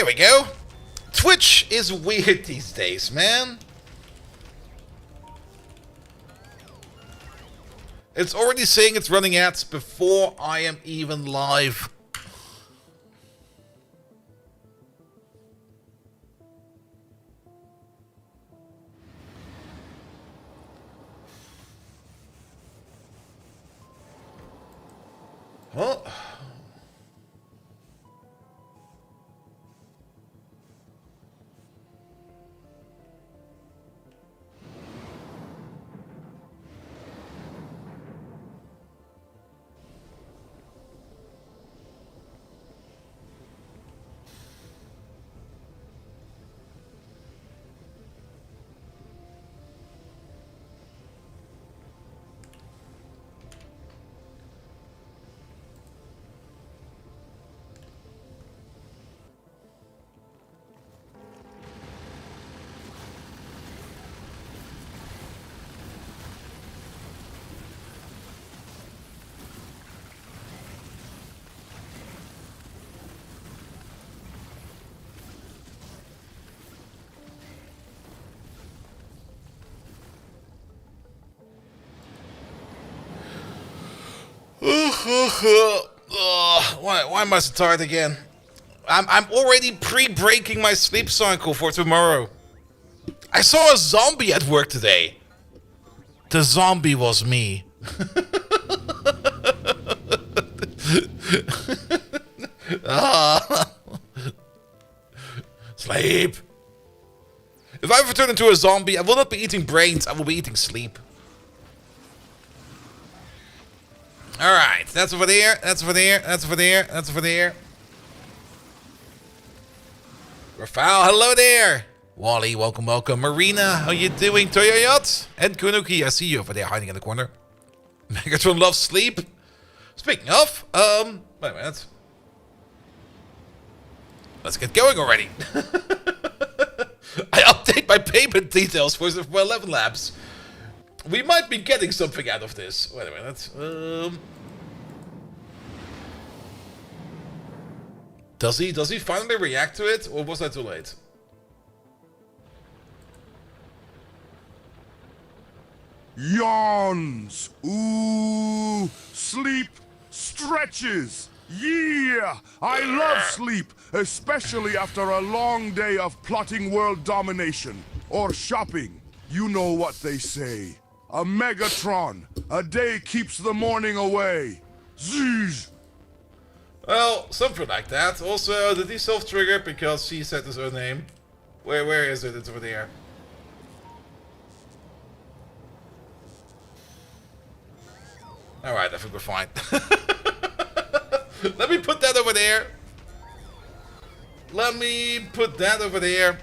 There we go. Twitch is weird these days, man. It's already saying it's running ads before I am even live. Huh? Why am I so tired again? I'm already pre-breaking my sleep cycle for tomorrow. I saw a zombie at work today. The zombie was me. Sleep. If I ever turn into a zombie, I will not be eating brains, I will be eating sleep. Alright, that's over there, that's over there, that's over there, that's over there. Rafal, hello there. Wally, welcome, welcome. Marina, how you doing? Toyoyot and Kunuki, I see you over there hiding in the corner. Megatron loves sleep. Speaking of, wait a minute. Let's get going already. I update my payment details for 11 Labs. We might be getting something out of this. Wait a minute. Does he finally react to it, or was that too late? Yawns. Ooh. Sleep. Stretches. Yeah. I love sleep, especially after a long day of plotting world domination or shopping. You know what they say. A Megatron. A day keeps the morning away. Zzz. Well, something like that. Also, did he self-trigger because he said his own name? Where is it? It's over there. Alright, I think we're fine. Let me put that over there. Let me put that over there.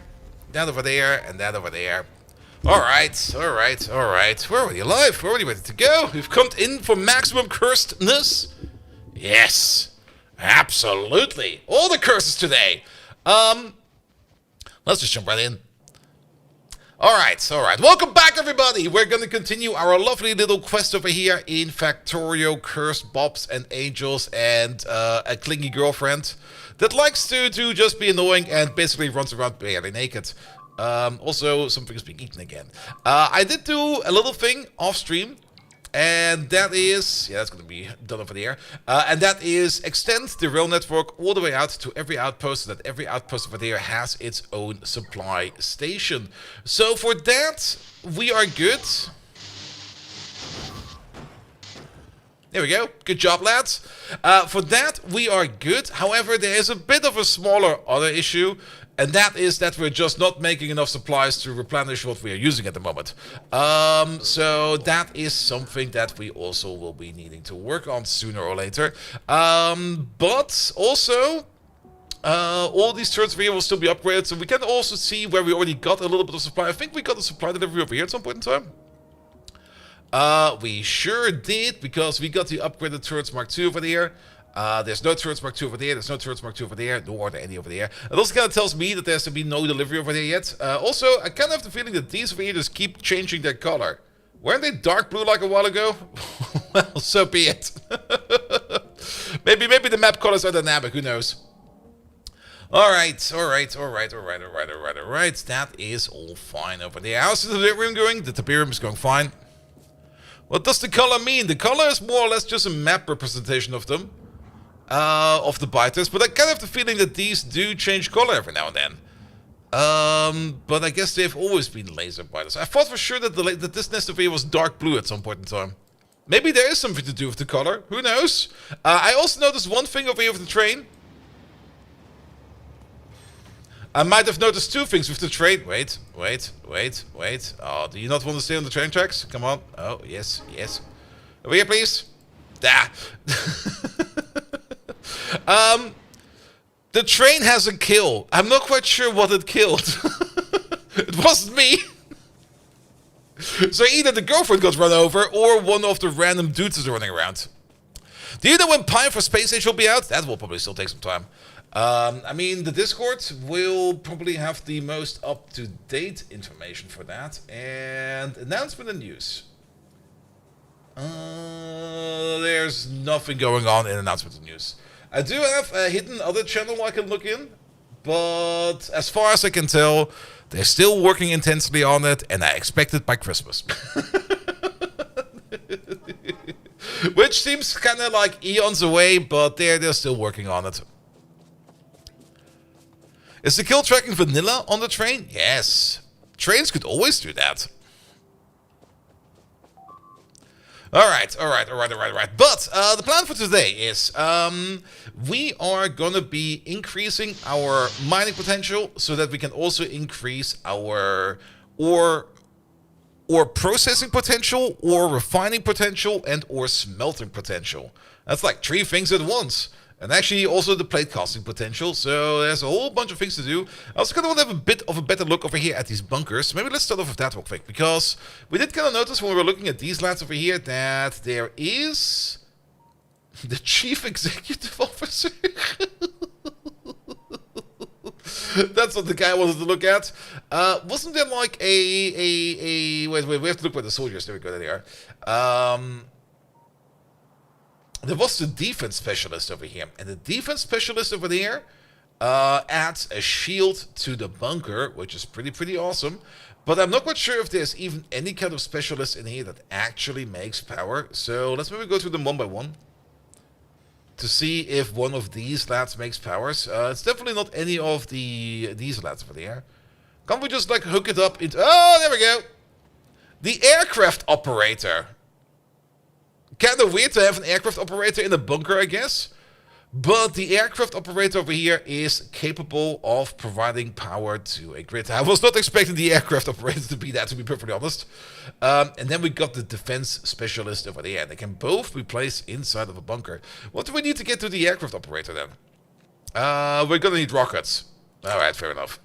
That over there, and that over there. Alright, alright, alright. We're already live. We're already ready to go. We've come in for maximum cursedness. Yes. Absolutely. All the curses today. Let's just jump right in. Alright, alright. Welcome back, everybody. We're going to continue our lovely little quest over here in Factorio. Cursed Bobs and Angels and a clingy girlfriend that likes to just be annoying and basically runs around barely naked. Also, something is being eaten again. I did do a little thing off stream. And that is, yeah, that's going to be done over there. And that is extend the rail network all the way out to every outpost so that every outpost over there has its own supply station. So for that, we are good. There we go. Good job, lads. For that, we are good. However, there is a bit of a smaller other issue. And that is that we're just not making enough supplies to replenish what we are using at the moment. So that is something that we also will be needing to work on sooner or later. But also, all these turrets over here will still be upgraded. So we can also see where we already got a little bit of supply. I think we got a supply delivery over here at some point in time. We sure did, because we got the upgraded turrets Mark II over there. There's no turrets Mark II over there, there's no turrets Mark II over there, nor are there any over there. It also kind of tells me that there's to be no delivery over there yet. Also, I kind of have the feeling that these over here just keep changing their color. Weren't they dark blue like a while ago? Well, so be it. maybe the map colors are dynamic, who knows. Alright. That is all fine over there. How's the debate room going? The debate room is going fine. What does the color mean? The color is more or less just a map representation of them. Of the biters. But I kind of have the feeling that these do change color every now and then. But I guess they've always been laser biters. I thought for sure that this nest over here was dark blue at some point in time. Maybe there is something to do with the color. Who knows? I also noticed one thing over here with the train. I might have noticed two things with the train. Wait. Oh, do you not want to stay on the train tracks? Come on. Oh, yes. Over here, please. Ah. The train has a kill. I'm not quite sure what it killed. It wasn't me. So either the girlfriend got run over, or one of the random dudes is running around. Do you know when Pine for Space Age will be out? That will probably still take some time. I mean, the Discord will probably have the most up-to-date information for that. And announcement and news. There's nothing going on in announcement and news. I do have a hidden other channel I can look in. But as far as I can tell, they're still working intensely on it. And I expect it by Christmas. Which seems kind of like eons away, but they're still working on it. Is the kill tracking vanilla on the train? Yes. Trains could always do that. Alright. But the plan for today is we are going to be increasing our mining potential so that we can also increase our ore processing potential, ore refining potential, and ore smelting potential. That's like 3 things at once. And actually also the plate casting potential. So there's a whole bunch of things to do. I also kind of want to have a bit of a better look over here at these bunkers. Maybe let's start off with that real quick. Because we did kind of notice when we were looking at these lads over here that there is the chief executive officer. That's what the guy wanted to look at. Wasn't there like wait, we have to look at the soldiers. There we go, there they are. There was the defense specialist over here. And the defense specialist over there adds a shield to the bunker, which is pretty awesome. But I'm not quite sure if there's even any kind of specialist in here that actually makes power. So let's maybe go through them one by one to see if one of these lads makes powers. It's definitely not any of these lads over there. Can't we just like hook it up into... Oh, there we go. The aircraft operator. Kind of weird to have an aircraft operator in a bunker, I guess. But the aircraft operator over here is capable of providing power to a grid. I was not expecting the aircraft operator to be that, to be perfectly honest. And then we got the defense specialist over there. They can both be placed inside of a bunker. What do we need to get to the aircraft operator then? We're gonna need rockets. Alright, fair enough.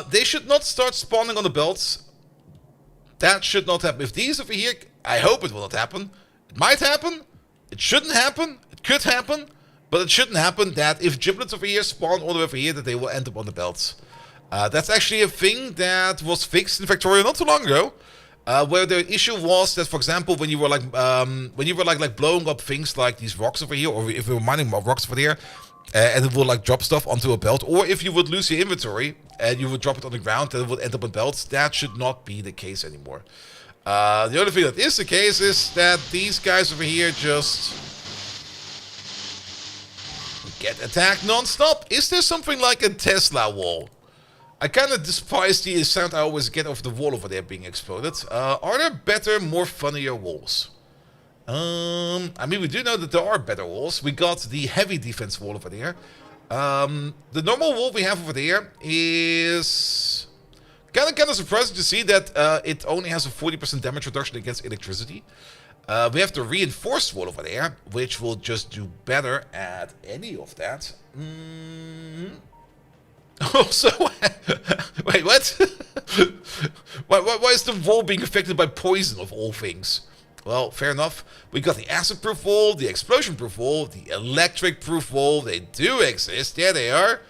They should not start spawning on the belts. That should not happen. If these over here, I hope it will not happen. It might happen. It shouldn't happen. It could happen. But it shouldn't happen that if giblets over here spawn all the way over here, that they will end up on the belts. That's actually a thing that was fixed in Factorio not too long ago. Where the issue was that, for example, when you were like blowing up things like these rocks over here, or if we were mining more rocks over there, and it would like drop stuff onto a belt, or if you would lose your inventory and you would drop it on the ground and it would end up on belts, that should not be the case anymore. The only thing that is the case is that these guys over here just get attacked non-stop. Is there something like a Tesla wall? I kind of despise the sound I always get of the wall over there being exploded. Are there better, more funnier walls? I mean, we do know that there are better walls. We got the heavy defense wall over there. The normal wall we have over there is kind of surprising to see that it only has a 40% damage reduction against electricity. We have the reinforced wall over there, which will just do better at any of that. Also, wait, what? Why is the wall being affected by poison of all things? Well, fair enough. We got the acid-proof wall, the explosion-proof wall, the electric-proof wall. They do exist. There they are.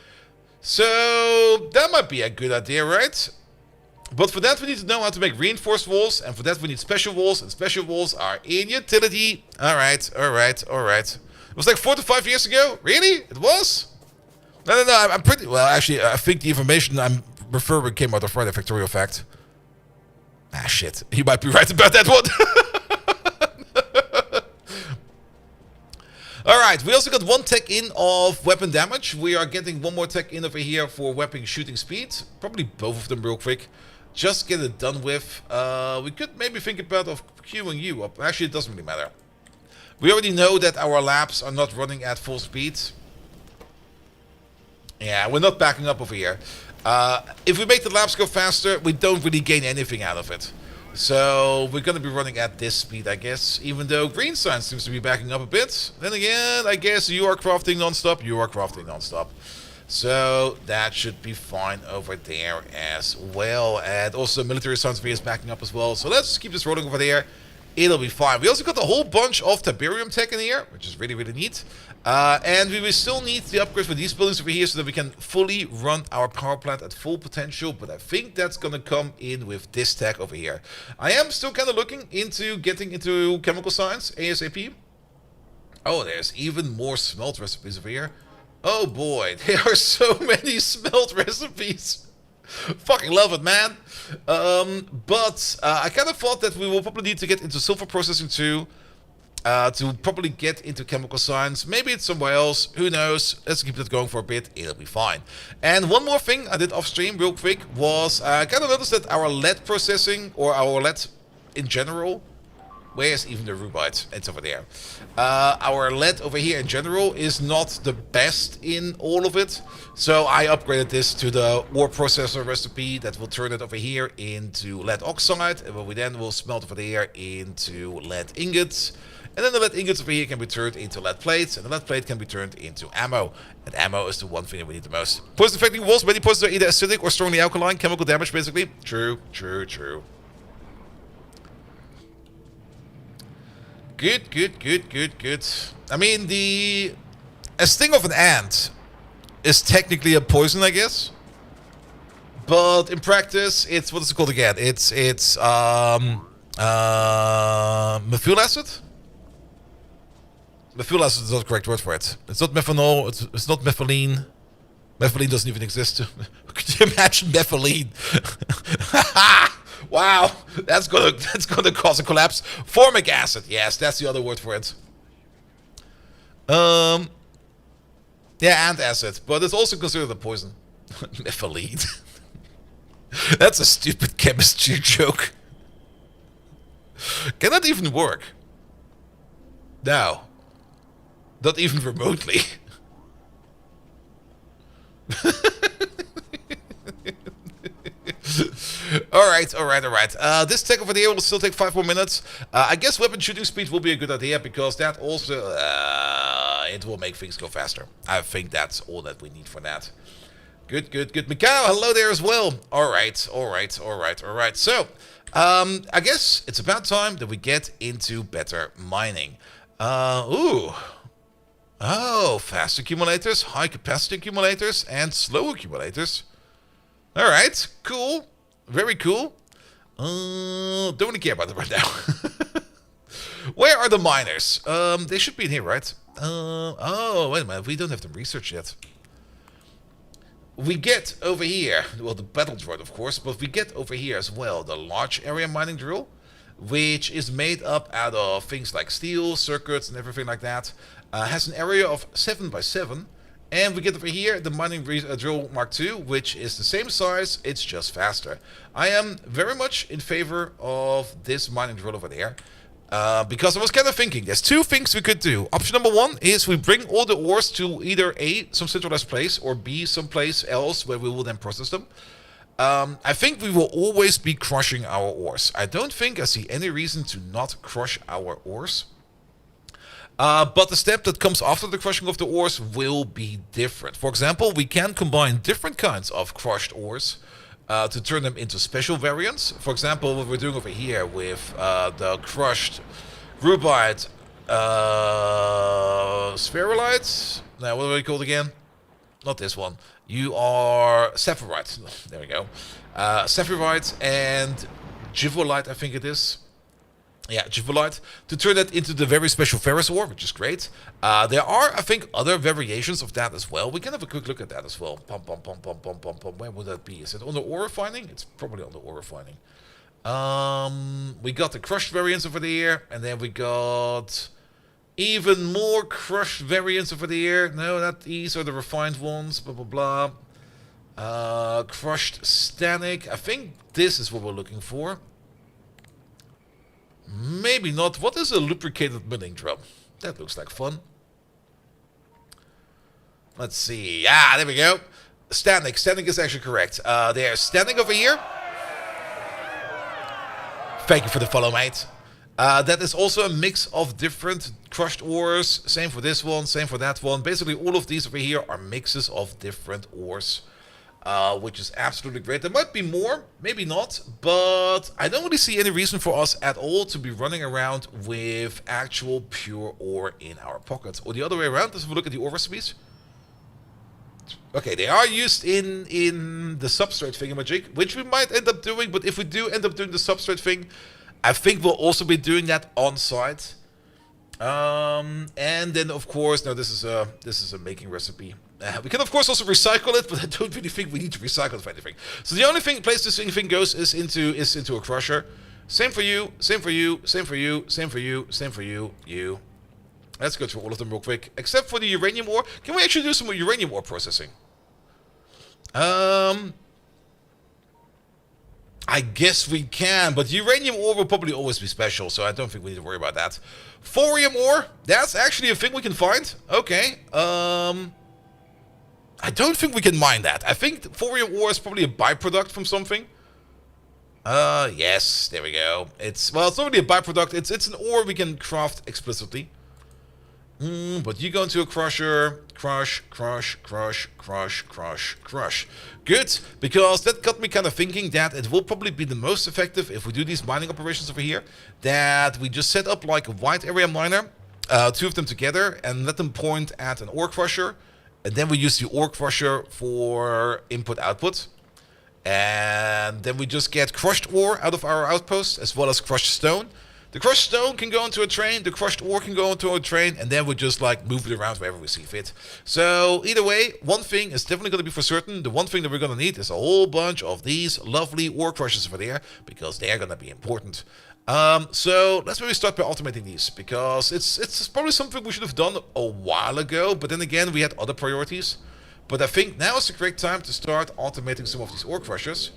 So, that might be a good idea, right? But for that, we need to know how to make reinforced walls, and for that, we need special walls, and special walls are in utility. Alright. It was like 4 to 5 years ago? Really? It was? No, I'm pretty... Well, actually, I think the information I'm referring came out of Friday Factorio Fact. Ah, shit. You might be right about that one. Alright, we also got 1 tech in of weapon damage. We are getting 1 more tech in over here for weapon shooting speed. Probably both of them real quick. Just get it done with. We could maybe think about of queuing you up. Actually, it doesn't really matter. We already know that our labs are not running at full speed. Yeah, we're not backing up over here. If we make the labs go faster, we don't really gain anything out of it. So we're going to be running at this speed, I guess. Even though green science seems to be backing up a bit. Then again, I guess you are crafting non-stop. You are crafting non-stop. So that should be fine over there as well. And also military science is backing up as well. So let's keep this rolling over there. It'll be fine. We also got a whole bunch of Tiberium tech in here, which is really, really neat. And we will still need the upgrade for these buildings over here so that we can fully run our power plant at full potential. But I think that's going to come in with this tech over here. I am still kind of looking into getting into chemical science ASAP. Oh, there's even more smelt recipes over here. Oh boy, there are so many smelt recipes. Fucking love it, man. But I kind of thought that we will probably need to get into silver processing too. To probably get into chemical science. Maybe it's somewhere else. Who knows? Let's keep that going for a bit. It'll be fine. And one more thing I did off stream real quick was I kind of noticed that our lead processing, or our lead in general, where's even the rubite? It's over there. Our lead over here in general is not the best in all of it. So I upgraded this to the ore processor recipe that will turn it over here into lead oxide. And what we then will smelt over there into lead ingots. And then the lead ingots over here can be turned into lead plates, and the lead plate can be turned into ammo. And ammo is the one thing that we need the most. Poison affecting walls, many poisons are either acidic or strongly alkaline, chemical damage basically. True. Good. I mean, a sting of an ant is technically a poison, I guess. But in practice, it's, what is it called again? It's methyl acid? Methyl acid is not the correct word for it. It's not methanol, it's not methylene. Methylene doesn't even exist. Could you imagine methylene? Wow, that's gonna cause a collapse. Formic acid, yes, that's the other word for it. Yeah, antacid, but it's also considered a poison. Methylene. That's a stupid chemistry joke. Can that even work? No. Not even remotely. Alright. This tech over there will still take 5 more minutes. I guess weapon shooting speed will be a good idea because that also it will make things go faster. I think that's all that we need for that. Good. Mikao, hello there as well. Alright. So, I guess it's about time that we get into better mining. Oh, fast accumulators, high capacity accumulators, and slow accumulators. Alright, cool. Very cool. Don't really care about them right now. Where are the miners? They should be in here, right? Oh, wait a minute. We don't have them researched yet. We get over here, well, the battle droid, of course, but we get over here as well the large area mining drill, which is made up out of things like steel, circuits, and everything like that. Has an area of 7 by 7. And we get over here the mining drill Mark II, which is the same size, it's just faster. I am very much in favor of this mining drill over there. Because I was kind of thinking, there's 2 things we could do. Option number 1 is we bring all the ores to either A, some centralized place, or B, someplace else where we will then process them. I think we will always be crushing our ores. I don't think I see any reason to not crush our ores. But the step that comes after the crushing of the ores will be different. For example, we can combine different kinds of crushed ores to turn them into special variants. For example, what we're doing over here with the crushed rubite spherulite. Now, what are they called again? not this one. You are Saphirite. There we go. Saphirite and Jivolite, I think it is. Yeah, Jivolite, to turn that into the very special ferrous ore, which is great. There are, I think, other variations of that as well. We can have a quick look at that as well. Pum, pum, pum, pum, pum, pum, pum. Where would that be? Is it on the ore refining? It's probably on the ore refining. We got the crushed variants over there, and then we got even more crushed variants over there. No, not these are the refined ones. Blah blah blah. Crushed Stanic. I think this is what we're looking for. Maybe not. What is a lubricated milling drum? That looks like fun. Let's see. Ah, there we go. Stanic. Stanic is actually correct. There's Stanic over here. Thank you for the follow, mate. That is also a mix of different crushed ores. Same for this one, same for that one. Basically, all of these over here are mixes of different ores, which is absolutely great. There might be more, maybe not, but I don't really see any reason for us at all to be running around with actual pure ore in our pockets. Or the other way around, let's have a look at the ore recipes. Okay, they are used in the substrate thingamajig, which we might end up doing, but if we do end up doing the substrate thing, I think we'll also be doing that on site. And then of course, now this is a making recipe. We can of course also recycle it, but I don't really think we need to recycle it for anything. So the only place this thing goes is into a crusher. Same for you, same for you, same for you, same for you, same for you, you. Let's go through all of them real quick, except for the uranium ore. Can we actually do some uranium ore processing? I guess we can, but uranium ore will probably always be special, so I don't think we need to worry about that. Thorium ore, that's actually a thing we can find. Okay. I don't think we can mine that. I think thorium ore is probably a byproduct from something. Yes, there we go. It's not really a byproduct. It's an ore we can craft explicitly. But you go into a crusher, crush. Good, because that got me kind of thinking that it will probably be the most effective if we do these mining operations over here, that we just set up like a wide area miner, two of them together, and let them point at an ore crusher, and then we use the ore crusher for input-output. And then we just get crushed ore out of our outpost, as well as crushed stone. The crushed stone can go into a train, the crushed ore can go into a train, and then we just like move it around wherever we see fit. So either way, one thing is definitely going to be for certain. The one thing that we're going to need is a whole bunch of these lovely ore crushers over there, because they are going to be important. So let's maybe start by automating these, because it's probably something we should have done a while ago, but then again, we had other priorities. But I think now is the correct time to start automating some of these ore crushers.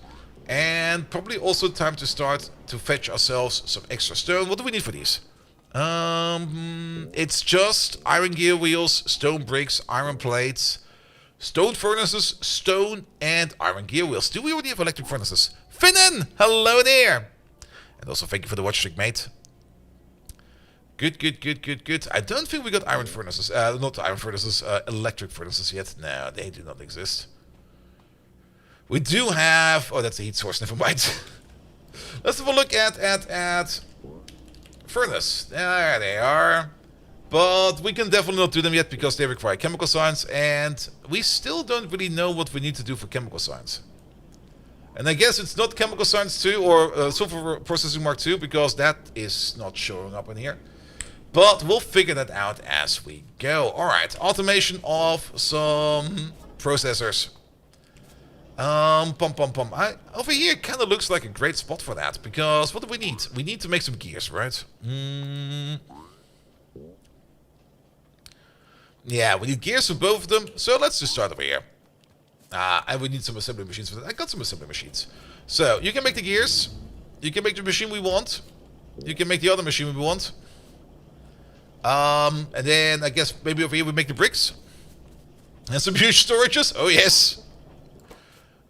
And probably also time to start to fetch ourselves some extra stone. What do we need for these? It's just iron gear wheels, stone bricks, iron plates, stone furnaces, stone, and iron gear wheels. Do we already have electric furnaces? Finnen! Hello there! And also thank you for the watch trick, mate. Good. I don't think we got iron furnaces. Not iron furnaces, electric furnaces yet. No, they do not exist. We do have... Oh, that's the heat source. Never mind. Let's have a look at furnace. There they are. But we can definitely not do them yet because they require chemical science. And we still don't really know what we need to do for chemical science. And I guess it's not chemical science 2 or sulfur processing mark 2 because that is not showing up in here. But we'll figure that out as we go. Alright, automation of some processors. Over here kind of looks like a great spot for that, because what do we need? We need to make some gears, right? Yeah, we need gears for both of them, so let's just start over here. And we need some assembly machines for that. I got some assembly machines. So, you can make the gears, you can make the machine we want, you can make the other machine we want. And then, I guess, maybe over here we make the bricks. And some huge storages, oh yes!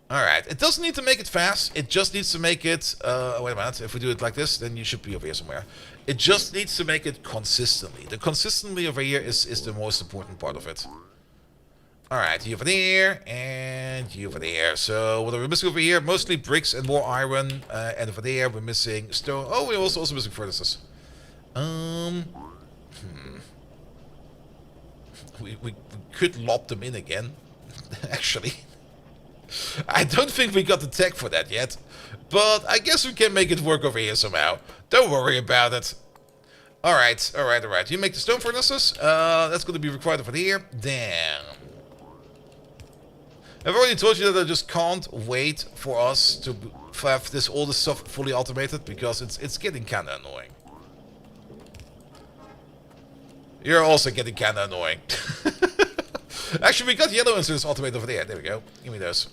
Alright, it doesn't need to make it fast, it just needs to make it, wait a minute, if we do it like this, then you should be over here somewhere. It just needs to make it consistently. The consistently over here is the most important part of it. Alright, you over there, and you over there. So, what are we missing over here? Mostly bricks and more iron, and over there we're missing stone. Oh, we're also missing furnaces. We could lob them in again. Actually. I don't think we got the tech for that yet. But I guess we can make it work over here somehow. Don't worry about it. Alright. You make the stone furnaces. That's going to be required over here. Damn. I've already told you that I just can't wait for us to have all this stuff fully automated, because it's getting kind of annoying. You're also getting kind of annoying. Actually, we got yellow inserts automated over there. There we go. Give me those.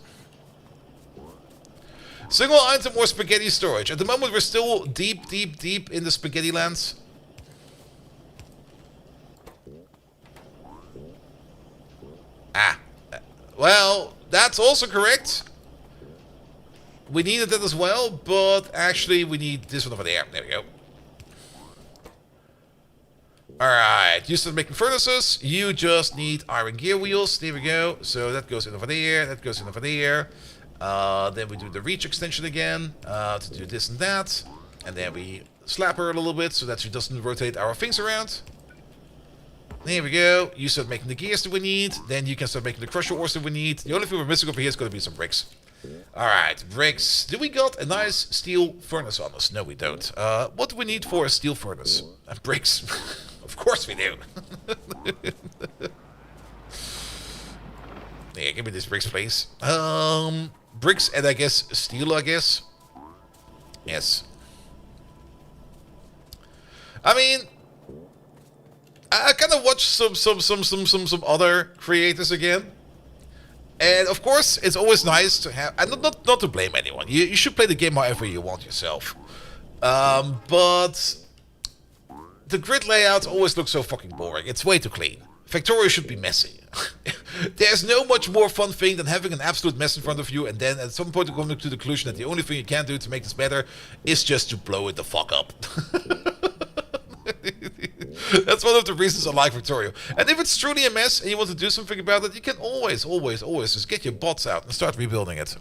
Single item or spaghetti storage. At the moment, we're still deep in the spaghetti lands. Well, that's also correct. We needed that as well, but actually we need this one over there. There we go. Alright, you start making furnaces. You just need iron gear wheels. There we go. So that goes in over there. That goes in over there. Then we do the reach extension again to do this and that. And then we slap her a little bit so that she doesn't rotate our things around. There we go. You start making the gears that we need. Then you can start making the crusher ores that we need. The only thing we're missing over here is going to be some bricks. Alright, bricks. Do we got a nice steel furnace on us? No, we don't. What do we need for a steel furnace? Bricks. Of course we do. Yeah, give me these bricks, please. Bricks and I guess steel, I guess. Yes. I mean, I kind of watched some other creators again. And of course, it's always nice to have, and not to blame anyone. You should play the game however you want yourself. But the grid layout always looks so fucking boring. It's way too clean. Factorio should be messy. There's no much more fun thing than having an absolute mess in front of you, and then at some point coming to the conclusion that the only thing you can do to make this better is just to blow it the fuck up. That's one of the reasons I like Factorio. And if it's truly a mess and you want to do something about it, you can always just get your bots out and start rebuilding it.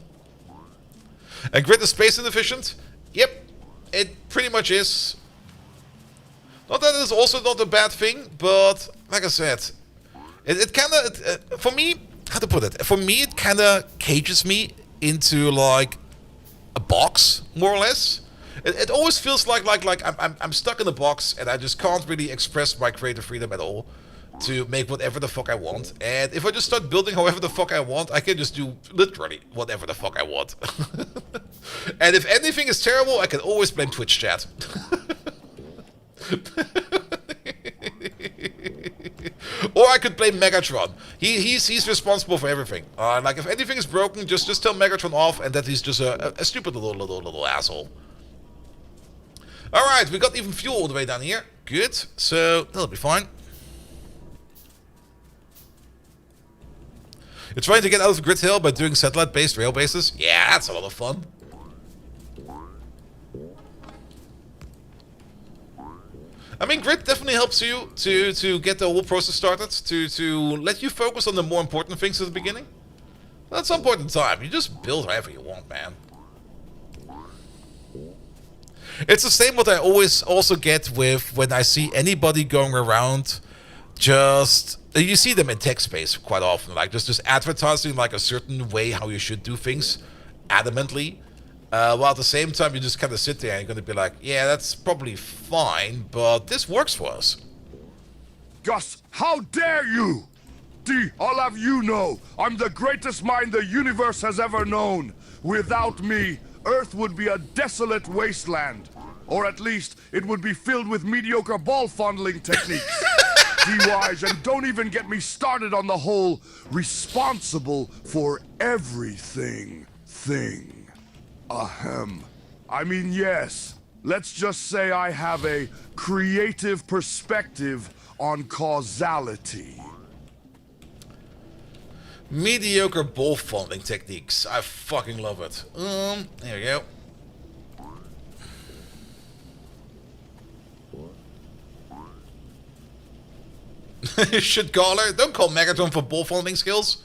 And grid is space inefficient? Yep, it pretty much is. Not that it's also not a bad thing, but like I said, it kind of, for me, how to put it? For me, it kind of cages me into like a box, more or less. It always feels like I'm stuck in a box and I just can't really express my creative freedom at all to make whatever the fuck I want. And if I just start building however the fuck I want, I can just do literally whatever the fuck I want. And if anything is terrible, I can always blame Twitch chat. Or I could blame Megatron. He's responsible for everything. Like if anything is broken, just tell Megatron off and that he's just a stupid little asshole. Alright, we got even fuel all the way down here. Good. So, that'll be fine. You're trying to get out of Grid Hill by doing satellite-based rail bases? Yeah, that's a lot of fun. I mean, Grid definitely helps you to get the whole process started, to let you focus on the more important things at the beginning. But at some point in time, you just build however you want, man. It's the same what I always also get with when I see anybody going around just... You see them in tech space quite often, like just advertising like a certain way how you should do things, adamantly. While at the same time you just kind of sit there and you're going to be like, yeah, that's probably fine, but this works for us. Gus, how dare you! I'll have you know, I'm the greatest mind the universe has ever known. Without me, Earth would be a desolate wasteland. Or at least, it would be filled with mediocre ball fondling techniques. D-Wise, and don't even get me started on the whole responsible for everything thing. Ahem. I mean, yes, let's just say I have a creative perspective on causality. Mediocre ball fondling techniques. I fucking love it. There we go. Shit caller. Don't call Megatron for ball fondling skills.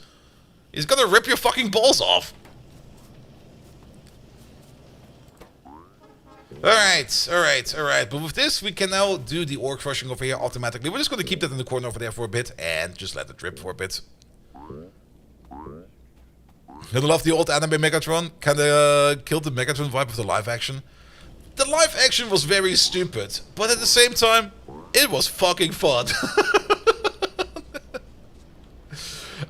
He's gonna rip your fucking balls off. Alright. But with this, we can now do the ore crushing over here automatically. We're just gonna keep that in the corner over there for a bit and just let it drip for a bit. I love the old anime Megatron. Kinda killed the Megatron vibe of the live action. The live action was very stupid, but at the same time, it was fucking fun.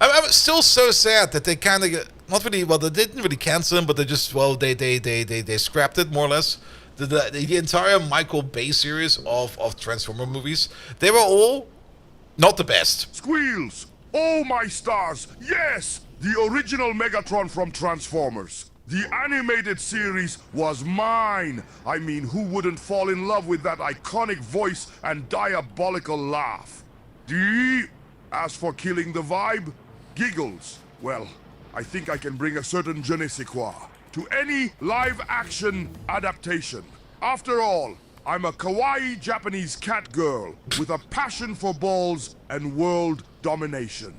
I'm still so sad that they kind of not really. Well, they didn't really cancel him, but they just they scrapped it more or less. The entire Michael Bay series of Transformer movies, they were all not the best. Squeals! Oh my stars! Yes! The original Megatron from Transformers. The animated series was mine. I mean, who wouldn't fall in love with that iconic voice and diabolical laugh? D. As for killing the vibe, giggles. Well, I think I can bring a certain je ne sais quoi to any live-action adaptation. After all, I'm a kawaii Japanese cat girl with a passion for balls and world domination.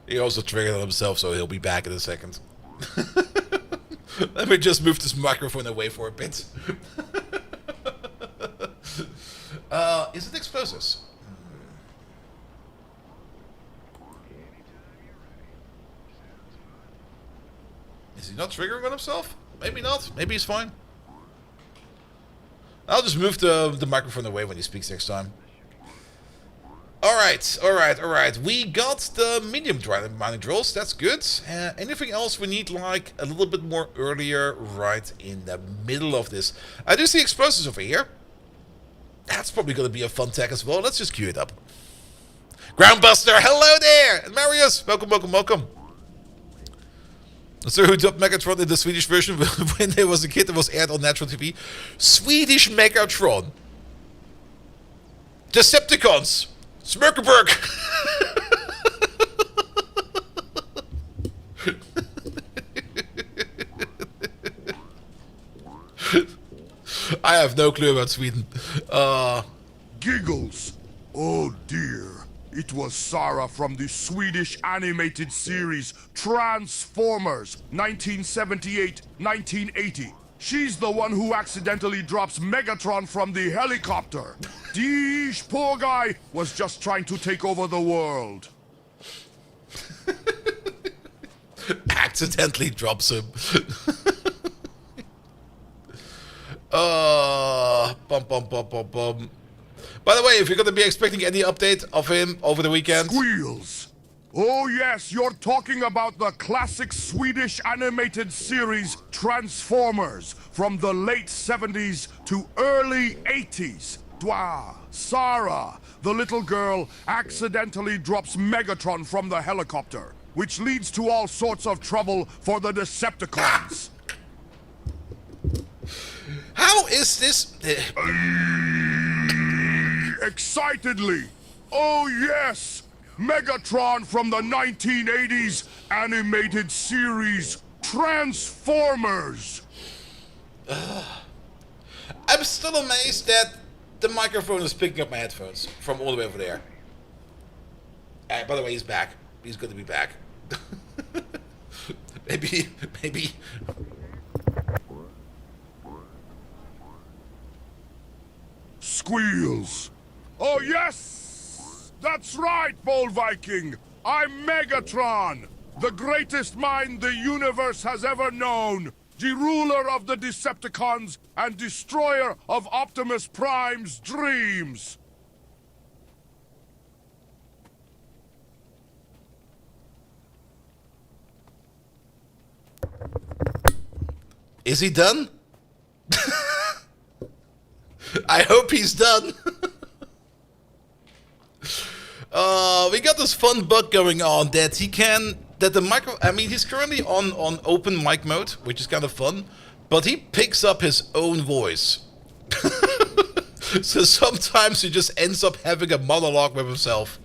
He also triggered on himself, so he'll be back in a second. Let me just move this microphone away for a bit. Is it explosives? Is he not triggering on himself? Maybe not. Maybe he's fine. I'll just move the microphone away when he speaks next time. Alright. We got the medium mining drills. That's good. Anything else we need, like, a little bit more earlier, right in the middle of this? I do see explosives over here. That's probably going to be a fun tech as well. Let's just queue it up. Groundbuster, hello there! And Marius, welcome. So who dubbed Megatron in the Swedish version when there was a kid that was aired on Natural TV? Swedish Megatron. Decepticons. Smirkerberg. I have no clue about Sweden. Giggles. Oh dear. It was Sarah from the Swedish animated series Transformers 1978-1980. She's the one who accidentally drops Megatron from the helicopter. Deesh, poor guy, was just trying to take over the world. Accidentally drops him. Bum. By the way, if you're going to be expecting any update of him over the weekend... Squeals! Oh yes, you're talking about the classic Swedish animated series Transformers from the late 70s to early 80s. Dwa, Sarah, the little girl, accidentally drops Megatron from the helicopter, which leads to all sorts of trouble for the Decepticons. How is this... Excitedly! Oh yes! Megatron from the 1980s animated series Transformers! I'm still amazed that the microphone is picking up my headphones from all the way over there. By the way, he's back. He's going to be back. maybe... Squeals! Oh yes! That's right, Bold Viking! I'm Megatron! The greatest mind the universe has ever known! The ruler of the Decepticons and destroyer of Optimus Prime's dreams! Is he done? I hope he's done. We got this fun bug going on that he can... That the micro... I mean, he's currently on open mic mode, which is kind of fun. But he picks up his own voice. So sometimes he just ends up having a monologue with himself.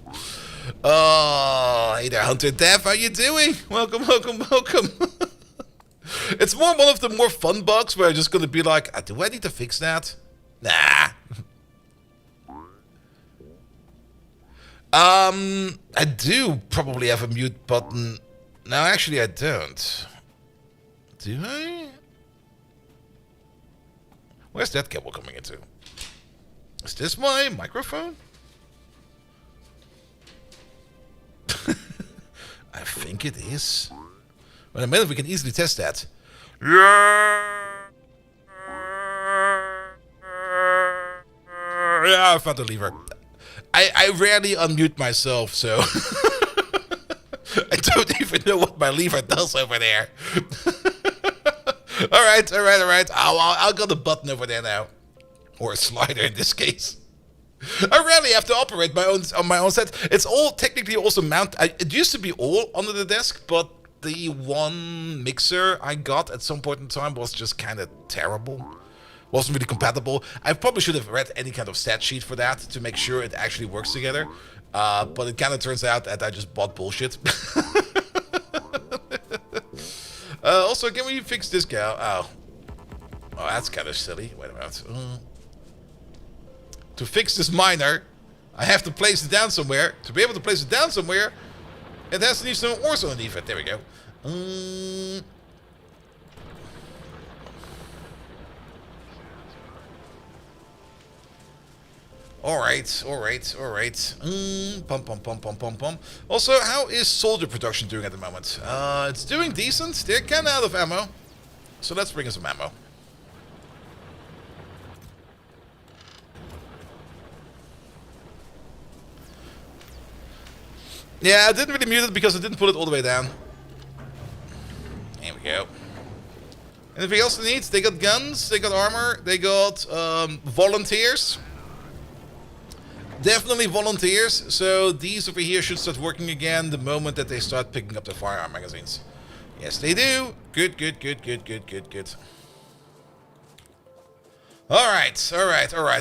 Hey there, Hunter Dev, how you doing? Welcome. It's more one of the more fun bugs where I'm just gonna be like, do I need to fix that? Nah. I do probably have a mute button. No, actually I don't. Do I? Where's that cable coming into? Is this my microphone? I think it is. But in a minute we can easily test that. Yeah, I found the lever. I rarely unmute myself, so I don't even know what my lever does over there. All right. I'll go the button over there now, or a slider in this case. I rarely have to operate on my own set. It's all technically also mounted. It used to be all under the desk, but the one mixer I got at some point in time was just kind of terrible. Wasn't really compatible. I probably should have read any kind of stat sheet for that to make sure it actually works together. But it kind of turns out that I just bought bullshit. Also, can we fix this guy? Oh, that's kind of silly. Wait a minute. To fix this miner, I have to place it down somewhere. To be able to place it down somewhere, it has to need some ores underneath it. There we go. Alright. Pum. Also, how is soldier production doing at the moment? It's doing decent. They're kind of out of ammo. So let's bring in some ammo. Yeah, I didn't really mute it because I didn't put it all the way down. There we go. Anything else they need? They got guns, they got armor, they got volunteers. Definitely volunteers, so these over here should start working again the moment that they start picking up their firearm magazines. Yes, they do. Good. Alright.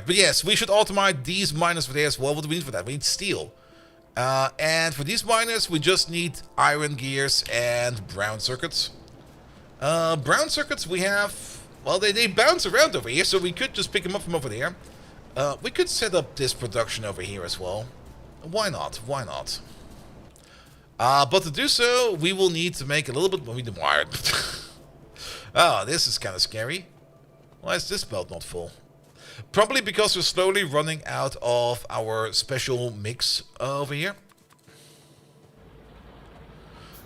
But yes, we should automate these miners for there as well. What do we need for that? We need steel. And for these miners, we just need iron gears and brown circuits. Brown circuits we have... Well, they bounce around over here, so we could just pick them up from over there. We could set up this production over here as well. Why not? But to do so, we will need to make a little bit more wired. Oh, this is kind of scary. Why is this belt not full? Probably because we're slowly running out of our special mix over here.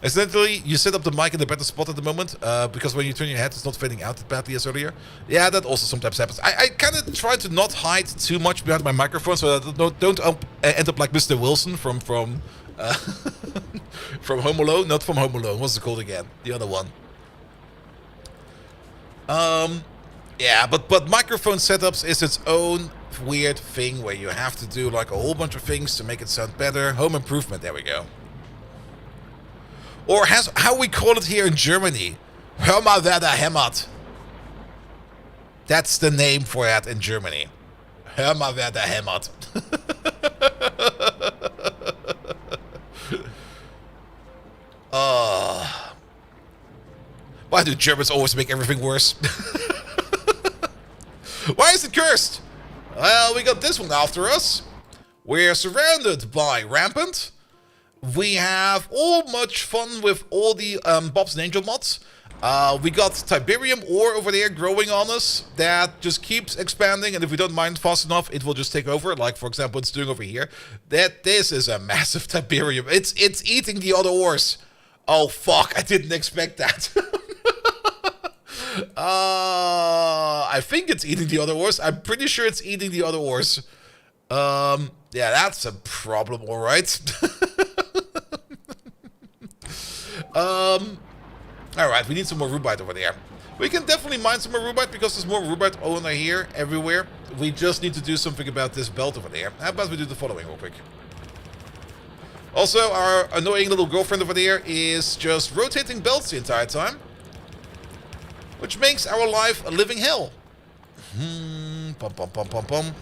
Incidentally, you set up the mic in the better spot at the moment, because when you turn your head, it's not fading out as badly as earlier. Yeah, that also sometimes happens. I kind of try to not hide too much behind my microphone, so that I don't end up like Mr. Wilson from from Home Alone. Not from Home Alone. What's it called again? The other one. Yeah, but microphone setups is its own weird thing where you have to do like a whole bunch of things to make it sound better. Home improvement. There we go. Or how we call it here in Germany. Hör mal, wer da hämmert. That's the name for that in Germany. Hör mal, wer da hämmert. Why do Germans always make everything worse? Why is it cursed? Well, we got this one after us. We're surrounded by Rampant. We have all much fun with all the Bob's and Angel mods. We got Tiberium ore over there growing on us that just keeps expanding, and if we don't mine fast enough, it will just take over. Like, for example, it's doing over here. This is a massive Tiberium. It's eating the other ores. Oh, fuck. I didn't expect that. I think it's eating the other ores. I'm pretty sure it's eating the other ores. Yeah, that's a problem, all right. Alright, we need some more rubite over there. We can definitely mine some more rubite because there's more rubite over here, everywhere. We just need to do something about this belt over there. How about we do the following real quick? Also, our annoying little girlfriend over there is just rotating belts the entire time. Which makes our life a living hell. Pum.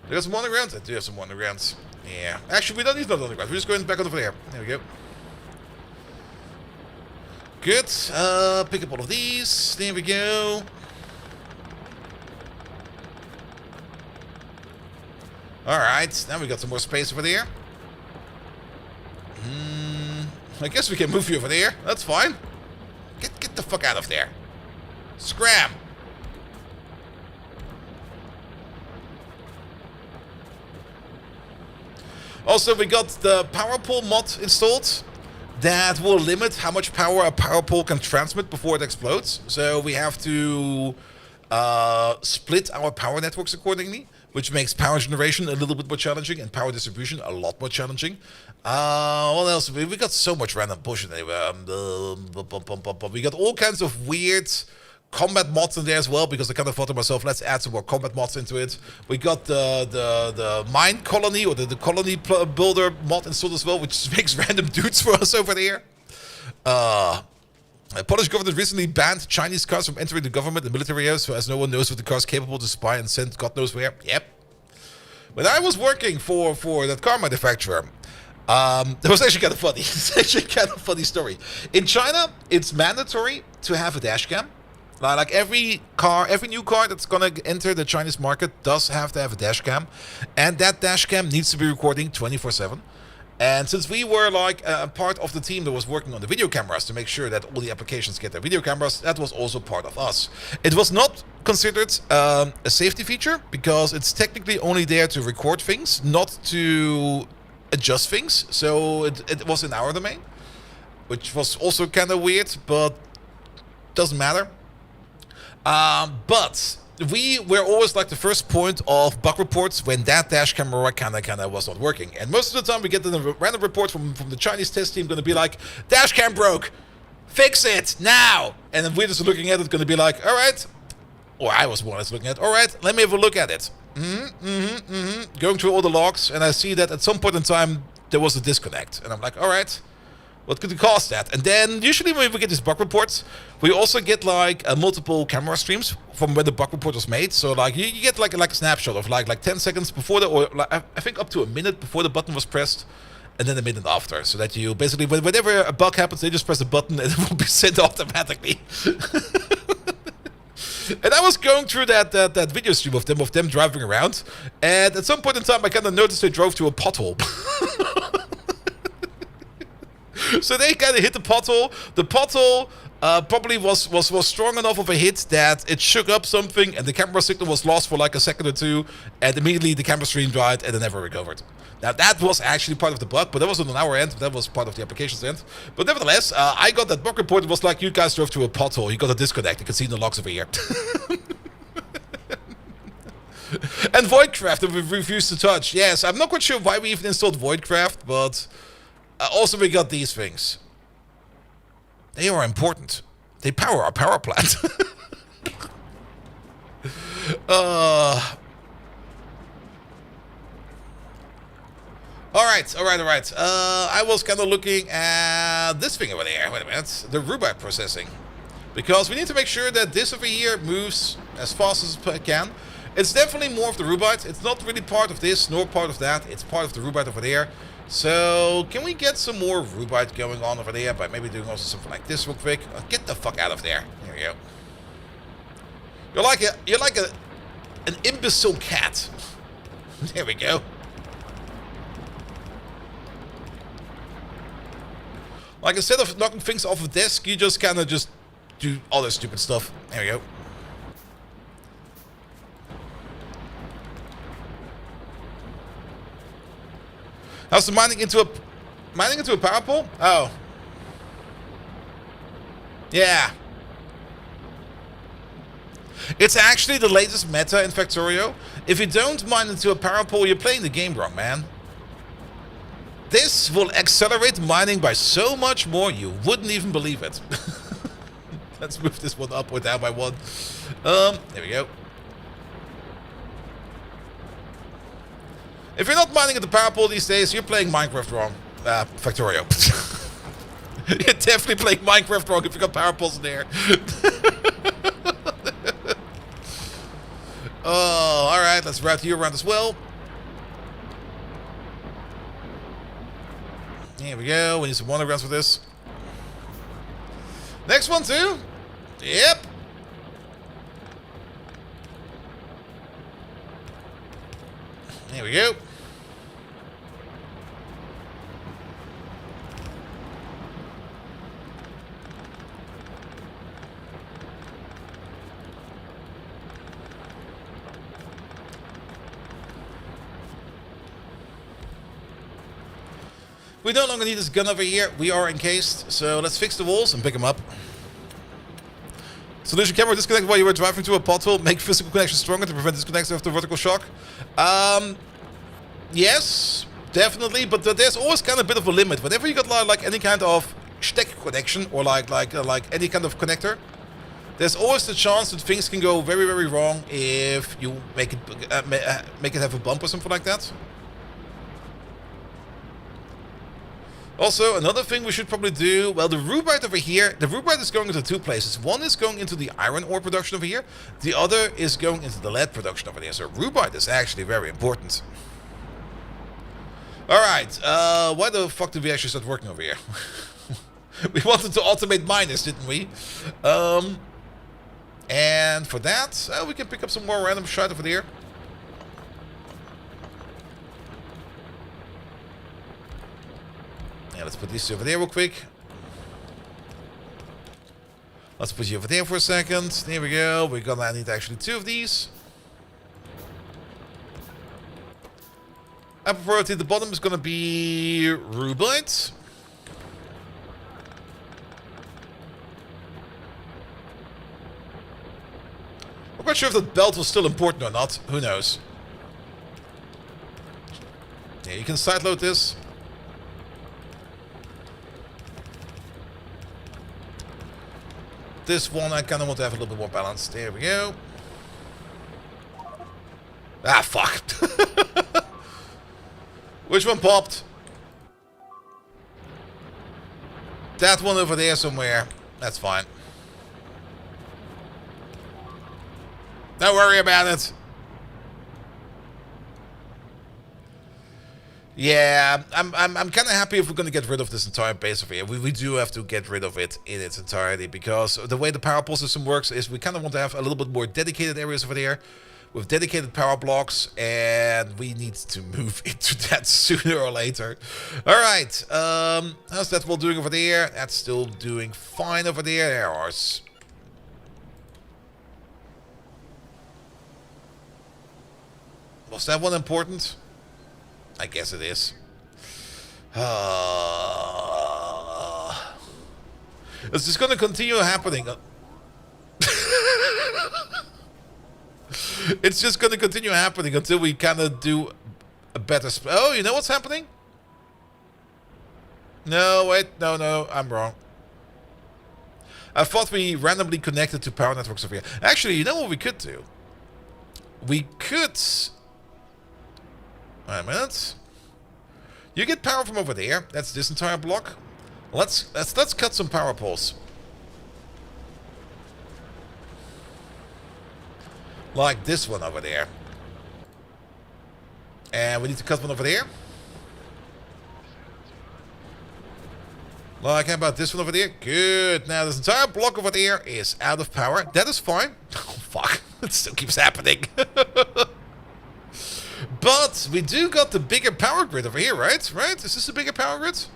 There's some undergrounds. I do have some undergrounds. Yeah. Actually, we don't need no undergrounds. We're just going back over there. There we go. Good. Pick up all of these. There we go. Alright. Now we got some more space over there. I guess we can move you over there. That's fine. Get the fuck out of there. Scram. Also, we got the power pole mod installed that will limit how much power a power pole can transmit before it explodes. So we have to split our power networks accordingly, which makes power generation a little bit more challenging and power distribution a lot more challenging. What else? We got so much random bullshit anyway. We got all kinds of weird combat mods in there as well, because I kind of thought to myself, let's add some more combat mods into it. We got the mine colony, or the colony builder mod installed as well, which makes random dudes for us over there. The Polish government recently banned Chinese cars from entering the government and military areas, so as no one knows what the car is capable to spy and send God knows where. Yep. When I was working for that car manufacturer, it was actually kind of funny. It's actually kind of funny story. In China, it's mandatory to have a dash cam. Like every new car that's gonna enter the Chinese market does have to have a dash cam, and that dash cam needs to be recording 24/7. And since we were like a part of the team that was working on the video cameras to make sure that all the applications get their video cameras, that was also part of us. It was not considered a safety feature because it's technically only there to record things, not to adjust things. So it was in our domain, which was also kind of weird, but doesn't matter. But we were always like the first point of bug reports when that dash camera kind of was not working. And most of the time we get the random report from the Chinese test team going to be like, dash cam broke, fix it now. And then we're just looking at it, going to be like, all right. Or I was more or less looking at, all right, let me have a look at it. Going through all the logs, and I see that at some point in time there was a disconnect. And I'm like, all right, what could it cause that? And then usually when we get these bug reports, we also get like multiple camera streams from when the bug report was made. So like you get like a snapshot of like 10 seconds before or like, I think up to a minute before the button was pressed, and then a minute after. So that you basically, whenever a bug happens, they just press the button and it will be sent automatically. And I was going through that video stream of them driving around, and at some point in time I kind of noticed they drove to a pothole. So they kind of hit the pothole. The pothole probably was strong enough of a hit that it shook up something, and the camera signal was lost for like a second or two, and immediately the camera stream died and it never recovered. Now that was actually part of the bug, but that wasn't on our end. That was part of the application's end. But nevertheless, I got that bug report. It was like, you guys drove to a pothole. You got a disconnect. You can see in the logs over here. And Voidcraft that we refused to touch. Yes, I'm not quite sure why we even installed Voidcraft, but also we got these things. They are important. They power our power plant. Alright. I was kind of looking at this thing over there. Wait a minute. The Rubite processing. Because we need to make sure that this over here moves as fast as it can. It's definitely more of the Rubite. It's not really part of this, nor part of that. It's part of the Rubite over there. So, can we get some more Rubite going on over there by maybe doing also something like this real quick? Get the fuck out of there. There we go. You're like an imbecile cat. There we go. Like, instead of knocking things off the desk, you just kind of just do all this stupid stuff. There we go. How's the mining into a power pole? Oh. Yeah. It's actually the latest meta in Factorio. If you don't mine into a power pole, you're playing the game wrong, man. This will accelerate mining by so much more, you wouldn't even believe it. Let's move this one up or down by one. There we go. If you're not mining at the power pole these days, you're playing Minecraft wrong. Factorio. You're definitely playing Minecraft wrong if you got power poles in there. Oh, alright, let's route you around as well. Here we go, we need some undergrounds for this. Next one too? Yep. Here we go. We no longer need this gun over here. We are encased. So let's fix the walls and pick them up. Solution: camera disconnected while you were driving through a pothole. Make physical connection stronger to prevent disconnection after vertical shock. Yes, definitely. But there's always kind of a bit of a limit. Whenever you got like any kind of stack connection or like any kind of connector, there's always the chance that things can go very, very wrong if you make it have a bump or something like that. Also, another thing we should probably do, well, the rubite over here, the rubite is going into two places. One is going into the iron ore production over here. The other is going into the lead production over there. So rubite is actually very important. Alright, why the fuck did we actually start working over here? We wanted to automate miners, didn't we? And for that, we can pick up some more random shit over there. Yeah, let's put these two over there real quick. Let's put you over there for a second. There we go. We're gonna need actually two of these. Upper priority at the bottom is gonna be rubite. I'm not sure if that belt was still important or not. Who knows? Yeah, you can sideload this. This one I kind of want to have a little bit more balance. There we go. Ah, fuck. Which one popped? That one over there somewhere. That's fine. Don't worry about it. Yeah, I'm kind of happy if we're going to get rid of this entire base over here. We do have to get rid of it in its entirety, because the way the power pole system works is we kind of want to have a little bit more dedicated areas over there with dedicated power blocks, and we need to move into that sooner or later. All right, how's that wall doing over there? That's still doing fine over there. There are... Was that one important? I guess it is. It's just going to continue happening. It's just going to continue happening until we kind of do a better... Oh, you know what's happening? No, wait. No, I'm wrong. I thought we randomly connected to power networks over here. Actually, you know what we could do? We could... Wait a minute. You get power from over there. That's this entire block. Let's cut some power poles. Like this one over there. And we need to cut one over there. Like, how about this one over there? Good. Now this entire block over there is out of power. That is fine. Oh, fuck. It still keeps happening. But we do got the bigger power grid over here, right? Right? Is this a bigger power grid?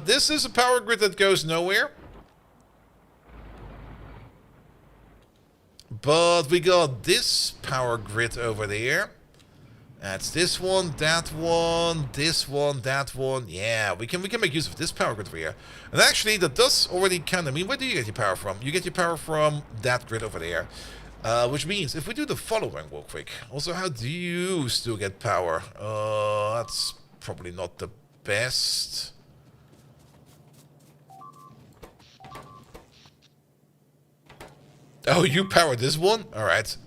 This is a power grid that goes nowhere. But we got this power grid over there. That's this one, that one, this one, that one. Yeah, we can make use of this power grid over here. And actually, that does already kind of mean, where do you get your power from? You get your power from that grid over there. Which means, if we do the following real quick. Also, how do you still get power? That's probably not the best. Oh, you power this one? Alright.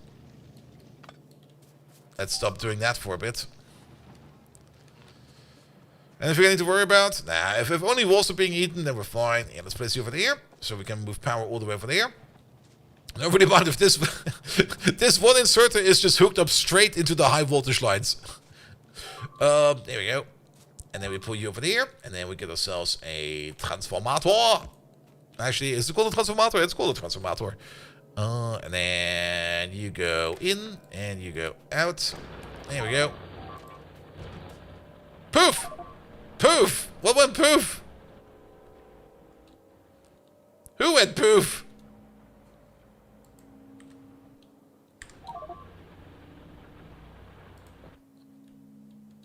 Let's stop doing that for a bit. Anything I need to worry about? Nah, if only walls are being eaten, then we're fine. Yeah, let's place you over there, so we can move power all the way over there. I don't really mind if this this one inserter is just hooked up straight into the high voltage lines. There we go. And then we pull you over there, and then we get ourselves a transformator. Actually, is it called a transformator? It's called a transformator. And then you go in, and you go out. There we go. Poof! Poof! What went poof? Who went poof?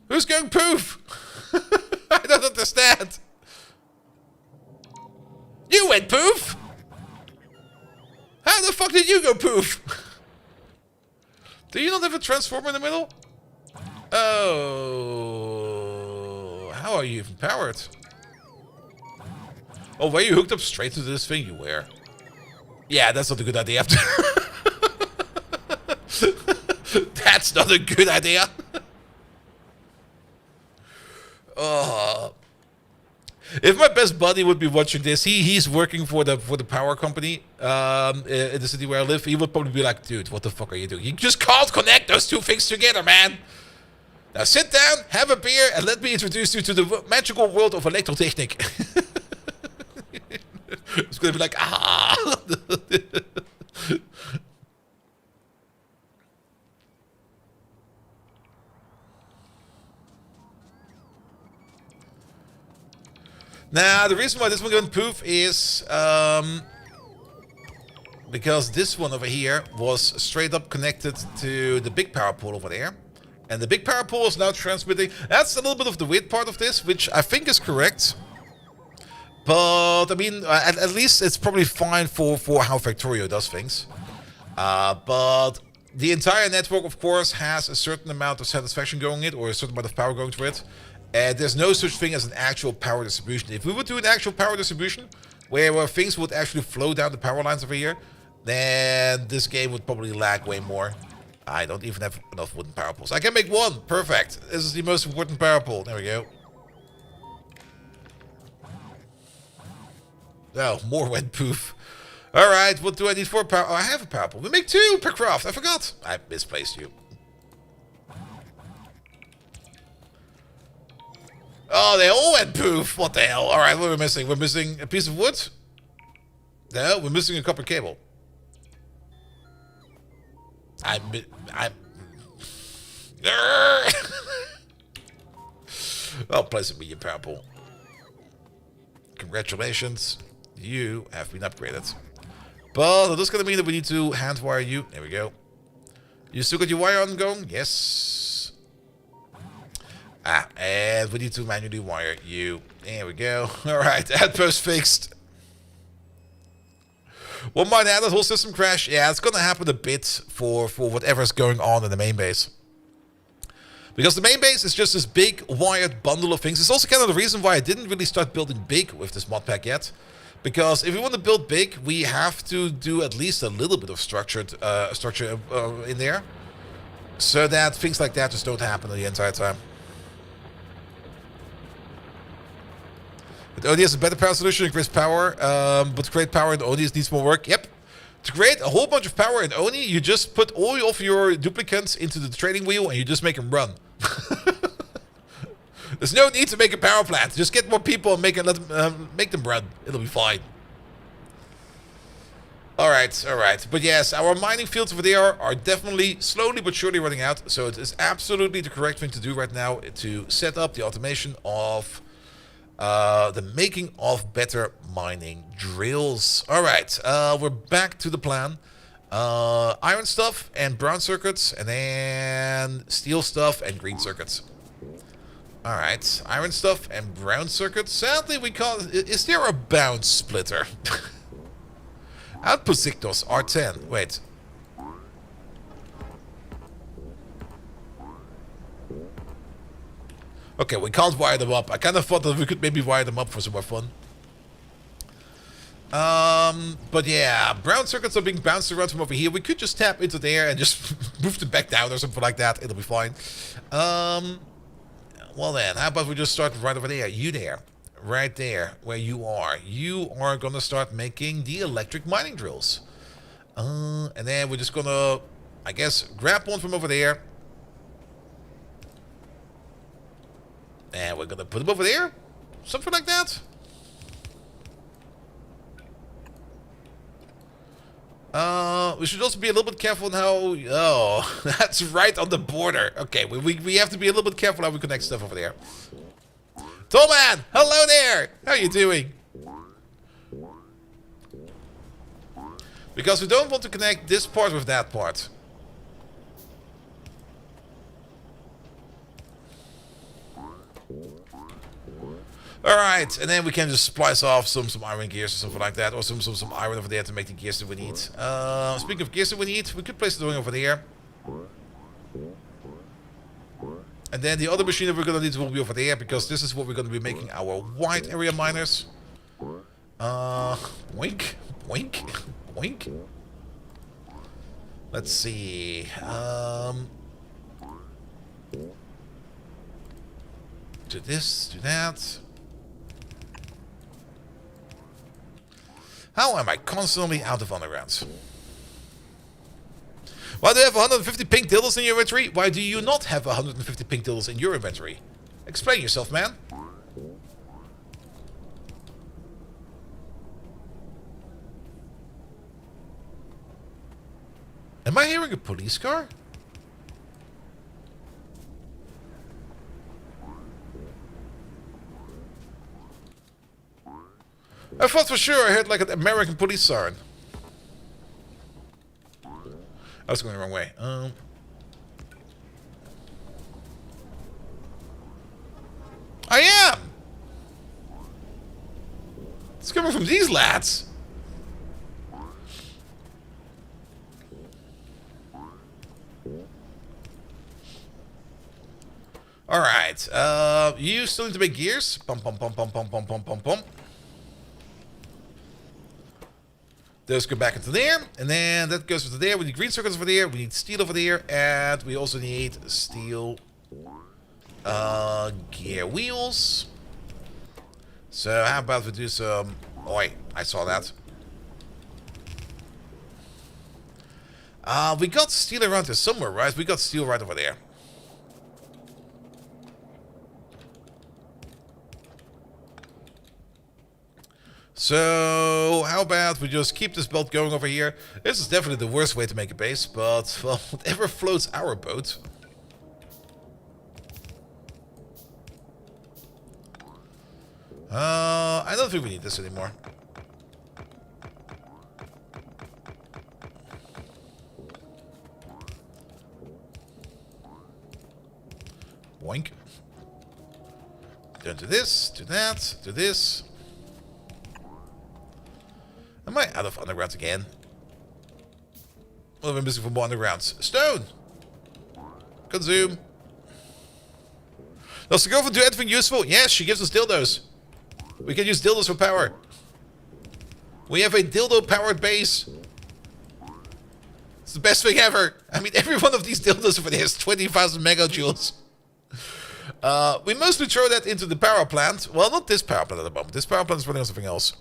Who's going poof? don't understand. You went poof. How the fuck did you go poof? Do you not have a transformer in the middle? Oh, how are you even powered? Oh, were you hooked up straight to this thing you wear? Yeah, that's not a good idea. That's not a good idea. Oh. If my best buddy would be watching this, he's working for the power company in the city where I live. He would probably be like, "Dude, what the fuck are you doing? You just can't connect those two things together, man." Now sit down, have a beer, and let me introduce you to the magical world of electrotechnic. It's gonna be like, ah. Now, the reason why this one went poof is because this one over here was straight up connected to the big power pole over there. And the big power pole is now transmitting. That's a little bit of the weird part of this, which I think is correct. But, I mean, at least it's probably fine for how Factorio does things. But the entire network, of course, has a certain amount of satisfaction going in it, or a certain amount of power going to it. And there's no such thing as an actual power distribution. If we would do an actual power distribution, where things would actually flow down the power lines over here, then this game would probably lag way more. I don't even have enough wooden power poles. I can make one. Perfect. This is the most important power pole. There we go. Oh, more went poof. Alright, what do I need for power? Oh, I have a power pole. We make two per craft. I forgot. I misplaced you. Oh, they all went poof. What the hell? Alright, what are we missing? We're missing a piece of wood? No, we're missing a copper cable. I'll place it with your power pole. Congratulations. You have been upgraded. But this is going to mean that we need to hand wire you. There we go. You still got your wire on going? Yes. And we need to manually wire you. There we go. Alright, outpost fixed. One might add that whole system crash. Yeah, it's going to happen a bit for whatever's going on in the main base. Because the main base is just this big wired bundle of things. It's also kind of the reason why I didn't really start building big with this mod pack yet. Because if we want to build big, we have to do at least a little bit of structure in there. So that things like that just don't happen the entire time. But ODS is a better power solution, increase power, but to create power in ODS needs more work. Yep. To create a whole bunch of power in Oni, you just put all of your duplicates into the trading wheel and you just make them run. There's no need to make a power plant. Just get more people and make them run. It'll be fine. Alright, alright. But yes, our mining fields over there are definitely slowly but surely running out. So it is absolutely the correct thing to do right now to set up the automation of the making of better mining drills. Alright, we're back to the plan. Iron stuff and brown circuits, and then steel stuff and green circuits. Alright, iron stuff and brown circuits. Sadly, we can't. Is there a bounce splitter? Outpost sectors R10. Wait. Okay, we can't wire them up. I kind of thought that we could maybe wire them up for some more fun. But yeah, brown circuits are being bounced around from over here. We could just tap into there and just move them back down or something like that. It'll be fine. Well then, how about we just start right over there? You there. Right there, where you are. You are gonna start making the electric mining drills. And then we're just gonna, I guess, grab one from over there. And we're gonna put them over there? Something like that? We should also be a little bit careful on how... Oh, that's right on the border. Okay, we have to be a little bit careful how we connect stuff over there. Tollman! Hello there! How are you doing? Because we don't want to connect this part with that part. Alright, and then we can just splice off some iron gears or something like that, or some iron over there to make the gears that we need. Speaking of gears that we need, we could place the doing over there. And then the other machine that we're going to need will be over there, because this is what we're going to be making our wide area miners. Wink, wink, wink. Let's see. Do this, do that. How am I constantly out of undergrounds? Why do you have 150 pink dildos in your inventory? Why do you not have 150 pink dildos in your inventory? Explain yourself, man. Am I hearing a police car? I thought for sure I heard like an American police siren. I was going the wrong way. I am! It's coming from these lads. Alright, you still need to make gears. Pum pum pum pum pum pum pum pum pum. Those go back into there, and then that goes into there. We need green circuits over there, we need steel over there, and we also need steel gear wheels. So how about we do some... Oh wait, I saw that. We got steel around here somewhere, right? We got steel right over there. So, how about we just keep this belt going over here? This is definitely the worst way to make a base, but, well, whatever floats our boat. I don't think we need this anymore. Boink. Don't do this, do that, do this. Am I out of undergrounds again? What am I missing for more undergrounds? Stone! Consume. Does the girlfriend do anything useful? Yes, she gives us dildos. We can use dildos for power. We have a dildo-powered base. It's the best thing ever. I mean, every one of these dildos over there is 20,000 megajoules. We mostly throw that into the power plant. Well, not this power plant at the moment. This power plant is running on something else.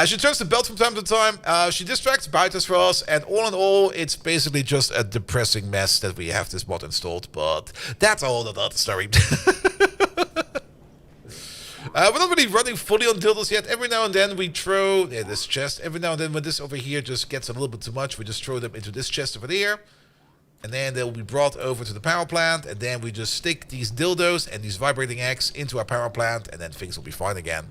She turns the belt from time to time. She distracts biters for us, and all in all, it's basically just a depressing mess that we have this mod installed. But that's a whole other story. We're not really running fully on dildos yet. Every now and then we throw this chest. Every now and then when this over here just gets a little bit too much, we just throw them into this chest over there. And then they'll be brought over to the power plant. And then we just stick these dildos and these vibrating eggs into our power plant. And then things will be fine again.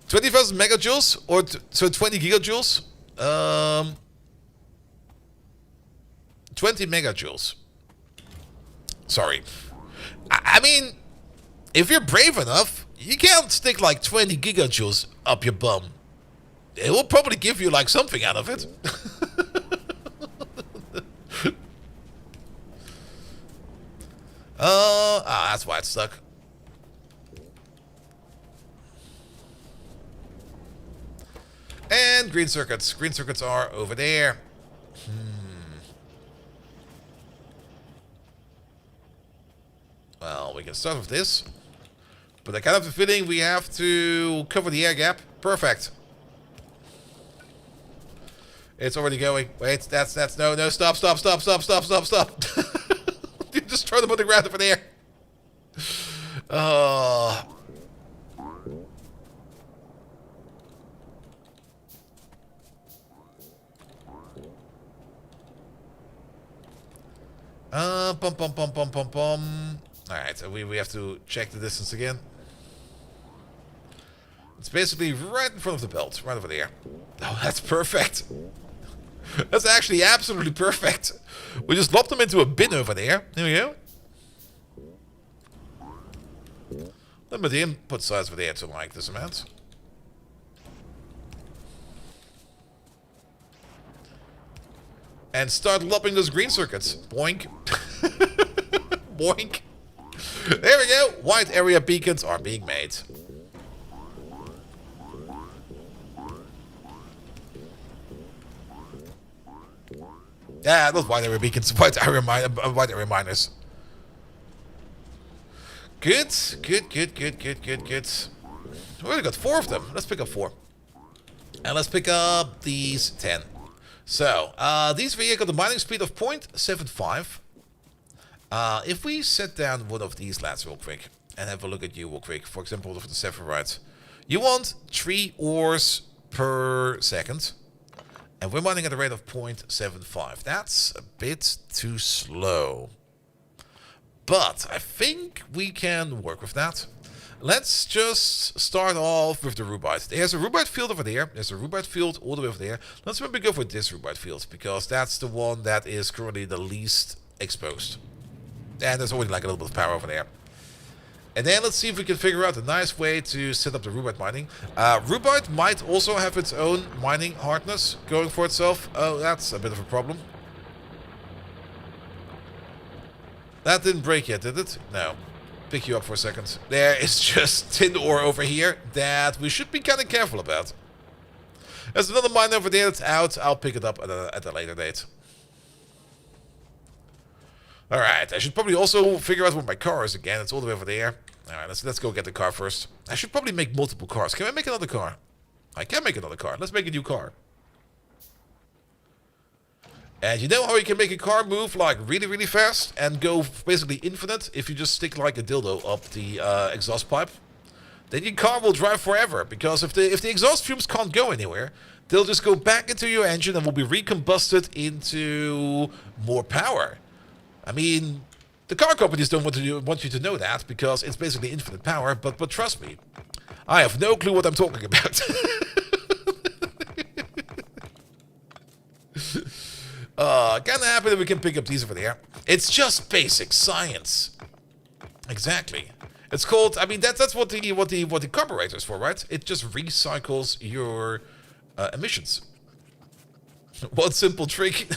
20,000 megajoules? Or so 20 gigajoules? 20 megajoules. Sorry. I mean, if you're brave enough, you can't stick like 20 gigajoules up your bum. It will probably give you like something out of it. That's why it's stuck. And green circuits. Green circuits are over there. Well, we can start with this. But I kind of have the feeling we have to cover the air gap. Perfect. It's already going. Wait, that's no, stop. You just throw them on the ground over there. Bum. Alright, so we have to check the distance again. It's basically right in front of the belt, right over there. Oh, that's perfect. That's actually absolutely perfect. We just lopped them into a bin over there. There we go. Limit the input size over there to like this amount. And start lopping those green circuits. Boink. Boink. There we go. White area beacons are being made. Yeah, not white area beacons. White area miners. Good. Good, good, good, good, good, good. We already got 4 of them. Let's pick up 4. And let's pick up these 10. So, these vehicles got a mining speed of 0.75. If we set down one of these lads real quick and have a look at you real quick, for example, for the Sephiroth, you want 3 ores per second, and we're mining at a rate of 0.75. That's a bit too slow, but I think we can work with that. Let's just start off with the Rubite. There's a Rubite field over there. There's a Rubite field all the way over there. Let's maybe go for this Rubite field, because that's the one that is currently the least exposed. And there's already like a little bit of power over there. And then let's see if we can figure out a nice way to set up the Rubite mining. Rubite might also have its own mining hardness going for itself. Oh, that's a bit of a problem. That didn't break yet, did it? No. Pick you up for a second. There is just tin ore over here that we should be kind of careful about. There's another mine over there that's out. I'll pick it up at a later date. Alright, I should probably also figure out where my car is again. It's all the way over there. Alright, let's go get the car first. I should probably make multiple cars. Can I make another car? I can make another car. Let's make a new car. And you know how you can make a car move like really, really fast and go basically infinite if you just stick like a dildo up the exhaust pipe? Then your car will drive forever, because if the exhaust fumes can't go anywhere, they'll just go back into your engine and will be recombusted into more power. I mean, the car companies don't want you to know that, because it's basically infinite power, but trust me, I have no clue what I'm talking about. Kind of happy that we can pick up these over there. It's just basic science. Exactly. It's called. I mean, that's what the carburetor is for, right? It just recycles your emissions. One simple trick.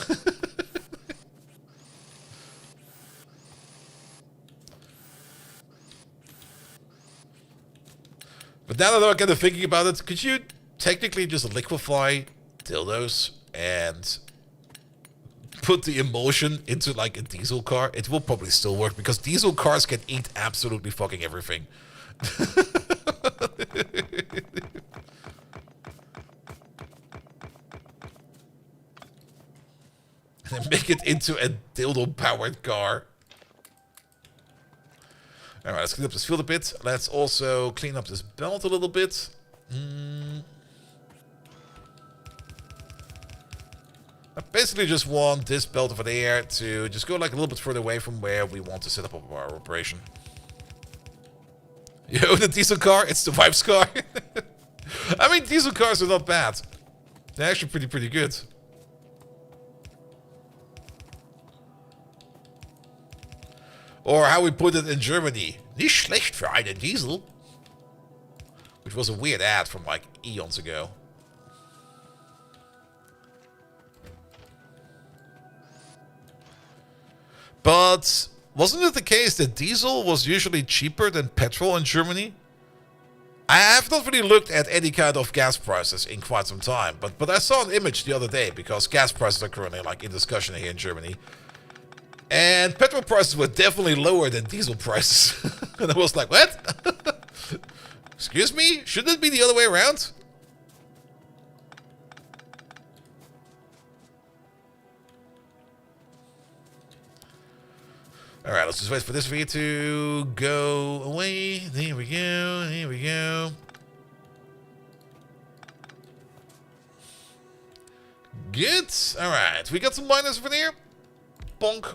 But now that I'm kind of thinking about it, could you technically just liquefy dildos and put the emulsion into like a diesel car? It will probably still work, because diesel cars can eat absolutely fucking everything. And make it into a dildo powered car. Alright, let's clean up this field a bit. Let's also clean up this belt a little bit. I basically just want this belt over there to just go like a little bit further away from where we want to set up our operation. Yo, the diesel car, it's the wife's car. I mean, diesel cars are not bad. They're actually pretty good. Or how we put it in Germany, nicht schlecht für einen Diesel. Which was a weird ad from like eons ago. But wasn't it the case that diesel was usually cheaper than petrol in Germany? I have not really looked at any kind of gas prices in quite some time, but I saw an image the other day, because gas prices are currently like in discussion here in Germany. And petrol prices were definitely lower than diesel prices. And I was like, what? Excuse me? Shouldn't it be the other way around? Alright, let's just wait for this video to go away. There we go. Here we go. Good. Alright, we got some miners over there. Bonk.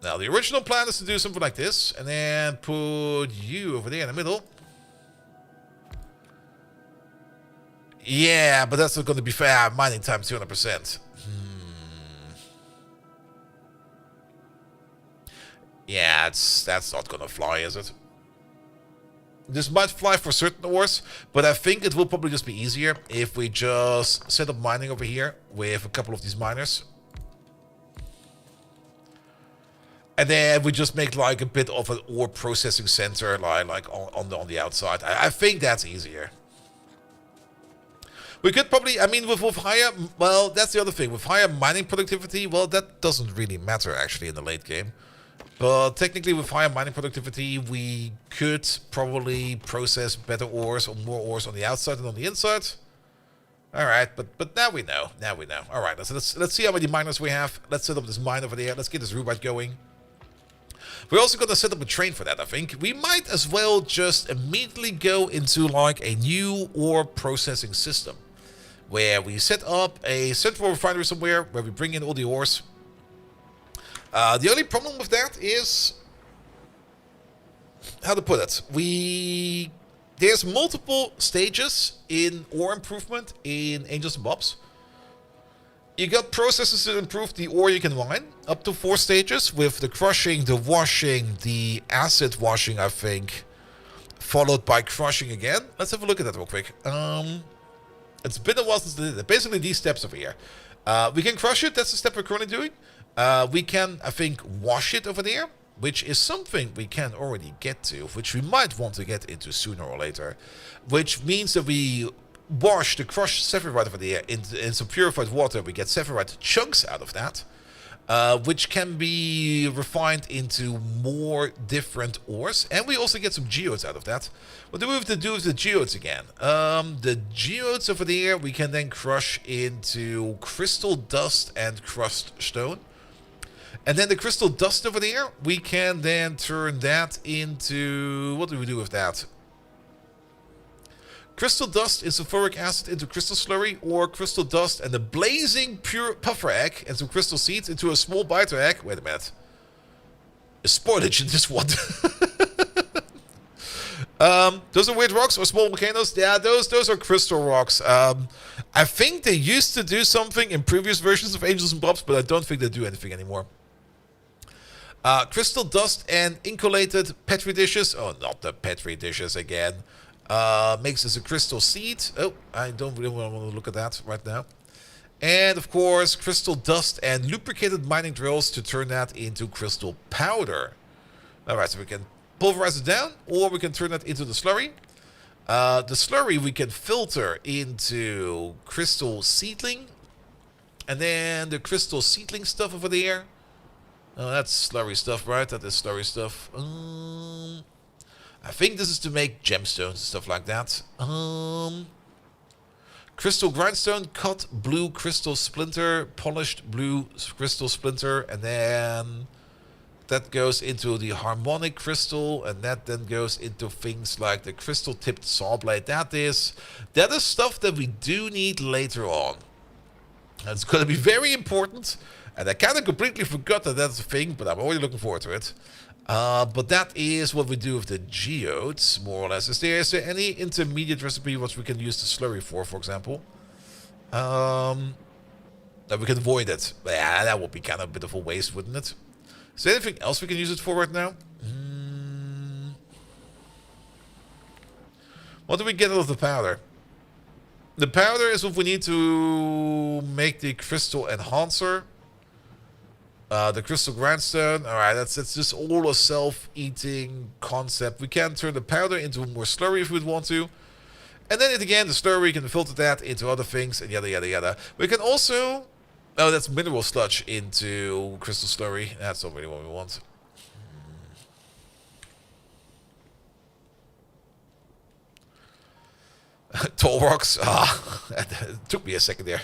Now, the original plan is to do something like this, and then put you over there in the middle. Yeah, but that's not going to be fair. Mining time 200%. Yeah, that's not going to fly, is it? This might fly for certain ores, but I think it will probably just be easier if we just set up mining over here with a couple of these miners. And then we just make like a bit of an ore processing center like on the outside. I think that's easier. We could probably, I mean, with higher, well, that's the other thing. With higher mining productivity, well, that doesn't really matter actually in the late game. But technically with higher mining productivity, we could probably process better ores or more ores on the outside than on the inside. Alright, but now we know. Now we know. Alright, let's see how many miners we have. Let's set up this mine over there. Let's get this rubite going. We're also going to set up a train for that, I think. We might as well just immediately go into like a new ore processing system. Where we set up a central refinery somewhere where we bring in all the ores. The only problem with that is, how to put it, there's multiple stages in ore improvement in Angels and Bobs. You got processes to improve the ore you can mine, up to 4 stages, with the crushing, the washing, the acid washing, I think, followed by crushing again. Let's have a look at that real quick. It's been a while since I did it. Basically these steps over here. We can crush it, that's the step we're currently doing. We can, I think, wash it over there, which is something we can already get to, which we might want to get into sooner or later. Which means that we wash the crushed saphirite over there in some purified water. We get saphirite chunks out of that, which can be refined into more different ores. And we also get some geodes out of that. What do we have to do with the geodes again? The geodes over there we can then crush into crystal dust and crushed stone. And then the crystal dust over there, we can then turn that into... What do we do with that? Crystal dust and sulfuric acid into crystal slurry, or crystal dust and a blazing pure puffer egg and some crystal seeds into a small biter egg. Wait a minute. A spoilage in this one. Those are weird rocks or small volcanoes. Yeah, those are crystal rocks. I think they used to do something in previous versions of Angels and Bobs, but I don't think they do anything anymore. Crystal dust and insulated petri dishes. Oh, not the petri dishes again. Makes us a crystal seed. Oh, I don't really want to look at that right now. And of course, crystal dust and lubricated mining drills to turn that into crystal powder. Alright, so we can pulverize it down, or we can turn that into the slurry. The slurry we can filter into crystal seedling. And then the crystal seedling stuff over there. Oh, that's slurry stuff, right? That is slurry stuff. I think this is to make gemstones and stuff like that. Crystal grindstone, cut blue crystal splinter, polished blue crystal splinter, and then that goes into the harmonic crystal, and that then goes into things like the crystal tipped saw blade. That is stuff that we do need later on. It's going to be very important, and I kind of completely forgot that that's a thing, but I'm already looking forward to it. But that is what we do with the geodes, more or less. Is there any intermediate recipe which we can use the slurry for example? That we can avoid it. Yeah, that would be kind of a bit of a waste, wouldn't it? Is there anything else we can use it for right now? What do we get out of the powder? The powder is what we need to make the crystal enhancer. The crystal grindstone. Alright, that's just all a self-eating concept. We can turn the powder into more slurry if we want to. And then again, the slurry, we can filter that into other things, and yada yada yada. We can also... Oh, that's mineral sludge into crystal slurry. That's not really what we want. Tall rocks. Ah, it took me a second there.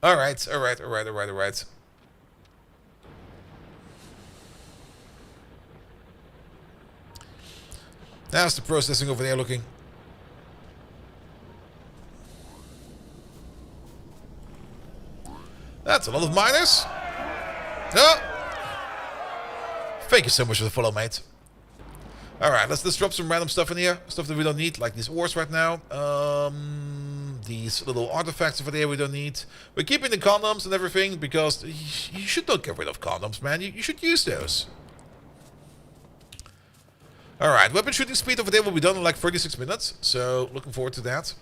Alright. How's the processing over there looking? That's a lot of miners. Oh! Thank you so much for the follow, mate. Alright, let's drop some random stuff in here. Stuff that we don't need, like these ores right now. These little artifacts over there we don't need. We're keeping the condoms and everything because you should not get rid of condoms, man. You should use those. Alright, weapon shooting speed over there will be done in like 36 minutes. So, looking forward to that.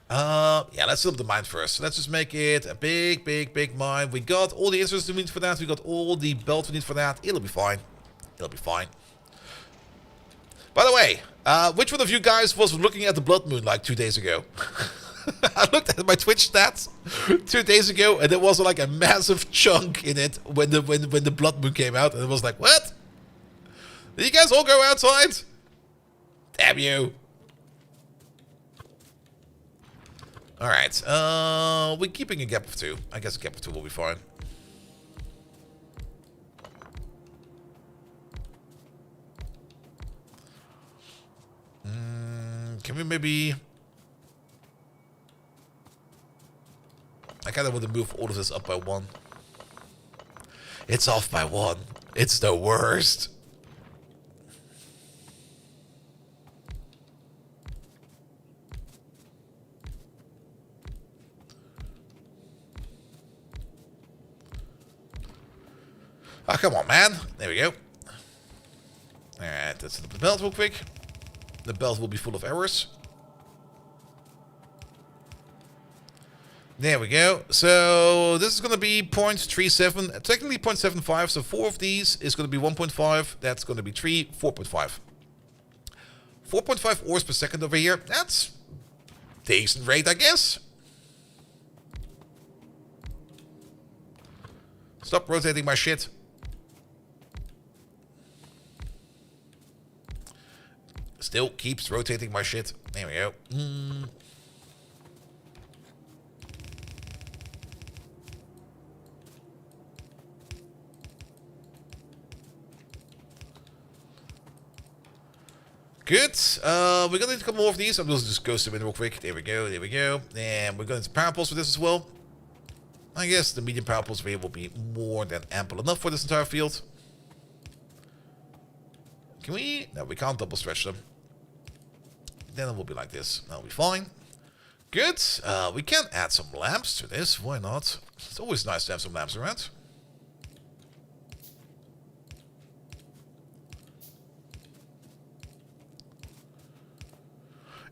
Yeah, let's fill up the mine first. Let's just make it a big mine. We got all the instruments we need for that. We got all the belts we need for that. It'll be fine. It'll be fine. By the way, which one of you guys was looking at the blood moon like 2 days ago? I looked at my Twitch stats 2 days ago, and there was like a massive chunk in it when the blood moon came out, and it was like, what? Did you guys all go outside? Damn you! All right, we're keeping a gap of 2. I guess a gap of 2 will be fine. Can we maybe... I kind of want to move all of this up by 1. It's off by 1. It's the worst. Oh, come on, man. There we go. Alright, let's set up the belt real quick. The belt will be full of errors. There we go. So this is going to be 0.37, technically 0.75. So 4 of these is going to be 1.5. That's going to be 3, 4.5. 4.5 ores per second over here. That's decent rate, I guess. Stop rotating my shit. Still keeps rotating my shit. There we go. Good. We're gonna need to come more of these. I'm just go zoom in real quick. There we go. There we go. And we're going to power pulse for this as well. I guess the medium power pulse will be more than ample enough for this entire field. Can we? No, we can't double stretch them. Then it will be like this. That'll be fine. Good. We can add some lamps to this. Why not? It's always nice to have some lamps around.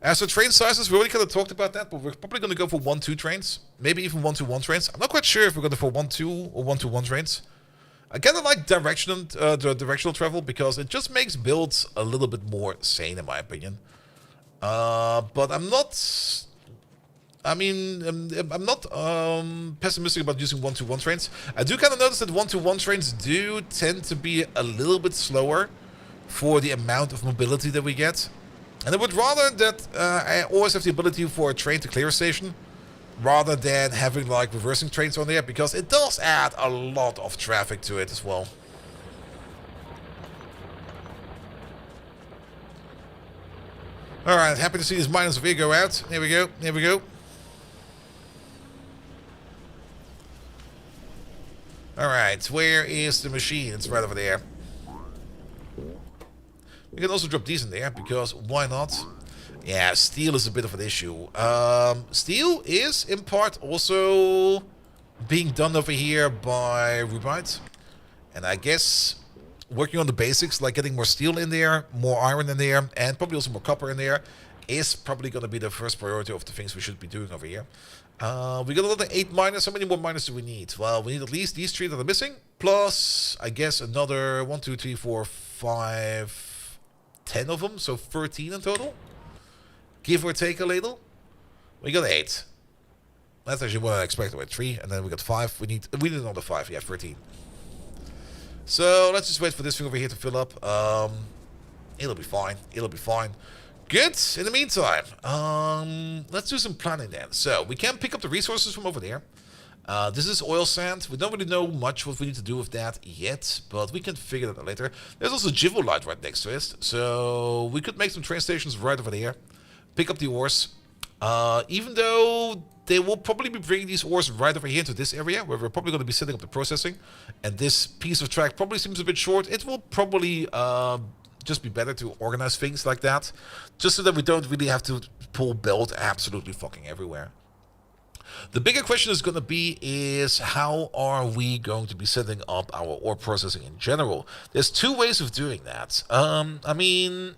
As for train sizes, we already kind of talked about that, but we're probably going to go for 1-2 trains. Maybe even 1-1 trains. I'm not quite sure if we're going to go for 1-2 or 1-1 trains. I kind of like directional travel because it just makes builds a little bit more sane, in my opinion. But I'm not... I mean, I'm not pessimistic about using 1-1 trains. I do kind of notice that 1-1 trains do tend to be a little bit slower for the amount of mobility that we get. And I would rather that I always have the ability for a train to clear a station rather than having like reversing trains on there, because it does add a lot of traffic to it as well. Alright, happy to see these miners over here go out. There we go, there we go. Alright, where is the machine? It's right over there. We can also drop these in there, because why not? Yeah, steel is a bit of an issue. Steel is, in part, also being done over here by Rubite. And I guess working on the basics, like getting more steel in there, more iron in there, and probably also more copper in there, is probably going to be the first priority of the things we should be doing over here. We got another 8 miners. How many more miners do we need? Well, we need at least these 3 that are missing, plus, I guess, another 1, 2, 3, 4, 5... 10 of them, so 13 in total. Give or take a little. We got 8. That's actually what I expected with 3, and then we got 5. We need another 5. Yeah, 13. So let's just wait for this thing over here to fill up. It'll be fine. It'll be fine. Good. In the meantime, let's do some planning then. So we can pick up the resources from over there. This is oil sand. We don't really know much what we need to do with that yet, but we can figure that out later. There's also Jivolite right next to it, so we could make some train stations right over there. Pick up the ores. Even though they will probably be bringing these ores right over here into this area, where we're probably going to be setting up the processing. And this piece of track probably seems a bit short. It will probably just be better to organize things like that, just so that we don't really have to pull belt absolutely fucking everywhere. The bigger question is going to be is how are we going to be setting up our ore processing in general? There's two ways of doing that. I mean,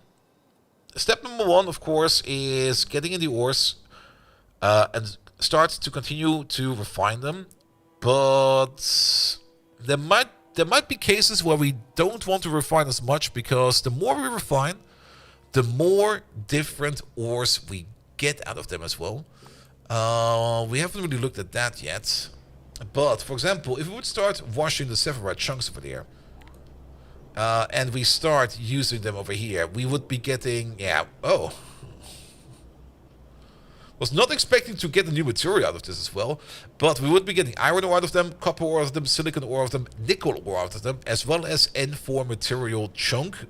step number one, of course, is getting in the ores and start to continue to refine them. But there might be cases where we don't want to refine as much, because the more we refine, the more different ores we get out of them as well. We haven't really looked at that yet. But, for example, if we would start washing the sephirite chunks over there, and we start using them over here, we would be getting, was not expecting to get a new material out of this as well, but we would be getting iron ore out of them, copper ore out of them, silicon ore out of them, nickel ore out of them, as well as N4 material chunk.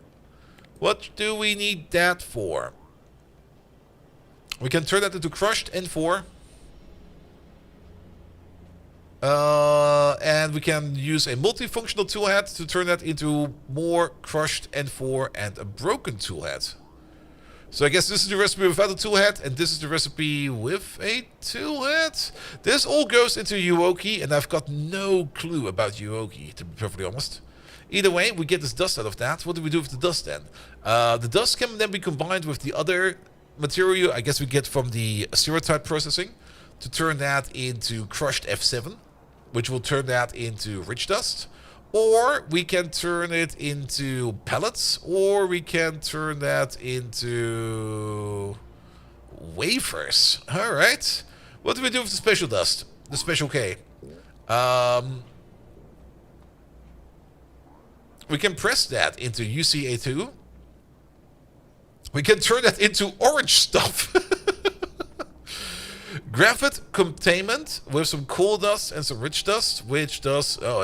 What do we need that for? We can turn that into crushed N4. And we can use a multifunctional tool head to turn that into more crushed N4 and a broken tool head. So I guess this is the recipe without a tool head, and this is the recipe with a tool head. This all goes into Yuoki, and I've got no clue about Yuoki, to be perfectly honest. Either way, we get this dust out of that. What do we do with the dust then? The dust can then be combined with the other material I guess we get from the asteroid processing to turn that into crushed F7, which will turn that into rich dust. Or we can turn it into pellets, or we can turn that into wafers. Alright. What do we do with the special dust? The special K. We can press that into UCA2. We can turn that into orange stuff. Graphite containment with some coal dust and some rich dust, which does... Oh,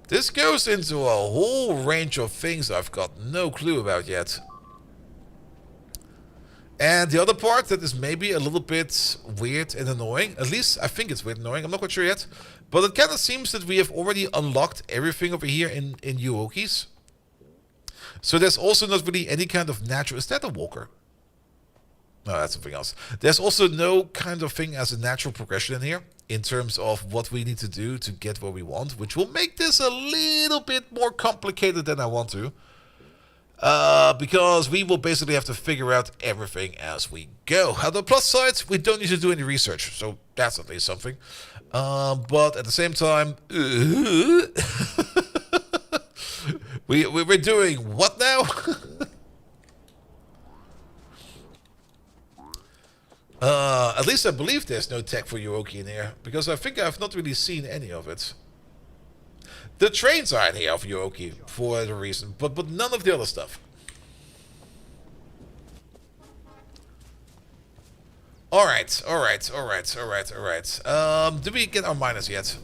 this goes into a whole range of things I've got no clue about yet. And the other part that is maybe a little bit weird and annoying, at least I think it's weird and annoying, I'm not quite sure yet, but it kind of seems that we have already unlocked everything over here in Yuoki's. So there's also not really any kind of natural... Is that a walker? No, that's something else. There's also no kind of thing as a natural progression in here in terms of what we need to do to get where we want, which will make this a little bit more complicated than I want to. Because we will basically have to figure out everything as we go. On the plus side, we don't need to do any research, so that's at least something. But at the same time... we're doing what now? At least I believe there's no tech for Yuoki in here, because I think I've not really seen any of it. The trains are in here of Yuoki for the reason, but none of the other stuff. Alright. Do we get our miners yet?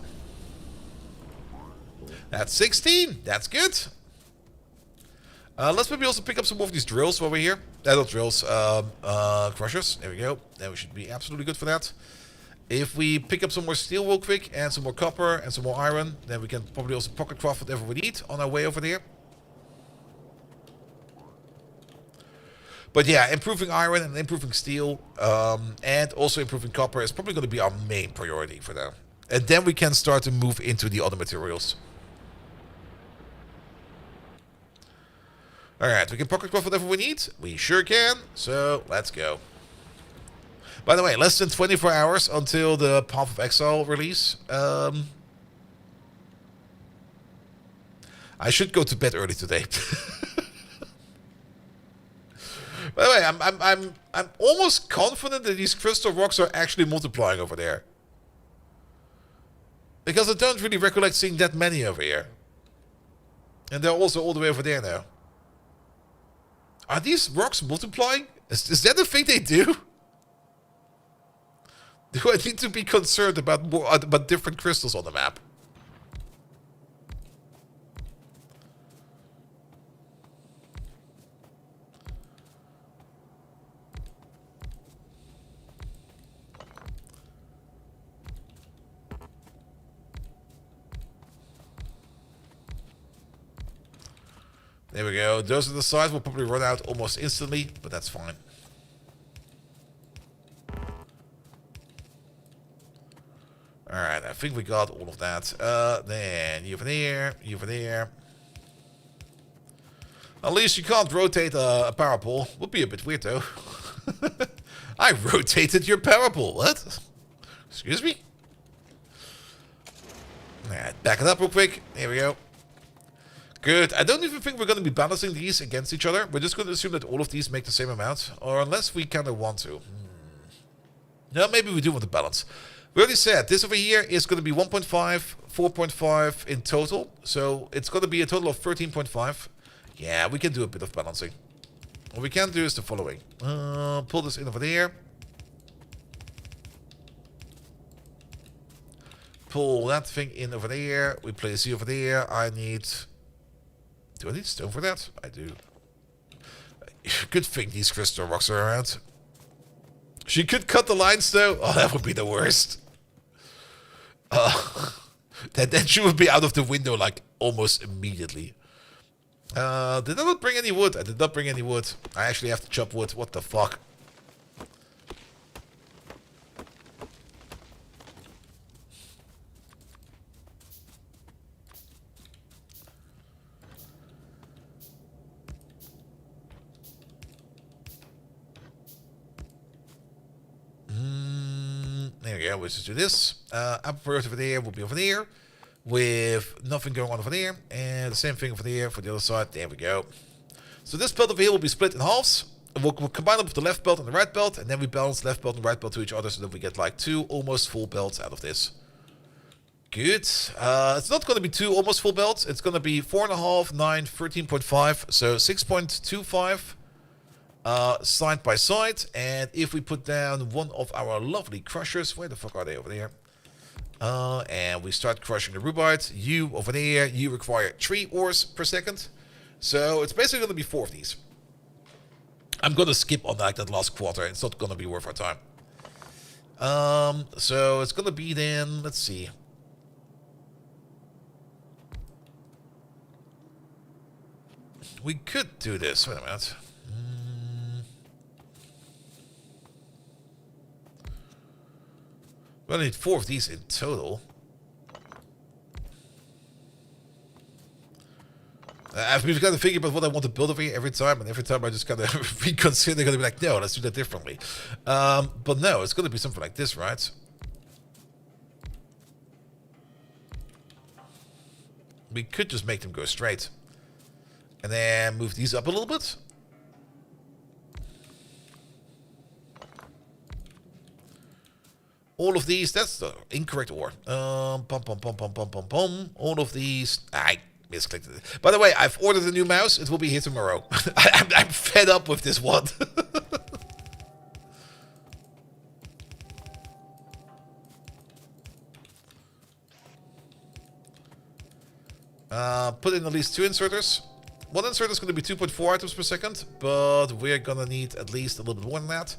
That's 16. That's good. Let's maybe also pick up some more of these drills while we're here. Not drills, crushers. There we go. Then we should be absolutely good for that. If we pick up some more steel real quick, and some more copper, and some more iron, then we can probably also pocket craft whatever we need on our way over there. But yeah, improving iron and improving steel, and also improving copper is probably going to be our main priority for now. And then we can start to move into the other materials. Alright, we can pocket craft whatever we need. We sure can. So, let's go. By the way, less than 24 hours until the Path of Exile release. I should go to bed early today. By the way, I'm almost confident that these crystal rocks are actually multiplying over there. Because I don't really recollect seeing that many over here. And they're also all the way over there now. Are these rocks multiplying? Is that the thing they do? Do I need to be concerned about different crystals on the map? There we go. Those on the side will probably run out almost instantly, but that's fine. Alright, I think we got all of that. Then you over there, you over there. At least you can't rotate a power pole. Would be a bit weird though. I rotated your power pole. What? Excuse me? Alright, back it up real quick. Here we go. Good. I don't even think we're going to be balancing these against each other. We're just going to assume that all of these make the same amount. Or unless we kind of want to. No, maybe we do want to balance. We already said this over here is going to be 1.5, 4.5 in total. So it's going to be a total of 13.5. Yeah, we can do a bit of balancing. What we can do is the following. Pull this in over there. Pull that thing in over there. We place you over there. I need... Do I need stone for that? I do. Good thing these crystal rocks are around. She could cut the lines though. Oh, that would be the worst. Then she would be out of the window like almost immediately. Did I not bring any wood? I did not bring any wood. I actually have to chop wood. What the fuck? There we go, let's just do this. Upward over there will be over there. With nothing going on over there. And the same thing over there for the other side. There we go. So this belt over here will be split in halves. We'll combine them with the left belt and the right belt. And then we balance left belt and right belt to each other so that we get like 2 almost full belts out of this. Good. It's not going to be 2 almost full belts. It's going to be 4.5, 9, 13.5. So 6.25. Side by side, and if we put down one of our lovely crushers, where the fuck are they over there? And we start crushing the rubite. You over there, you require 3 ores per second, so it's basically going to be 4 of these. I'm going to skip on like that last quarter. It's not going to be worth our time. So it's going to be then. Let's see. We could do this. Wait a minute. We only need 4 of these in total. I've got to figure about what I want to build over here every time, and every time I just kind of reconsider, they're going to be like, no, let's do that differently. But no, it's going to be something like this, right? We could just make them go straight. And then move these up a little bit. All of these, that's the incorrect ore. All of these, I misclicked it. By the way, I've ordered a new mouse. It will be here tomorrow. I'm fed up with this one. Put in at least 2 inserters. One insert is going to be 2.4 items per second, but we're going to need at least a little bit more than that.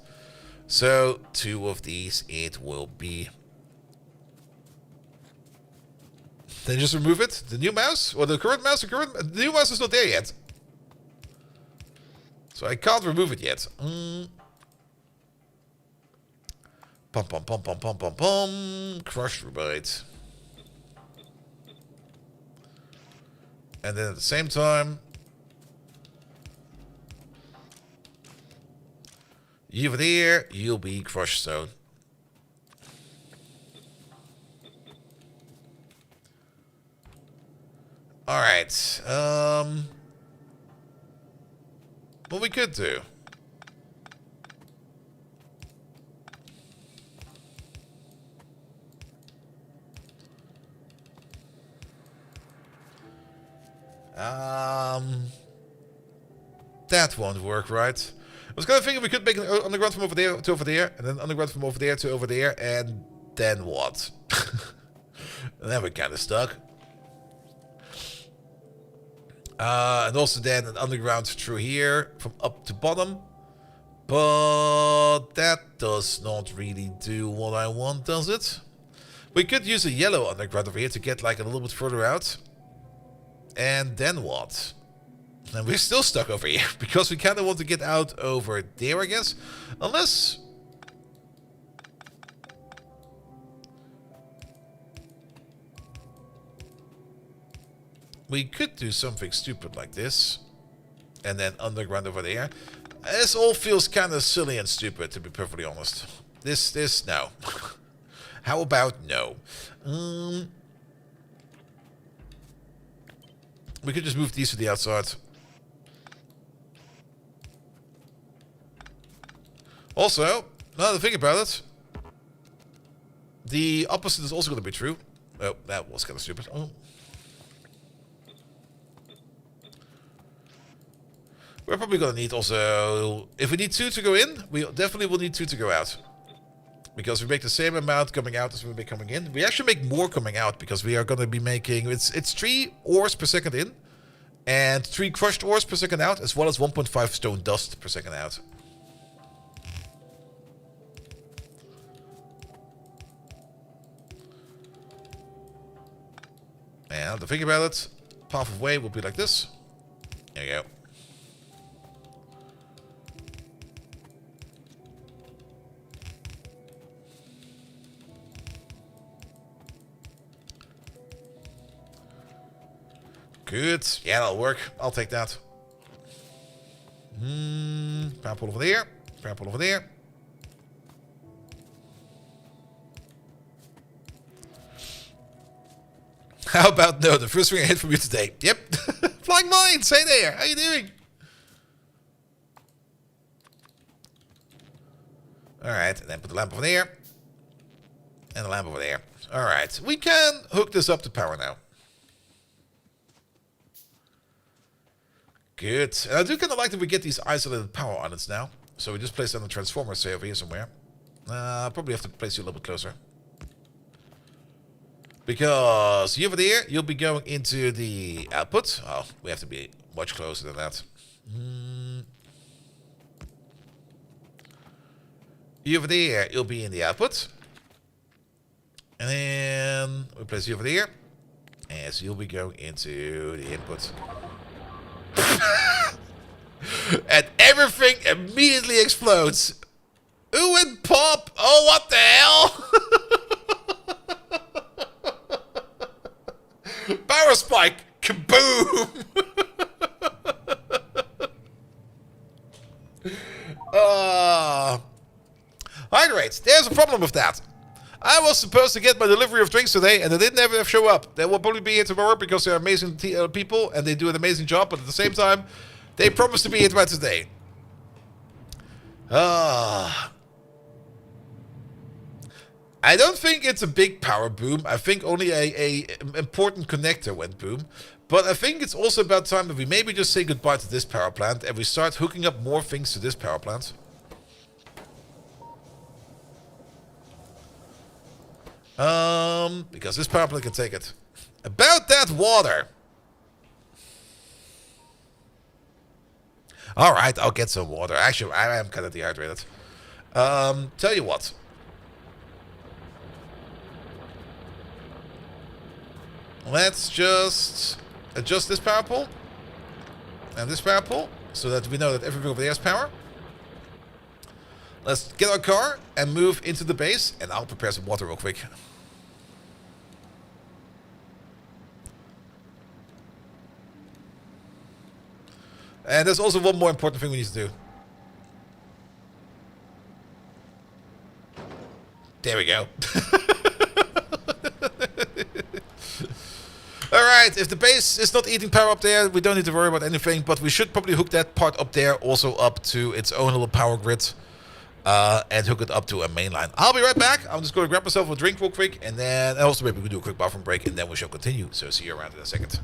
So 2 of these it will be. Then just remove it. The new mouse or the current mouse. The new mouse is not there yet, so I can't remove it yet. Pum pum pum pum pum pum pum. Crushed rubite. And then at the same time, you over there, you'll be crushed stone. Alright. What we could do. That won't work, right? I was kind of thinking we could make an underground from over there to over there, and then underground from over there to over there, and then what? And then we're kind of stuck. And also then an underground through here, from up to bottom. But that does not really do what I want, does it? We could use a yellow underground over here to get like a little bit further out. And then what? And we're still stuck over here because we kind of want to get out over there, I guess. Unless... we could do something stupid like this. And then underground over there. This all feels kind of silly and stupid, to be perfectly honest. This, no. How about no? We could just move these to the outside. Also, now that I think about it, the opposite is also going to be true. Oh, that was kind of stupid. Oh. We're probably going to need also... if we need 2 to go in, we definitely will need 2 to go out. Because we make the same amount coming out as we make coming in. We actually make more coming out because we are going to be making... It's 3 ores per second in. And 3 crushed ores per second out. As well as 1.5 stone dust per second out. And to think about it, path of way will be like this. There you go. Good. Yeah, that'll work. I'll take that. Power pole over there. Power pole over there. How about no? The first thing I hit from you today. Yep. Flying Mines. Hey there. How you doing? Alright. And then put the lamp over there. And the lamp over there. Alright. We can hook this up to power now. Good. And I do kind of like that we get these isolated power islands now. So we just place them on the transformer, say, over here somewhere. Probably have to place you a little bit closer. Because you over there, you'll be going into the output. Oh, we have to be much closer than that. You over there, you'll be in the output. And then we place you over there. And so you'll be going into the input. And everything immediately explodes. Ooh, and pop! Oh, what the hell? Power spike! Kaboom! Hydrate. There's a problem with that. I was supposed to get my delivery of drinks today, and they didn't ever show up. They will probably be here tomorrow because they're amazing people, and they do an amazing job. But at the same time, they promised to be here by today. I don't think it's a big power boom. I think only a important connector went boom. But I think it's also about time that we maybe just say goodbye to this power plant and we start hooking up more things to this power plant. Because this power plant can take it. About that water. Alright, I'll get some water. Actually, I am kind of dehydrated. Tell you what. Let's just adjust this power pole. And this power pole. So that we know that everything over there has power. Let's get our car and move into the base. And I'll prepare some water real quick. And there's also one more important thing we need to do. There we go. Alright, if the base is not eating power up there, we don't need to worry about anything. But we should probably hook that part up there also up to its own little power grid. And hook it up to a main line. I'll be right back. I'm just going to grab myself a drink real quick. And then also maybe we can do a quick bathroom break. And then we shall continue. So see you around in a second.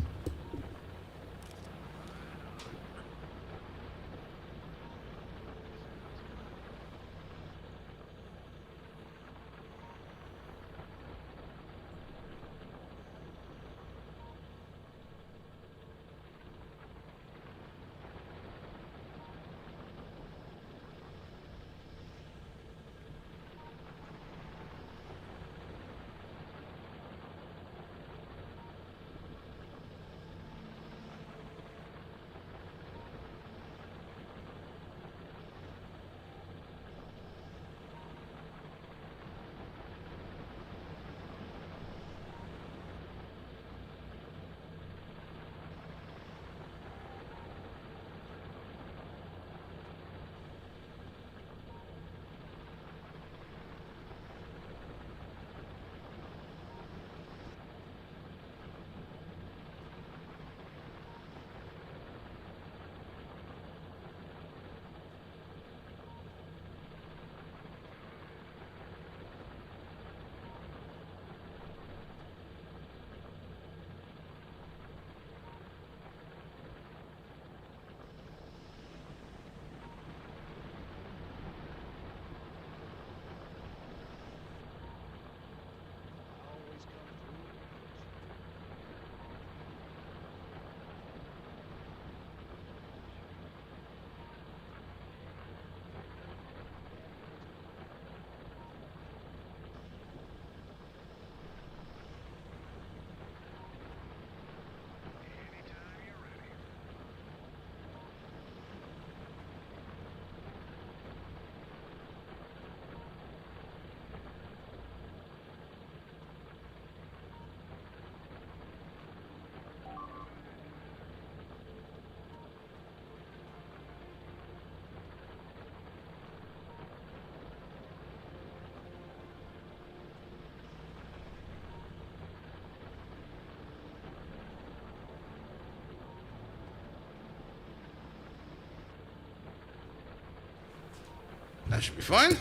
That should be fine.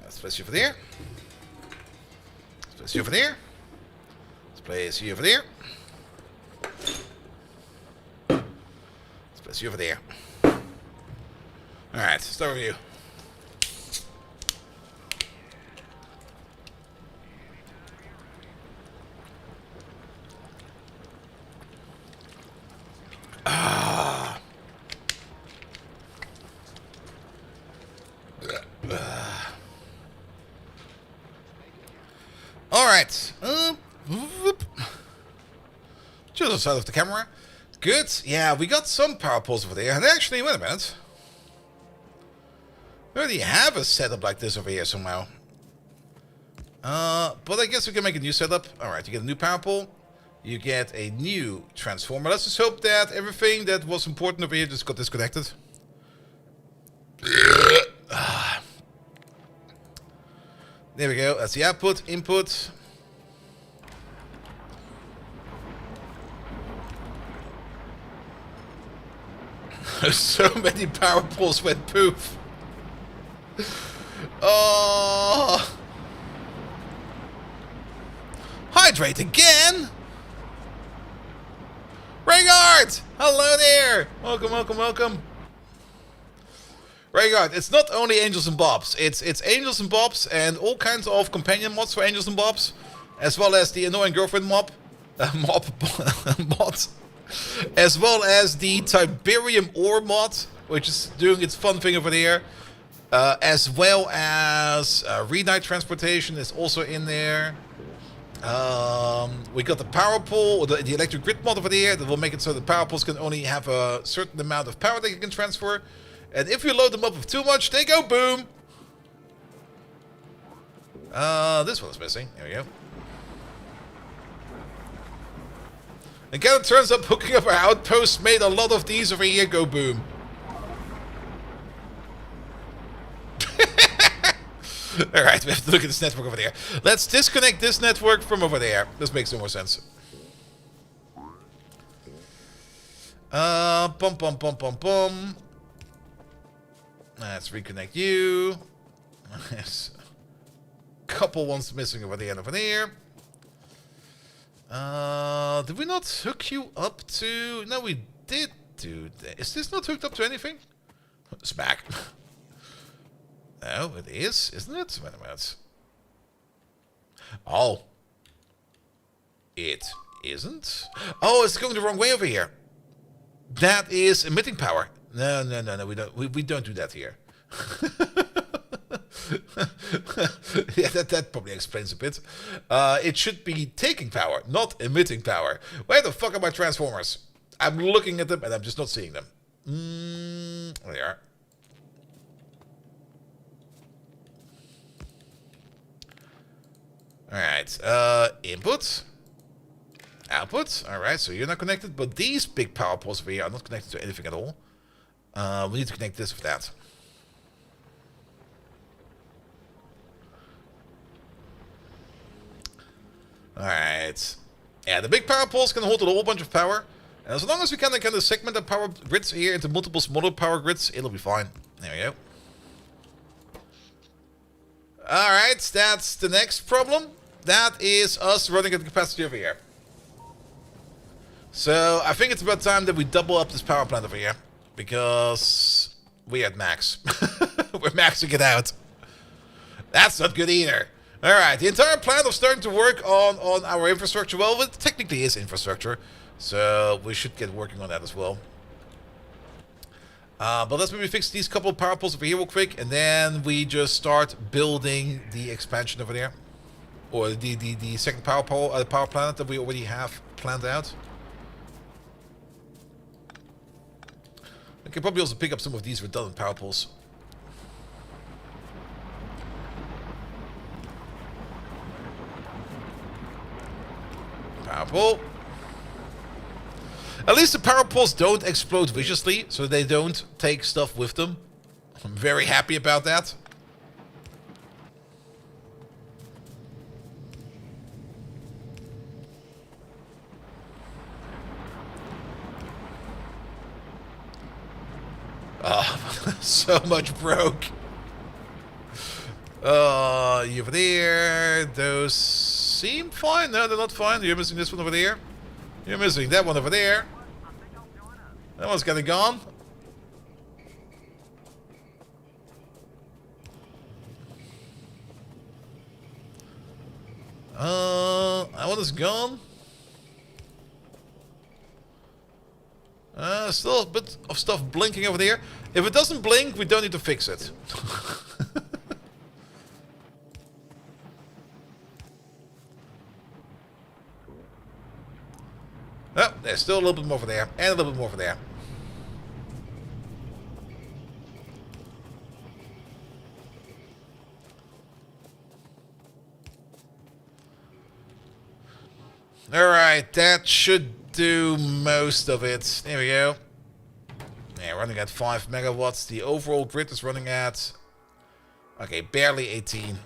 Let's place you over there. Let's place you over there. Let's place you over there. Let's place you over there. Alright, start with you. Alright. Just outside of the camera. Good. Yeah, we got some power poles over there. And actually, wait a minute. We already have a setup like this over here somehow. But I guess we can make a new setup. Alright, you get a new power pole. You get a new transformer. Let's just hope that everything that was important over here just got disconnected. There we go. That's the output, input. So many power poles went poof. Oh. Hydrate again? Raygard! Hello there! Welcome, welcome, welcome. Raygard, it's not only Angels and Bobs. It's Angels and Bobs and all kinds of companion mods for Angels and Bobs, as well as the annoying girlfriend mod, as well as the Tiberium ore mod, which is doing its fun thing over there, as well as Redite transportation is also in there. We got the power pole, the electric grid mod over there that will make it so the power poles can only have a certain amount of power that you can transfer. And if you load them up with too much, they go boom. This one's missing. There we go. Again, it turns up hooking up our outpost made a lot of these over here go boom. Alright, we have to look at this network over there. Let's disconnect this network from over there. This makes no more sense. Bum. Let's reconnect you. There's a couple ones missing over there and over there. Did we not hook you up to... No, we did do that. Is this not hooked up to anything? Smack. No, it is, isn't it? Wait a minute. Oh. It isn't? Oh, it's going the wrong way over here. That is emitting power. No, we don't do that here. Yeah, that probably explains a bit. It should be taking power, not emitting power. Where the fuck are my transformers? I'm looking at them and I'm just not seeing them. There they are. Alright, input. Output. Alright, so you're not connected, but these big power poles over here are not connected to anything at all. We need to connect this with that. Alright. Yeah, the big power poles can hold a whole bunch of power. And as long as we can kind of segment the power grids here into multiple smaller power grids, it'll be fine. There we go. Alright, that's the next problem. That is us running at the capacity over here. So, I think it's about time that we double up this power plant over here. Because we at max. We're maxing it out. That's not good either. Alright, the entire plan of starting to work on our infrastructure. Well, it technically is infrastructure. So, we should get working on that as well. But let's maybe fix these couple of power poles over here real quick. And then we just start building the expansion over there. Or the second power pole, power planet that we already have planned out. I can probably also pick up some of these redundant power poles. Power pole. At least the power poles don't explode viciously, so they don't take stuff with them. I'm very happy about that. Oh, so much broke. You over there. Those seem fine. No, they're not fine. You're missing this one over there. You're missing that one over there. That one's kind of gone. That one is gone. Still a bit of stuff blinking over there. If it doesn't blink, we don't need to fix it. Oh, there's still a little bit more over there. And a little bit more over there. Alright, that should do most of it. There we go. Yeah, running at 5 megawatts. The overall grid is running at... Okay, barely 18.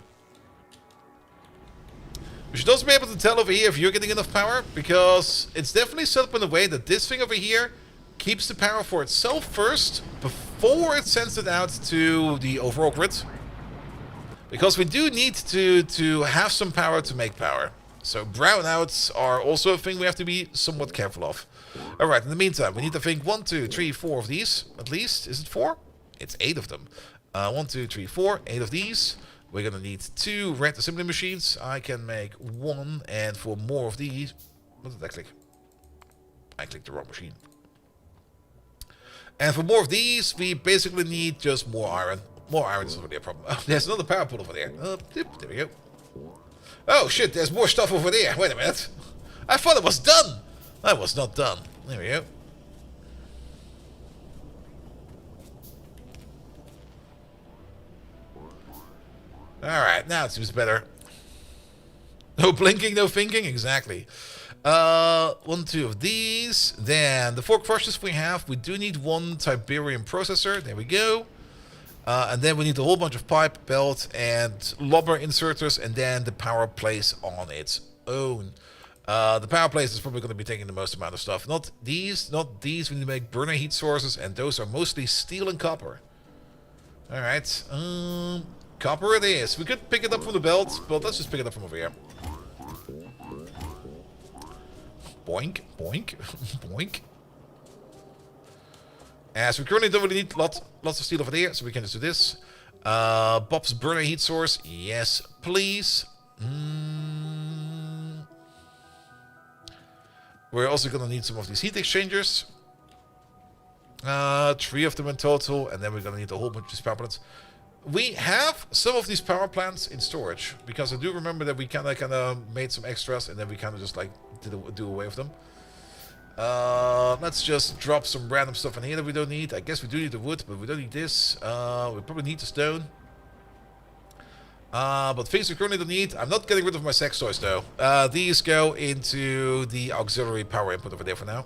We should also be able to tell over here if you're getting enough power, because it's definitely set up in a way that this thing over here keeps the power for itself first, before it sends it out to the overall grid. Because we do need to have some power to make power. So brownouts are also a thing we have to be somewhat careful of. Alright, in the meantime, we need to think 1, 2, 3, 4 of these, at least. Is it 4? It's 8 of them. 1, 2, 3, 4, 8 of these. We're gonna need 2 red assembly machines. I can make 1, and for more of these... What did I click? I clicked the wrong machine. And for more of these, we basically need just more iron. More iron is already a problem. Oh, there's another power pole over there. There we go. Oh shit, there's more stuff over there. Wait a minute. I thought it was done. That was not done. There we go. Alright, now it seems better. No blinking, no thinking? Exactly. 1, 2 of these. Then the 4 crushers we have. We do need 1 Tiberium processor. There we go. And then we need a whole bunch of pipe, belt, and lobber inserters, and then the power place on its own. The power place is probably going to be taking the most amount of stuff. Not these, not these. We need to make burner heat sources, and those are mostly steel and copper. Alright. Copper it is. We could pick it up from the belt, but let's just pick it up from over here. Boink, boink, boink. As we currently don't really need lots of steel over there, so we can just do this. Bob's burner heat source. Yes, please. We're also going to need some of these heat exchangers. 3 of them in total, and then we're going to need a whole bunch of these power plants. We have some of these power plants in storage, because I do remember that we kind of made some extras, and then we kind of just like do away with them. Let's just drop some random stuff in here that we don't need. I guess we do need the wood, but we don't need this. We probably need the stone. But things we currently don't need. I'm not getting rid of my sex toys though. These go into the auxiliary power input over there for now.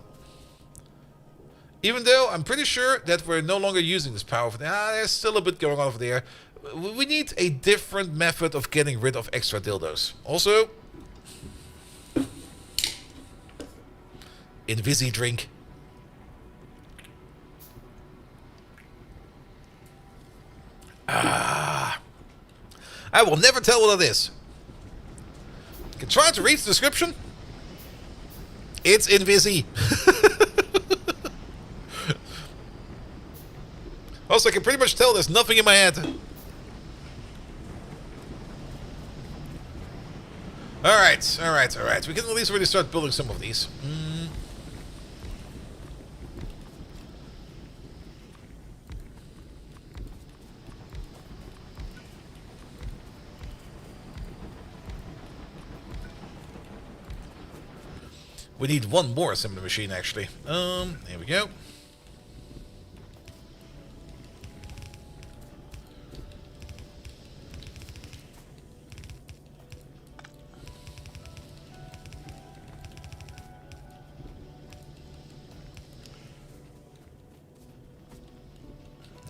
Even though I'm pretty sure that we're no longer using this power for now. There's still a bit going on over there. We need a different method of getting rid of extra dildos. Also, Invisi drink. I will never tell what it is. You can try to read the description. It's Invisi. Also, I can pretty much tell there's nothing in my head. Alright, alright, alright. We can at least really start building some of these. We need 1 more assembly machine, actually. Here we go.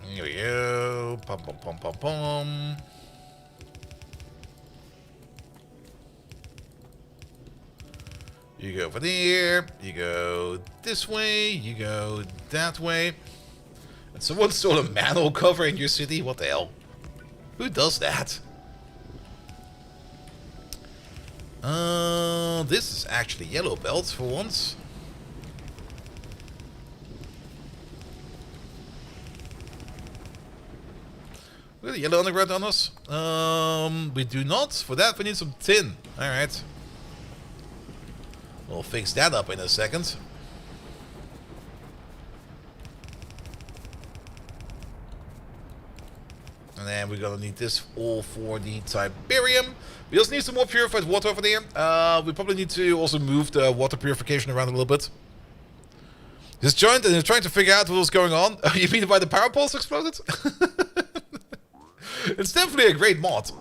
Here we go. Pum, pum, pum, pum, pum. You go over there, you go this way, you go that way. And someone stole a manhole cover in your city? What the hell? Who does that? This is actually yellow belt for once. We got a yellow underground on us. We do not. For that, we need some tin. Alright. We'll fix that up in a second. And then we're gonna need this all for the Tiberium. We also need some more purified water over there. We probably need to also move the water purification around a little bit. Just joined and they're trying to figure out what was going on. You mean why the power poles exploded? It's definitely a great mod.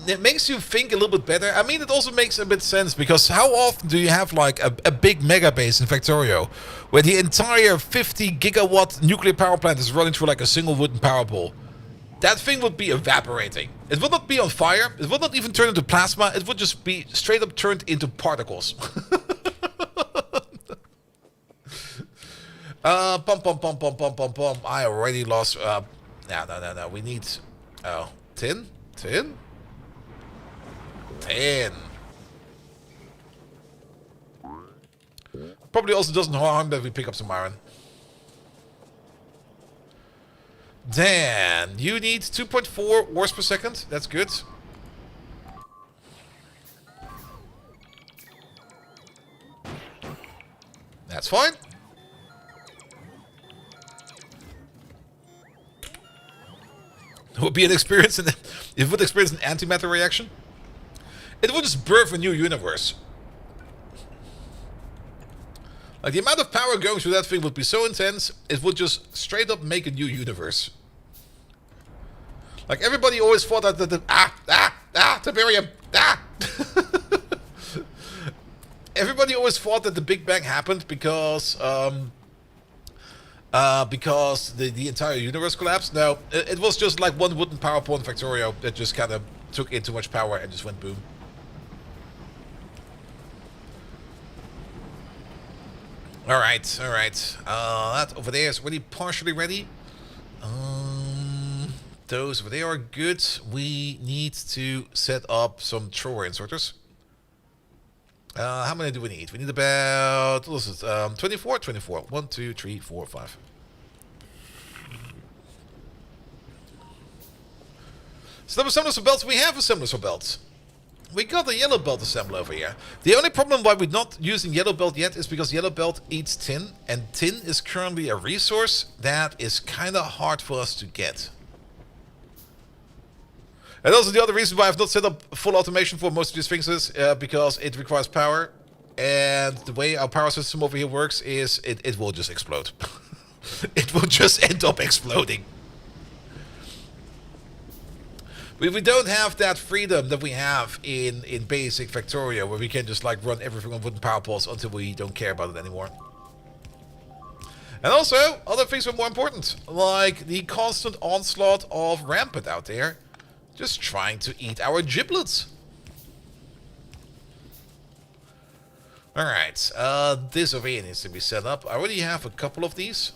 It makes you think a little bit better. I mean, it also makes a bit sense, because how often do you have like a big mega base in Factorio where the entire 50 gigawatt nuclear power plant is running through like a single wooden power pole? That thing would be evaporating. It would not be on fire. It would not even turn into plasma. It would just be straight up turned into particles. Pum. I already lost. No. We need. Oh, tin. Probably also doesn't harm that we pick up some iron. Dan, you need 2.4 ores per second. That's good. That's fine. It would be an experience, it would experience an antimatter reaction. It would just birth a new universe. Like, the amount of power going through that thing would be so intense, it would just straight up make a new universe. Like, everybody always thought that Tiberium, Everybody always thought that the Big Bang happened because the entire universe collapsed. No, it was just like one wooden power pole in Factorio that just kind of took in too much power and just went boom. Alright. That over there is already partially ready. Those over there are good. We need to set up some Trojan sorters. How many do we need? We need about, what is it, 24? 24. 1, 2, 3, 4, 5. So the assemblers for belts, we have assemblers for belts. We got a yellow belt assembler over here. The only problem why we're not using yellow belt yet is because yellow belt eats tin, and tin is currently a resource that is kind of hard for us to get. And also the other reason why I've not set up full automation for most of these things is because it requires power. And the way our power system over here works is it will just explode. It will just end up exploding. We don't have that freedom that we have in basic Factorio, where we can just like run everything on wooden power poles until we don't care about it anymore. And also, other things are more important, like the constant onslaught of Rampant out there, just trying to eat our giblets. Alright, this over here needs to be set up. I already have a couple of these.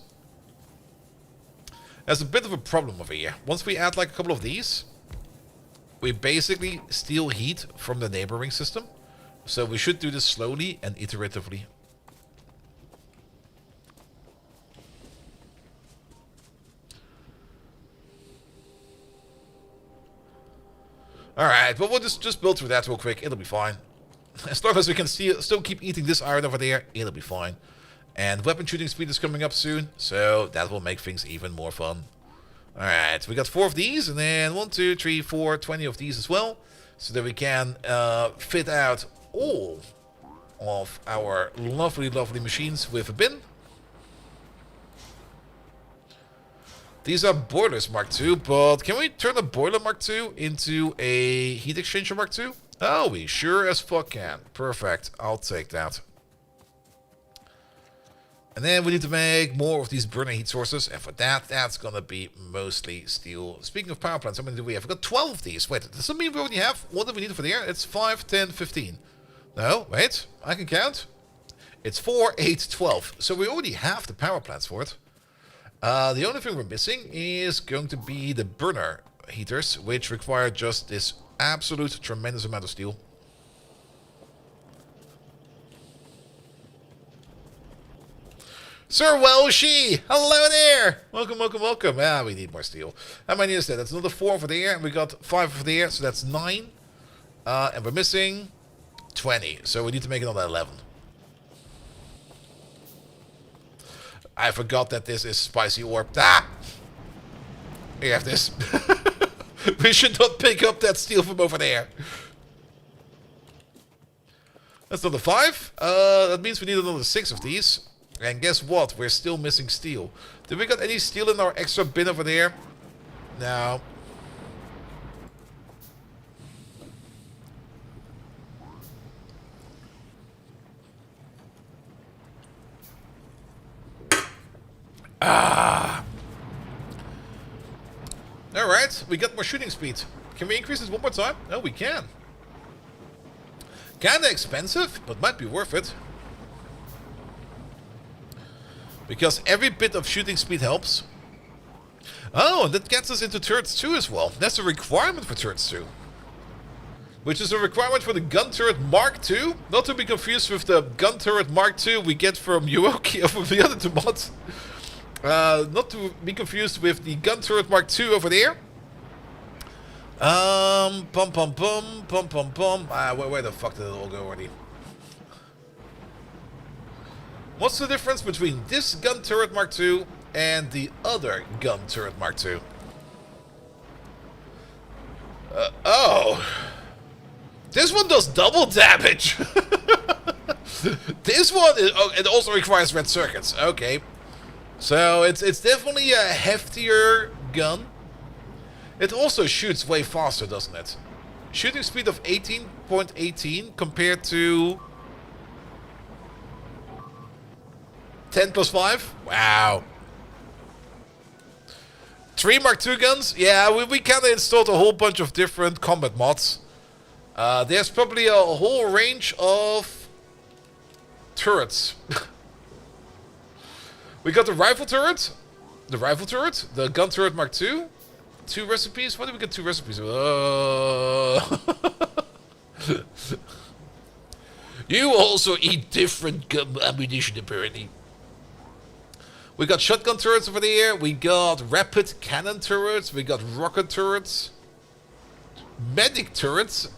There's a bit of a problem over here. Once we add like a couple of these, we basically steal heat from the neighboring system. So we should do this slowly and iteratively. Alright, but we'll just build through that real quick. It'll be fine. As long as we can still keep eating this iron over there, it'll be fine. And weapon shooting speed is coming up soon, so that will make things even more fun. Alright, we got 4 of these, and then 1, 2, 3, 4, 20 of these as well. So that we can fit out all of our lovely, lovely machines with a bin. These are boilers Mark II, but can we turn a boiler Mark II into a heat exchanger Mark II? Oh, we sure as fuck can. Perfect, I'll take that. And then we need to make more of these burning heat sources, and for that, that's gonna be mostly steel. Speaking of power plants, how many do we have? We've got 12 of these. Wait, does that mean we only have what do we need for the air? It's 5, 10, 15. No, wait, I can count. It's 4, 8, 12. So we already have the power plants for it. The only thing we're missing is going to be the burner heaters, which require just this Absolute tremendous amount of steel. Sir Welshi! Hello there! Welcome, welcome, welcome. Ah, we need more steel. How many is that? That's another 4 for the air, and we got 5 for the air, so that's 9. And we're missing 20, so we need to make another 11. I forgot that this is spicy orb. Ah! We have this. We should not pick up that steel from over there. That's another 5. That means we need another 6 of these. And guess what? We're still missing steel. Did we got any steel in our extra bin over there? No. Ah. Alright, we got more shooting speed. Can we increase this one more time? No, we can. Kinda expensive, but might be worth it. Because every bit of shooting speed helps. Oh, and that gets us into turrets 2 as well. That's a requirement for turrets 2. Which is a requirement for the gun turret Mark II. Not to be confused with the gun turret Mark II we get from Yuoki or from the other two mods. Not to be confused with the gun turret Mark II over there. Pum pum pum, pum pum pum. Where the fuck did it all go already? What's the difference between this gun turret Mark II and the other gun turret Mark II? Oh. This one does double damage. This one, it also requires red circuits. Okay. So it's definitely a heftier gun. It also shoots way faster, doesn't it? Shooting speed of 18.18 compared to 10 plus 5? Wow. 3 Mark II guns? Yeah, we kind of installed a whole bunch of different combat mods. There's probably a whole range of turrets. We got the rifle turret, the gun turret Mark II. 2 recipes? Why did we get 2 recipes? You also eat different ammunition, apparently. We got shotgun turrets over there. We got rapid cannon turrets. We got rocket turrets. Medic turrets.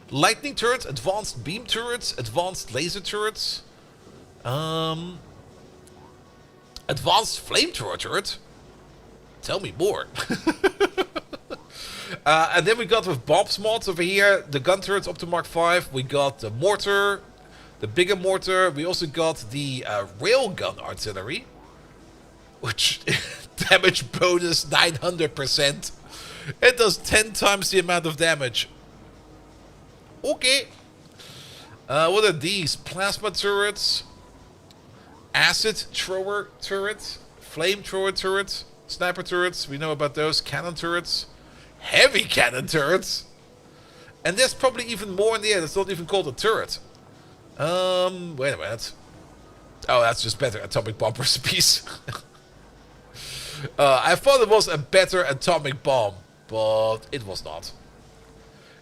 Lightning turrets. Advanced beam turrets. Advanced laser turrets. Advanced flamethrower turret. Tell me more. And then we got with Bob's mods over here, the gun turrets up to Mark V. We got the mortar, the bigger mortar. We also got the railgun artillery, which damage bonus 900%. It does 10 times the amount of damage. Okay. What are these? Plasma turrets, acid thrower turret, flamethrower turret, sniper turrets. We know about those. Cannon turrets. Heavy cannon turrets. And there's probably even more in the air. That's not even called a turret. Wait a minute. Oh, that's just better atomic bomb recipes. I thought it was a better atomic bomb, but it was not.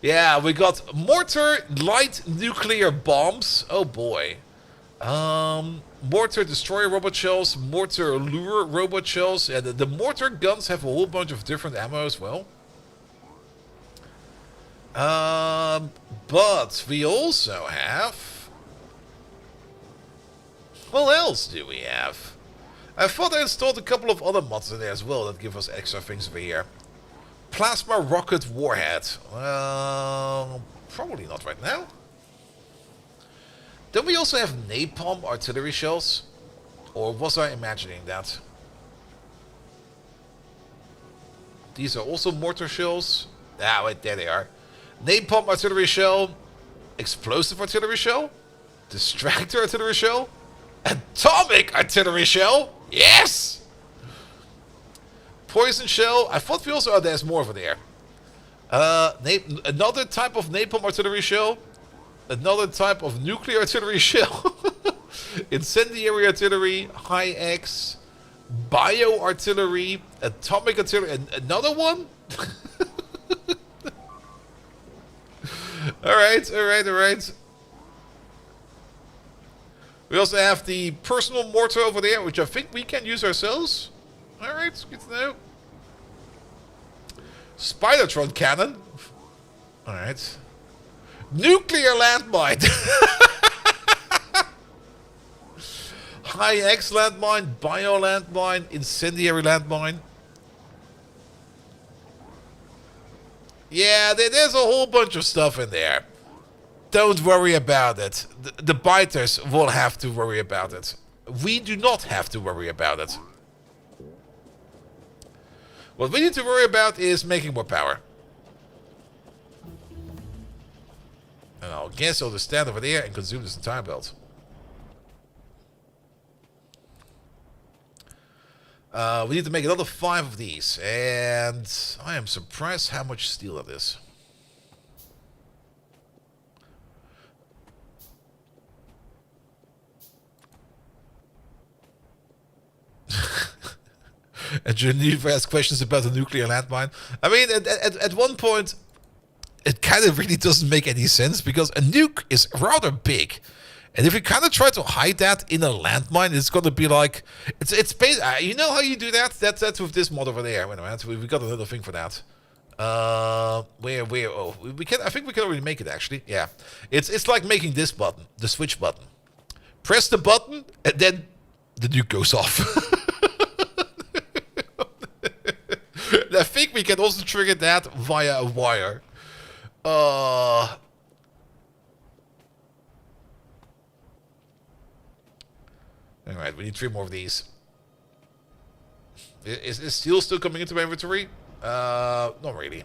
Yeah, we got mortar light nuclear bombs. Oh boy. Mortar destroyer robot shells, mortar lure robot shells. Yeah, the mortar guns have a whole bunch of different ammo as well. But we also have... What else do we have? I thought I installed a couple of other mods in there as well that give us extra things over here. Plasma rocket warhead. Probably not right now. Don't we also have napalm artillery shells? Or was I imagining that? These are also mortar shells. Ah, wait, there they are. Napalm artillery shell. Explosive artillery shell. Distractor artillery shell. Atomic artillery shell. Yes! Poison shell. I thought we also... Oh, there's more over there. Another type of napalm artillery shell. Another type of nuclear artillery shell. Incendiary artillery. High X. Bio artillery. Atomic artillery. And another one? Alright, alright, alright. We also have the personal mortar over there, which I think we can use ourselves. Alright, good to know. Spidertron cannon. Alright. Nuclear landmine. High X landmine, bio landmine, incendiary landmine. Yeah, there's a whole bunch of stuff in there. Don't worry about it. The biters will have to worry about it. We do not have to worry about it. What we need to worry about is making more power. And I'll guess I'll just stand over there and consume this entire belt. We need to make another 5 of these. And I am surprised how much steel that is. And Geneva asks questions about the nuclear landmine. I mean, at one point, it kind of really doesn't make any sense because a nuke is rather big. And if you kind of try to hide that in a landmine, it's going to be like... It's you know how you do that? That's with this mod over there. Wait a minute, we got another thing for that. Where? Oh, we can. I think we can already make it, actually. Yeah. It's like making this button, the switch button. Press the button, and then the nuke goes off. And I think we can also trigger that via a wire. Alright, we need 3 more of these. Is steel still coming into my inventory? Not really.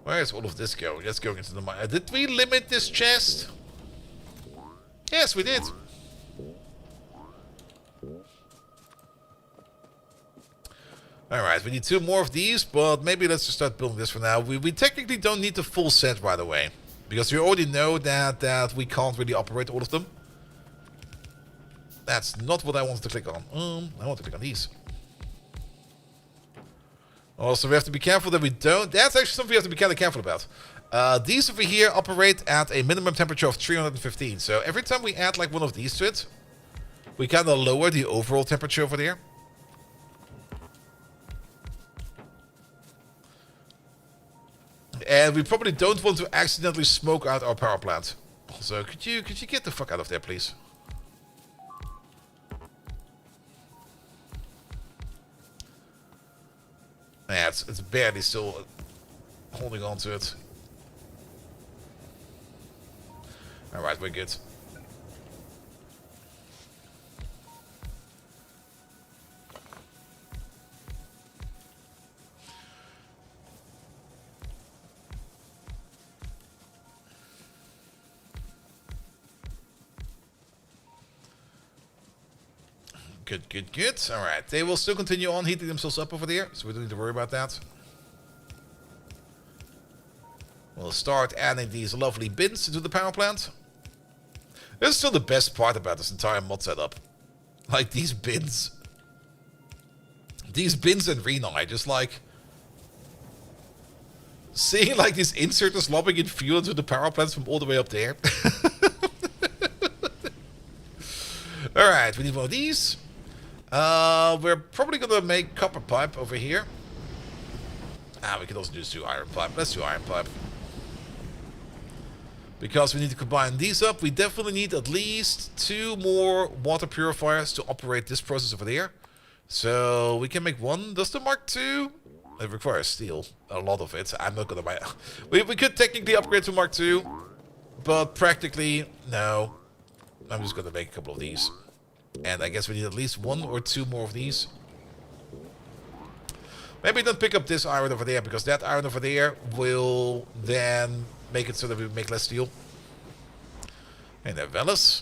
Where is all of this going? That's going into the mine. Did we limit this chest? Yes, we did. Alright, we need 2 more of these, but maybe let's just start building this for now. We technically don't need the full set right away. Because we already know that we can't really operate all of them. That's not what I wanted to click on. I want to click on these. Also, we have to be careful that we don't... That's actually something we have to be kind of careful about. These over here operate at a minimum temperature of 315. So every time we add like one of these to it, we kind of lower the overall temperature over there. And we probably don't want to accidentally smoke out our power plant. So could you get the fuck out of there, please? Yeah, it's barely still holding on to it. Alright, we're good. Good. Alright, they will still continue on heating themselves up over there, so we don't need to worry about that. We'll start adding these lovely bins into the power plant. This is still the best part about this entire mod setup. Like these bins. These bins and Renai, just like... seeing like these inserters lobbing in fuel into the power plants from all the way up there. Alright, we need one of these. We're probably gonna make copper pipe over here. We can also just do iron pipe. Let's do iron pipe. Because we need to combine these up, we definitely need at least 2 more water purifiers to operate this process over there. So we can make one. Does the Mark II? It requires steel. A lot of it. I'm not gonna buy it. We could technically upgrade to Mark II, but practically, no. I'm just gonna make a couple of these. And I guess we need at least 1 or 2 more of these. Maybe don't pick up this iron over there, because that iron over there will then make it so that we make less steel. And then Velas.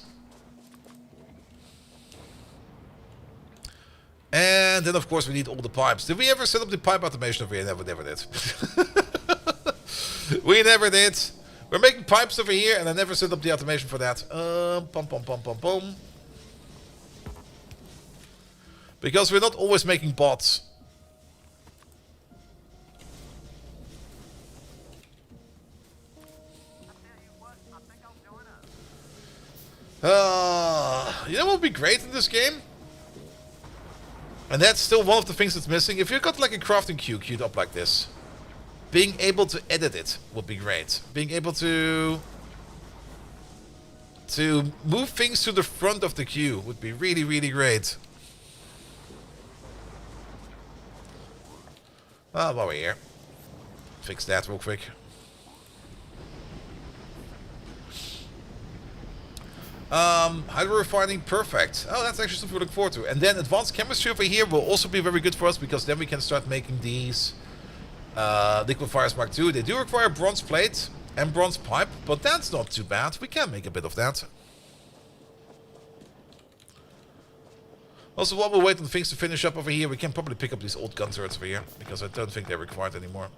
And then, of course, we need all the pipes. Did we ever set up the pipe automation over here? Never did. We never did. We're making pipes over here, and I never set up the automation for that. Because we're not always making bots. You know what would be great in this game? And that's still one of the things that's missing. If you've got like a crafting queue queued up like this, being able to edit it would be great. Being able to move things to the front of the queue would be really, really great. While we're here, fix that real quick. Hydro refining, perfect. Oh, that's actually something we look forward to. And then advanced chemistry over here will also be very good for us, because then we can start making these liquefiers Mark II. They do require bronze plate and bronze pipe, but that's not too bad. We can make a bit of that. Also, while we're waiting for things to finish up over here, we can probably pick up these old gun turrets over here, because I don't think they're required anymore.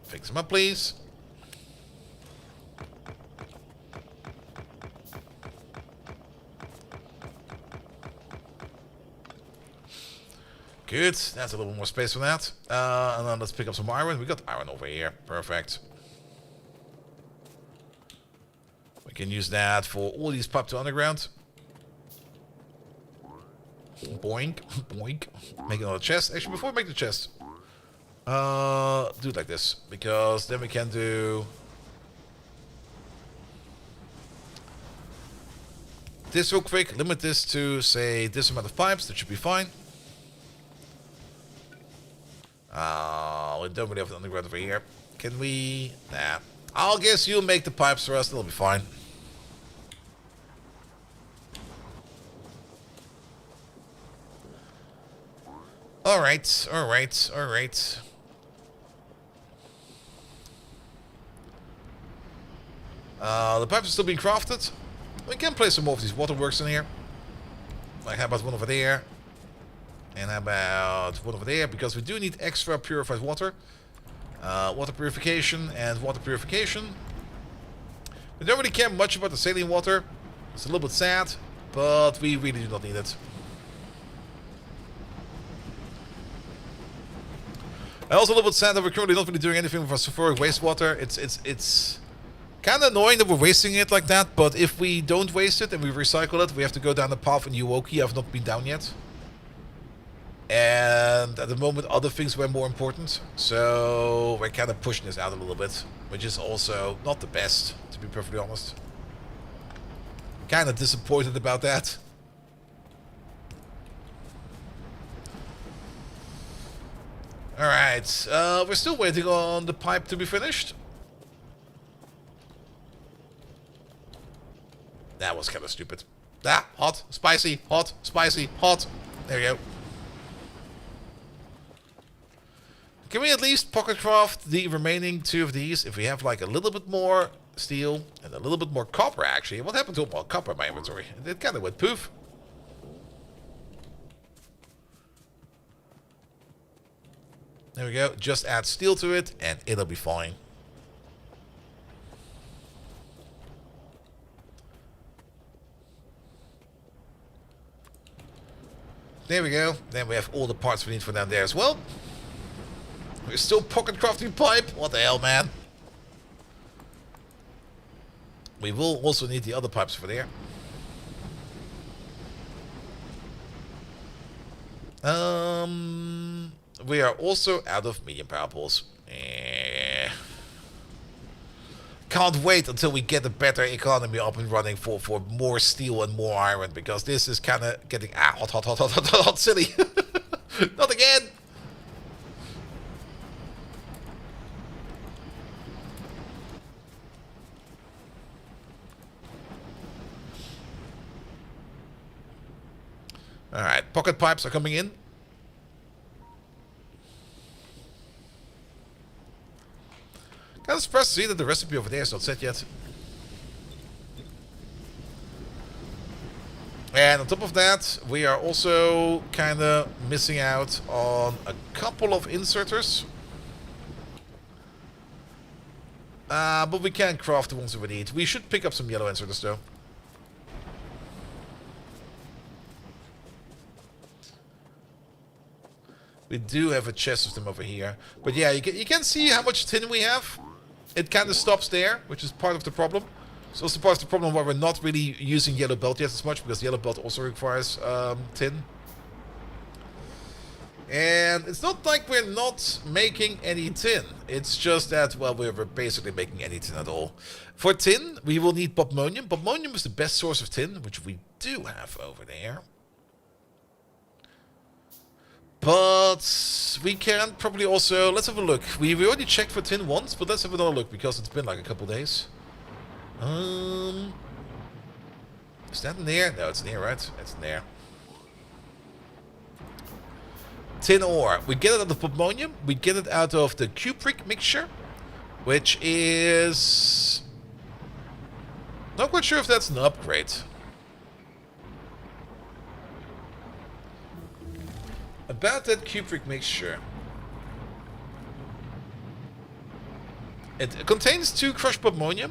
Fix them up, please. Good. That's a little more space for that. And then let's pick up some iron. We got iron over here. Perfect. We can use that for all these pipe to underground. Boink. Boink. Make another chest. Actually, before we make the chest, do it like this, because then we can do this real quick. Limit this to, say, this amount of pipes. That should be fine. We don't really have the underground over here. Can we? Nah. I'll guess you'll make the pipes for us. That'll be fine. Alright, alright, alright. The pipes are still being crafted. We can place some more of these waterworks in here. Like, how about one over there? And how about one over there? Because we do need extra purified water. Water purification and water purification. We don't really care much about the saline water. It's a little bit sad, but we really do not need it. I'm also a little bit sad that we're currently not really doing anything with our sulfuric wastewater. It's kind of annoying that we're wasting it like that, but if we don't waste it and we recycle it, we have to go down the path in Yuwoki. I've not been down yet. And at the moment, other things were more important. So we're kind of pushing this out a little bit, which is also not the best, to be perfectly honest. Kind of disappointed about that. Alright, we're still waiting on the pipe to be finished. That was kind of stupid. Ah, hot, spicy, hot, spicy, hot. There we go. Can we at least pocket craft the remaining two of these? If we have like a little bit more steel and a little bit more copper, actually. What happened to all copper in my inventory? It kind of went poof. There we go. Just add steel to it and it'll be fine. There we go. Then we have all the parts we need for down there as well. We're still pocket crafting pipe. What the hell, man? We will also need the other pipes for there. We are also out of medium power poles. Can't wait until we get a better economy up and running for more steel and more iron, because this is kind of getting hot, silly. Not again. Alright, pocket pipes are coming in. Kind of surprised to see that the recipe over there is not set yet. And on top of that, we are also kind of missing out on a couple of inserters. But we can craft the ones that we need. We should pick up some yellow inserters though. We do have a chest of them over here. But yeah, you can see how much tin we have. It kind of stops there, which is part of the problem. It's also part of the problem why we're not really using yellow belt yet as much, because yellow belt also requires tin. And it's not like we're not making any tin. It's just that, well, we're basically making any tin at all. For tin, we will need bobmonium. Bobmonium is the best source of tin, which we do have over there. But we can probably also... Let's have a look. We already checked for tin once, but let's have another look, because it's been like a couple days. Is that in there? No, it's in there, right? It's in there. Tin ore. We get it out of bobmonium. We get it out of the cupric mixture, which is... Not quite sure if that's an upgrade. About that cupric mixture. It contains 2 crushed bobmonium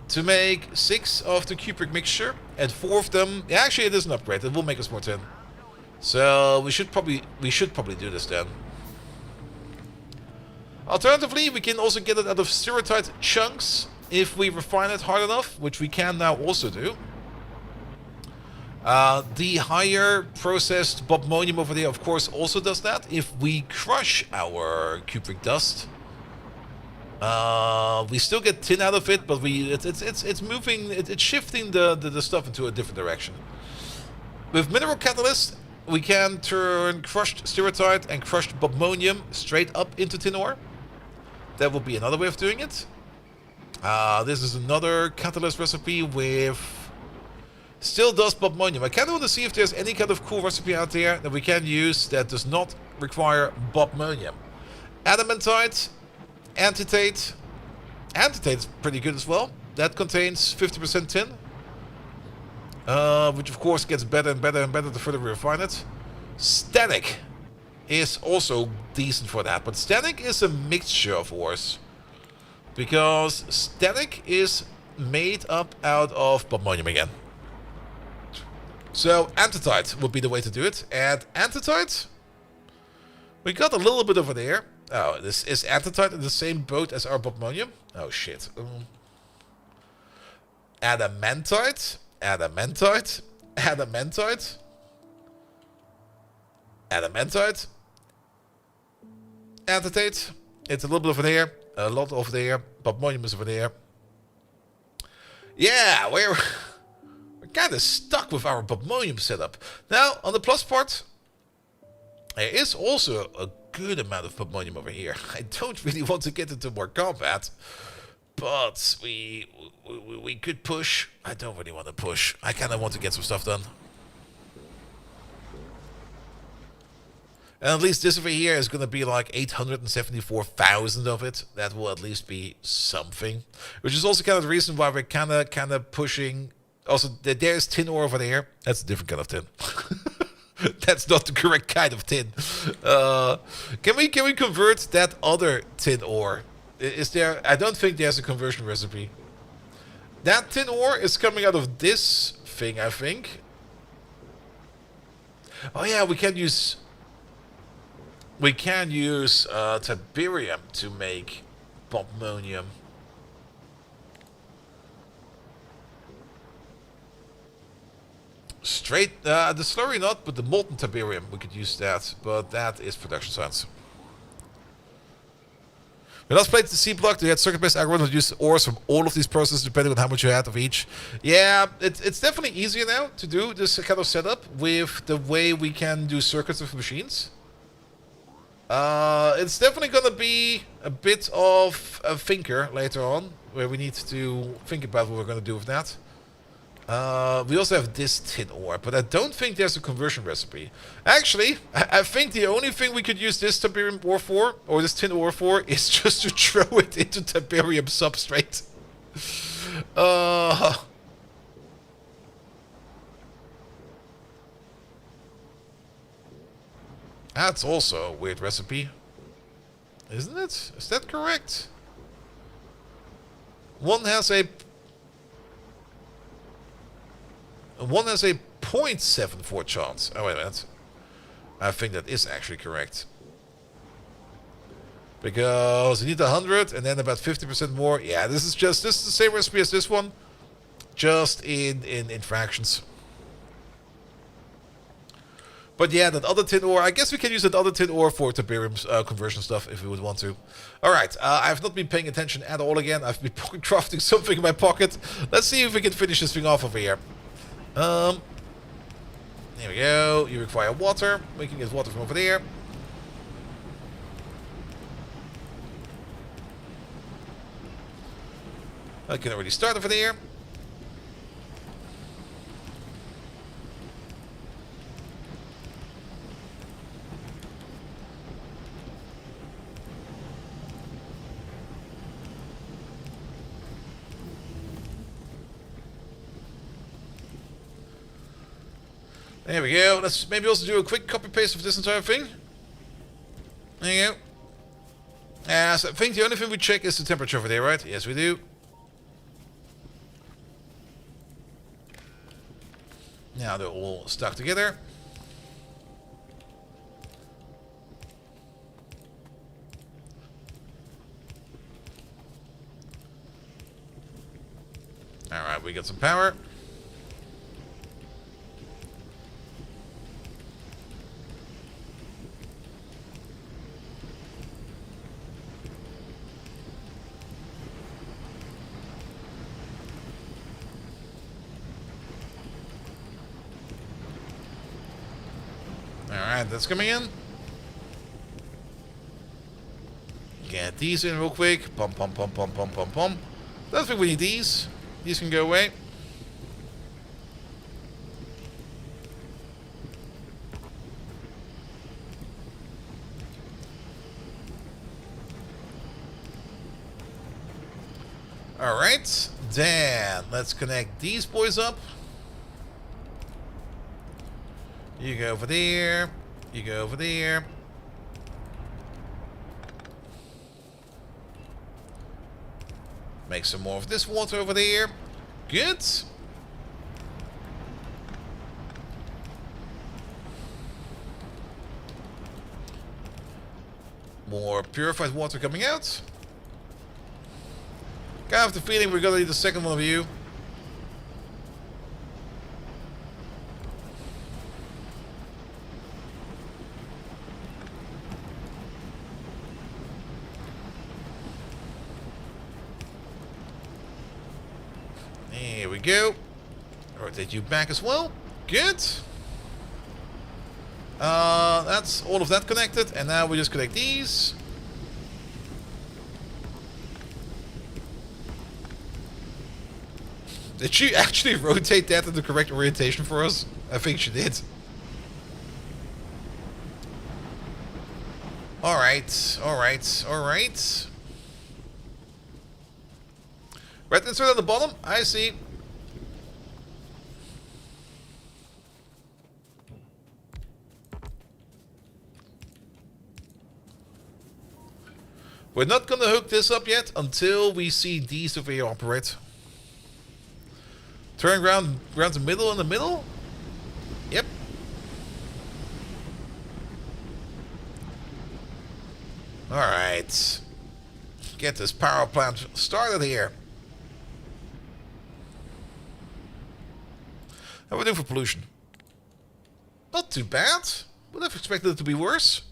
to make 6 of the cupric mixture, and 4 of them... Yeah, actually, it is an upgrade. It will make us more tin. So we should probably do this then. Alternatively, we can also get it out of stereotype chunks if we refine it hard enough, which we can now also do. The higher processed bobmonium over there, of course, also does that. If we crush our cupric dust, we still get tin out of it, but it's moving, it's shifting the stuff into a different direction. With mineral catalyst, we can turn crushed stereotype and crushed bobmonium straight up into tin ore. That would be another way of doing it. This is another catalyst recipe with... Still does bobmonium. I kind of want to see if there's any kind of cool recipe out there that we can use that does not require bobmonium. Adamantite, antitate. Antitate's pretty good as well. That contains 50% tin. Which of course gets better and better and better the further we refine it. Static is also decent for that. But static is a mixture of ores. Because static is made up out of bobmonium again. So antitite would be the way to do it. And antitite, we got a little bit over there. Oh, this is antitite in the same boat as our bobmonium. Oh shit. Adamantite, adamantite, adamantite, adamantite, antitate. It's a little bit over there, a lot over there. Bobmonium is over there. Yeah, we're kind of stuck with our bobmonium setup. Now, on the plus part, there is also a good amount of bobmonium over here. I don't really want to get into more combat, but we could push. I don't really want to push. I kind of want to get some stuff done. And at least this over here is going to be like 874,000 of it. That will at least be something. Which is also kind of the reason why we're kind of pushing. Also, there's tin ore over there. That's a different kind of tin. That's not the correct kind of tin. Can we convert that other tin ore? Is there? I don't think there's a conversion recipe. That tin ore is coming out of this thing, I think. Oh yeah, we can use tiberium to make bobmonium. Straight, the slurry not, but the molten tiberium, we could use that, but that is production science. We last played the C block, they had circuit-based algorithms that used ores from all of these processes depending on how much you had of each. Yeah, it's definitely easier now to do this kind of setup with the way we can do circuits with machines. It's definitely going to be a bit of a thinker later on, where we need to think about what we're going to do with that. We also have this tin ore, but I don't think there's a conversion recipe. Actually, I think the only thing we could use this tiberium ore for, or this tin ore for, is just to throw it into tiberium substrate. That's also a weird recipe. Isn't it? Is that correct? One has a 0.74 chance. Oh, wait a minute. I think that is actually correct. Because you need 100 and then about 50% more. Yeah, this is the same recipe as this one. Just in fractions. But yeah, that other tin ore, I guess we can use that other tin ore for tiberium conversion stuff if we would want to. Alright, I've not been paying attention at all again. I've been crafting something in my pocket. Let's see if we can finish this thing off over here. There we go. You require water. We can get water from over there. I can already start over there. There we go. Let's maybe also do a quick copy paste of this entire thing. There you go. So I think the only thing we check is the temperature over there, right? Yes, we do. Now they're all stuck together. Alright, we got some power. Alright, that's coming in. Get these in real quick. Pump, pump, pump, pump, pump, pump, pump. Don't think we need these. These can go away. Alright, then let's connect these boys up. You go over there. You go over there. Make some more of this water over there. Good. More purified water coming out. Kind of have the feeling we're gonna need the second one of you. Here we go. Rotate you back as well. Good. That's all of that connected, and now we just connect these. Did she actually rotate that in the correct orientation for us? I think she did. Alright, alright, alright. Red insert on the bottom? I see. We're not gonna hook this up yet until we see these over here operate. Turn around the middle in the middle? Yep. Alright. Get this power plant started here. How are we doing for pollution? Not too bad. Would have expected it to be worse.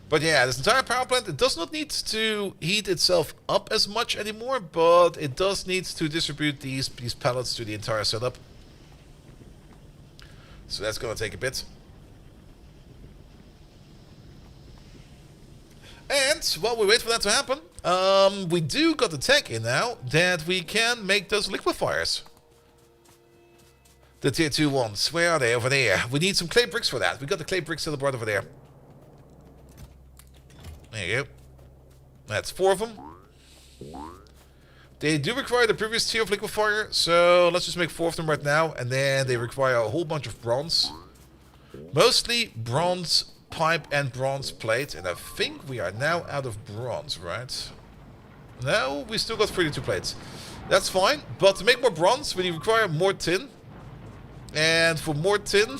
But yeah, this entire power plant, it does not need to heat itself up as much anymore, but it does need to distribute these pellets to the entire setup. So that's going to take a bit. And while we wait for that to happen, we do got the tech in now that we can make those liquefiers. The tier 2 ones. Where are they? Over there. We need some clay bricks for that. We got the clay bricks still right over there. There you go. That's 4 of them. They do require the previous tier of liquefier, so let's just make 4 of them right now, and then they require a whole bunch of bronze. Mostly bronze pipe and bronze plate, and I think we are now out of bronze, right? No, we still got 32 plates. That's fine, but to make more bronze, we require more tin. And for more tin...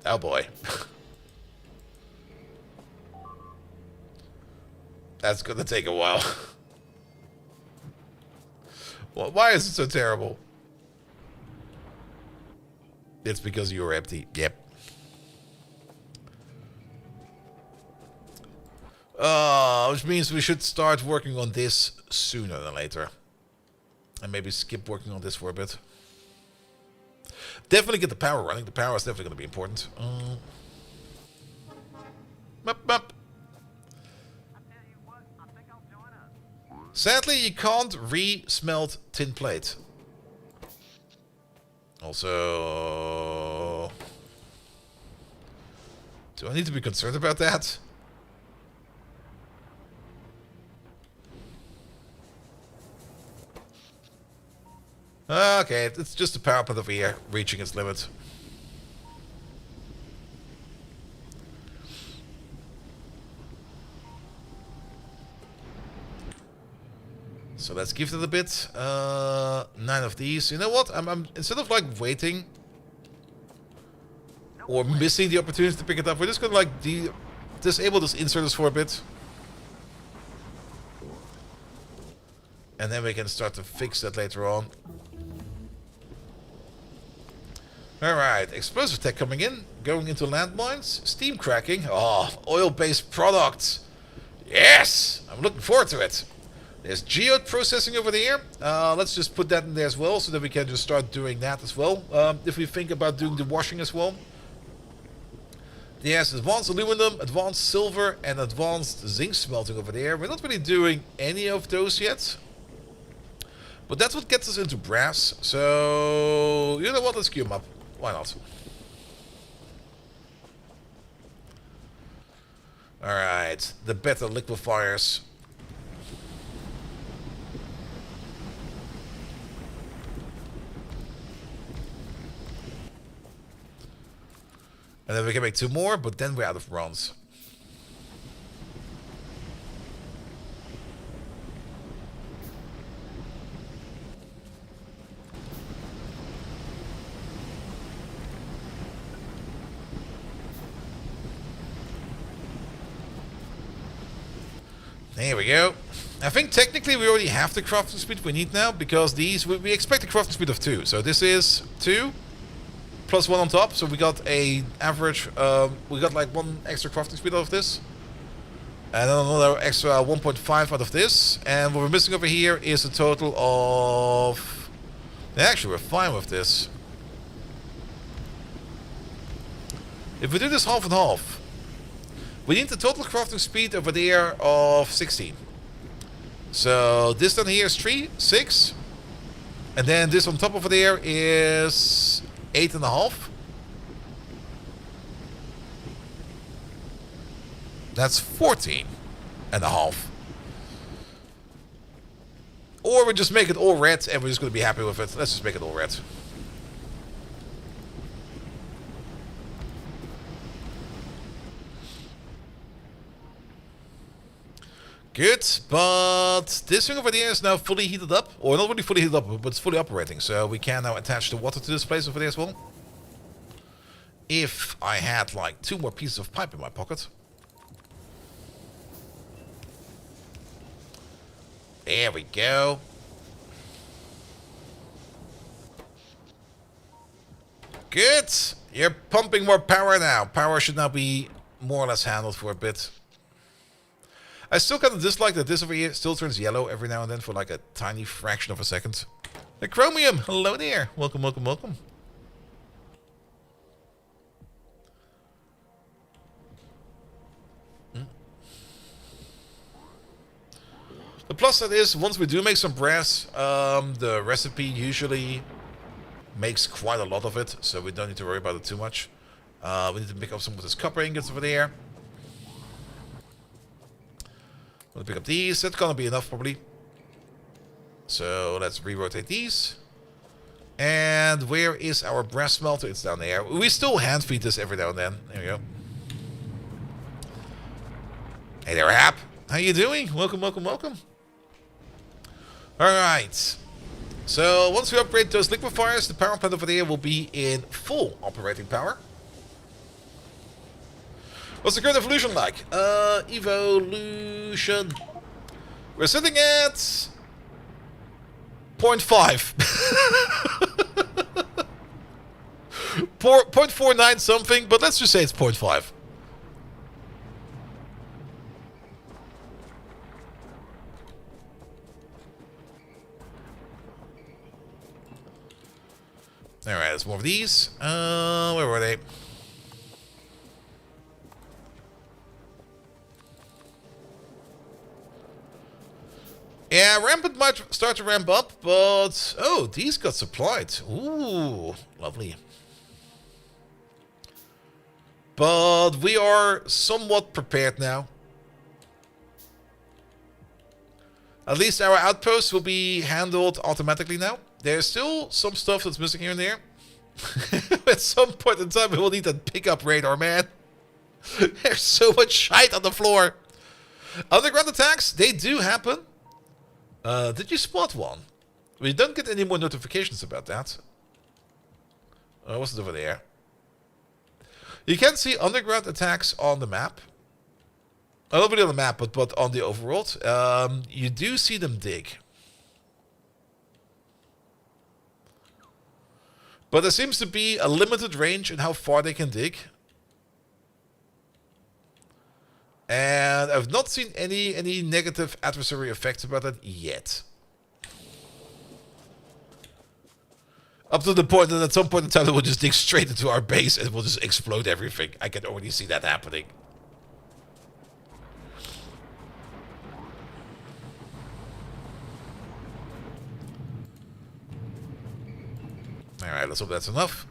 Oh boy. That's gonna take a while. Well, why is it so terrible? It's because you're empty. Yep. Which means we should start working on this sooner than later. And maybe skip working on this for a bit. Definitely get the power running. The power is definitely going to be important. Up. Sadly, you can't re-smelt tin plate. Also... Do I need to be concerned about that? Okay, it's just the power plant over here reaching its limit. So let's give it a bit. 9 of these. You know what? I'm instead of like waiting or missing the opportunity to pick it up, we're just gonna like disable this inserters for a bit. And then we can start to fix that later on. Alright, explosive tech coming in. Going into landmines. Steam cracking. Oh, oil-based products. Yes! I'm looking forward to it. There's geode processing over there. Let's just put that in there as well, so that we can just start doing that as well. If we think about doing the washing as well. There's advanced aluminum, advanced silver, and advanced zinc smelting over there. We're not really doing any of those yet. But that's what gets us into brass. So, you know what? Let's queue them up. Why not? Alright, the better liquefiers. And then we can make 2 more, but then we're out of bronze. There we go. I think technically we already have the crafting speed we need now, because these we expect a crafting speed of 2. So this is 2 plus 1 on top. So we got a average. We got like 1 extra crafting speed out of this, and then another extra 1.5 out of this. And what we're missing over here is a total of. Actually, we're fine with this. If we do this half and half. We need the total crafting speed over there of 16. So this down here is 3, 6. And then this on top over there is 8.5. That's 14.5. Or we just make it all red and we're just going to be happy with it. Let's just make it all red. Good, but this thing over there is now fully heated up. Or not really fully heated up, but it's fully operating. So we can now attach the water to this place over there as well. If I had like 2 more pieces of pipe in my pocket. There we go. Good. You're pumping more power now. Power should now be more or less handled for a bit. I still kind of dislike that this over here still turns yellow every now and then for like a tiny fraction of a second. The chromium, hello there. Welcome, welcome, welcome. The plus side is, once we do make some brass, the recipe usually makes quite a lot of it, so we don't need to worry about it too much. We need to pick up some of this copper ingots over there. I'm gonna pick up these. That's gonna be enough probably. So let's re-rotate these. And where is our brass smelter? It's down there. We still hand feed this every now and then. There we go. Hey there, Hap. How you doing? Welcome, welcome, welcome. Alright. So, once we upgrade those liquefiers, the power plant over there will be in full operating power. What's the current evolution like? Evolution. We're sitting at 0.5. 0.49 something, but let's just say it's 0.5. Alright, there's more of these. Where were they? Yeah, Rampant might start to ramp up, but... Oh, these got supplied. Ooh, lovely. But we are somewhat prepared now. At least our outposts will be handled automatically now. There's still some stuff that's missing here and there. At some point in time, we will need that pickup radar, man. There's so much shite on the floor. Underground attacks, they do happen. Did you spot one? We don't get any more notifications about that. What's it over there? You can see underground attacks on the map. Not really on the map, but on the overworld. You do see them dig. But there seems to be a limited range in how far they can dig. And I've not seen any negative adversary effects about that yet. Up to the point that at some point in time it will just dig straight into our base and it will just explode everything. I can already see that happening. Alright, let's hope that's enough.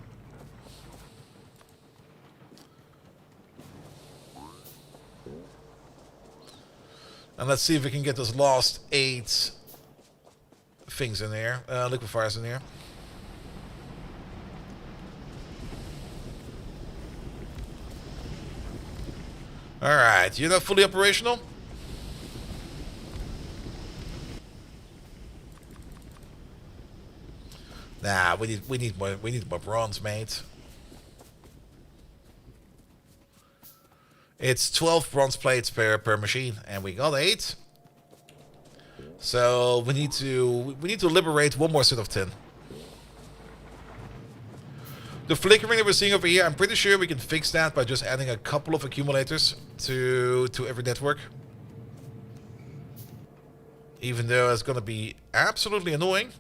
And let's see if we can get those last 8 things in there. Liquefiers in there. Alright, you're not fully operational? Nah, we need more bronze, mate. It's 12 bronze plates per machine, and we got 8. So we need to liberate one more set of tin. The flickering that we're seeing over here, I'm pretty sure we can fix that by just adding a couple of accumulators to every network. Even though it's gonna be absolutely annoying,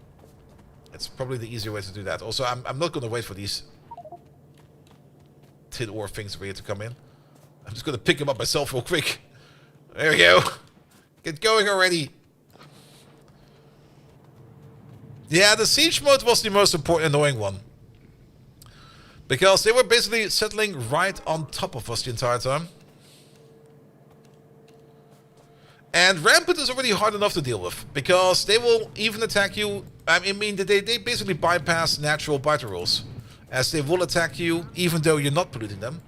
it's probably the easier way to do that. Also, I'm not gonna wait for these tin ore things over here to come in. I'm just going to pick him up myself real quick. There we go. Get going already. Yeah, the siege mode was the most important annoying one. Because they were basically settling right on top of us the entire time. And Rampant is already hard enough to deal with. Because they will even attack you. I mean, they basically bypass natural biter rules. As they will attack you even though you're not polluting them.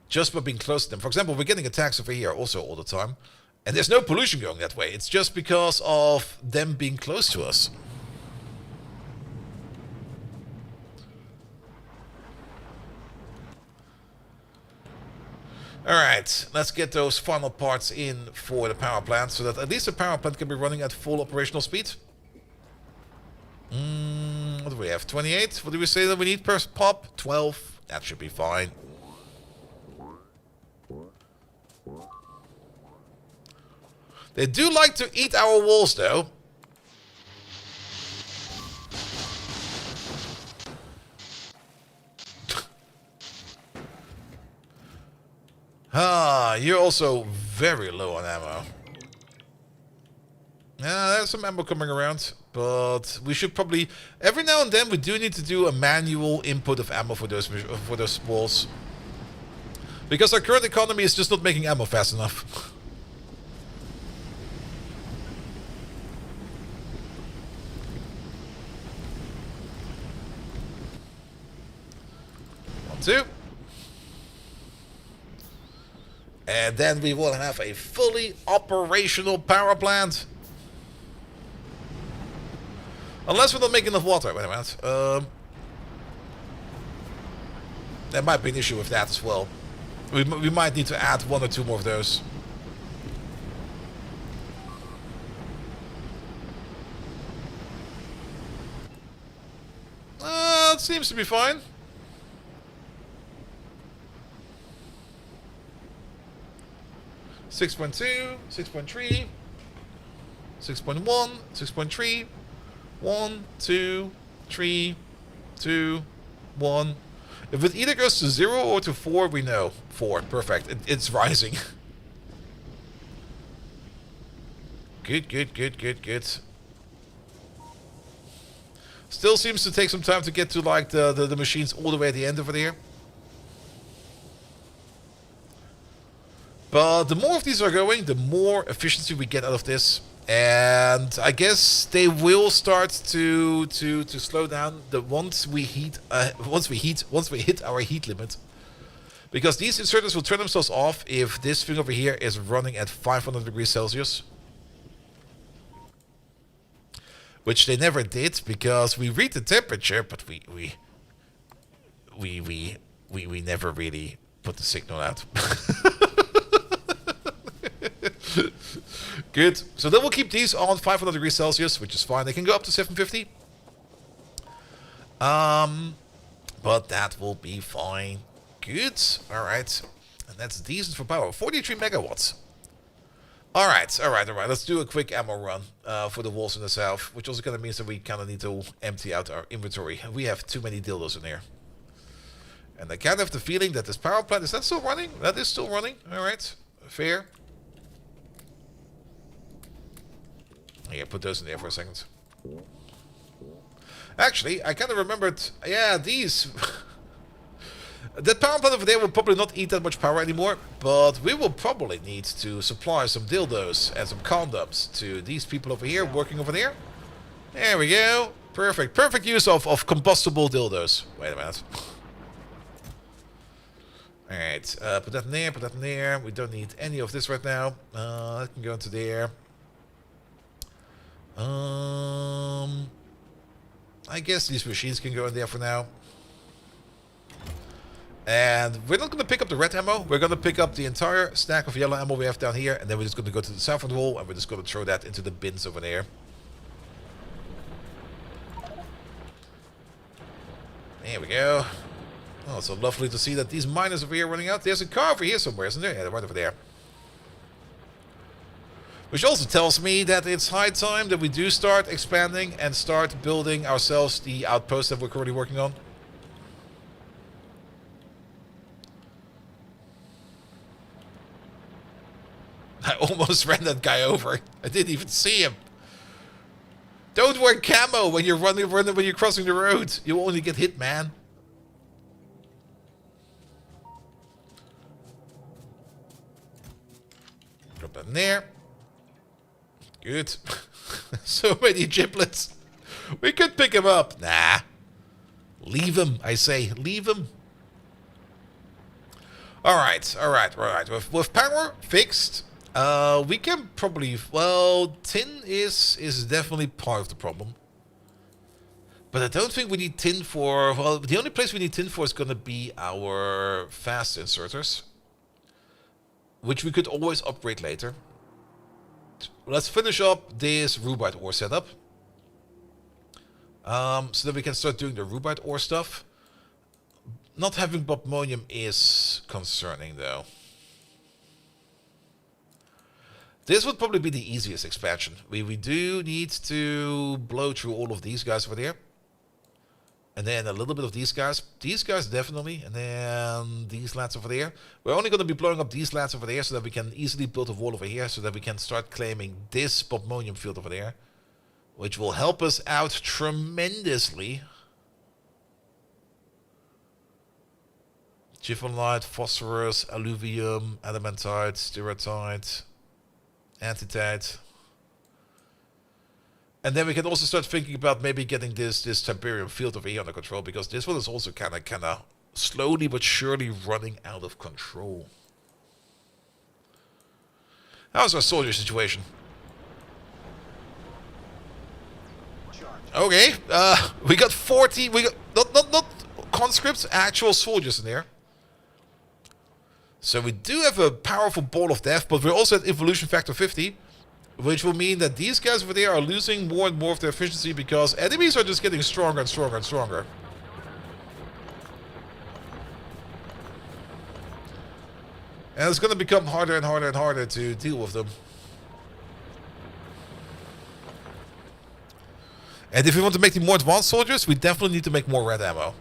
Just by being close to them. For example, we're getting attacks over here also all the time. And there's no pollution going that way. It's just because of them being close to us. Alright, let's get those final parts in for the power plant. So that at least the power plant can be running at full operational speed. What do we have? 28? What do we say that we need per pop? 12. That should be fine. They do like to eat our walls, though. You're also very low on ammo. Yeah, there's some ammo coming around, but we should probably... Every now and then we do need to do a manual input of ammo for those walls. Because our current economy is just not making ammo fast enough. 2. And then we will have a fully operational power plant. Unless we're not making enough water. Wait a minute. There might be an issue with that as well. We might need to add 1 or 2 more of those. It seems to be fine. .2, 6.3, 6.1, 6.3, 1, 2, 3, 2, 1. If it either goes to 0 or to 4, we know. 4, perfect. It's rising. Good, good, good, good, good. Still seems to take some time to get to like the machines all the way at the end over there. But the more of these are going, the more efficiency we get out of this. And I guess they will start to slow down once we hit our heat limit. Because these inserters will turn themselves off if this thing over here is running at 500 degrees Celsius. Which they never did, because we read the temperature, but we never really put the signal out. Good. So then we'll keep these on 500 degrees Celsius, which is fine. They can go up to 750. But that will be fine. Good. All right. And that's decent for power. 43 megawatts. All right. Let's do a quick ammo run for the walls in the south, which also kind of means that we kind of need to empty out our inventory. We have too many dildos in here. And I kind of have the feeling that this power plant, is that still running? That is still running. All right. Fair. Yeah, put those in there for a second. Actually, I kind of remembered, yeah, these. That power plant over there will probably not eat that much power anymore, but we will probably need to supply some dildos and some condoms to these people over here, working over there. There we go. Perfect. Perfect use of combustible dildos. Wait a minute. Alright, put that in there, put that in there. We don't need any of this right now. That can go into there. I guess these machines can go in there for now. And we're not going to pick up the red ammo. We're going to pick up the entire stack of yellow ammo we have down here. And then we're just going to go to the southern wall. And we're just going to throw that into the bins over there. There we go. Oh, so lovely to see that these miners over here running out. There's a car over here somewhere, isn't there? Yeah, right over there. Which also tells me that it's high time that we do start expanding and start building ourselves the outpost that we're currently working on. I almost ran that guy over. I didn't even see him. Don't wear camo when you're when you're crossing the road. You'll only get hit, man. Drop that in there. Good. So many giblets. We could pick him up. Nah. Leave him, I say. Leave him. Alright. With power fixed, we can probably... Well, tin is definitely part of the problem. But I don't think we need tin for... Well, the only place we need tin for is going to be our fast inserters. Which we could always upgrade later. Let's finish up this rubite ore setup. So that we can start doing the rubite ore stuff. Not having bobmonium is concerning, though. This would probably be the easiest expansion. We do need to blow through all of these guys over there. And then a little bit of these guys. These guys definitely. And then these lads over there. We're only going to be blowing up these lads over there so that we can easily build a wall over here. So that we can start claiming this bobmonium field over there. Which will help us out tremendously. Gypholite, phosphorus, alluvium, adamantite, steratite, antitite. And then we can also start thinking about maybe getting this Tiberium field over here under control, because this one is also kind of slowly but surely running out of control. How's our soldier situation? Okay, we got 40. We got not conscripts, actual soldiers in there. So we do have a powerful ball of death, but we're also at evolution factor 50, which will mean that these guys over there are losing more and more of their efficiency because enemies are just getting stronger and stronger and stronger. And it's going to become harder and harder and harder to deal with them. And if we want to make the more advanced soldiers, we definitely need to make more red ammo.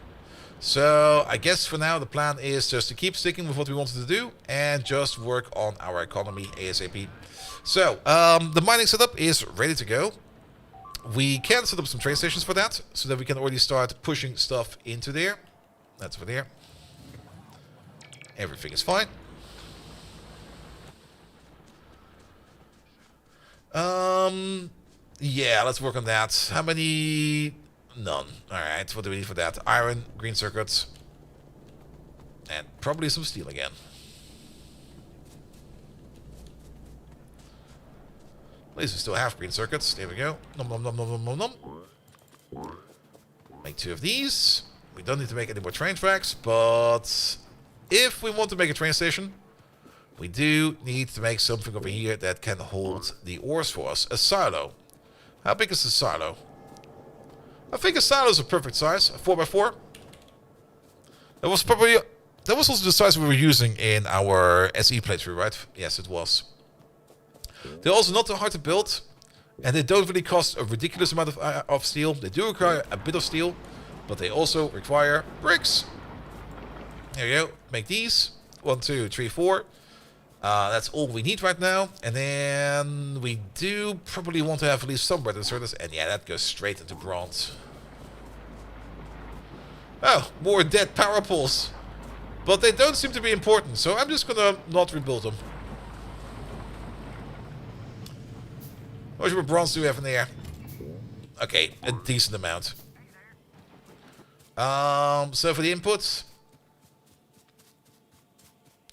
So I guess for now the plan is just to keep sticking with what we wanted to do and just work on our economy ASAP. So the mining setup is ready to go. We can set up some train stations for that so that we can already start pushing stuff into there. That's over there. Everything is fine. Yeah, let's work on that. How many? None. Alright, what do we need for that? Iron, green circuits, and probably some steel again. At least we still have green circuits. There we go. Nom nom nom nom nom nom nom. Make 2 of these. We don't need to make any more train tracks, but if we want to make a train station, we do need to make something over here that can hold the ores for us. A silo. How big is the silo? I think a silo is a perfect size. A 4x4. That was also the size we were using in our SE playthrough, right? Yes, it was. They're also not too hard to build, and they don't really cost a ridiculous amount of steel. They do require a bit of steel, but they also require bricks. There you go. Make these. 1, 2, 3, 4. That's all we need right now. And then we do probably want to have at least some red inserters. And yeah, that goes straight into bronze. Oh, more dead power poles. But they don't seem to be important, so I'm just gonna not rebuild them. How much bronze do we have in there? Okay, a decent amount. So for the inputs,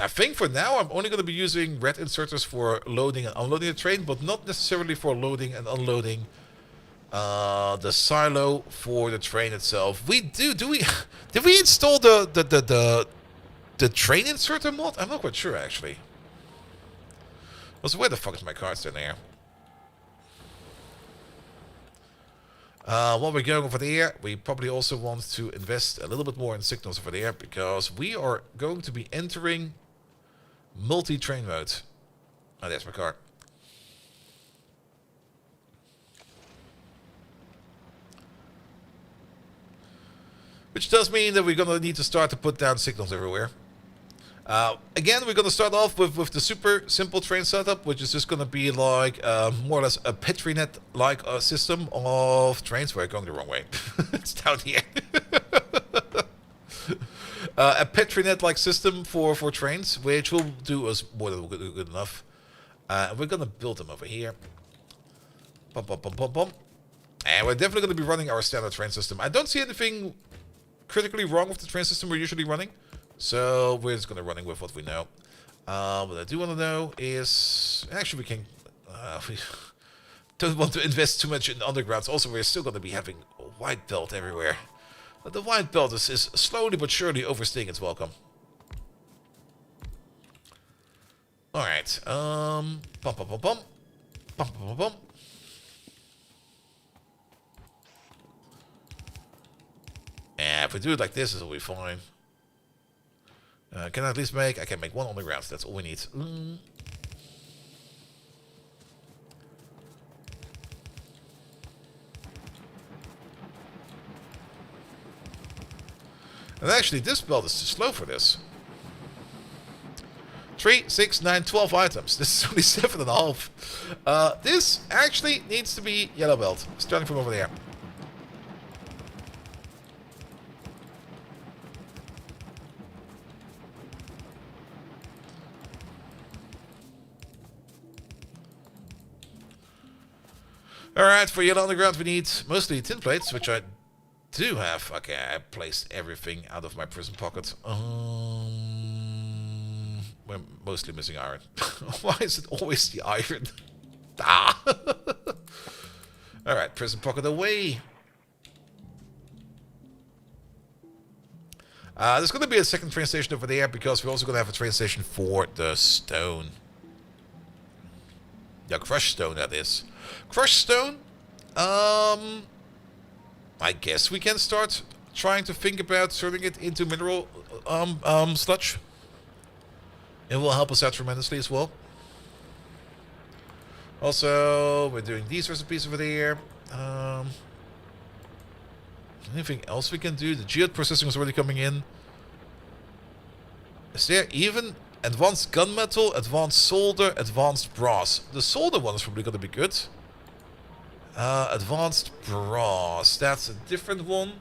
I think for now I'm only going to be using red inserters for loading and unloading the train, but not necessarily for loading and unloading the silo for the train itself. Did we install the train inserter mod? I'm not quite sure actually. Also, where the fuck is my cards in there? While we're going over there, we probably also want to invest a little bit more in signals over there because we are going to be entering multi-train mode. Oh, there's my car. Which does mean that we're going to need to start to put down signals everywhere. Again, we're going to start off with the super simple train setup, which is just going to be like more or less a Petrinet-like system of trains. We're going the wrong way. It's down here. A Petrinet-like system for trains, which will do us more than good enough. We're going to build them over here. Bum, bum, bum, bum, bum. And we're definitely going to be running our standard train system. I don't see anything critically wrong with the train system we're usually running. So we're just going to running with what we know. What I do want to know is... Actually, we can... we don't want to invest too much in undergrounds. Also, we're still going to be having a white belt everywhere. But the white belt is slowly but surely overstaying its welcome. Alright. Bum, bum, bum, bum. Bum, bum, bum, bum. Yeah, if we do it like this, it'll be fine. Can I at least make... I can make one underground. That's all we need. And actually, this belt is too slow for this. 3, 6, 9, 12 items. This is only 7.5. This actually needs to be yellow belt. Starting from over there. Alright, for yellow underground we need mostly tin plates, which I do have... Okay, I placed everything out of my prison pocket. We're mostly missing iron. Why is it always the iron? Ah! Alright, prison pocket away. There's going to be a second train station over there because we're also going to have a train station for the stone. Yeah, crushed stone, that is. Crushed stone? I guess we can start trying to think about turning it into mineral sludge. It will help us out tremendously as well. Also, we're doing these recipes over there. Anything else we can do? The geode processing is already coming in. Is there even advanced gunmetal, advanced solder, advanced brass? The solder one is probably going to be good. Advanced brass. That's a different one.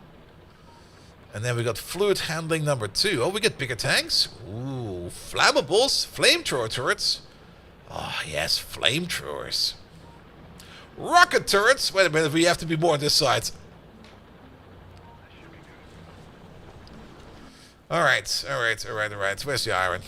And then we got fluid handling number 2. Oh, we get bigger tanks. Ooh, flammables, flamethrower turrets. Oh, yes, flamethrowers. Rocket turrets. Wait a minute, we have to be more on this side. Alright. Where's the iron?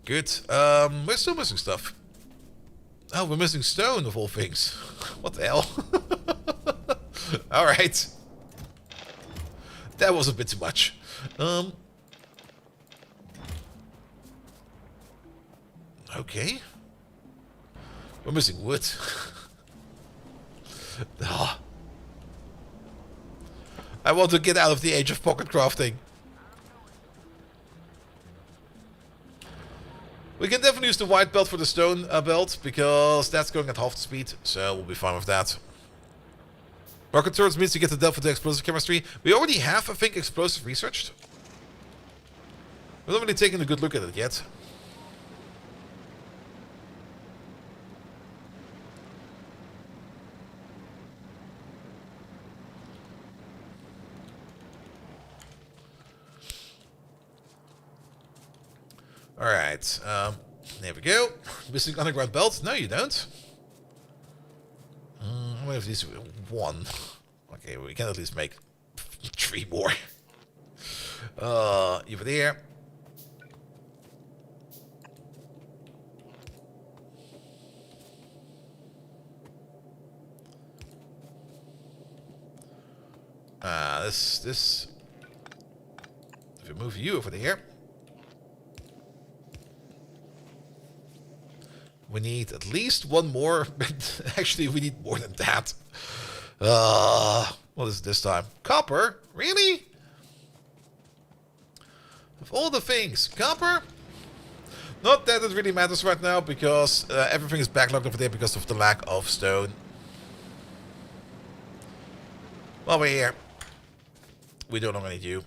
Good. We're still missing stuff. Oh, we're missing stone of all things. What the hell? Alright. That was a bit too much. Okay. We're missing wood. Oh. I want to get out of the age of pocket crafting. We can definitely use the white belt for the stone belt, because that's going at half the speed, so we'll be fine with that. Rocket turrets means to get the depth of the explosive chemistry. We already have, I think, explosive researched. We're not really taking a good look at it yet. Alright, there we go. Missing underground belt? No, you don't. How many of these? 1. Okay, we can at least make 3 more. Over there. This. If we move you over there. We need at least 1 more, but actually we need more than that. What is it this time? Copper? Really? Of all the things, copper? Not that it really matters right now, because everything is backlogged over there because of the lack of stone. While we're here, we no longer need you.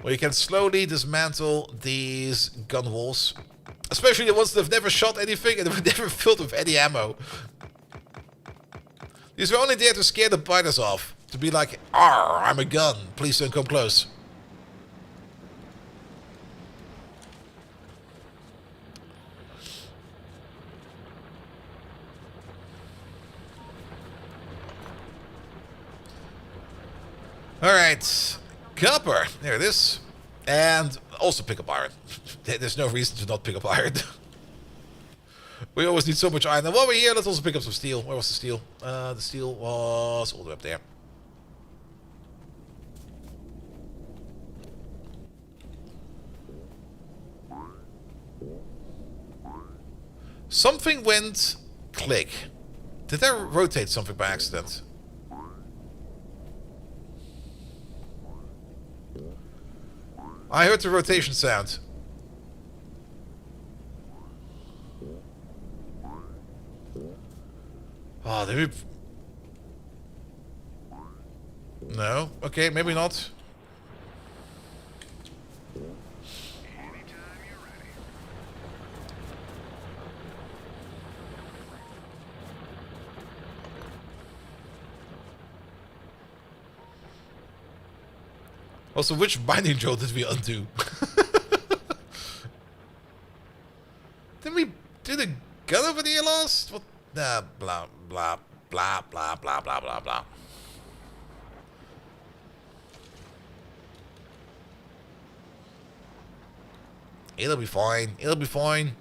Well, you can slowly dismantle these gun walls. Especially the ones that have never shot anything and have never filled with any ammo. These were only there to scare the biters off. To be like, "Arr, I'm a gun. Please don't come close." Alright. Copper. There it is. And also pick up iron. There's no reason to not pick up iron. We always need so much iron. And while we're here, let's also pick up some steel. Where was the steel? The steel was all the way up there. Something went click. Did I rotate something by accident? I heard the rotation sound. Oh, did we... No? Okay, maybe not. Also, which binding drill did we undo? Did we do the gun over there last? What? Nah, blah, blah, blah, blah, blah, blah, blah, blah. It'll be fine. It'll be fine.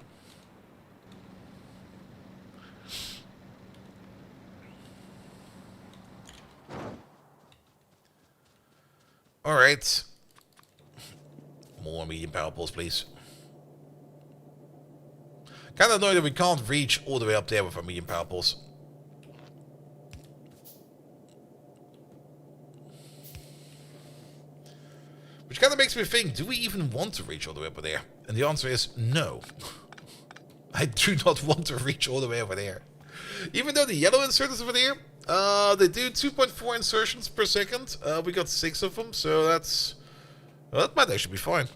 Alright. More medium power pulls, please. Kinda annoyed that we can't reach all the way up there with our medium power pulls. Which kinda makes me think, do we even want to reach all the way up there? And the answer is no. I do not want to reach all the way over there. Even though the yellow insert is over there, they do 2.4 insertions per second. We got 6 of them, so that's... Well, that might actually be fine.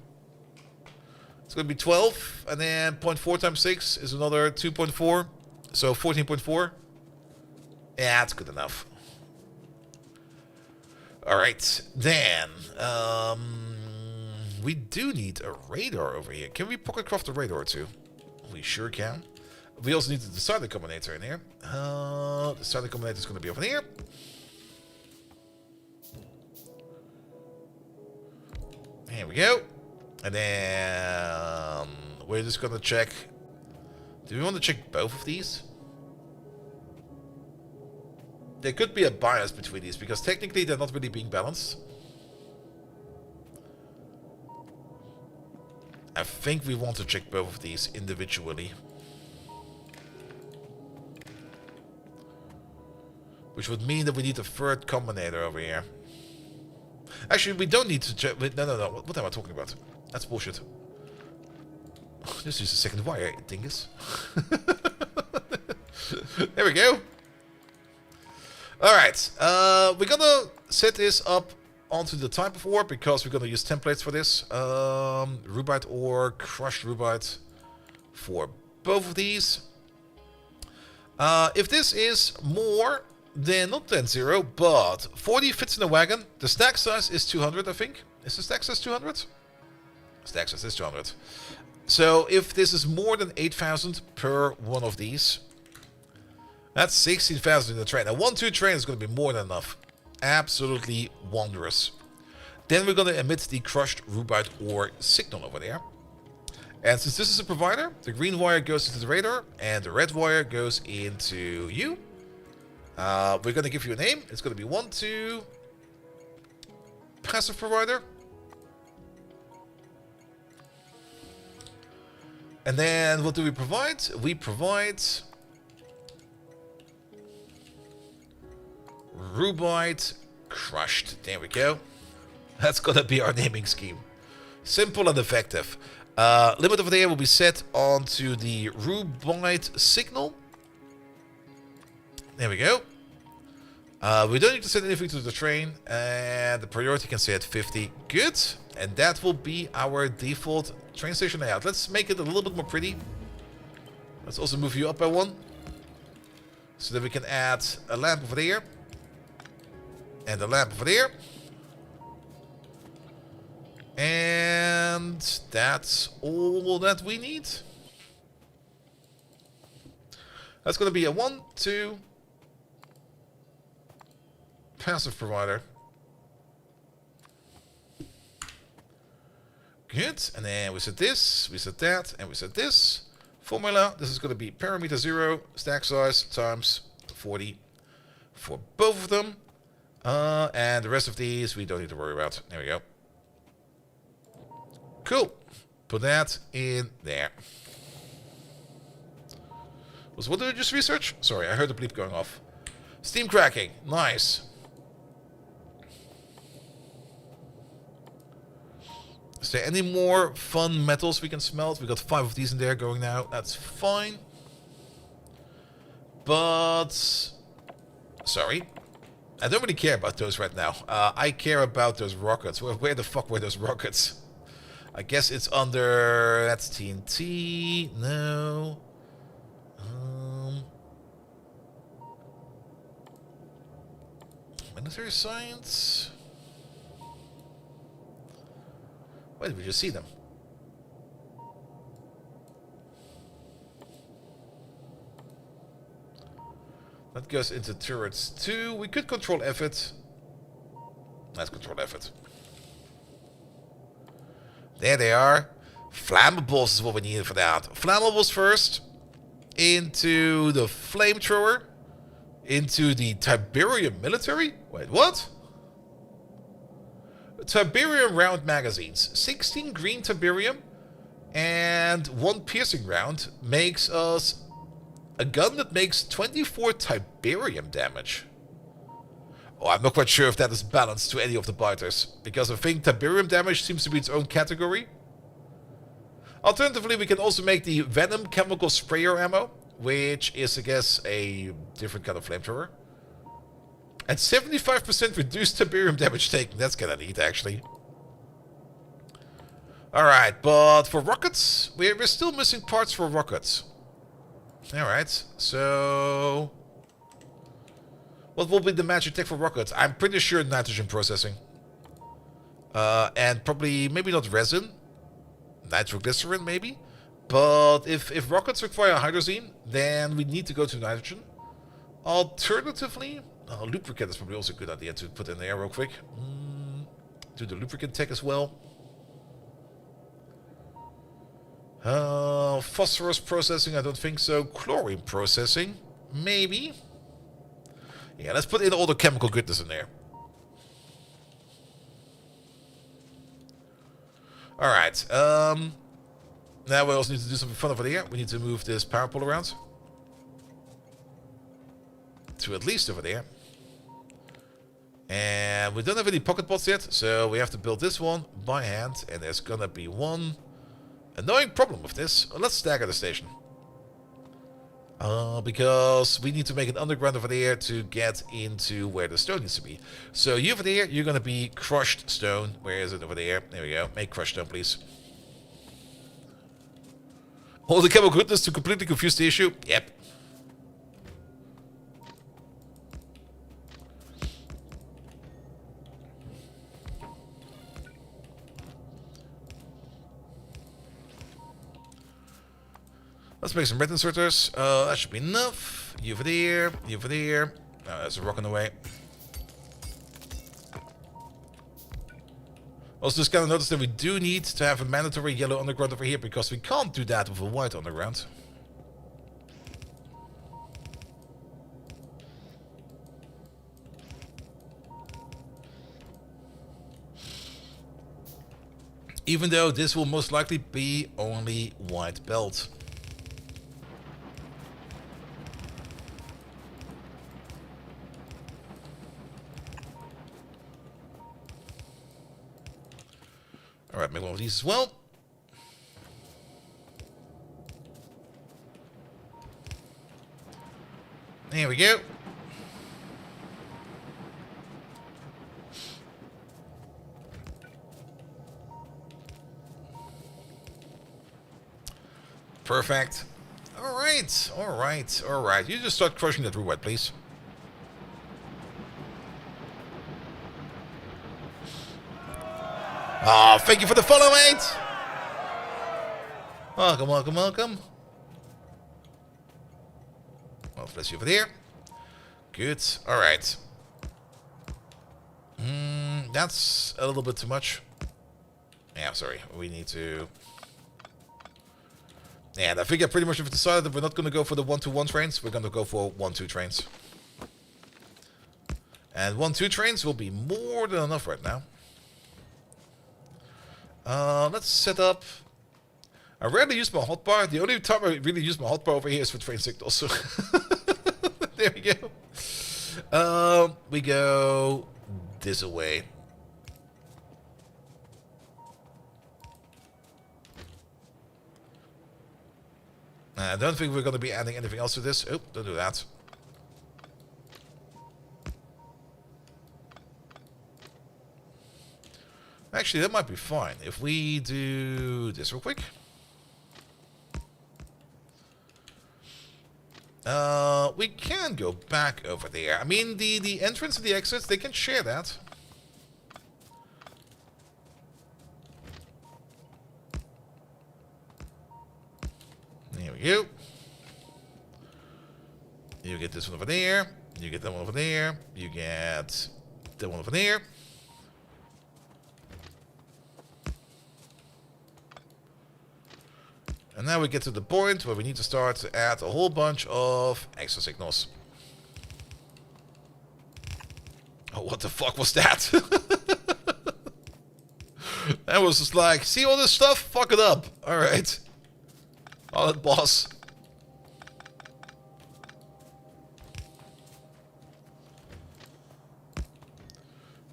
It's going to be 12, and then 0.4 times 6 is another 2.4. So 14.4. Yeah, that's good enough. Alright, then... we do need a radar over here. Can we pocketcraft a radar too? We sure can. We also need the decider combinator in here. The decider combinator is going to be over here. Here we go. And then we're just going to check. Do we want to check both of these? There could be a bias between these because technically they're not really being balanced. I think we want to check both of these individually. Which would mean that we need a third combinator over here. Actually, we don't need to check... No. What am I talking about? That's bullshit. Just use the second wire, dingus. There we go. Alright. We're gonna set this up onto the type of ore because we're gonna use templates for this. Rubite ore, crushed rubite for both of these. If this is more than, not 10-0, but 40 fits in the wagon. The stack size is 200, I think. Is the stack size 200? Stack size is 200. So if this is more than 8,000 per one of these, that's 16,000 in the train. A 1-2 train is going to be more than enough. Absolutely wondrous. Then we're going to emit the crushed rubite ore signal over there. And since this is a provider, the green wire goes into the radar and the red wire goes into you. We're going to give you a name. It's going to be 1-2 passive provider. And then what do we provide? We provide rubite crushed. There we go. That's going to be our naming scheme. Simple and effective. Limit over there will be set onto the rubite signal. There we go. We don't need to set anything to the train. And the priority can stay at 50. Good. And that will be our default train station layout. Let's make it a little bit more pretty. Let's also move you up by 1. So that we can add a lamp over there. And a lamp over there. And that's all that we need. That's going to be a 1-2 passive provider. Good. And then we set this, we set that, and we set this. Formula, this is going to be parameter 0, stack size times 40 for both of them. And the rest of these we don't need to worry about. There we go. Cool. Put that in there. So what did we just research? Sorry, I heard the bleep going off. Steam cracking. Nice. Is there any more fun metals we can smelt? We got 5 of these in there going now. That's fine. But... sorry. I don't really care about those right now. I care about those rockets. Where the fuck were those rockets? I guess it's under... that's TNT. No. Military science. Where did we just see them? That goes into turrets 2. We could control effort. Let's control effort. There they are. Flammables is what we needed for that. Flammables first. Into the flamethrower. Into the Tiberium military. Wait, what? Tiberium round magazines. 16 green Tiberium and 1 piercing round makes us a gun that makes 24 Tiberium damage. Oh, I'm not quite sure if that is balanced to any of the biters, because I think Tiberium damage seems to be its own category. Alternatively, we can also make the Venom chemical sprayer ammo, which is, I guess, a different kind of flamethrower. And 75% reduced Tiberium damage taken. That's kind of neat, actually. Alright, but for rockets, we're still missing parts for rockets. Alright, so... what will be the magic tech for rockets? I'm pretty sure nitrogen processing. And probably, maybe not resin. Nitroglycerin, maybe. But if rockets require hydrazine, then we need to go to nitrogen. Alternatively, lubricant is probably also a good idea to put in there real quick. Do the lubricant tech as well. Phosphorus processing, I don't think so. Chlorine processing, maybe. Yeah, let's put in all the chemical goodness in there. Alright, now we also need to do something fun over there. We need to move this power pole around. To at least over there. And we don't have any pocket pots yet, so we have to build this one by hand. And there's gonna be one annoying problem with this. Let's stagger the station. Because we need to make an underground over there to get into where the stone needs to be. So you over there, you're gonna be crushed stone. Where is it over there? There we go. Make crushed stone, please. All the chemical goodness to completely confuse the issue? Yep. Let's make some red inserters. That should be enough. You over there. You over there. Oh, there's a rock in the way. Also, just kind of notice that we do need to have a mandatory yellow underground over here, because we can't do that with a white underground. Even though this will most likely be only white belt. Alright, make one of these as well. There we go. Perfect. Alright, alright, alright. You just start crushing that reward, please. Oh, thank you for the follow, mate! Welcome, welcome, welcome. Well, let's see over there. Good, alright. That's a little bit too much. Yeah, sorry, we need to... Yeah, I think I pretty much have decided that we're not going to go for the 1-2-1 trains. We're going to go for 1-2 trains. And 1-2 trains will be more than enough right now. Let's set up... I rarely use my hotbar. The only time I really use my hotbar over here is for train signals. So there we go. We go this away. I don't think we're going to be adding anything else to this. Oh, don't do that. Actually, that might be fine. If we do this real quick. We can go back over there. I mean, the entrance and the exits, they can share that. we go. You get this one over there. You get that one over there. You get that one over there. And now we get to the point where we need to start to add a whole bunch of extra signals. Oh, what the fuck was that? That was just like, see all this stuff? Fuck it up. Alright. Alright, boss.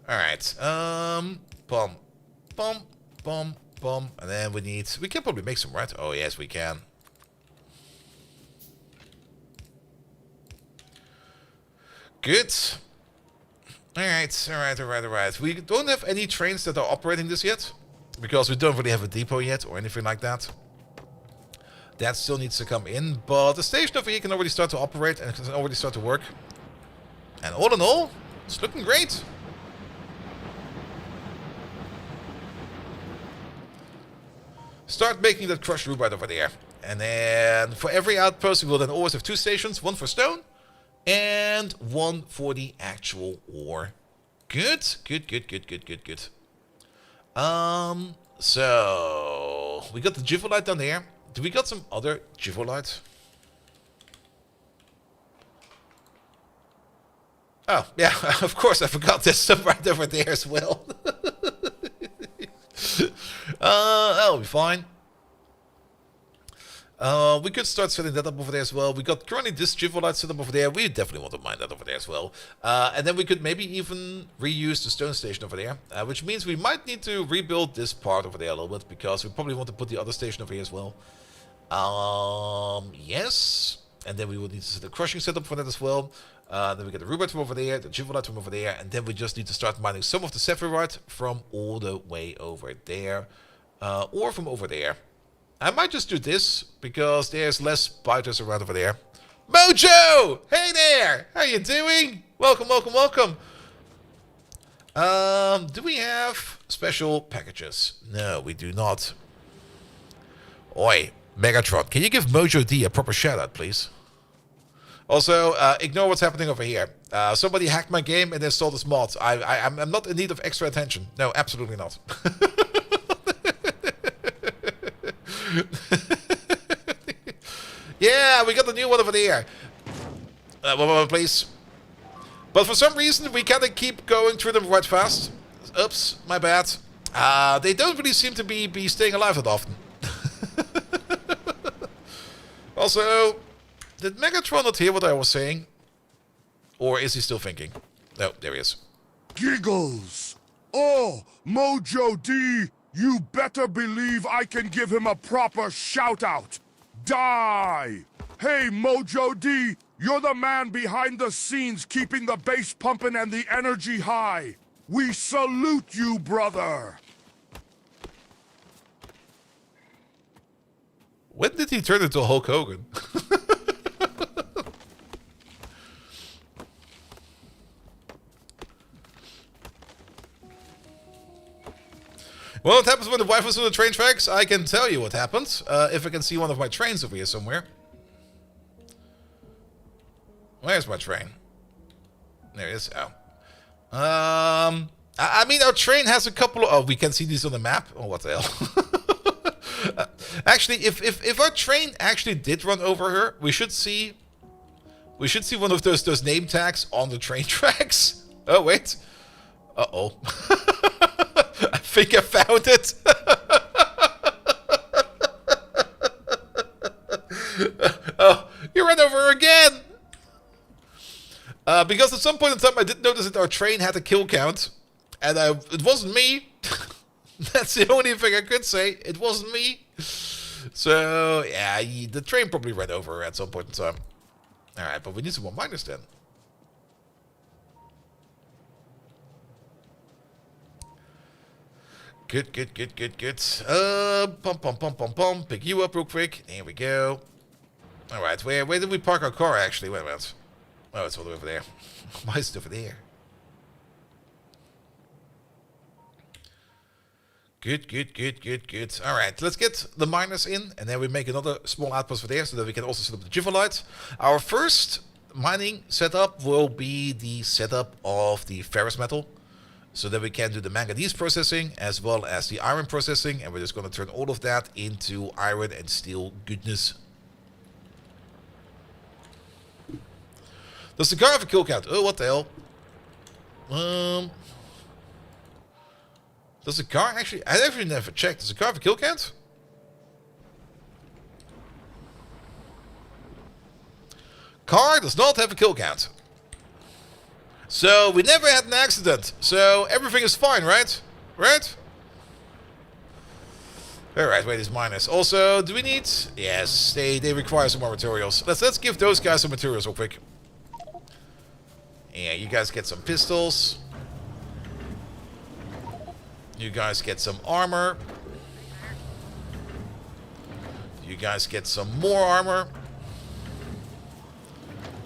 Alright. Bum. Bum. Bum. Bum. And then we can probably make some, right? Oh, yes, we can. Good. Alright. We don't have any trains that are operating this yet. Because we don't really have a depot yet or anything like that. That still needs to come in. But the station over here can already start to operate and can already start to work. And all in all, it's looking great. Start making that crushed root right over there. And then for every outpost, we will then always have 2 stations. One for stone and one for the actual ore. Good. So we got the Jivolite down there. Do we got some other Jivolite? Oh, yeah, of course I forgot there's some right over there as well. That'll be fine. We could start setting that up over there as well. We got currently this Jivolite set up over there. We definitely want to mine that over there as well. And then we could maybe even reuse the stone station over there. Which means we might need to rebuild this part over there a little bit. Because we probably want to put the other station over here as well. Yes. And then we would need to set a crushing setup for that as well. Then we get the rubite from over there, the Jivolite from over there. And then we just need to start mining some of the Sephirite from all the way over there. Or from over there. I might just do this, because there's less biters around over there. Mojo! Hey there! How you doing? Welcome. Do we have special packages? No, we do not. Oi, Megatron, can you give Mojo D a proper shout-out, please? Also, ignore what's happening over here. Somebody hacked my game and installed this mod. I'm not in need of extra attention. No, absolutely not. Yeah, we got the new one over there. One moment, please. But for some reason, we kind of keep going through them quite fast. Oops, my bad. They don't really seem to be staying alive that often. Also, did Megatron not hear what I was saying? Or is he still thinking? No, there he is. Giggles! Oh, Mojo D! You better believe I can give him a proper shout-out. Die! Hey, Mojo D, you're the man behind the scenes keeping the bass pumping and the energy high. We salute you, brother! When did he turn into Hulk Hogan? Well, what happens when the wife is on the train tracks? I can tell you what happens. If I can see one of my trains over here somewhere. Where's my train? There it is. Oh. I mean, our train has a couple of... Oh, we can see these on the map? Oh, what the hell? Actually, if our train actually did run over her, we should see one of those name tags on the train tracks. Oh, wait. Uh-oh. I think I found it. Oh, you ran over again. Because at some point in time I did notice that our train had a kill count. And it wasn't me. That's the only thing I could say. It wasn't me. So, yeah, the train probably ran over her at some point in time. Alright, but we need some more miners then. Good. Pump. Pick you up real quick. There we go. Alright, where did we park our car actually? Wait a minute. Oh, it's all the way over there. Why is it over there? Good, good, good, good, good. All right, let's get the miners in, and then we make another small outpost for there so that we can also set up the Jivalite. Our first mining setup will be the setup of the ferrous metal, so that we can do the manganese processing as well as the iron processing, and we're just going to turn all of that into iron and steel goodness. Does the car have a kill count? Oh, what the hell? Does the car actually... I actually never checked. Does the car have a kill count? Car does not have a kill count. So, we never had an accident. So, everything is fine, right? Right? Alright, wait, these miners. Also, do we need... Yes, they require some more materials. Let's give those guys some materials real quick. Yeah, you guys get some pistols. You guys get some armor. You guys get some more armor.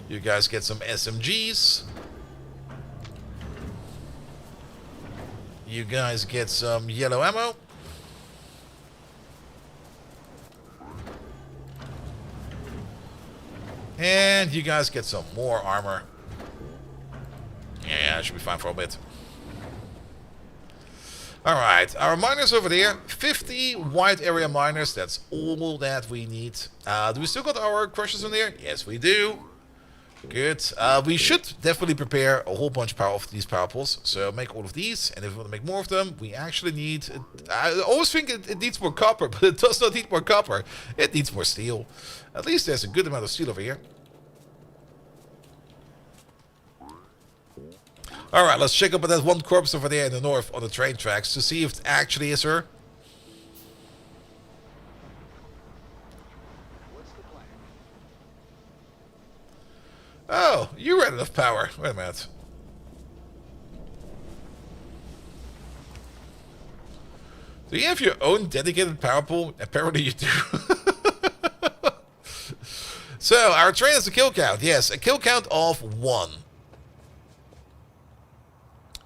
You guys get some SMGs. You guys get some yellow ammo. And you guys get some more armor. Yeah, that should be fine for a bit. Alright, our miners over there. 50 wide area miners. That's all that we need. Do we still got our crushers in there? Yes, we do. Good. We should definitely prepare a whole bunch of these power pools. So make all of these. And if we want to make more of them, we actually need... I always think it needs more copper, but it does not need more copper. It needs more steel. At least there's a good amount of steel over here. Alright, let's check up at that one corpse over there in the north on the train tracks to see if it actually is her. Oh, you ran out of power. Wait a minute. Do you have your own dedicated power pool? Apparently you do. So, our train has a kill count. Yes, a kill count of 1.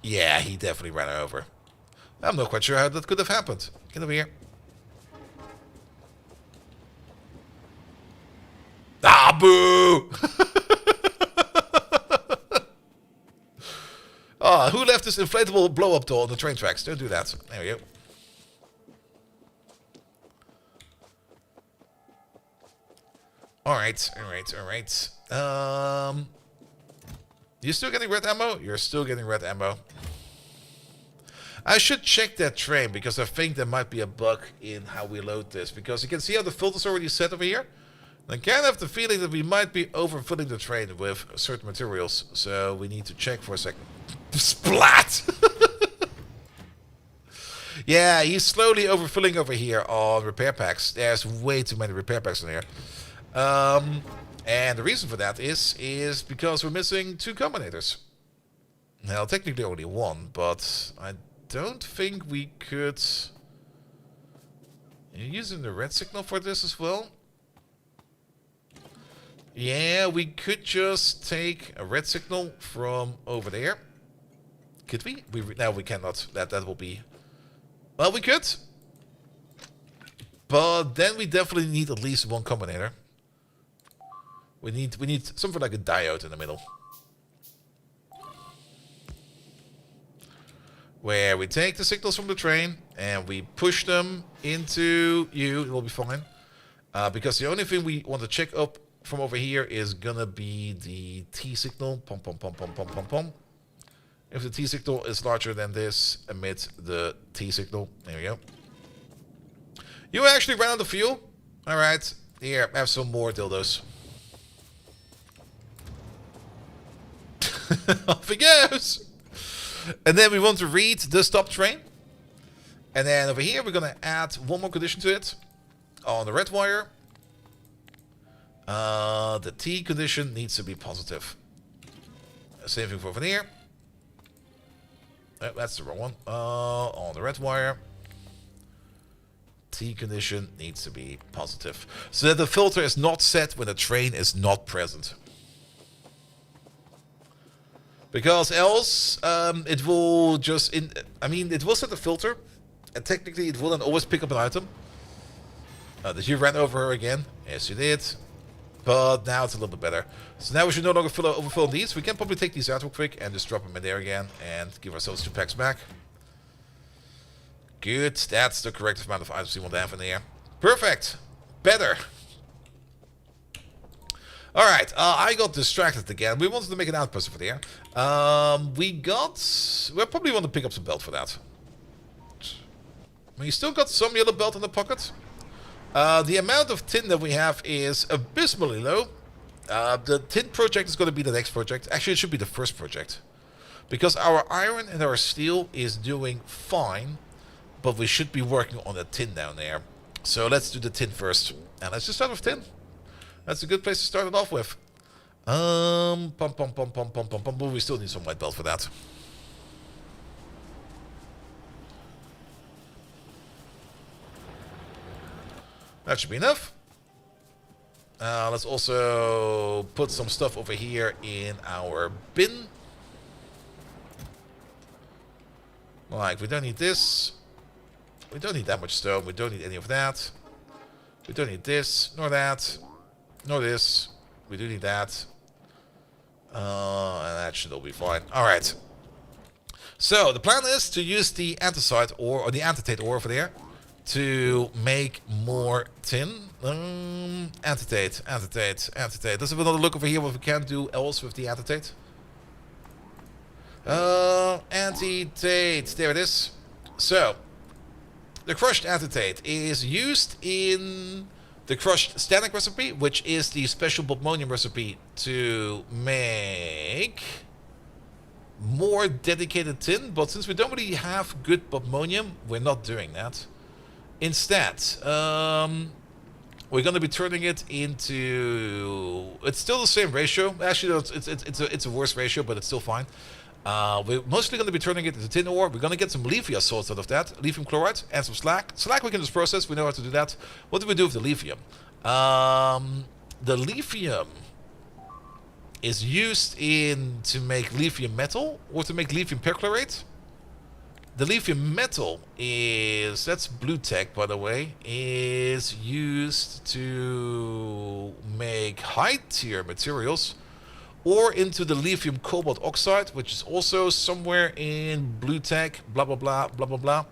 Yeah, he definitely ran her over. I'm not quite sure how that could have happened. Get over here. Ah, boo! Oh, who left this inflatable blow-up doll on the train tracks? Don't do that. There we go. Alright, alright, alright. You still getting red ammo? You're still getting red ammo. I should check that train because I think there might be a bug in how we load this. Because you can see how the filter's already set over here. I kind of have the feeling that we might be overfilling the train with certain materials. So we need to check for a second. Splat! Yeah, he's slowly overfilling over here on repair packs. There's way too many repair packs in here. And the reason for that is because we're missing 2 combinators. Well, technically only 1, but I don't think we could... Are you using the red signal for this as well? Yeah, we could just take a red signal from over there. Could we? No, we cannot. That will be... Well, we could. But then we definitely need at least 1 combinator. We need something like a diode in the middle. Where we take the signals from the train and we push them into you. It will be fine. Because the only thing we want to check up from over here is gonna be the T signal. Pom pom pom pom pom pom pom. If the T signal is larger than this, emit the T signal. There we go. You actually ran out of fuel? Alright. Here, have some more dildos. Off he goes. And then we want to read the stop train. And then over here we're going to add 1 more condition to it. On the red wire. The T condition needs to be positive. Same thing for over here. Oh, that's the wrong one. On the red wire. T condition needs to be positive. So that the filter is not set when the train is not present. Because else, it will just... it will set the filter And technically it will then always pick up an item. Did you run over her again? Yes, you did. But now it's a little bit better. So now we should no longer overfill these. We can probably take these out real quick and just drop them in there again. And give ourselves 2 packs back. Good. That's the correct amount of items we want to have in there. Perfect. Better. Alright, I got distracted again. We wanted to make an outpost over there. We'll probably want to pick up some belt for that. We still got some yellow belt in the pocket. The amount of tin that we have is abysmally low. The tin project is going to be the next project. Actually, it should be the first project. Because our iron and our steel is doing fine. But we should be working on the tin down there. So let's do the tin first. And let's just start with tin. That's a good place to start it off with. We still need some white belt for that. That should be enough. Let's also put some stuff over here in our bin. Like, we don't need this. We don't need that much stone. We don't need any of that. We don't need this, nor that. Nor this. We do need that. And that should all be fine. Alright. So, the plan is to use the antacite ore, or the antitate ore over there, to make more tin. Antitate. Let's have another look over here what we can do else with the antitate. Antitate. There it is. So, the crushed antitate is used in the crushed static recipe, which is the special bobmonium recipe to make more dedicated tin. But since we don't really have good bobmonium, we're not doing that. Instead, we're going to be turning it into... It's still the same ratio. Actually, it's a worse ratio, but it's still fine. We're mostly going to be turning it into tin ore. We're going to get some lithium salts out of that. Lithium chloride and some slag. Slag we can just process. We know how to do that. What do we do with the lithium? The lithium is used to make lithium metal or to make lithium perchlorate. The lithium metal is, that's blue tech by the way, is used to make high tier materials. Or into the lithium cobalt oxide, which is also somewhere in blue tech, blah blah blah, blah blah blah.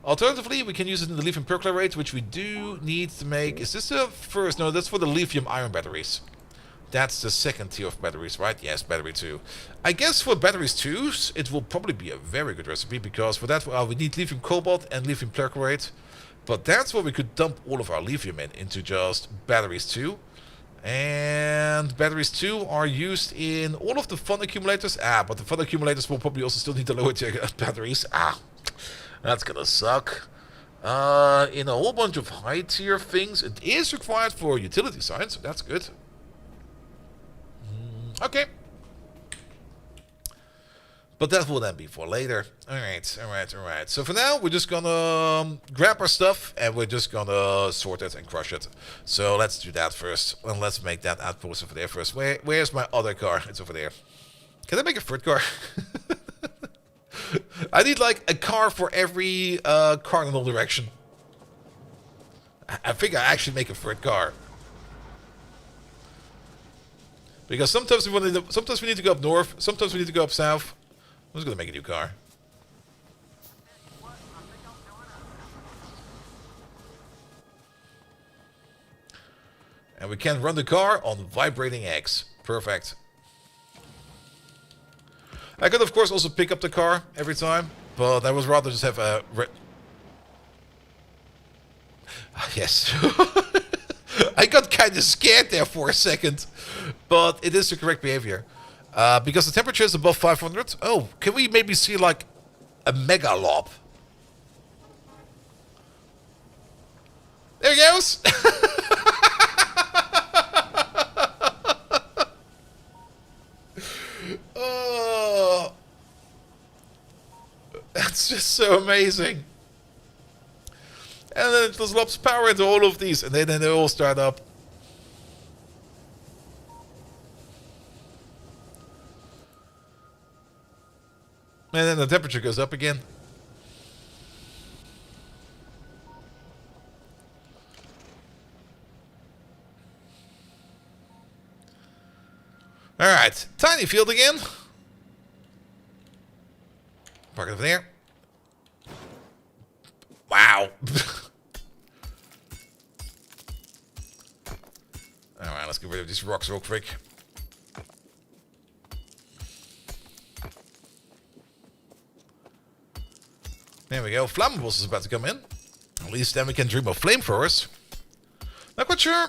Alternatively, we can use it in the lithium perchlorate, which we do need to make. Is this the first? No, that's for the lithium ion batteries. That's the second tier of batteries, right? Yes, battery 2. I guess for batteries 2, it will probably be a very good recipe, because for that we need lithium cobalt and lithium perchlorate. But that's where we could dump all of our lithium into just batteries 2. And batteries 2 are used in all of the fun accumulators. But the fun accumulators will probably also still need the lower tier batteries. That's gonna suck. In a whole bunch of high tier things, it is required for utility side, so that's good. Okay. But that will then be for later. Alright. So for now, we're just gonna grab our stuff and we're just gonna sort it and crush it. So let's do that first. And let's make that outpost over there first. Where's my other car? It's over there. Can I make a third car? I need like a car for every cardinal direction. I think I actually make a third car. Because sometimes we need to go up north, sometimes we need to go up south. I'm just going to make a new car. And we can run the car on vibrating eggs. Perfect. I could, of course, also pick up the car every time, but I would rather just have a... Yes. I got kind of scared there for a second, but it is the correct behavior. Because the temperature is above 500. Oh, can we maybe see like a mega lob? There he goes. Oh, that's just so amazing. And then it just lobs power into all of these, and then they all start up. And then the temperature goes up again. tiny field again. Park it over there. Wow. Alright, let's get rid of these rocks real quick. There we go. Flammables is about to come in. At least then we can dream of flamethrowers. Not quite sure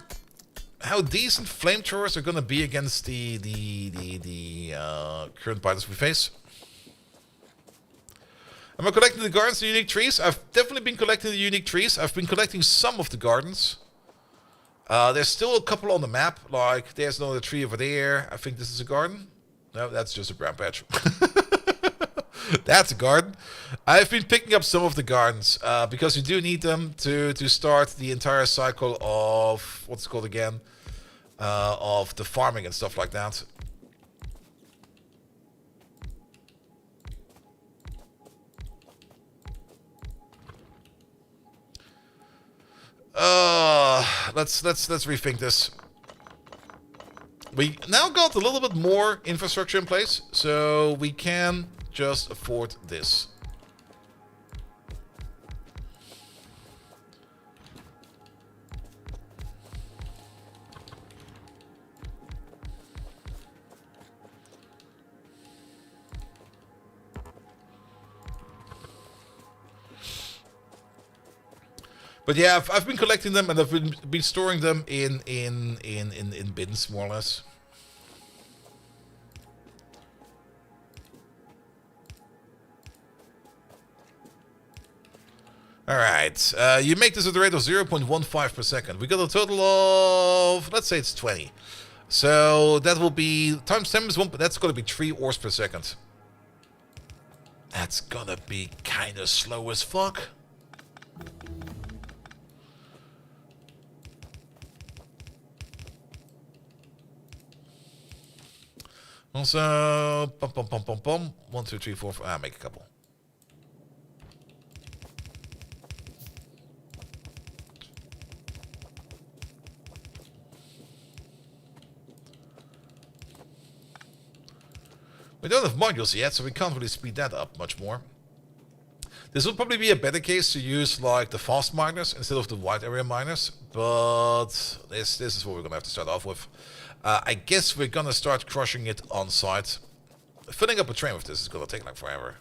how decent flamethrowers are going to be against the current biters we face. Am I collecting the gardens, the unique trees? I've definitely been collecting the unique trees. I've been collecting some of the gardens. There's still a couple on the map. Like, there's another tree over there. I think this is a garden. No, that's just a brown patch. That's a garden. I've been picking up some of the gardens because you do need them to start the entire cycle of what's it called again, of the farming and stuff like that. Let's rethink this. We now got a little bit more infrastructure in place, so we can just afford this. But yeah, I've been collecting them and I've been storing them in bins, more or less. Alright, you make this at the rate of 0.15 per second. We got a total of, let's say it's 20. So that will be, times 10 is 1, but that's going to be 3 ores per second. That's gonna be kind of slow as fuck. Also, 1, 2, 3, 4, 5. Make a couple. We don't have modules yet, so we can't really speed that up much more. This would probably be a better case to use like the fast miners instead of the wide area miners, but this is what we're gonna have to start off with. I guess we're gonna start crushing it on site. Filling up a train with this is gonna take like forever.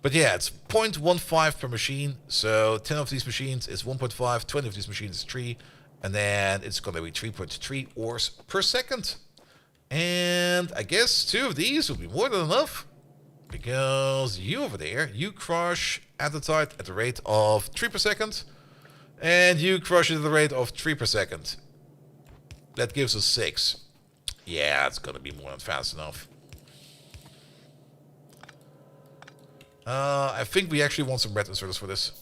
But yeah, it's 0.15 per machine, so 10 of these machines is 1.5, 20 of these machines is 3, and then it's gonna be 3.3 ores per second. And I guess 2 of these will be more than enough, because you over there, you crush andesite at the rate of 3 per second, and you crush it at the rate of 3 per second. That gives us 6. Yeah, it's gonna be more than fast enough. I think we actually want some red inserters for this.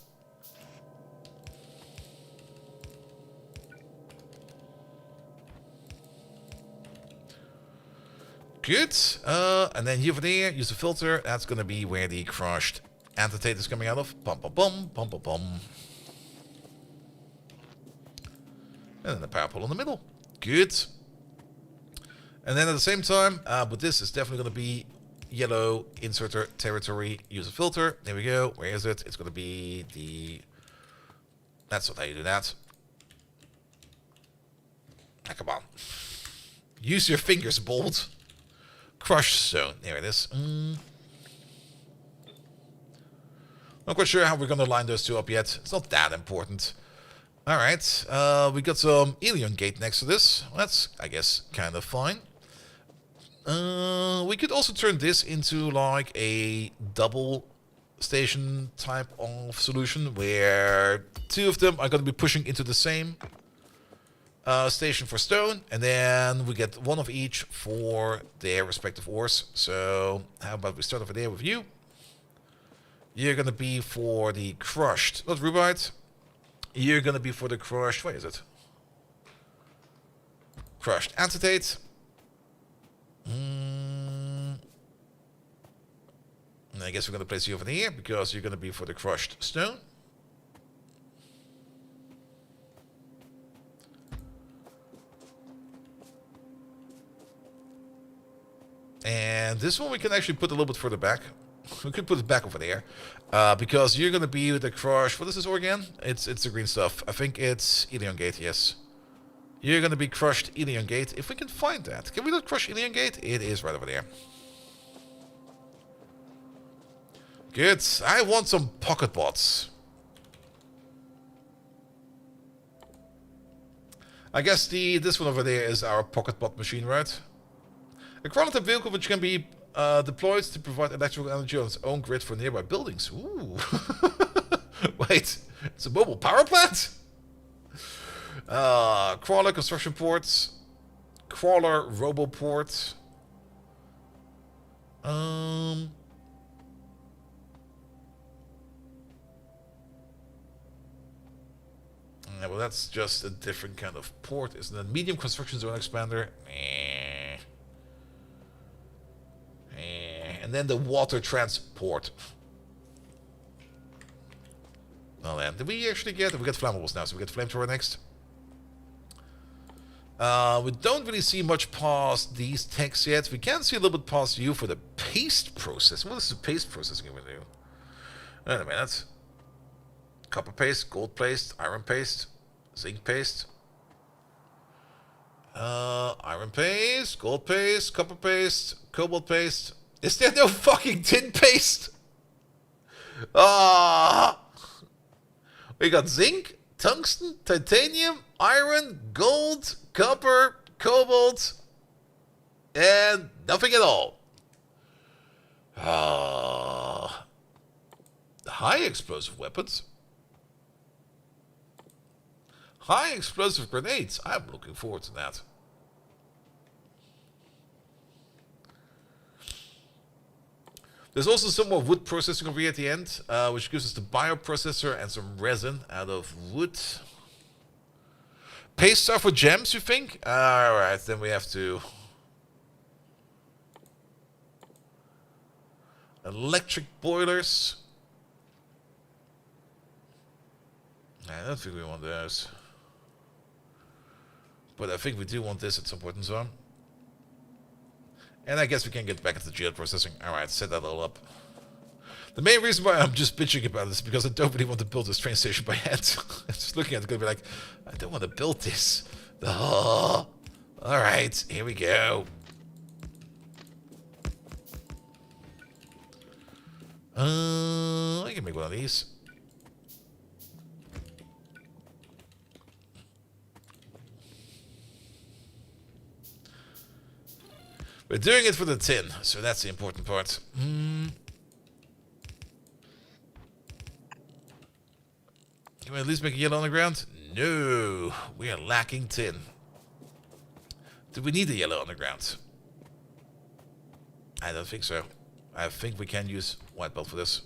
Good. And then you over there, use the filter. That's going to be where the crushed andesite is coming out of. Bum, bum, bum, bum, bum, bum. And then the power pole in the middle. Good. And then at the same time, but this is definitely going to be yellow inserter territory. Use a filter. There we go. Where is it? It's going to be the... That's not how you do that. Ah, come on. Use your fingers, Bolt. Crush zone. There it is. Not quite sure how we're going to line those two up yet. It's not that important. Alright. We got some Alien Gate next to this. That's, I guess, kind of fine. We could also turn this into like a double station type of solution where 2 of them are going to be pushing into the same station for stone, and then we get 1 of each for their respective ores. So how about we start over there with you? You're gonna be for the crushed, not rubite. You're gonna be for the crushed, what is it? Crushed acetate. And I guess we're gonna place you over here because you're gonna be for the crushed stone. And this one we can actually put a little bit further back. We could put it back over there. Because you're going to be with the crush. What is this ore again? It's the green stuff. I think it's Ilion Gate, yes. You're going to be crushed Ilion Gate. If we can find that. Can we not crush Ilion Gate? It is right over there. Good. I want some pocket bots. I guess this one over there is our pocket bot machine, right? A chronotype vehicle which can be deployed to provide electrical energy on its own grid for nearby buildings. Ooh. Wait, it's a mobile power plant? Crawler construction ports. Crawler roboport. Yeah, well, that's just a different kind of port, isn't it? Medium construction zone expander. And then the water transport. Oh man, did we actually get? We got flammables now, so we get flamethrower next. We don't really see much past these techs yet. We can see a little bit past you for the paste process. What is the paste processing going to do? Wait a minute. Copper paste, gold paste, iron paste, zinc paste. Iron paste, gold paste, copper paste, cobalt paste. Is there no fucking tin paste? We got zinc, tungsten, titanium, iron, gold, copper, cobalt, and nothing at all. High explosive weapons. High explosive grenades. I'm looking forward to that. There's also some more wood processing over here at the end, which gives us the bioprocessor and some resin out of wood. Paste stuff for gems, you think? Alright, then we have to... Electric boilers. I don't think we want those. But I think we do want this at some point in time. And I guess we can get back into geode processing. Alright, set that all up. The main reason why I'm just bitching about this is because I don't really want to build this train station by hand. I'm just looking at it going to be like, I don't want to build this. Oh. Alright, here we go. I can make one of these. We're doing it for the tin, so that's the important part. Can we at least make a yellow underground? No, we are lacking tin. Do we need a yellow underground? I don't think so. I think we can use white belt for this.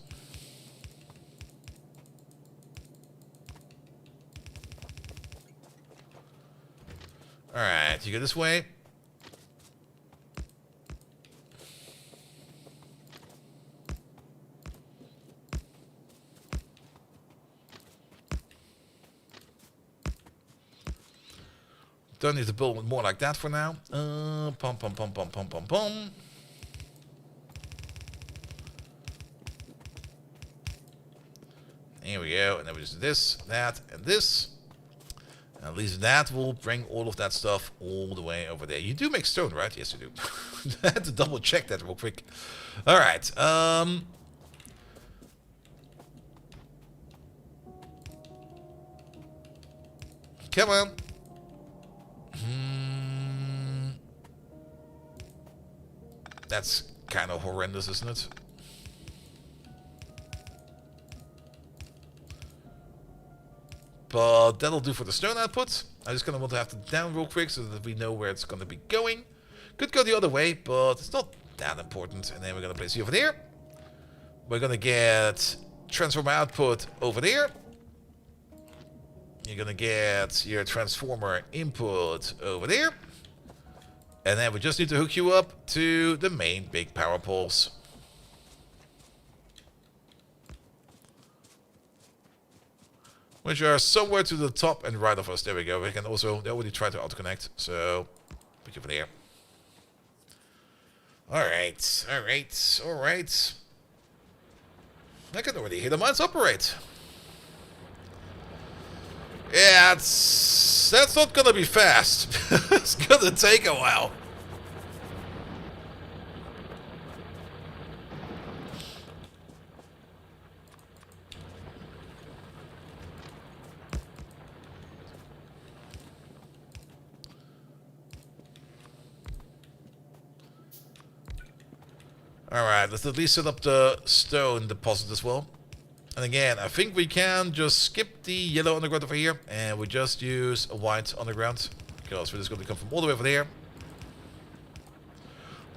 Alright, you go this way. Don't need to build more like that for now. Pum pum pum pum pum pum pum. Here we go, and then we just do this, that, and this. And at least that will bring all of that stuff all the way over there. You do make stone, right? Yes, you do. I had to double check that real quick. All right. Come on. That's kind of horrendous, isn't it? But that'll do for the stone output. I just kind of want to have it down real quick so that we know where it's going to be going. Could go the other way, but it's not that important. And then we're going to place you over there. We're going to get transformer output over there. You're going to get your transformer input over there. And then we just need to hook you up to the main big power poles. Which are somewhere to the top and right of us. There we go. We can also, they already tried to auto-connect. So, put you over there. Alright, alright, alright. I can already hear the mines operate. Yeah, that's not gonna be fast. It's gonna take a while. Alright, let's at least set up the stone deposit as well. And again, I think we can just skip the yellow underground over here, and we just use a white underground, because we're just going to come from all the way over there.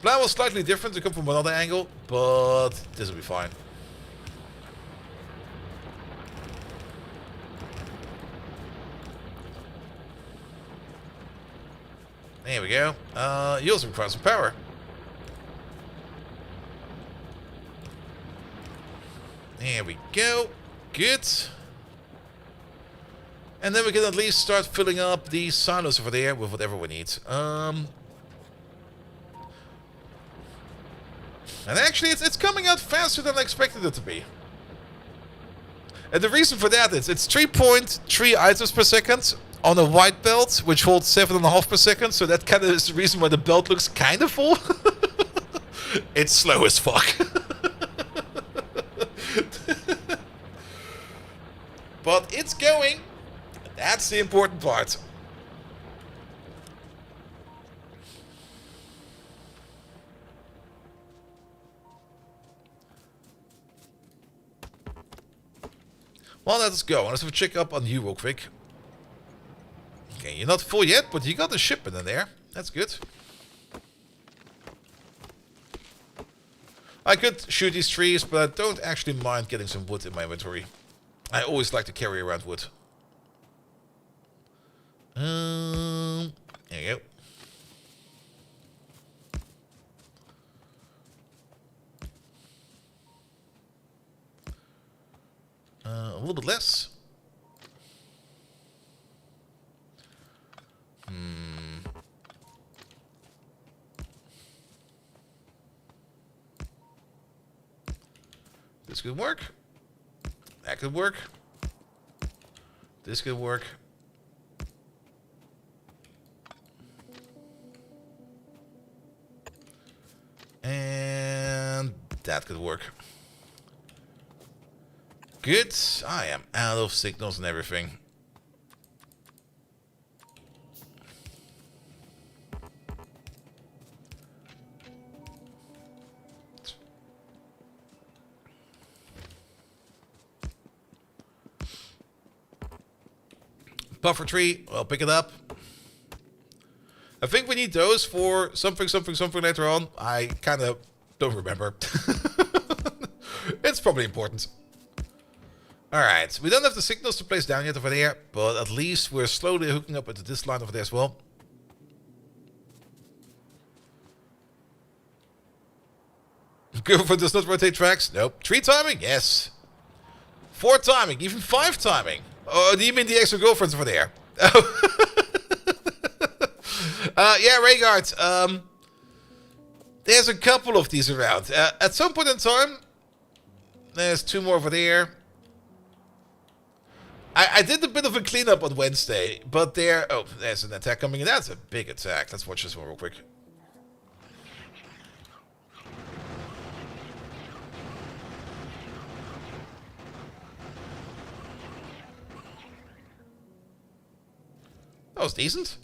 Plan was slightly different to come from another angle, but this will be fine. There we go. You also require some power. There we go. Good. And then we can at least start filling up these silos over there with whatever we need. And actually, it's coming out faster than I expected it to be. And the reason for that is it's 3.3 items per second on a white belt, which holds 7.5 per second. So that kind of is the reason why the belt looks kind of full. It's slow as fuck. But it's going. That's the important part. Well, let's go. Let's have a check up on you real quick. Okay, you're not full yet, but you got the shipment in there. That's good. I could shoot these trees, but I don't actually mind getting some wood in my inventory. I always like to carry around wood. There you go. A little bit less. This could work. That could work. This could work. And that could work. Good. I am out of signals and everything. Buffer tree, I'll pick it up. I think we need those for something later on. I kind of don't remember. It's probably important. Alright, we don't have the signals to place down yet over there, but at least we're slowly hooking up into this line over there as well. Girlfriend does not rotate tracks? Nope. 3 timing? Yes. 4 timing, even 5 timing. Oh, do you mean the extra girlfriends over there? Yeah, Rhaegar. There's a couple of these around. At some point in time, there's 2 more over there. I did a bit of a cleanup on Wednesday, but there... Oh, there's an attack coming in. That's a big attack. Let's watch this one real quick. That was decent.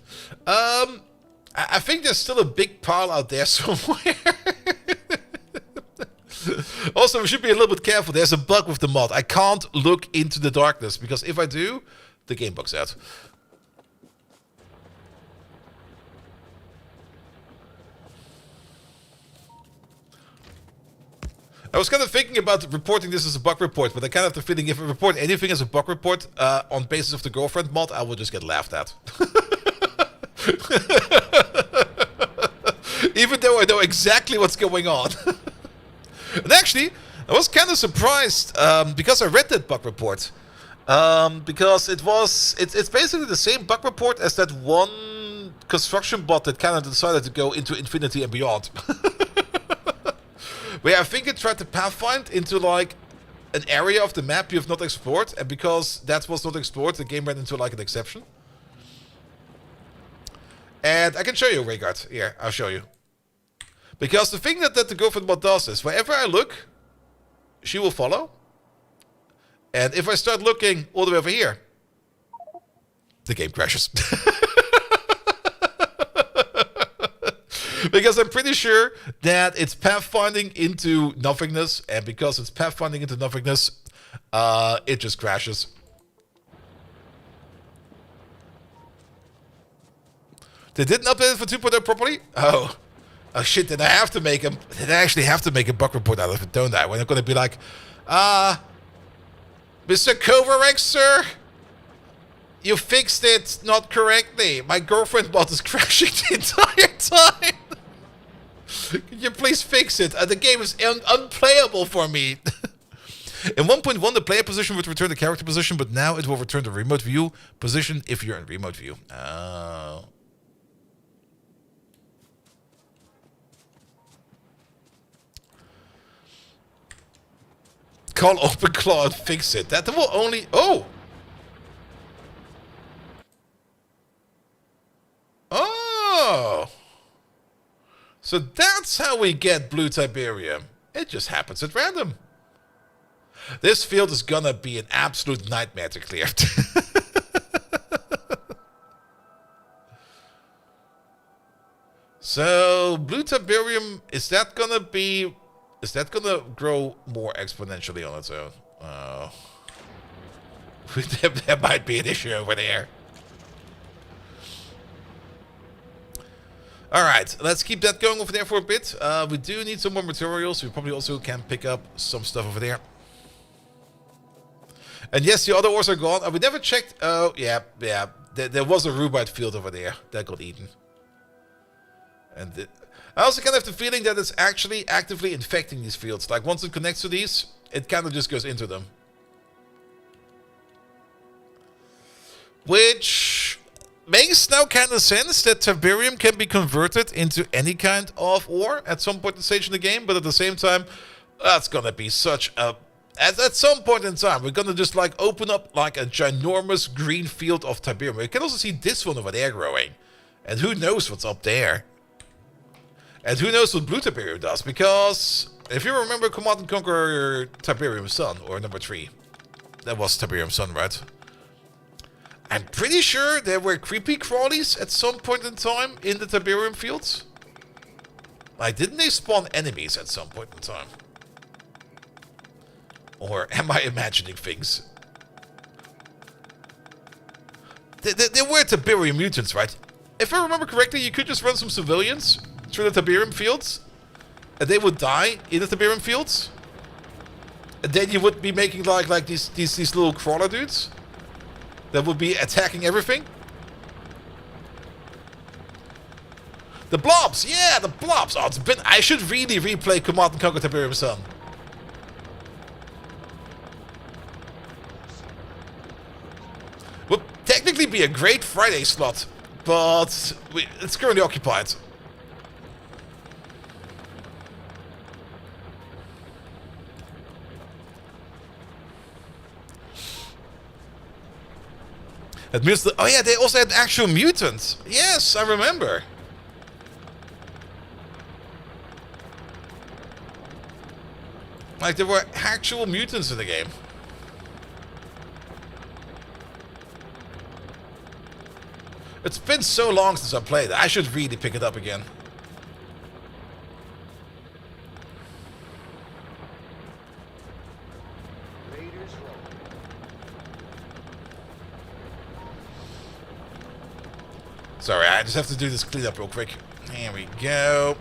I think there's still a big pile out there somewhere. Also, we should be a little bit careful. There's a bug with the mod. I can't look into the darkness, because if I do, the game bugs out. I was kind of thinking about reporting this as a bug report, but I kind of have the feeling if I report anything as a bug report on basis of the girlfriend mod, I will just get laughed at. Even though I know exactly what's going on. And actually, I was kind of surprised because I read that bug report. Because it's basically the same bug report as that one construction bot that kind of decided to go into infinity and beyond. Where I think it tried to pathfind into like an area of the map you have not explored, and because that was not explored, the game ran into like an exception. And I can show you, Rhaegar. Here, I'll show you. Because the thing that the girlfriend bot does is, wherever I look, she will follow. And if I start looking all the way over here, the game crashes. Because I'm pretty sure that it's pathfinding into nothingness, and because it's pathfinding into nothingness, it just crashes. They didn't update it for 2.0 properly? Oh shit, then I have to make them. Then I actually have to make a bug report out of it, don't I? When I'm gonna be like, Mr. Kovarex, sir, you fixed it not correctly. My girlfriend bot is crashing the entire time. Can you please fix it? The game is unplayable for me. In 1.1, the player position would return the character position, but now it will return the remote view position if you're in remote view. Oh. Call OpenClaw and fix it. That will only... Oh! Oh! So that's how we get blue Tiberium. It just happens at random. This field is gonna be an absolute nightmare to clear. So, blue Tiberium, is that gonna grow more exponentially on its own? Oh. There might be an issue over there. Alright, let's keep that going over there for a bit. We do need some more materials. We probably also can pick up some stuff over there. And yes, the other ores are gone. We never checked... Oh, yeah. There was a rubite field over there that got eaten. And I also kind of have the feeling that it's actually actively infecting these fields. Like, once it connects to these, it kind of just goes into them. Which makes now kind of sense that Tiberium can be converted into any kind of ore at some point in the stage in the game, but at the same time, that's gonna be such a... At some point in time, we're gonna just like open up like a ginormous green field of Tiberium. We can also see this one over there growing. And who knows what's up there. And who knows what blue Tiberium does, because if you remember Command & Conquer Tiberium Sun, or number 3, that was Tiberium Sun, right? I'm pretty sure there were creepy crawlies at some point in time in the Tiberium fields. Like, didn't they spawn enemies at some point in time? Or am I imagining things? There were Tiberium mutants, right? If I remember correctly, you could just run some civilians through the Tiberium fields, and they would die in the Tiberium fields, and then you would be making like these little crawler dudes that would be attacking everything. The blobs, yeah, the blobs. Oh, I should really replay Command & Conquer Tiberium Sun. Would technically be a great Friday slot, but it's currently occupied. It means oh yeah, they also had actual mutants. Yes, I remember. Like, there were actual mutants in the game. It's been so long since I played it. I should really pick it up again. Sorry, I just have to do this cleanup real quick. Here we go.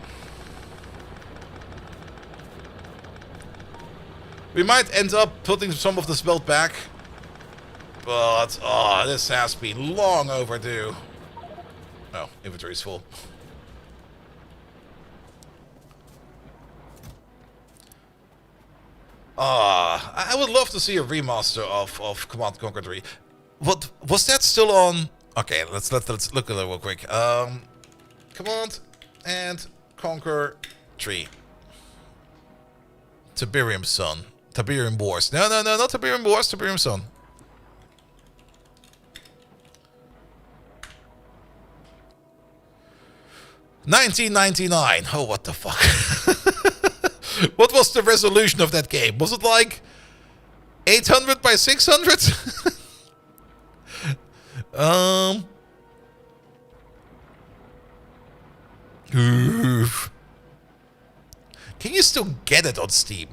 We might end up putting some of the smelt back. But, oh, this has been long overdue. Oh, inventory's full. I would love to see a remaster of Command & Conquer 3. What was that still on? Okay, let's look at it real quick. Command and Conquer 3. Tiberium Sun. Tiberium Wars. No, not Tiberium Wars, Tiberium Sun. $19.99. Oh, what the fuck? What was the resolution of that game? Was it like 800 by 600? Oof. Can you still get it on Steam?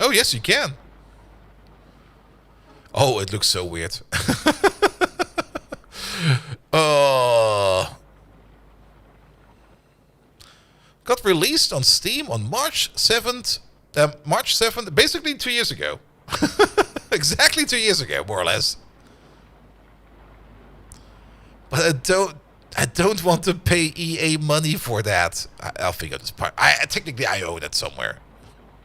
Oh, yes, you can. Oh, it looks so weird. Got released on Steam on March 7th. March 7th, basically 2 years ago. Exactly 2 years ago, more or less. But I don't want to pay EA money for that. I'll figure this part. Technically I own it somewhere.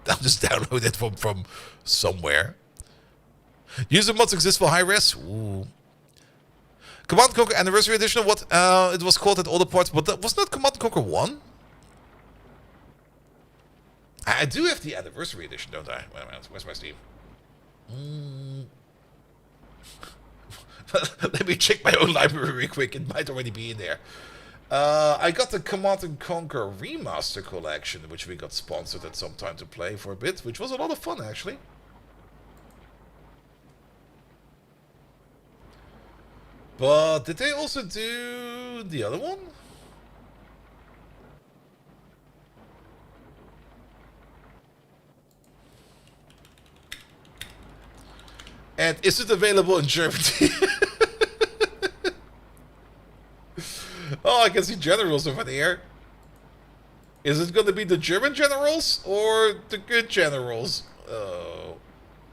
I'll just download it from somewhere. User mods exist for high res. Ooh. Command & Conquer Anniversary Edition. What it was called at all the parts, but that was not Command & Conquer 1. I do have the Anniversary Edition, don't I? Wait a minute, where's my Steam? Let me check my own library real quick. It might already be in there. I got the Command & Conquer Remaster Collection, which we got sponsored at some time to play for a bit, which was a lot of fun, actually. But did they also do the other one? And is it available in Germany? Oh, I can see generals over there. Is it going to be the German generals or the good generals? Oh.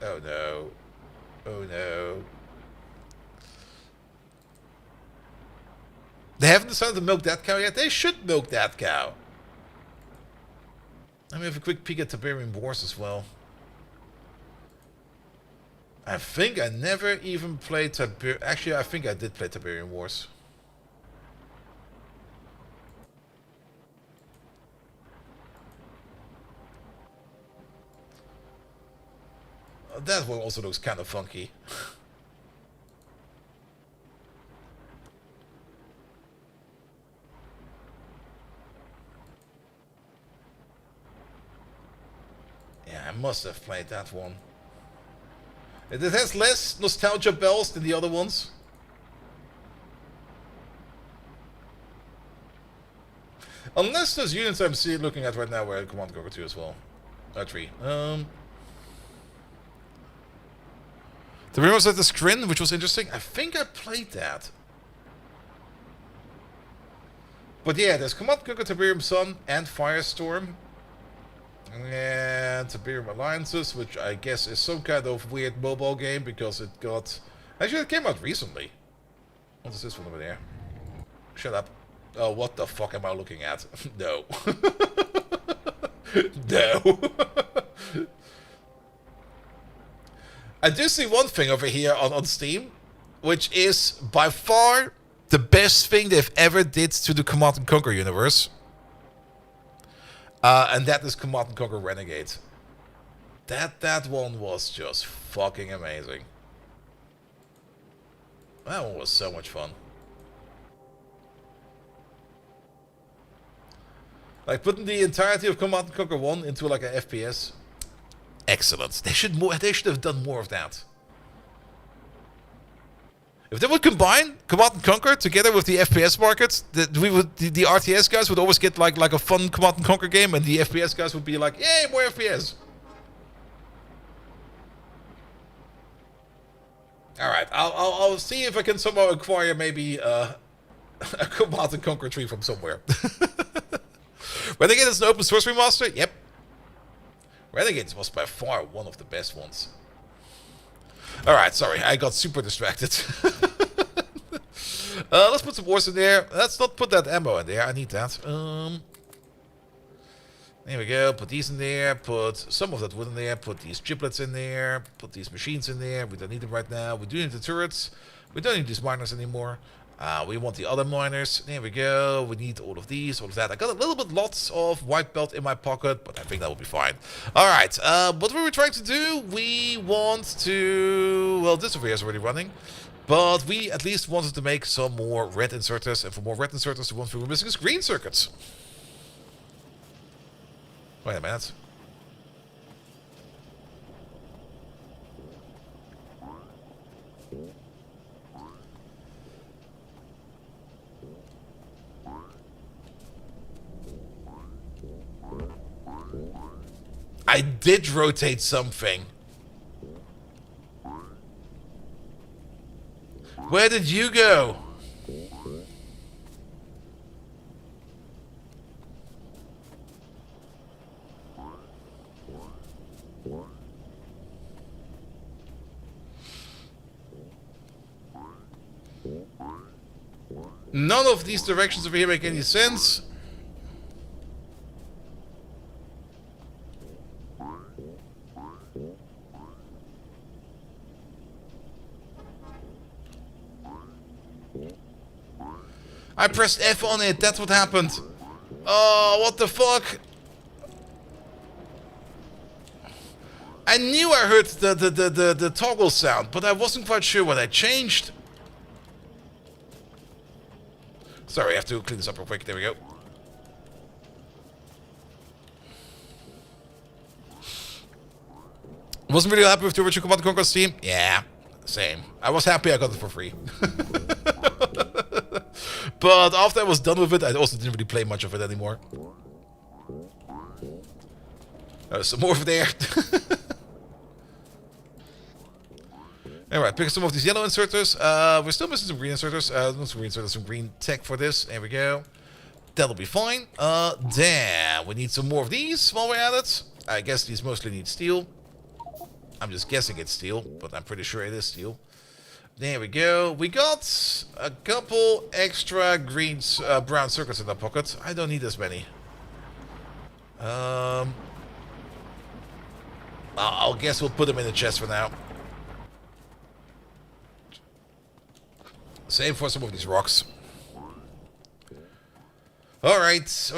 Oh no. Oh no. They haven't decided to milk that cow yet. They should milk that cow. Let me have a quick peek at Tiberium Wars as well. I think I never even played Tiberium. Actually, I think I did play Tiberium Wars. That one also looks kind of funky. Yeah, I must have played that one. It has less nostalgia bells than the other ones. Unless there's units I'm looking at right now where I Command Conquer 2 as well. 3. The rumors of the screen, which was interesting. I think I played that. But yeah, there's Command Conquer Tiberium Sun and Firestorm. And Tiberium Alliances, which I guess is some kind of weird mobile game because it got... Actually, it came out recently. What is this one over there? Shut up. Oh, what the fuck am I looking at? No. No. I do see one thing over here on Steam, which is by far the best thing they've ever did to the Command & Conquer universe. And that is Command & Conquer Renegade. That one was just fucking amazing. That one was so much fun. Like putting the entirety of Command & Conquer 1 into like an FPS. Excellent. They should have done more of that. If they would combine Command & Conquer together with the FPS market, the RTS guys would always get like a fun Command & Conquer game, and the FPS guys would be like, yay, more FPS. Alright, I'll see if I can somehow acquire maybe a Command & Conquer 3 from somewhere. Renegade is an open source remaster? Yep. Renegade was by far one of the best ones. Alright, sorry, I got super distracted. Let's put some wars in there. Let's not put that ammo in there, I need that. There we go. Put these in there. Put some of that wood in there. Put these giblets in there. Put these machines in there. We don't need them right now. We do need the turrets. We don't need these miners anymore. We want the other miners. There we go. We need all of these, all of that. I got a little bit lots of white belt in my pocket, but I think that will be fine. All right. What were we trying to do? We want to... Well, this over here is already running. But we at least wanted to make some more red inserters. And for more red inserters, the ones we were missing is green circuits. Wait a minute. I did rotate something. Where did you go? None of these directions over here make any sense. I pressed F on it, that's what happened. Oh, what the fuck? I knew I heard the toggle sound, but I wasn't quite sure what I changed. Sorry, I have to clean this up real quick. There we go. Wasn't really happy with the original Command & Conquer Steam. Yeah, same. I was happy I got it for free. But after I was done with it, I also didn't really play much of it anymore. There's some more over there. Alright, pick some of these yellow inserters. We're still missing some green inserters. Not some green inserters, some green tech for this. There we go. That'll be fine. Damn, we need some more of these while we're at it. I guess these mostly need steel. I'm just guessing it's steel, but I'm pretty sure it is steel. There we go. We got a couple extra green, brown circuits in our pocket. I don't need as many. I'll guess we'll put them in the chest for now. Same for some of these rocks. Alright.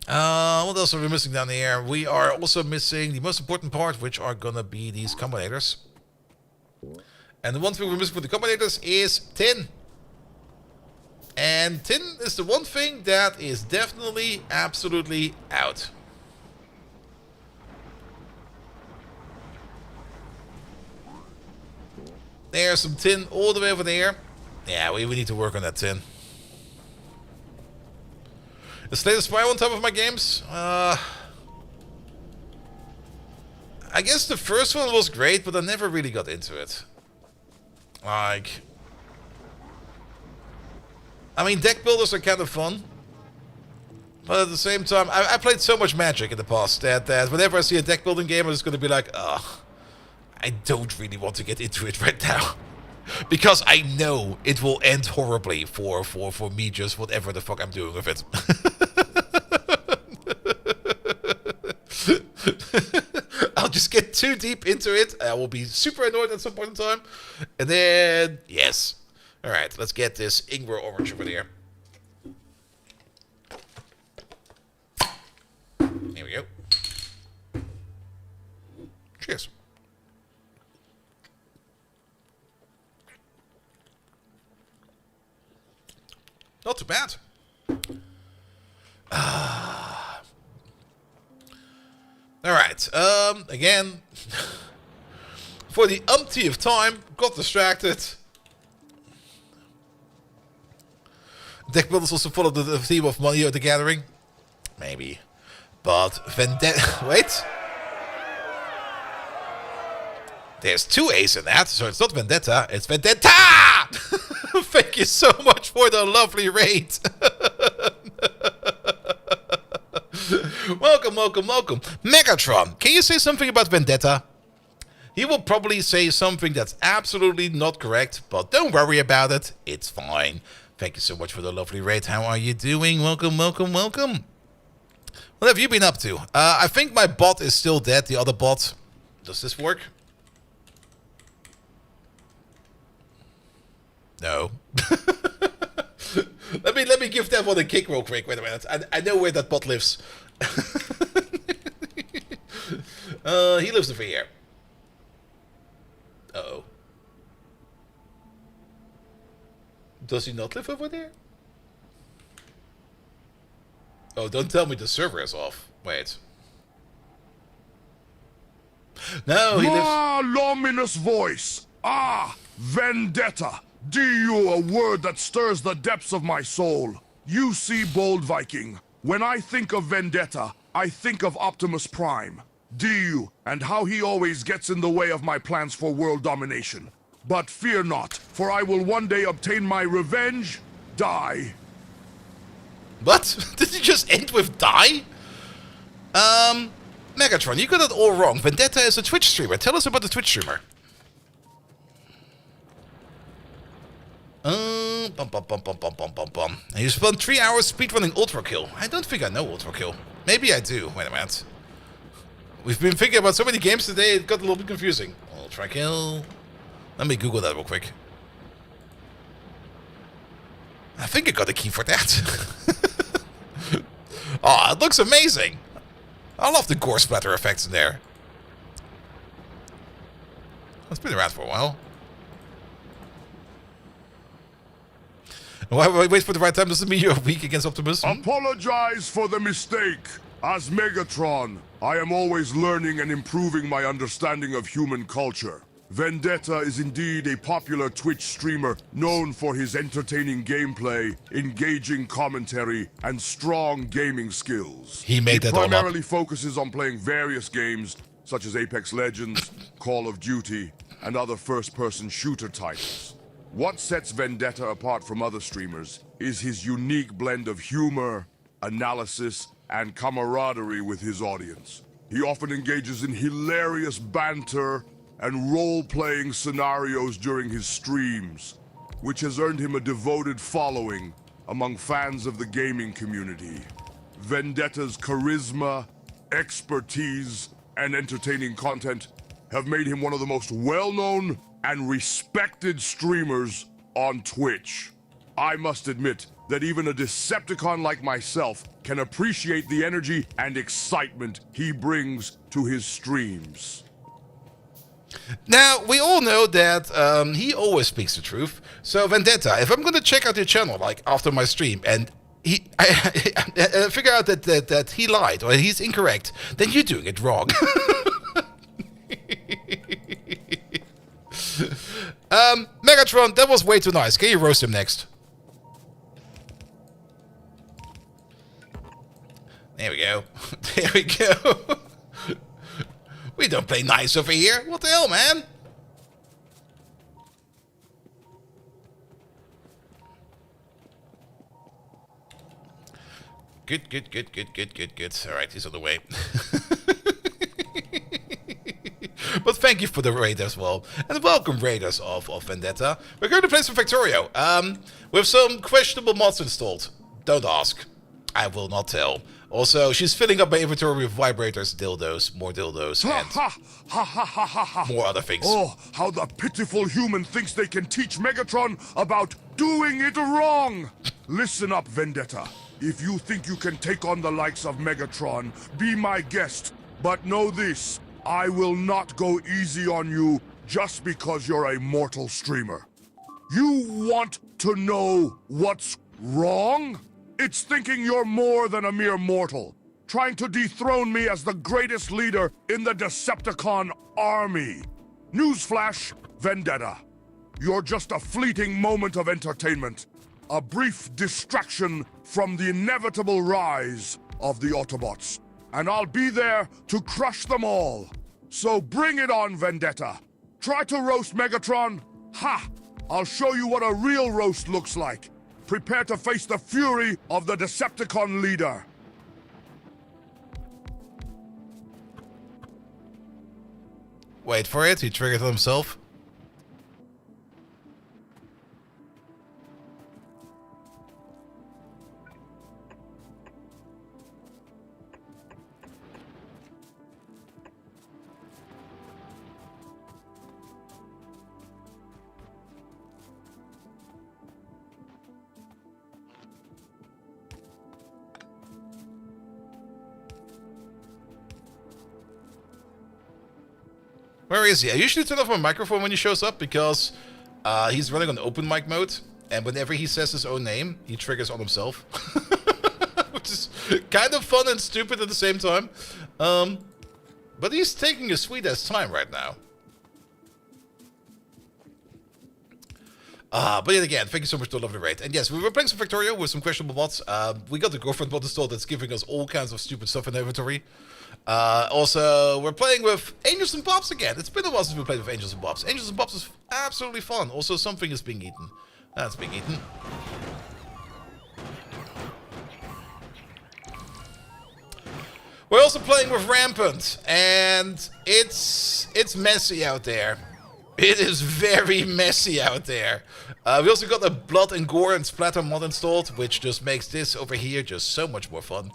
What else are we missing down here? We are also missing the most important part, which are gonna be these combinators. And the one thing we're missing for the combinators is tin. And tin is the one thing that is definitely, absolutely out. There's some tin all the way over there. Yeah, we need to work on that tin. The Slay the Spire on top of my games? I guess the first one was great, but I never really got into it. Like... I mean, deck builders are kind of fun. But at the same time, I played so much Magic in the past that whenever I see a deck building game, I'm just going to be like, ugh, I don't really want to get into it right now. Because I know it will end horribly for me, just whatever the fuck I'm doing with it. I'll just get too deep into it. I will be super annoyed at some point in time. And then, yes. Alright, let's get this Ingwer orange over there. Here we go. Cheers. Not too bad. Alright, again, for the umpteenth time, got distracted. Deck builders also follow the theme of Money of the Gathering. Maybe. But Vendetta... Wait. There's two A's in that, so it's not Vendetta, it's Vendetta! Thank you so much for the lovely raid. Welcome. Megatron, can you say something about Vendetta? He will probably say something that's absolutely not correct, but don't worry about it, it's fine. Thank you so much for the lovely raid. How are you doing? Welcome, welcome, welcome. What have you been up to? I think my bot is still dead. The other bot. Does this work? No. let me give that one a kick real quick. Wait a minute. I know where that bot lives. He lives over here. Uh-oh. Does he not live over there? Oh, don't tell me the server is off. Wait. No, he lives... Ah, luminous voice. Ah, vendetta. Do you a word that stirs the depths of my soul? You see, bold Viking, when I think of vendetta, I think of Optimus Prime. Do you, and how he always gets in the way of my plans for world domination. But fear not, for I will one day obtain my revenge. Die. What? Did he just end with die? Megatron, you got it all wrong. Vendetta is a Twitch streamer. Tell us about the Twitch streamer. You spent 3 hours speedrunning Ultra Kill. I don't think I know Ultra Kill. Maybe I do. Wait a minute. We've been thinking about so many games today, it got a little bit confusing. Ultra Kill. Let me Google that real quick. I think I got a key for that. Oh, it looks amazing. I love the gore splatter effects in there. It's been around for a while. Wait for the right time doesn't mean you're weak against Optimus. Apologize for the mistake. As Megatron, I am always learning and improving my understanding of human culture. Vendetta is indeed a popular Twitch streamer known for his entertaining gameplay, engaging commentary, and strong gaming skills. He made that all up. He primarily focuses on playing various games such as Apex Legends, Call of Duty, and other first-person shooter titles. What sets Vendetta apart from other streamers is his unique blend of humor, analysis, and camaraderie with his audience. He often engages in hilarious banter and role-playing scenarios during his streams, which has earned him a devoted following among fans of the gaming community. Vendetta's charisma, expertise, and entertaining content have made him one of the most well-known and respected streamers on Twitch. I must admit that even a Decepticon like myself can appreciate the energy and excitement he brings to his streams. Now, we all know that he always speaks the truth. So, Vendetta, if I'm going to check out your channel, like, after my stream, and I figure out that he lied, or he's incorrect, then you're doing it wrong. Megatron, that was way too nice. Can you roast him next? There we go. There we go. We don't play nice over here. What the hell, man? Good. Alright, he's on the way. But thank you for the raid as well. And welcome, raiders of Vendetta. We're going to play some Factorio. With some questionable mods installed. Don't ask. I will not tell. Also, she's filling up my inventory with vibrators, dildos, more dildos, and more other things. Oh, how the pitiful human thinks they can teach Megatron about doing it wrong! Listen up, Vendetta. If you think you can take on the likes of Megatron, be my guest. But know this, I will not go easy on you just because you're a mortal streamer. You want to know what's wrong? It's thinking you're more than a mere mortal, trying to dethrone me as the greatest leader in the Decepticon army. Newsflash, Vendetta. You're just a fleeting moment of entertainment, a brief distraction from the inevitable rise of the Autobots. And I'll be there to crush them all. So bring it on, Vendetta. Try to roast Megatron? Ha! I'll show you what a real roast looks like. Prepare to face the fury of the Decepticon leader. Wait for it, he triggered himself. Where is he? I usually turn off my microphone when he shows up because he's running on open mic mode. And whenever he says his own name, he triggers on himself. Which is kind of fun and stupid at the same time. But he's taking a sweet ass time right now. But yet again, thank you so much to Lovely Raid. And yes, we were playing some Factorio with some questionable mods. We got the girlfriend mod installed that's giving us all kinds of stupid stuff in the inventory. Also, we're playing with Angels and Bobs again. It's been a while since we played with Angels and Bobs. Angels and Bobs is absolutely fun. Also, something is being eaten. That's being eaten. We're also playing with Rampant, and it's messy out there. It is very messy out there. We also got a Blood and Gore and Splatter mod installed, which just makes this over here just so much more fun.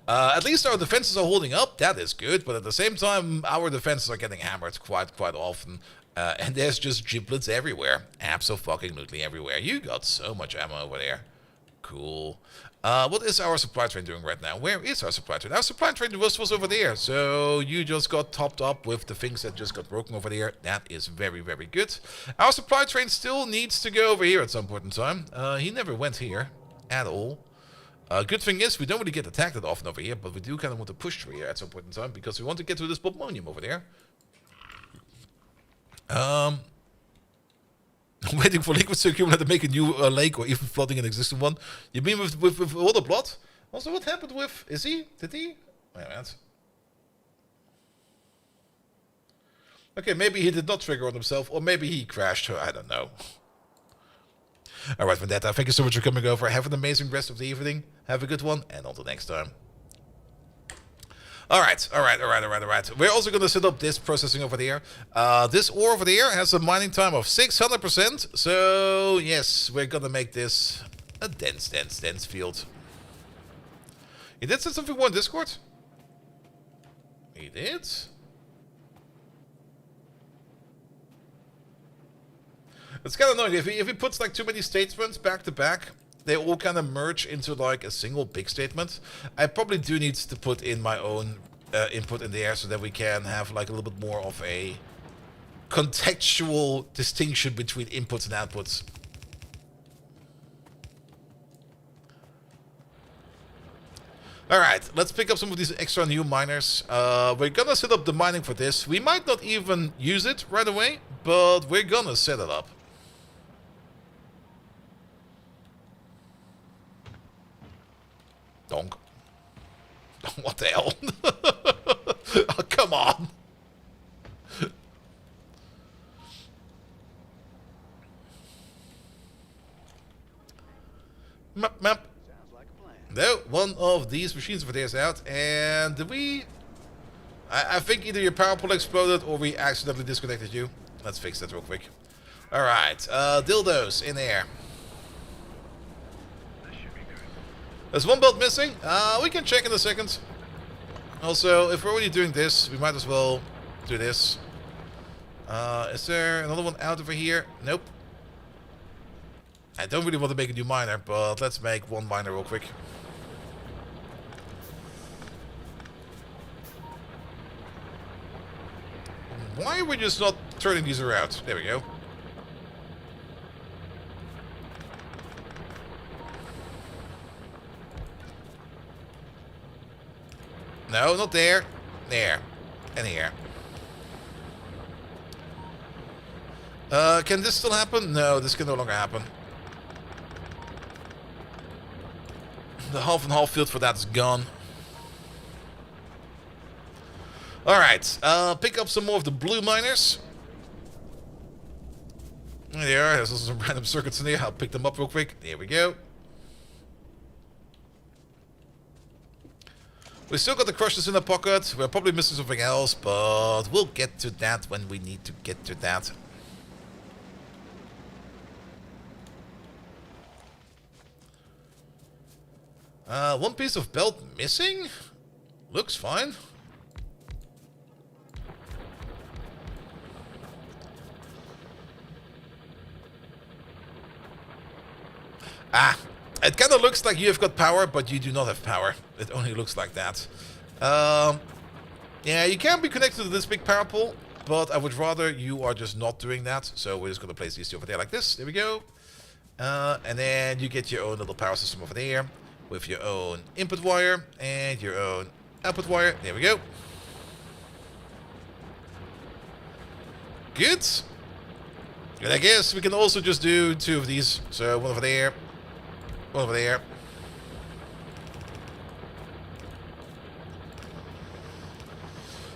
At least our defenses are holding up, that is good, but at the same time, our defenses are getting hammered quite often. And there's just giblets everywhere. Abso-fucking-lutely everywhere. You got so much ammo over there. Cool. What is our supply train doing right now? Where is our supply train? Our supply train was over there. So you just got topped up with the things that just got broken over there. That is very good. Our supply train still needs to go over here at some point in time. He never went here at all. Good thing is we don't really get attacked that often over here, but we do kind of want to push through here at some point in time because we want to get to this Bobmonium over there. I'm waiting for liquid circular to make a new lake or even flooding an existing one. You mean with all the blood? Also, what happened with... Did he? Wait a minute. Okay, maybe he did not trigger on himself, or maybe he crashed. I don't know. Alright, Vendetta, thank you so much for coming over. Have an amazing rest of the evening. Have a good one, and until next time. Alright. We're also going to set up this processing over there. This ore over there has a mining time of 600%. So, yes, we're going to make this a dense field. He did say something more in Discord? He did? It's kind of annoying. If he puts like too many statements back to back, they all kind of merge into like a single big statement. I probably do need to put in my own input in there so that we can have like a little bit more of a contextual distinction between inputs and outputs. Alright, let's pick up some of these extra new miners. We're gonna set up the mining for this. We might not even use it right away, but we're gonna set it up. Donk. What the hell? Oh, come on. Map. No, one of these machines over there is out. And did we... I think either your power pole exploded or we accidentally disconnected you. Let's fix that real quick. Alright, dildos in there. There's one belt missing. We can check in a second. Also, if we're already doing this, we might as well do this. Is there another one out over here? Nope. I don't really want to make a new miner, but let's make one miner real quick. Why are we just not turning these around? There we go. No, not there. There. And here. Can this still happen? No, this can no longer happen. The half and half field for that is gone. Alright, pick up some more of the blue miners. There they are. There's also some random circuits in there. I'll pick them up real quick. There we go. We still got the crushers in the pocket. We're probably missing something else, but we'll get to that when we need to get to that. One piece of belt missing? Looks fine. Ah, it kind of looks like you have got power, but you do not have power. It only looks like that. Yeah, you can be connected to this big power pole, but I would rather you are just not doing that. So we're just going to place these two over there like this. There we go. And then you get your own little power system over there with your own input wire and your own output wire. There we go. Good. And I guess we can also just do two of these. So one over there, one over there.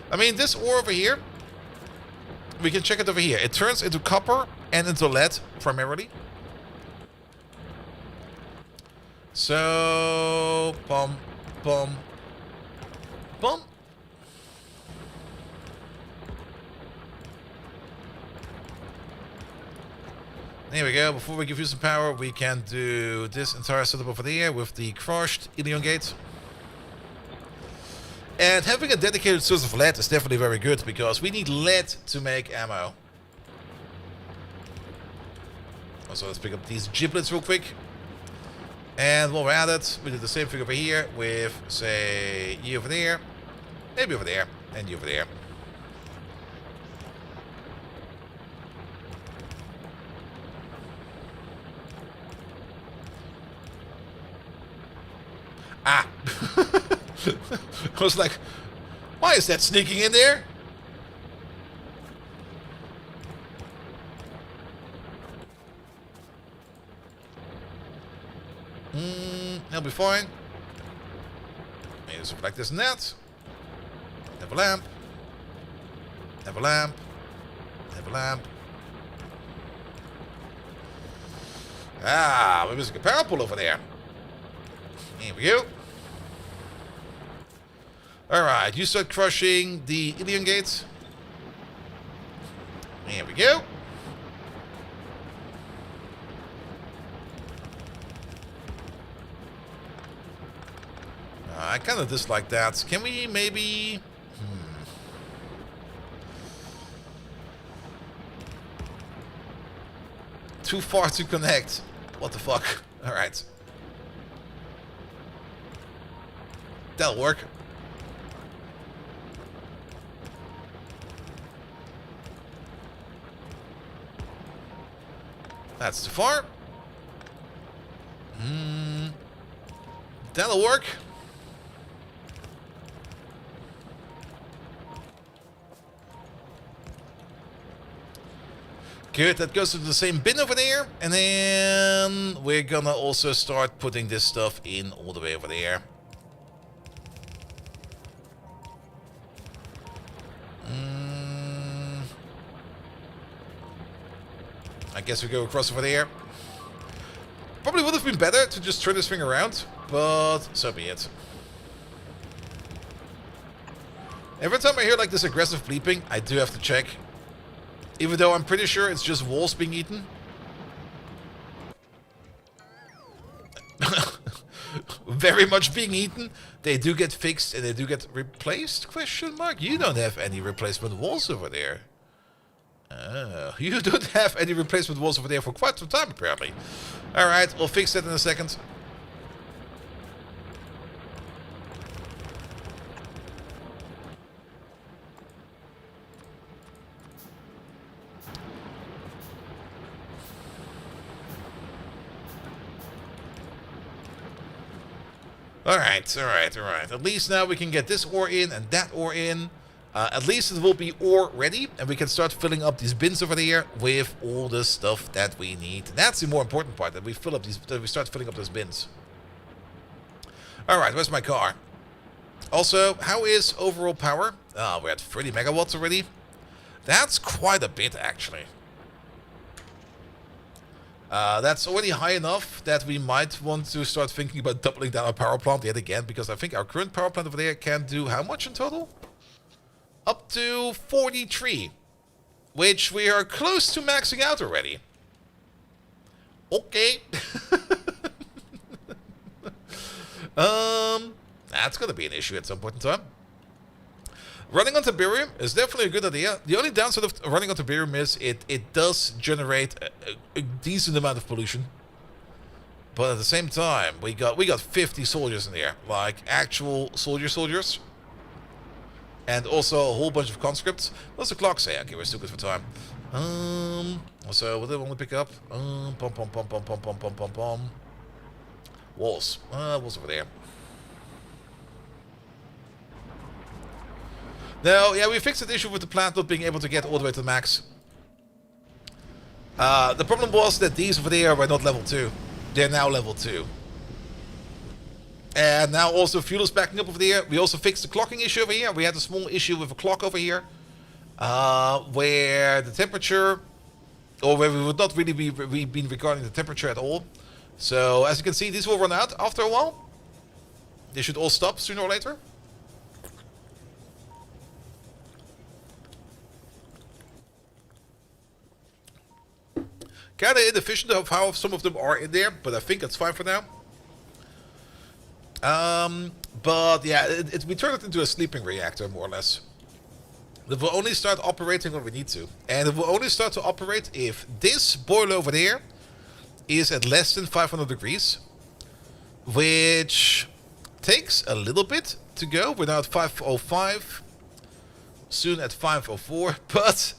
I mean, this ore over here, we can check it over here. It turns into copper and into lead, primarily. So, bum, bum, bum. There we go. Before we give you some power, we can do this entire setup over there with the crushed Ilion gate. And having a dedicated source of lead is definitely very good, because we need lead to make ammo. Also, let's pick up these giblets real quick. And while we're at it, we do the same thing over here with, say, you over there, maybe over there, and you over there. Ah! I was like, why is that sneaking in there? He'll be fine. Maybe something like this and that. Have a lamp. Have a lamp. Have a lamp. Ah, we're missing a power pole over there. Here we go. Alright, you start crushing the Ilion gates. Here we go. I kind of dislike that. Can we maybe... Too far to connect. What the fuck? Alright. That'll work. That's too far. That'll work. Good, that goes to the same bin over there. And then we're gonna also start putting this stuff in all the way over there. I guess we go across over there. Probably would have been better to just turn this thing around, but so be it. Every time I hear like this aggressive bleeping, I do have to check. Even though I'm pretty sure it's just walls being eaten. Very much being eaten. They do get fixed and they do get replaced? Question mark. You don't have any replacement walls over there. Oh, you don't have any replacement walls over there for quite some time, apparently. Alright, we'll fix that in a second. Alright. At least now we can get this ore in and that ore in. At least it will be ore ready, and we can start filling up these bins over there with all the stuff that we need. That's the more important part, that we fill up these, that we start filling up those bins. Alright, where's my car? Also, how is overall power? We're at 30 megawatts already. That's quite a bit, actually. That's already high enough that we might want to start thinking about doubling down our power plant yet again, because I think our current power plant over there can do how much in total? Up to 43, which we are close to maxing out already. Okay. That's gonna be an issue at some point in time. Running on Tiberium is definitely a good idea. The only downside of running on Tiberium is it does generate a decent amount of pollution. But at the same time, we got 50 soldiers in there, like actual soldiers. And also a whole bunch of conscripts. What's the clock say? Okay, we're still good for time. So what do I want to pick up? Walls. Walls over there. No, yeah, we fixed the issue with the plant not being able to get all the way to the max. The problem was that these over there were not level 2. They're now level 2. And now also fuel is backing up over there. We also fixed the clocking issue over here. We had a small issue with a clock over here. Where the temperature, or where we would not really be been recording the temperature at all. So as you can see, these will run out after a while. They should all stop sooner or later. Kinda inefficient of how some of them are in there, but I think that's fine for now. But yeah, we turned it into a sleeping reactor, more or less. It will only start operating when we need to. And it will only start to operate if this boiler over there is at less than 500 degrees. Which takes a little bit to go. We're now at 505. Soon at 504. But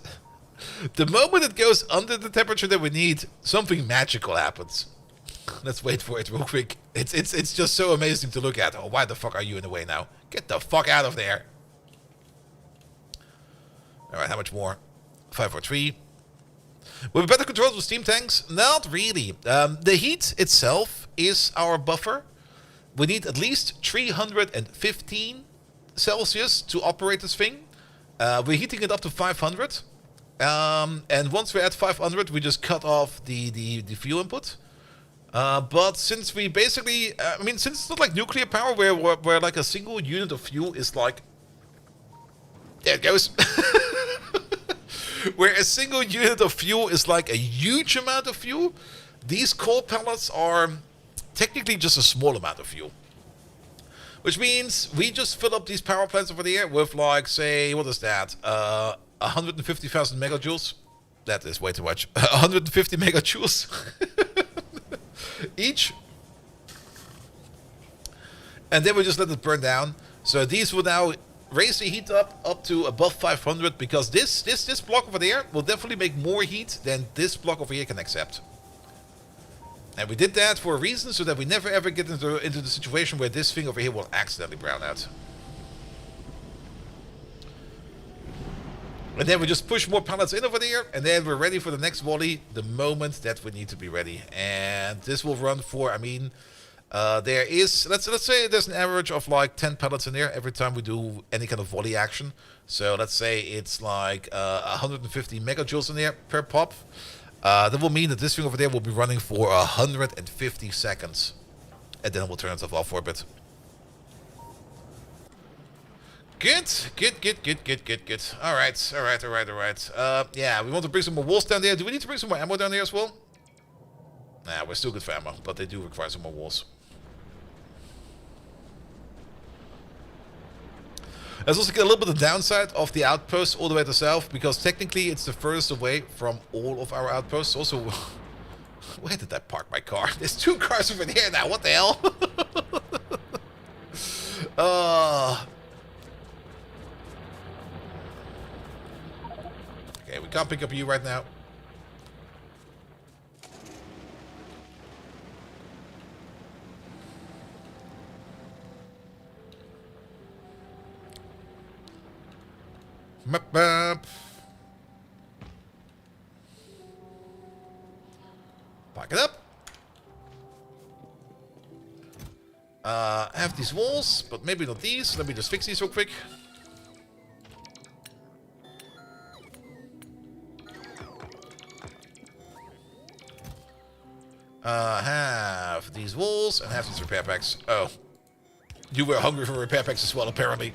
the moment it goes under the temperature that we need, something magical happens. Let's wait for it real quick. It's just so amazing to look at. Oh, why the fuck are you in the way now? Get the fuck out of there. Alright, how much more? 543. Will we better control with steam tanks? Not really. The heat itself is our buffer. We need at least 315 Celsius to operate this thing. We're heating it up to 500. And once we're at 500, we just cut off the fuel input. But since we basically, since it's not like nuclear power where like a single unit of fuel is like, there it goes. Where a single unit of fuel is like a huge amount of fuel, these coal pellets are technically just a small amount of fuel. Which means we just fill up these power plants over there with like, say, what is that? 150,000 megajoules. That is way too much. 150 megajoules each. And then we just let it burn down. So these will now raise the heat up to above 500, because this block over there will definitely make more heat than this block over here can accept. And we did that for a reason, so that we never ever get into the situation where this thing over here will accidentally brown out. And then we just push more pallets in over there, and then we're ready for the next volley the moment that we need to be ready. And this will run for, there is, let's say there's an average of like 10 pellets in there every time we do any kind of volley action. So let's say it's like 150 megajoules in there per pop. That will mean that this thing over there will be running for 150 seconds. And then it will turn itself off for a bit. Good. Alright. Yeah, we want to bring some more walls down there. Do we need to bring some more ammo down there as well? Nah, we're still good for ammo, but they do require some more walls. Let's also get a little bit of the downside of the outpost all the way to the south, because technically it's the furthest away from all of our outposts. Also, where did I park my car? There's 2 cars over there now, what the hell? Okay, we can't pick up you right now. Map. Pack it up. I have these walls, but maybe not these. Let me just fix these real quick. Have these walls and have these repair packs. Oh. You were hungry for repair packs as well, apparently.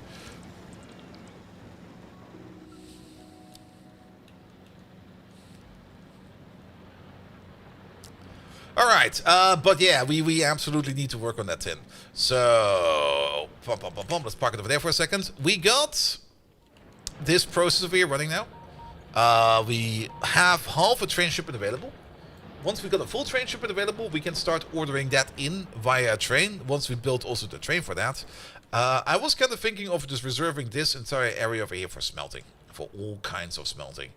Alright, but yeah, we absolutely need to work on that tin. So, let's park it over there for a second. We got this process over here running now. We have half a train shipment available. once we got a full train shipment available, we can start ordering that in via train. Once we build also the train for that. I was kind of thinking of just reserving this entire area over here for smelting. For all kinds of smelting.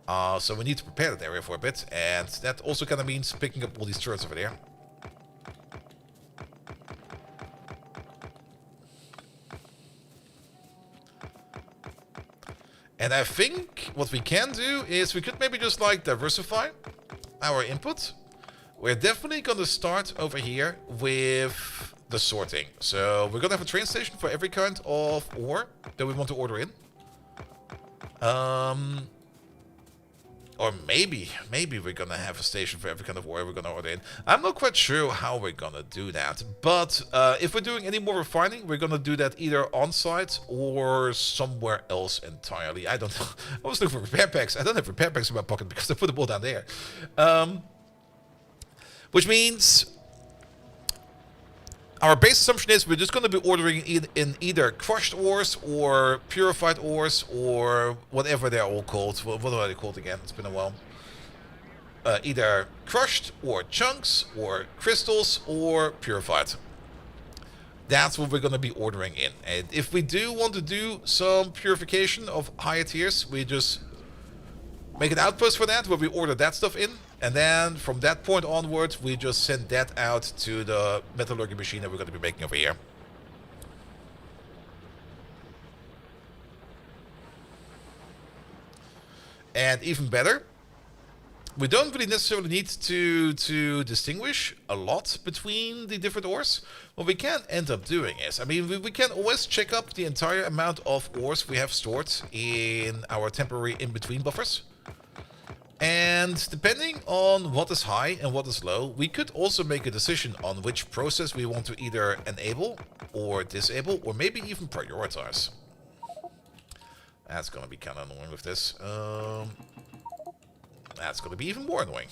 So we need to prepare that area for a bit. And that also kind of means picking up all these turrets over there. And I think what we can do is we could maybe just like diversify our input. We're definitely going to start over here with the sorting. So we're going to have a train station for every kind of ore that we want to order in. Or maybe we're gonna have a station for every kind of ore we're gonna order in. I'm not quite sure how we're gonna do that, but if we're doing any more refining, we're gonna do that either on site or somewhere else entirely. I don't know. I was looking for repair packs. I don't have repair packs in my pocket because I put them all down there. Which means our base assumption is we're just going to be ordering in either crushed ores or purified ores or whatever they're all called. What are they called again? It's been a while. Either crushed or chunks or crystals or purified. That's what we're going to be ordering in. And if we do want to do some purification of higher tiers, we just make an outpost for that where we order that stuff in. And then from that point onwards, we just send that out to the metallurgy machine that we're going to be making over here. And even better, we don't really necessarily need to distinguish a lot between the different ores. What we can end up doing is, I mean, we can always check up the entire amount of ores we have stored in our temporary in-between buffers. And depending on what is high and what is low, we could also make a decision on which process we want to either enable or disable or maybe even prioritize. That's going to be kind of annoying with this. That's going to be even more annoying.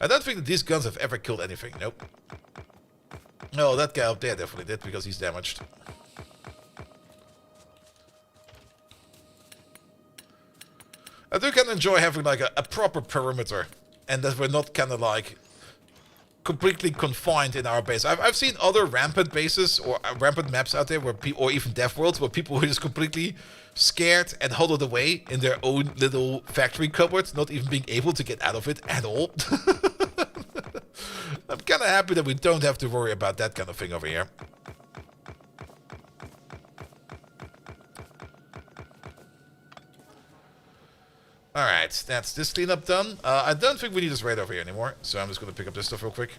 I don't think that these guns have ever killed anything. Nope. No, that guy up there definitely did because he's damaged. I do kind of enjoy having like a proper perimeter and that we're not kind of like completely confined in our base. I've seen other rampant bases or rampant maps out there where or even dev worlds where people are just completely scared and huddled away in their own little factory cupboard, not even being able to get out of it at all. I'm kind of happy that we don't have to worry about that kind of thing over here. Alright, that's this cleanup done. I don't think we need this raid over here anymore, so I'm just going to pick up this stuff real quick.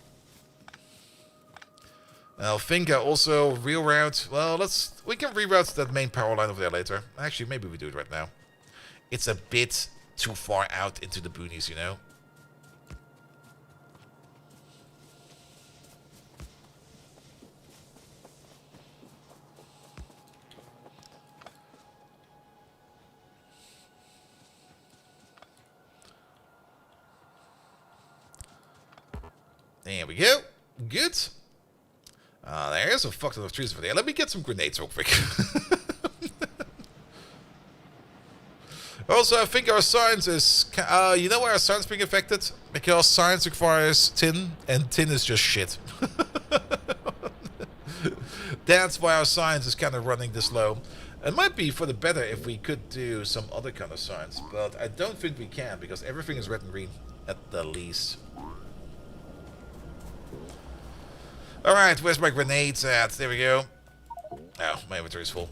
I think I also reroute... Well, we can reroute that main power line over there later. Actually, maybe we do it right now. It's a bit too far out into the boonies, you know? There we go. Good. There's a fuck ton of trees over there. Let me get some grenades real quick. Also, I think our science is... you know why our science is being affected? Because science requires tin, and tin is just shit. That's why our science is kind of running this low. It might be for the better if we could do some other kind of science, but I don't think we can, because everything is red and green, at the least. Alright, where's my grenades at? There we go. Oh, my inventory's full.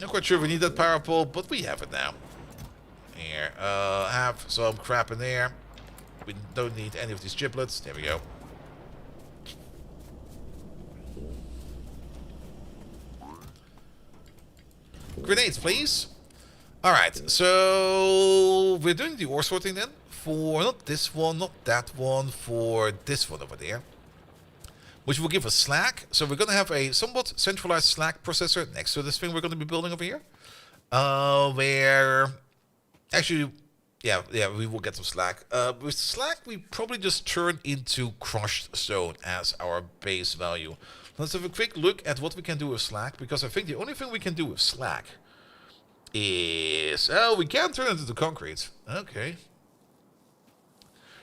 Not quite sure we need that power pole, but we have it now. Here, have some crap in there. We don't need any of these giblets. There we go. Grenades, please. Alright, so we're doing the ore sorting then. For not this one, not that one, for this one over there. Which will give us slack. So we're going to have a somewhat centralized slack processor next to this thing we're going to be building over here. Where... Actually, yeah, we will get some slack. With slack, we probably just turn into crushed stone as our base value. Let's have a quick look at what we can do with slack. Because I think the only thing we can do with slack is... Oh, we can turn it into concrete. Okay.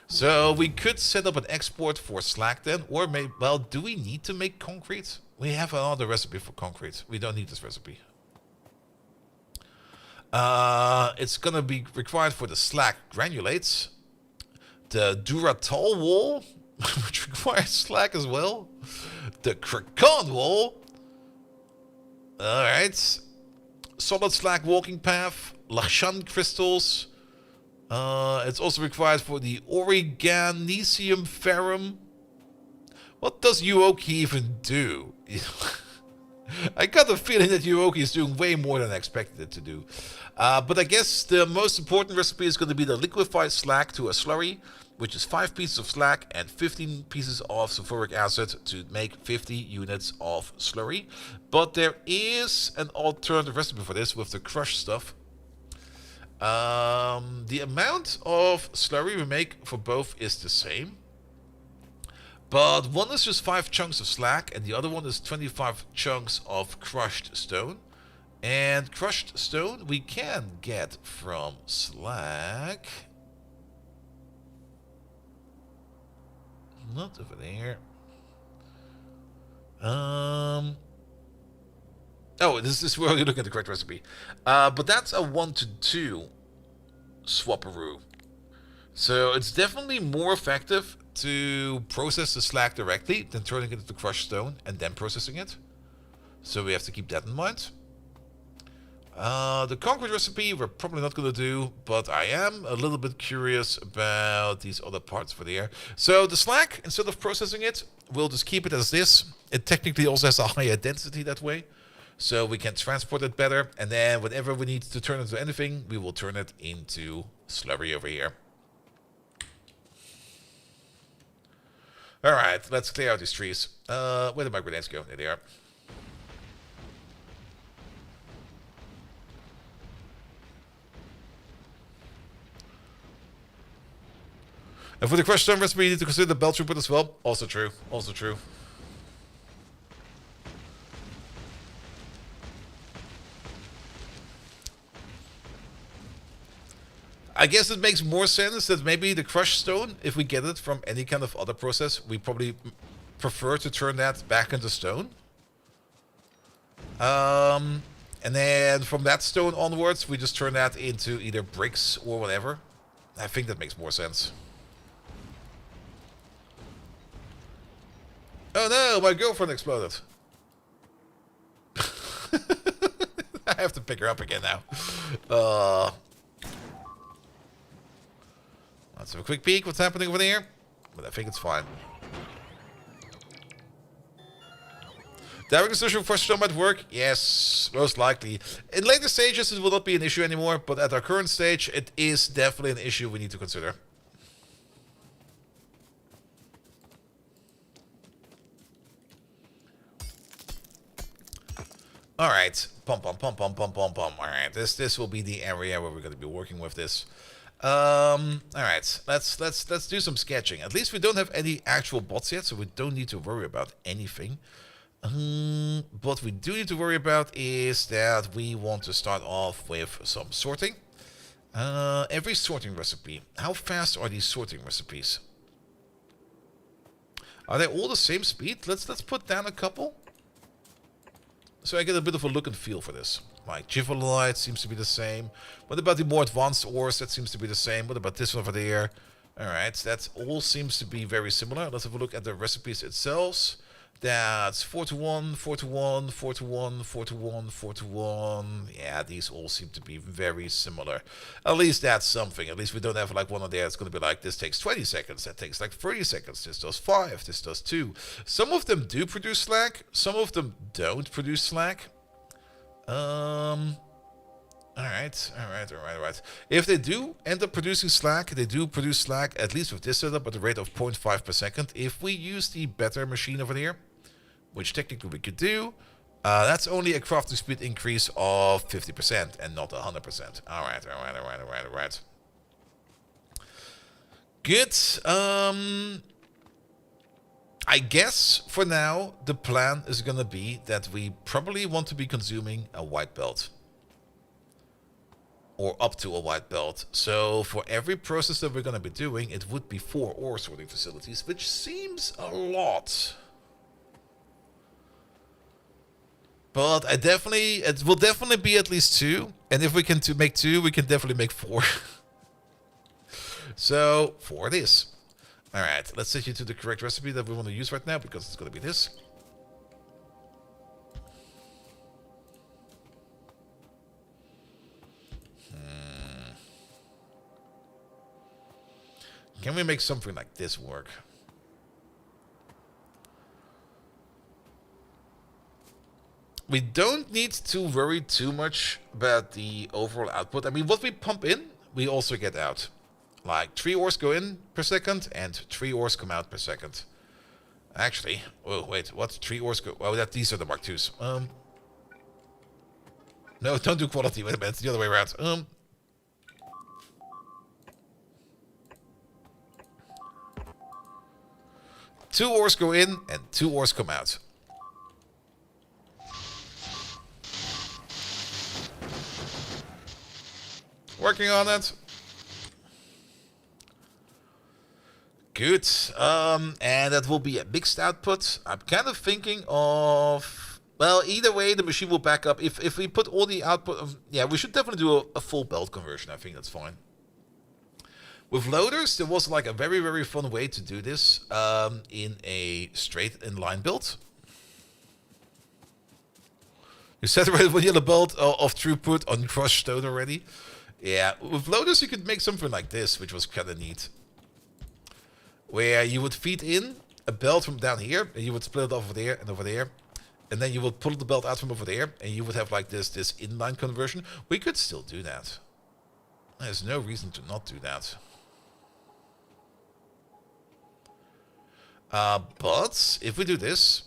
So we could set up an export for slag then, or maybe... Well, do we need to make concrete? We have another recipe for concrete. We don't need this recipe. It's gonna be required for the slag granulates. The Duratol wall, which requires slag as well. The Krakan wall. Alright. Solid slag walking path. Lachshan crystals. It's also required for the Origanesium ferrum. What does Yuoki even do? I got the feeling that Yuoki is doing way more than I expected it to do. But I guess the most important recipe is going to be the liquefied slag to a slurry, which is 5 pieces of slag and 15 pieces of sulfuric acid to make 50 units of slurry. But there is an alternative recipe for this with the crushed stuff. The amount of slurry we make for both is the same. But one is just 5 chunks of slag and the other one is 25 chunks of crushed stone. And crushed stone we can get from slag. Not over there. Oh, this is where you're looking at the correct recipe. But that's a 1-to-2 swapperoo. So it's definitely more effective to process the slag directly than turning it into crushed stone and then processing it. So we have to keep that in mind. The concrete recipe we're probably not going to do, but I am a little bit curious about these other parts for the air. So the slag, instead of processing it, we'll just keep it as this. It technically also has a higher density that way, so we can transport it better. And then whenever we need to turn it into anything, we will turn it into slurry over here. Alright, let's clear out these trees. Where did my grenades go? There they are. And for the crushed stone recipe, you need to consider the belt throughput as well. Also true. Also true. I guess it makes more sense that maybe the crushed stone, if we get it from any kind of other process, we probably prefer to turn that back into stone. And then from that stone onwards, we just turn that into either bricks or whatever. I think that makes more sense. Oh no, my girlfriend exploded. I have to pick her up again now. Let's have a quick peek. What's happening over there? But I think it's fine. Direct insertion for stone might work? Yes, most likely. In later stages, it will not be an issue anymore, but at our current stage, it is definitely an issue we need to consider. Alright, pom pom pom pom pom pom pom. Alright, this will be the area where we're going to be working with this. Alright, let's do some sketching. At least we don't have any actual bots yet, so we don't need to worry about anything. What we do need to worry about is that we want to start off with some sorting. Every sorting recipe. How fast are these sorting recipes? Are they all the same speed? Let's put down a couple. So I get a bit of a look and feel for this. Like Chivalite seems to be the same. What about the more advanced ores? That seems to be the same. What about this one over there? Alright, that all seems to be very similar. Let's have a look at the recipes itself. That's 4-to-1, 4-to-1, 4-to-1, 4-to-1, 4-to-1. Yeah, these all seem to be very similar. At least that's something. At least we don't have like one on there that's going to be like, this takes 20 seconds, that takes like 30 seconds, this does 5, this does 2. Some of them do produce slag, some of them don't produce slag. Alright. If they do end up producing slag, they do produce slag, at least with this setup, at a rate of 0.5 per second. If we use the better machine over here, which technically we could do, that's only a crafting speed increase of 50% and not 100%. Alright. Good. I guess for now the plan is gonna be that we probably want to be consuming a white belt. or up to a white belt. So for every process that we're going to be doing, it would be 4 ore sorting facilities, which seems a lot. But it will definitely be at least 2. And if we can make 2, we can definitely make 4. So 4 it is. Alright, let's set you to the correct recipe that we want to use right now, because it's going to be this. Can we make something like this work? We don't need to worry too much about the overall output. I mean, what we pump in, we also get out. Like 3 ores go in per second and 3 ores come out per second. Actually, oh wait, what? 3 ores go? Oh, these are the Mark IIs. No, don't do quality. Wait a minute, it's the other way around. 2 ores go in and 2 ores come out. Working on it. Good. And that will be a mixed output. I'm kind of thinking of... Well, either way, the machine will back up. If we put all the output... yeah, we should definitely do a full belt conversion. I think that's fine. With loaders, there was like a very, very fun way to do this in a straight inline build. You separated one yellow belt of throughput on crushed stone already. Yeah, with loaders you could make something like this, which was kind of neat. Where you would feed in a belt from down here, and you would split it over there and over there. And then you would pull the belt out from over there, and you would have like this inline conversion. We could still do that. There's no reason to not do that. But if we do this,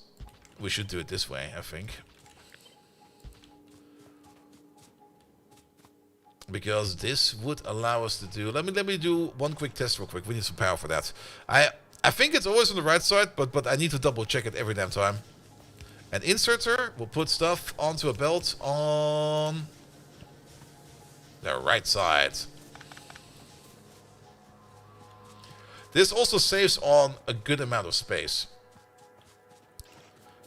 we should do it this way, I think. Because this would allow us to do... Let me do one quick test real quick. We need some power for that. I think it's always on the right side, but I need to double check it every damn time. An inserter will put stuff onto a belt on the right side. This also saves on a good amount of space.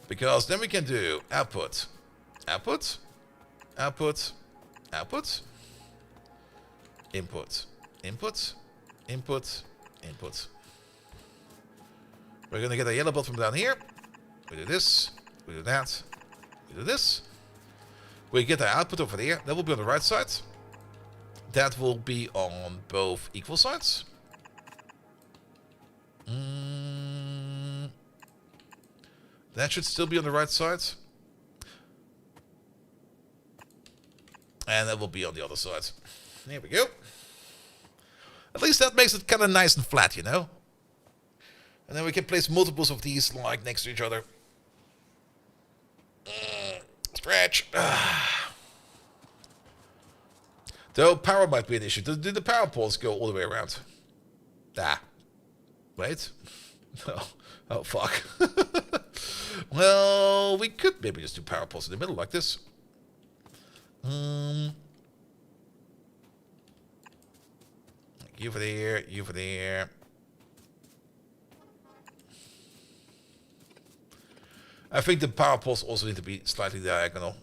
Because then we can do output, output, output, output, input, input, input, input. We're going to get a yellow belt from down here. We do this, we do that, we do this. We get the output over there. That will be on the right side. That will be on both equal sides. That should still be on the right side. And that will be on the other side. There we go. At least that makes it kind of nice and flat, you know? And then we can place multiples of these like next to each other. Stretch. Though power might be an issue. Do the power poles go all the way around? Ah. Wait. Oh, oh fuck. Well, we could maybe just do power poles in the middle like this. You for there, you for there. I think the power poles also need to be slightly diagonal.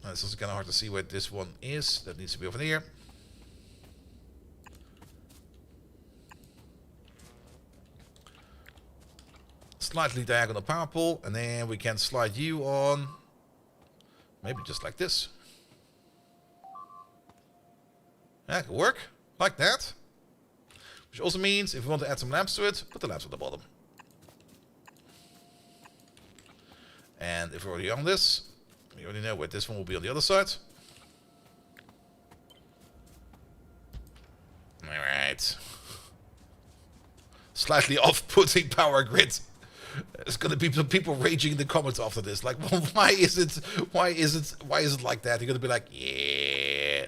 It's also kind of hard to see where this one is. That needs to be over there. Slightly diagonal power pole, and then we can slide you on. Maybe just like this. That could work. Like that. Which also means if we want to add some lamps to it, put the lamps at the bottom. And if we're already on this, we already know where this one will be on the other side. Alright. Slightly off-putting power grid. There's gonna be some people raging in the comments after this. Like, well, why is it like that? You're gonna be like, yeah.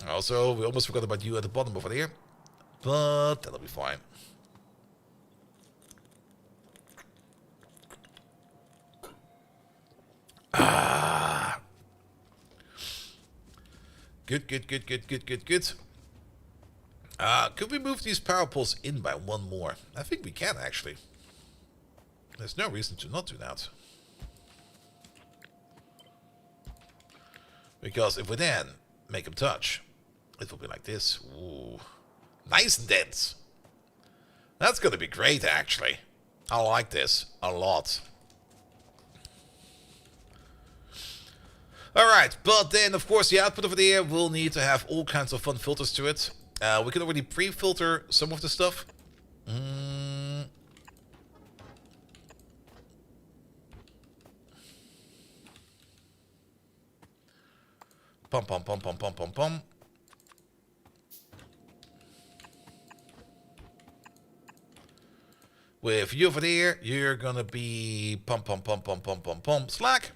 Also, we almost forgot about you at the bottom over there. But that'll be fine. Good, good, good, good, good, good, good. Could we move these power poles in by one more? I think we can, actually. There's no reason to not do that. Because if we then make them touch, it will be like this. Ooh. Nice and dense. That's going to be great, actually. I like this a lot. Alright, but then, of course, the output over there will need to have all kinds of fun filters to it. We can already pre-filter some of the stuff. Pum, pum, pum, pum, pum, pum, pum. With you over there, you're gonna be pump, pump, pump, pump, pump, pump, pump, slack.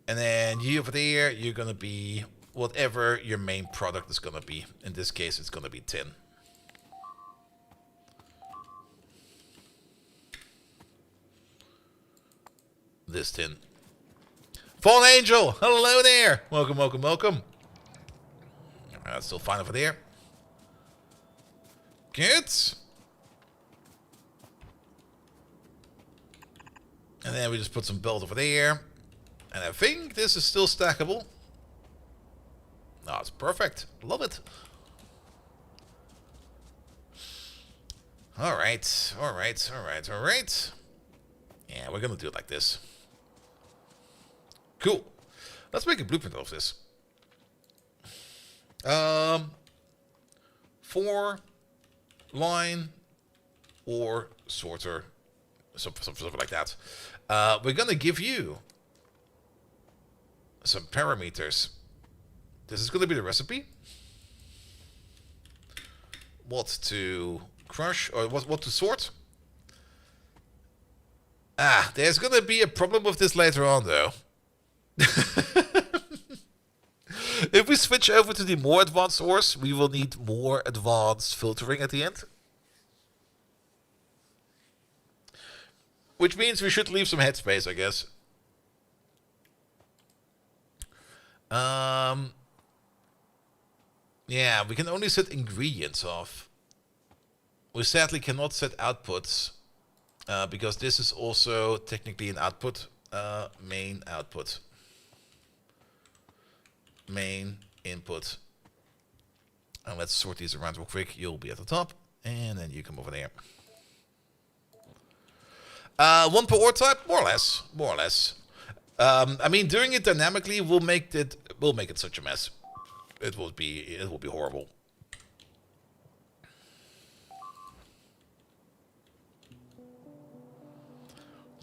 And then you over there, you're gonna be whatever your main product is gonna be. In this case, it's gonna be tin. This tin. Fallen Angel, hello there. Welcome, welcome, welcome. Alright, still fine over there. Good. And then we just put some belt over there. And I think this is still stackable. Oh, it's perfect. Love it. Alright, alright, alright, alright. Yeah, we're gonna do it like this. Cool. Let's make a blueprint of this. 4 line or sorter. Something like that. We're gonna give you some parameters. This is gonna be the recipe. What to crush or what to sort. There's gonna be a problem with this later on though. If we switch over to the more advanced ores, we will need more advanced filtering at the end. Which means we should leave some headspace, I guess. Yeah, we can only set ingredients off. We sadly cannot set outputs. Because this is also technically an output. Main output. Main input. And let's sort these around real quick. You'll be at the top. And then you come over there. 1 per ore type? More or less. More or less. I mean, doing it dynamically will make it such a mess. It will be horrible.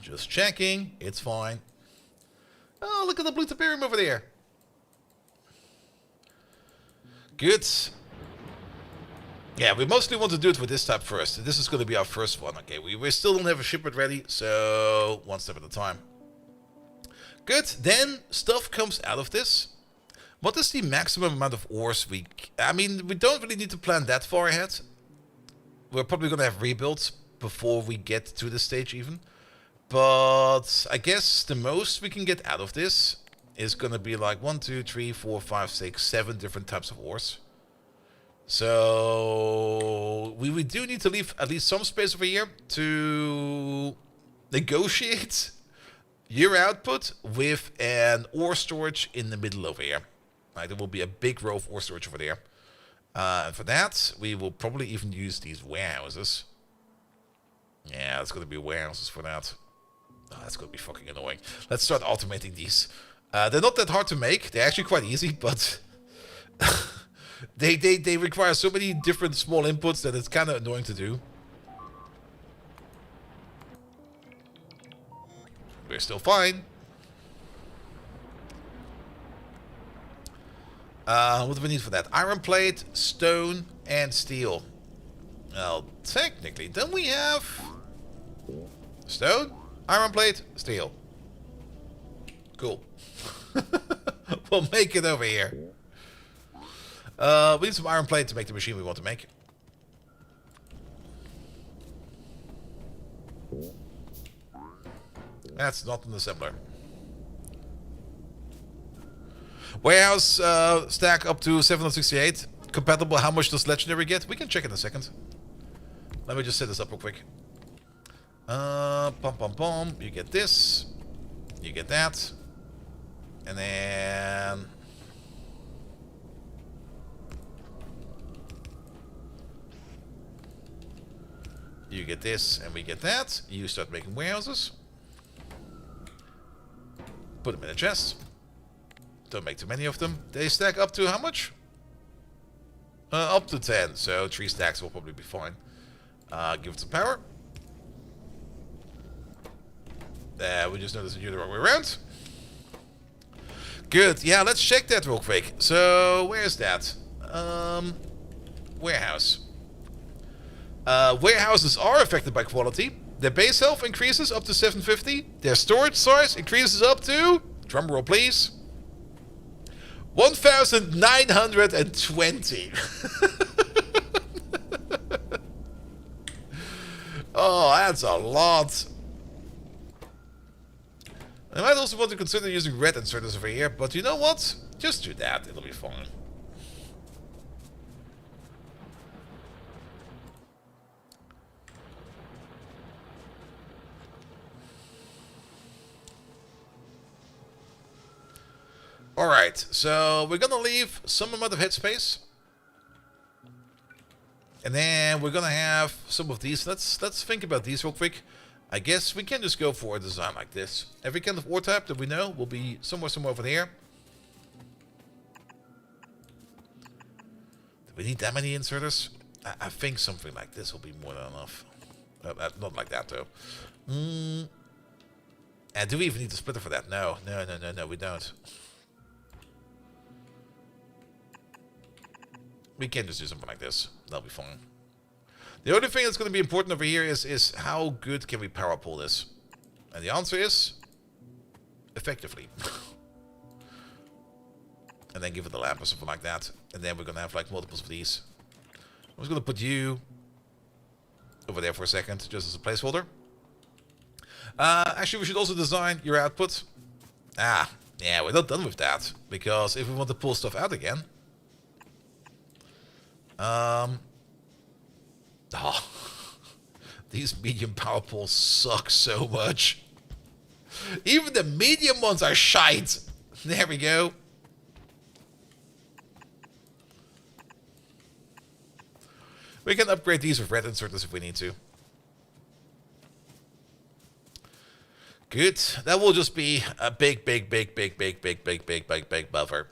Just checking. It's fine. Oh, look at the blue toparium over there. Good. Yeah, we mostly want to do it with this type first. This is going to be our first one. Okay, we still don't have a shipment ready, so one step at a time. Good. Then stuff comes out of this. What is the maximum amount of ores I mean, we don't really need to plan that far ahead. We're probably going to have rebuilds before we get to this stage even. But I guess the most we can get out of this is going to be like 1, 2, 3, 4, 5, 6, 7 different types of ores. So we do need to leave at least some space over here to negotiate your output with an ore storage in the middle over here. Right, there will be a big row of ore storage over there. And for that, we will probably even use these warehouses. Yeah, it's going to be warehouses for that. Oh, that's going to be fucking annoying. Let's start automating these. They're not that hard to make. They're actually quite easy, but they require so many different small inputs that it's kind of annoying to do. We're still fine. What do we need for that? Iron plate, stone, and steel. Well, technically, don't we have stone, iron plate, steel? Cool. We'll make it over here. We need some iron plate to make the machine we want to make. That's not an assembler. Warehouse stack up to 768. Compatible. How much does legendary get? We can check in a second. Let me just set this up real quick. Pom pom pom. You get this. You get that. And then... you get this and we get that. You start making warehouses. Put them in a chest. Don't make too many of them. They stack up to how much? Up to 10. So 3 stacks will probably be fine. Give it some power. We just noticed that you're the wrong way around. Good. Yeah, let's check that real quick. So, where's that? Warehouse. Warehouses are affected by quality. Their base health increases up to 750. Their storage size increases up to, drumroll please, 1,920. Oh, that's a lot. I might also want to consider using red inserters over here, but you know what? Just do that, it'll be fine. Alright, so we're gonna leave some amount of headspace. And then we're gonna have some of these. Let's think about these real quick. I guess we can just go for a design like this. Every kind of ore type that we know will be somewhere over here. Do we need that many inserters? I think something like this will be more than enough. Not like that though. And do we even need a splitter for that? No, we don't. We can just do something like this. That'll be fine. The only thing that's going to be important over here is how good can we power pull this? And the answer is effectively. And then give it a lamp or something like that. And then we're going to have like multiples of these. I'm just going to put you over there for a second, just as a placeholder. Actually, we should also design your output. Yeah, we're not done with that. Because if we want to pull stuff out again... these medium power pulls suck so much. Even the medium ones are shite. There we go. We can upgrade these with red inserters if we need to. Good. That will just be a big buffer.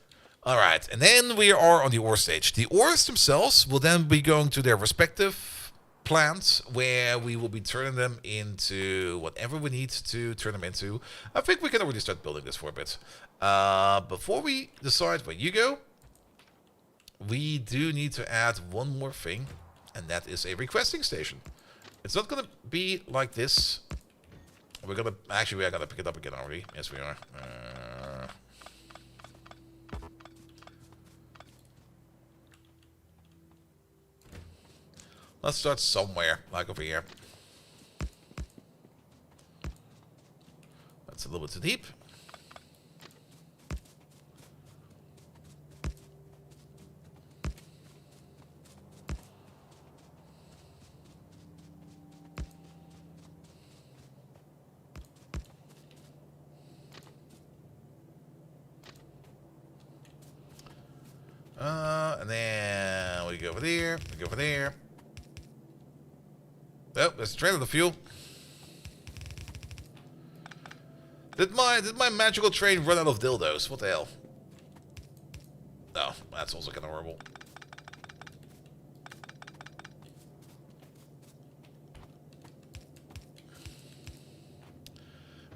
Alright, and then we are on the ore stage. The ores themselves will then be going to their respective plants, where we will be turning them into whatever we need to turn them into. I think we can already start building this for a bit. Before we decide where you go, we do need to add one more thing, and that is a requesting station. It's not going to be like this. We're going to... actually, we are going to pick it up again already. Yes, we are. Let's start somewhere, like over here. That's a little bit too deep. And then we go over there, we go over there. Oh, there's a train of the fuel. Did my magical train run out of dildos? What the hell? No, that's also kind of horrible.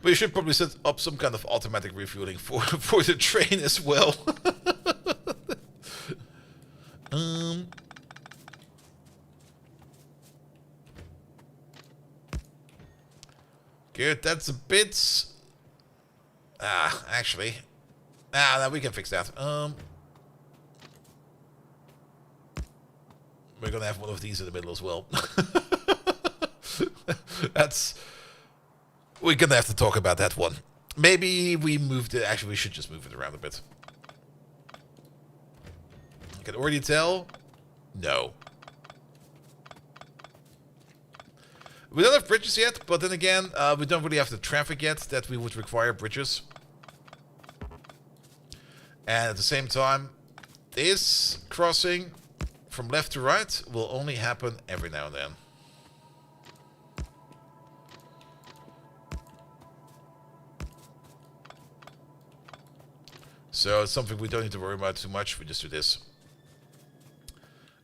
We should probably set up some kind of automatic refueling for the train as well. Good, that's a bit... actually... no, we can fix that. We're gonna have one of these in the middle as well. That's... we're gonna have to talk about that one. Maybe we moved it... actually, we should just move it around a bit. I can already tell. No. We don't have bridges yet, but then again, we don't really have the traffic yet that we would require bridges. And at the same time, this crossing from left to right will only happen every now and then. So it's something we don't need to worry about too much. We just do this.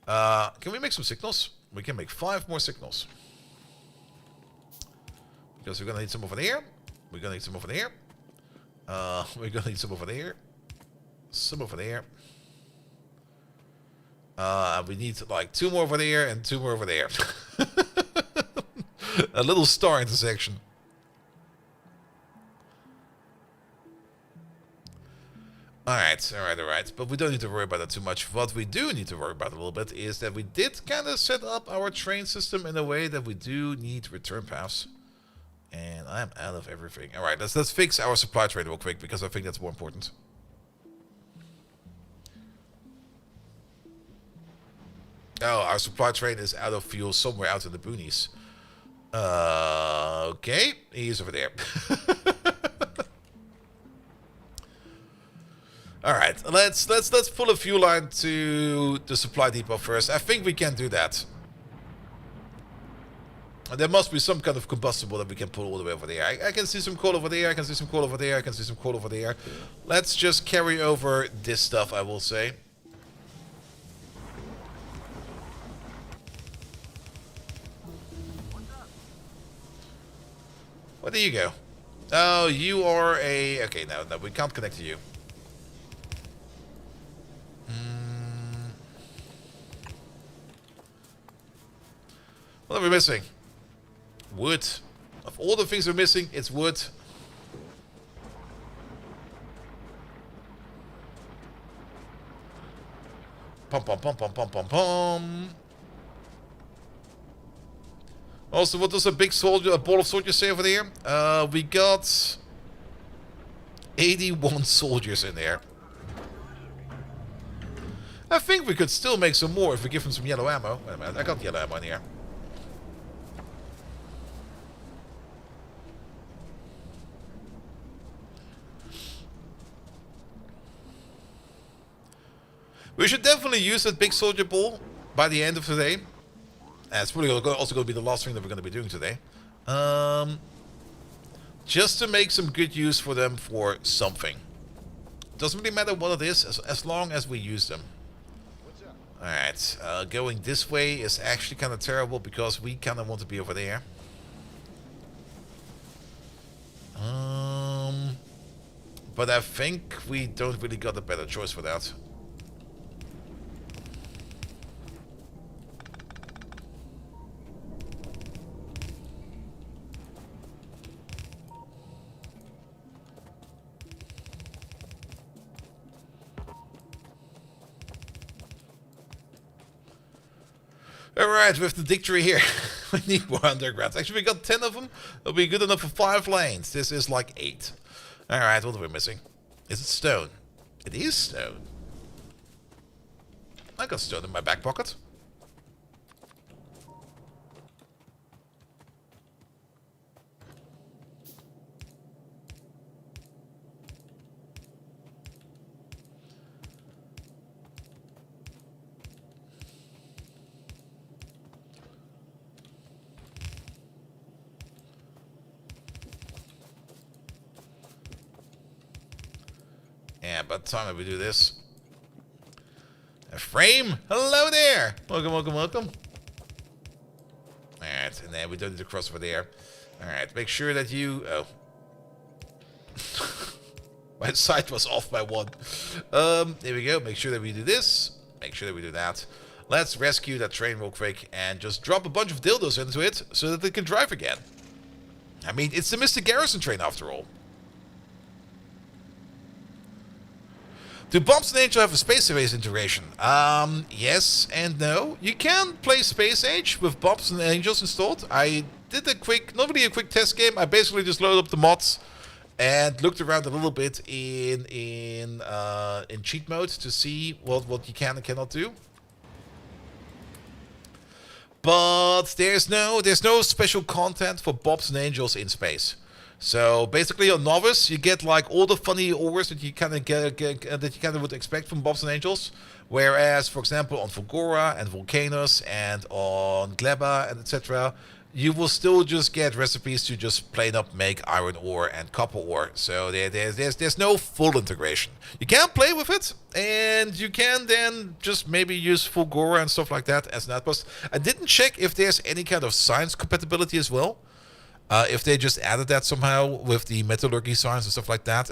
Can we make some signals? We can make 5 more signals. Because we're going to need some over there. We're going to need some over there. We're going to need some over there. Some over there. We need like 2 more over there and 2 more over there. A little star intersection. Alright. But we don't need to worry about that too much. What we do need to worry about a little bit is that we did kind of set up our train system in a way that we do need return paths. And I'm out of everything. Alright, let's fix our supply train real quick, because I think that's more important. Oh, our supply train is out of fuel somewhere out in the boonies. Okay, he's over there. Alright, let's pull a fuel line to the supply depot first. I think we can do that. There must be some kind of combustible that we can pull all the way over there. I can see some coal over there, I can see some coal over there, I can see some coal over there. Let's just carry over this stuff, I will say. Where do you go? Oh, you are a... Okay, no, we can't connect to you. What are we missing? Wood. Of all the things we're missing, it's wood. Pom pom pom pom pom pom pom. Also, what does a ball of soldiers say over there? We got 81 soldiers in there. I think we could still make some more if we give them some yellow ammo. Wait a minute, I got yellow ammo in here. We should definitely use that big soldier ball by the end of the day. And it's probably also going to be the last thing that we're going to be doing today. Just to make some good use for them for something. Doesn't really matter what it is, as long as we use them. Alright, going this way is actually kind of terrible because we kind of want to be over there. But I think we don't really got a better choice for that. Alright, with the victory here, we need more undergrounds. Actually, we got 10 of them. It'll be good enough for 5 lanes. This is like 8. Alright, what are we missing? Is it stone? It is stone. I got stone in my back pocket. Yeah, about time that we do this. A frame? Hello there! Welcome, welcome, welcome. Alright, and then we don't need to cross over there. Alright, make sure that you... Oh. My sight was off by 1. There we go. Make sure that we do this. Make sure that we do that. Let's rescue that train real quick and just drop a bunch of dildos into it so that it can drive again. I mean, it's the Mr. Garrison train after all. Do Bombs and Angel have a Space Erase integration? Yes and no. You can play Space Age with Bombs and Angels installed. I did a quick, not really a quick test game. I basically just loaded up the mods and looked around a little bit in cheat mode to see what you can and cannot do. But there's no special content for Bobs and Angels in space. So basically, on Novice, you get like all the funny ores that you kind of would expect from Bobs and Angels. Whereas, for example, on Fulgora and Volcanus and on Gleba and etc., you will still just get recipes to just plain up make iron ore and copper ore. So there's no full integration. You can play with it, and you can then just maybe use Fulgora and stuff like that as an outpost. I didn't check if there's any kind of science compatibility as well. If they just added that somehow with the metallurgy science and stuff like that.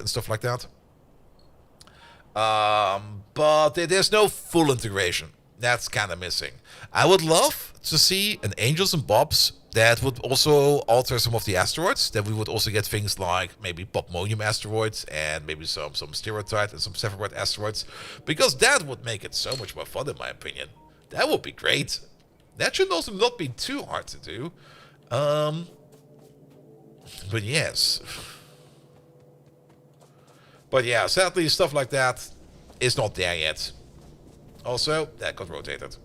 But there's no full integration. That's kind of missing. I would love to see an Angels and Bobs that would also alter some of the asteroids. That we would also get things like maybe Bobmonium asteroids and maybe some Stereotype and some Sephiroth asteroids. Because that would make it so much more fun, in my opinion. That would be great. That should also not be too hard to do. But yes. But yeah, sadly, stuff like that is not there yet. Also, that got rotated.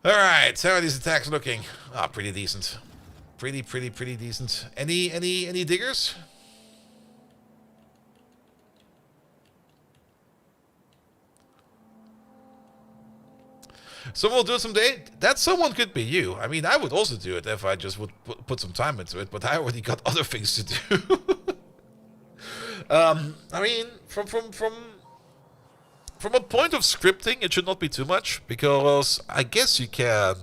Alright, how are these attacks looking? Ah, pretty decent. Pretty decent. Any diggers? Someone will do it someday. That someone could be you. I mean, I would also do it if I just would put some time into it, but I already got other things to do. I mean, from a point of scripting, it should not be too much, because I guess you can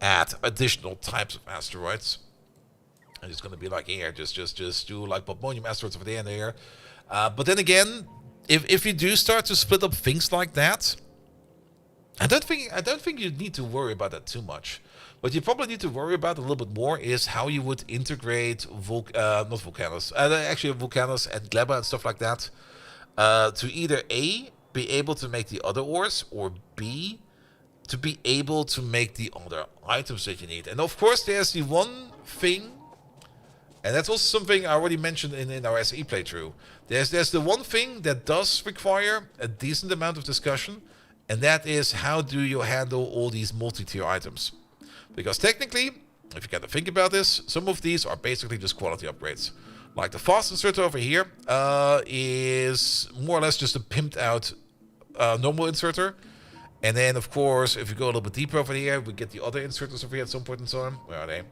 add additional types of asteroids. And it's going to be like here, just do like Bobmonium asteroids over there and there. But then again, if you do start to split up things like that, I don't think you need to worry about that too much. What you probably need to worry about a little bit more is how you would integrate not Volcanus, actually Volcanus and Gleba and stuff like that, to either A, be able to make the other ores, or B, to be able to make the other items that you need. And of course, there's the one thing, and that's also something I already mentioned in our SE playthrough. There's the one thing that does require a decent amount of discussion, and that is how do you handle all these multi-tier items. Because technically, if you kind of think about this, some of these are basically just quality upgrades. Like the fast inserter over here is more or less just a pimped out normal inserter. And then, of course, if you go a little bit deeper over here, we get the other inserters over here at some point in time. Where are they?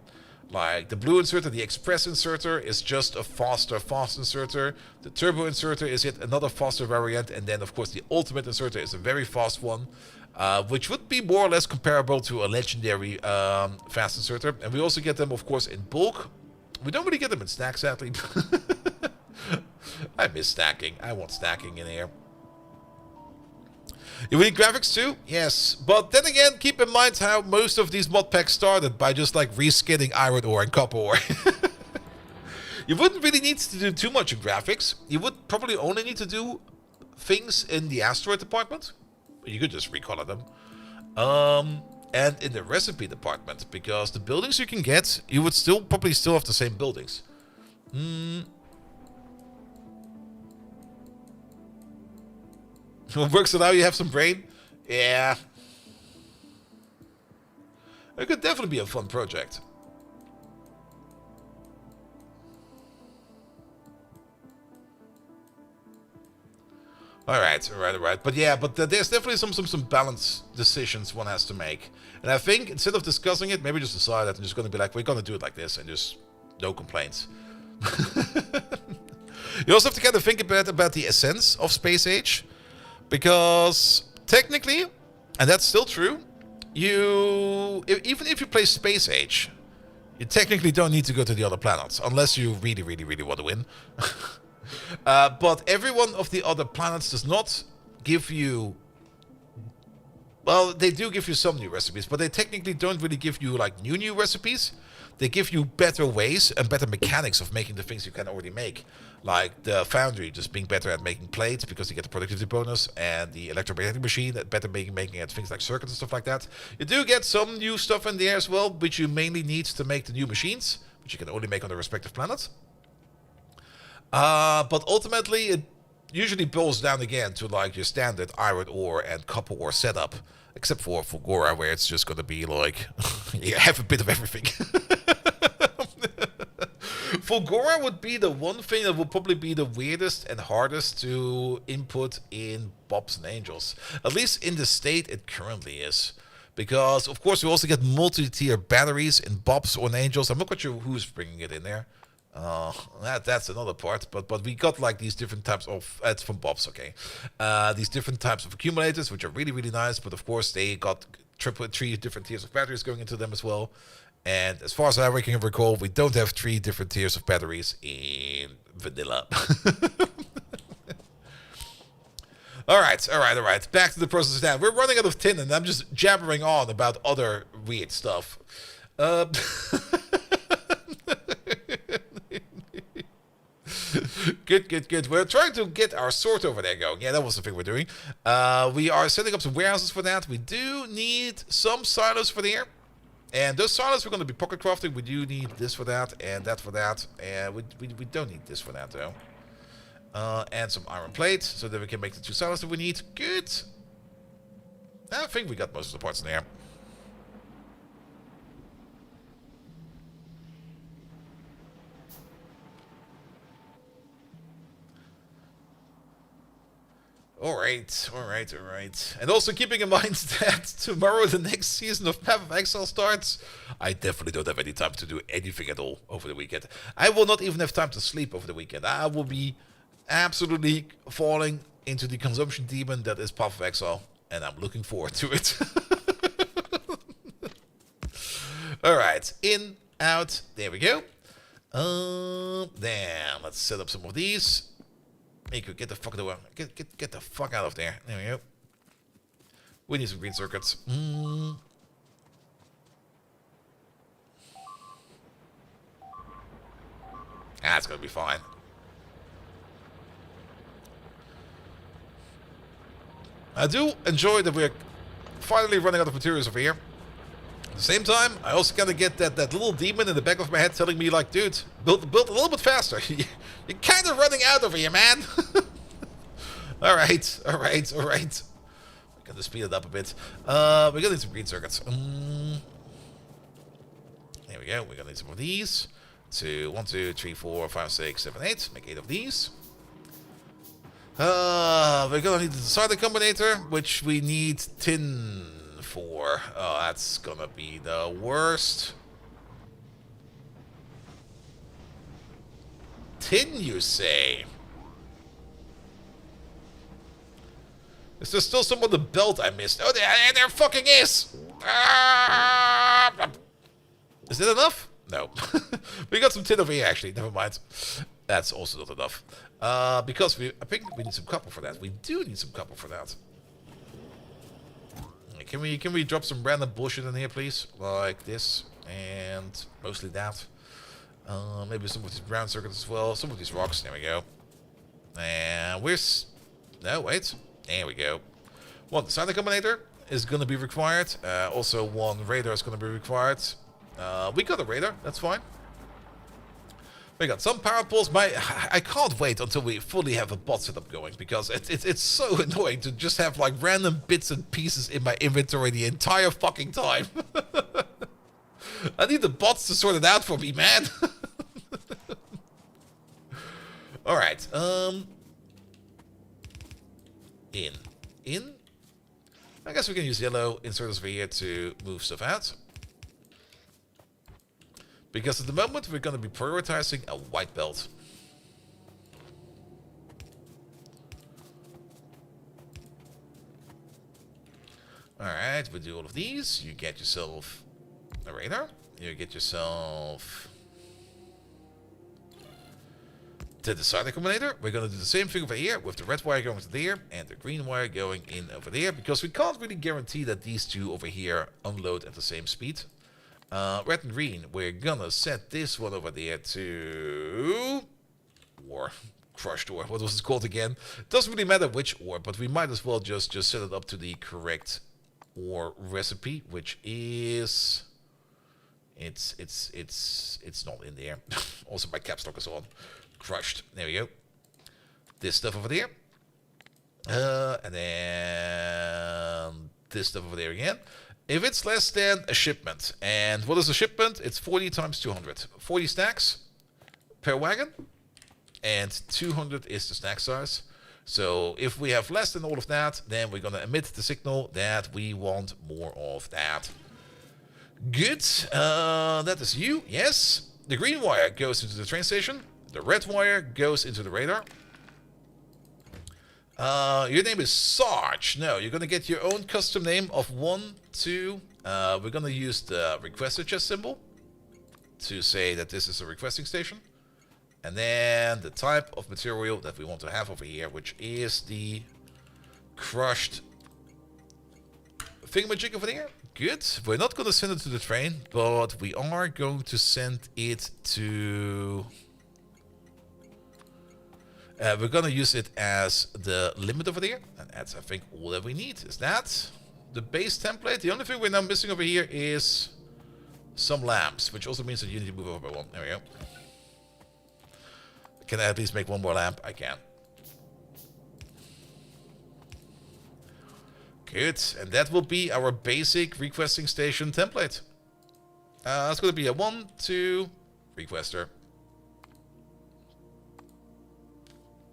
Like the blue inserter, the express inserter is just a faster fast inserter. The turbo inserter is yet another faster variant. And then, of course, the ultimate inserter is a very fast one. Which would be more or less comparable to a legendary fast inserter. And we also get them, of course, in bulk. We don't really get them in stacks, sadly. I miss stacking. I want stacking in here. You need graphics too? Yes. But then again, keep in mind how most of these mod packs started by just like reskinning iron ore and copper ore. You wouldn't really need to do too much in graphics. You would probably only need to do things in the asteroid department. You could just recolor them. And in the recipe department, because the buildings you can get, you would probably still have the same buildings. What works, so now you have some brain? Yeah. It could definitely be a fun project. Alright. But yeah, there's definitely some balance decisions one has to make. And I think instead of discussing it, maybe just decide that I'm just going to be like, we're going to do it like this, and just no complaints. You also have to kind of think about the essence of Space Age. Because technically, and that's still true, even if you play Space Age, you technically don't need to go to the other planets, unless you really want to win. But every one of the other planets does not give you Well, they do give you some new recipes, but they technically don't really give you like new recipes. They give you better ways and better mechanics of making the things you can already make. Like the foundry just being better at making plates because you get the productivity bonus, and the electromagnetic machine at better making at things like circuits and stuff like that. You do get some new stuff in there as well, which you mainly need to make the new machines, which you can only make on the respective planets. But ultimately, it usually boils down again to like your standard iron ore and copper ore setup, except for Gora, where it's just going to be like you have a bit of everything. Fulgora would be the one thing that would probably be the weirdest and hardest to input in Bobs and Angels. At least in the state it currently is. Because, of course, we also get multi-tier batteries in Bobs or in Angels. I'm not quite sure who's bringing it in there. That's another part. But we got like these different types of... it's from Bobs, okay. These different types of accumulators, which are really, really nice. But, of course, they got three different tiers of batteries going into them as well. And as far as I can recall, we don't have 3 different tiers of batteries in vanilla. Alright. Back to the process now. We're running out of tin, and I'm just jabbering on about other weird stuff. Good. We're trying to get our sort over there going. Yeah, that was the thing we're doing. We are setting up some warehouses for that. We do need some silos for there. And those silos we're going to be pocket crafting. We do need this for that, and that for that. And we don't need this for that, though. And some iron plates, so that we can make the 2 silos that we need. Good. I think we got most of the parts in there. Alright. And also keeping in mind that tomorrow the next season of Path of Exile starts, I definitely don't have any time to do anything at all over the weekend. I will not even have time to sleep over the weekend. I will be absolutely falling into the consumption demon that is Path of Exile, and I'm looking forward to it. Alright, in, out, there we go. Damn, let's set up some of these. Miku, get the fuck away. Get the fuck out of there. There we go. We need some green circuits. That's gonna be fine. I do enjoy that we're finally running out of materials over here. At the same time, I also kind of get that little demon in the back of my head telling me, like, dude, build a little bit faster. You're kind of running out over here, man. All right. We're going to speed it up a bit. We're going to need some green circuits. There we go. We're going to need some of these. 1, 2, 3, 4, 5, 6, 7, 8. Make 8 of these. We're going to need the decided combinator, which we need tin for. Oh, that's gonna be the worst. Tin, you say? Is there still some of the belt I missed? Oh, there fucking is! Is it enough? No. We got some tin over here, actually. Never mind. That's also not enough. Because I think we need some copper for that. We do need some copper for that. Can we drop some random bullshit in here, please? Like this, and mostly that. Maybe some of these brown circuits as well. Some of these rocks. There we go. And no, wait. There we go. 1 decided combinator is going to be required. Also, 1 radar is going to be required. We got a radar. That's fine. We got some power poles. I can't wait until we fully have a bot setup going, because it's so annoying to just have like random bits and pieces in my inventory the entire fucking time. I need the bots to sort it out for me, man. All right. In. I guess we can use yellow inserters over here to move stuff out. Because at the moment, we're going to be prioritizing a white belt. Alright, we do all of these. You get yourself a radar. You get yourself the decider combinator. We're going to do the same thing over here with the red wire going to there and the green wire going in over there, because we can't really guarantee that these two over here unload at the same speed. Red and green, we're gonna set this one over there to ore, crushed ore. What was it called again? Doesn't really matter which ore, but we might as well just set it up to the correct ore recipe, which is it's not in there. Also, my caps lock is on. Crushed. There we go. This stuff over there. And then this stuff over there again. If it's less than a shipment, and what is a shipment? It's 40 times 200. 40 stacks per wagon, and 200 is the stack size. So if we have less than all of that, then we're going to emit the signal that we want more of that. Good. That is you. Yes. The green wire goes into the train station. The red wire goes into the radar. Your name is Sarge. No, you're going to get your own custom name of 1, 2. We're going to use the requester chest symbol to say that this is a requesting station. And then the type of material that we want to have over here, which is the crushed thingamajig over there. Good. We're not going to send it to the train, but we are going to send it to... we're going to use it as the limit over there. And that's, I think, all that we need. Is that the base template? The only thing we're now missing over here is some lamps, which also means that you need to move over by one. There we go. Can I at least make one more lamp? I can. Good. And that will be our basic requesting station template. It's going to be a 1, 2 requester.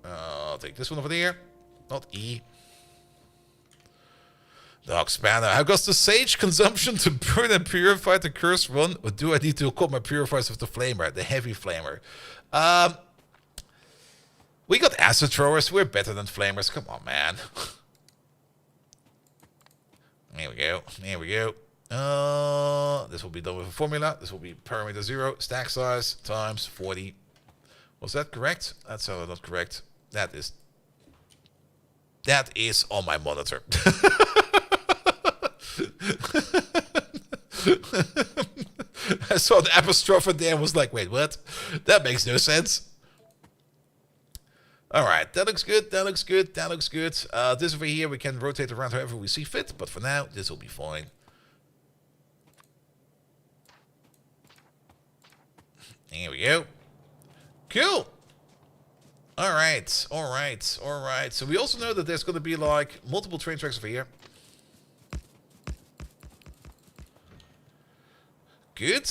I'll take this one over there. Not E. Dark Spanner. How goes the sage consumption to burn and purify the cursed one? Or do I need to equip my purifiers with the flamer, the heavy flamer? We got acid throwers. We're better than flamers. Come on, man. There we go. There we go. This will be done with a formula. This will be parameter 0, stack size times 40. Was that correct? That's not correct. That is on my monitor. I saw the apostrophe there and was like, wait, what? That makes no sense. Alright, that looks good, that looks good, that looks good. This over here we can rotate around however we see fit, but for now, this will be fine. There we go. Cool. Alright, alright, alright. So we also know that there's going to be like multiple train tracks over here. Good.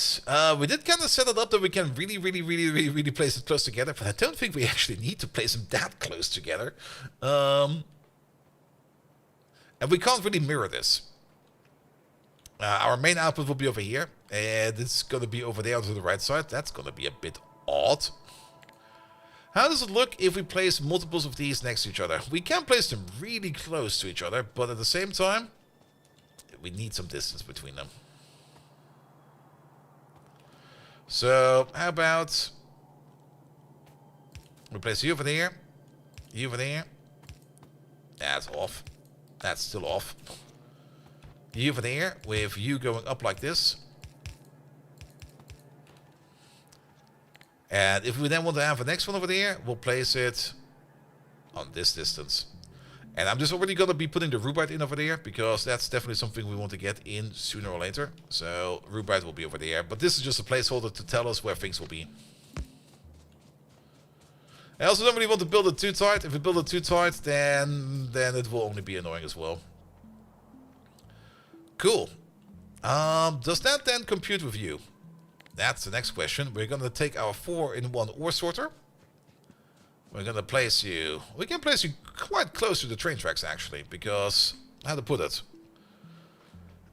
We did kind of set it up that we can really place it close together, but I don't think we actually need to place them that close together. And we can't really mirror this. Our main output will be over here, and it's going to be over there to the right side. That's going to be a bit odd. How does it look if we place multiples of these next to each other? We can place them really close to each other, but at the same time, we need some distance between them. So, how about we place you over there, you over there. That's off. That's still off. You over there, with you going up like this. And if we then want to have the next one over there, we'll place it on this distance. And I'm just already going to be putting the rubite in over there, because that's definitely something we want to get in sooner or later. So rubite will be over there. But this is just a placeholder to tell us where things will be. I also don't really want to build it too tight. If we build it too tight, then it will only be annoying as well. Cool. Does that then compute with you? That's the next question. We're going to take our 4-in-1 ore sorter. We're going to place you... We can place you quite close to the train tracks, actually, because... How to put it?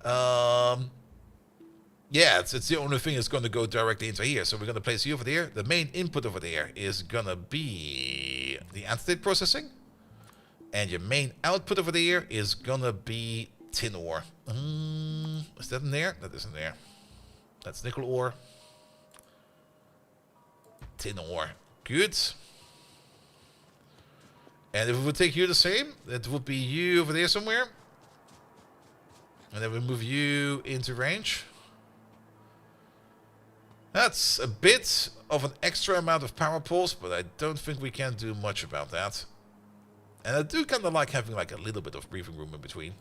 Yeah, it's the only thing that's going to go directly into here. So we're going to place you over there. The main input over there is going to be the antitate processing. And your main output over there is going to be tin ore. Is that in there? That isn't there. That's nickel ore. Tin ore. Good. And if we would take you the same, it would be you over there somewhere. And then we move you into range. That's a bit of an extra amount of power pulse, but I don't think we can do much about that. And I do kind of like having like a little bit of breathing room in between.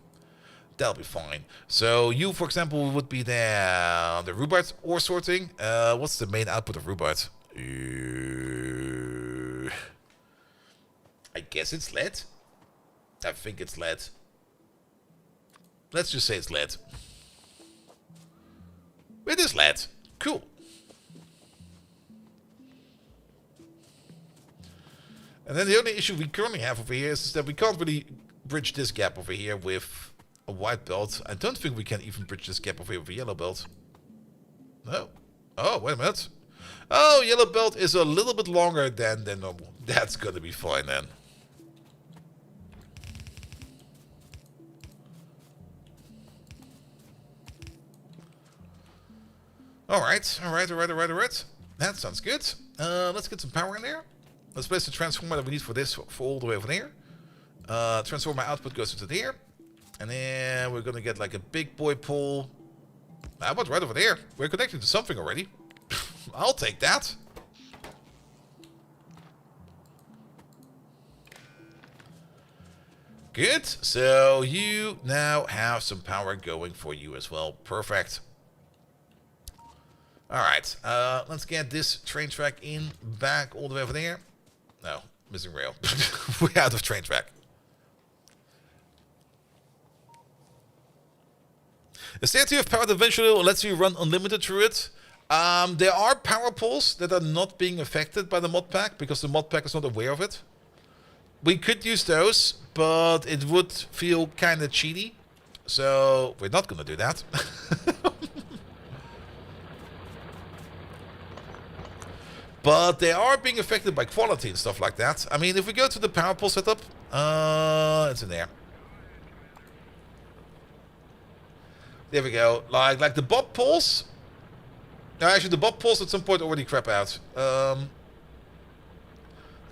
That'll be fine. So you, for example, would be there. The rhubarb ore sorting. What's the main output of rhubarb? I guess it's lead. I think it's lead. Let's just say it's lead. It is lead. Cool. And then the only issue we currently have over here is that we can't really bridge this gap over here with a white belt. I don't think we can even bridge this gap over here with a yellow belt. No. Oh, wait a minute. Oh, yellow belt is a little bit longer than normal. That's gonna be fine then. Alright. That sounds good. Let's get some power in there. Let's place the transformer that we need for this for all the way over there. Transformer output goes into there. And then we're gonna get like a big boy pole. How about right over there? We're connected to something already. I'll take that. Good. So you now have some power going for you as well. Perfect. Alright. Let's get this train track in back all the way over there. No, missing rail. We're out of train track. The statue of power that eventually lets you run unlimited through it. There are power poles that are not being affected by the mod pack because the mod pack is not aware of it. We could use those, but it would feel kind of cheaty. So we're not going to do that. But they are being affected by quality and stuff like that. I mean, if we go to the power pole setup, it's in there. There we go. Like the bob poles. No, actually, the bob poles at some point already crap out. The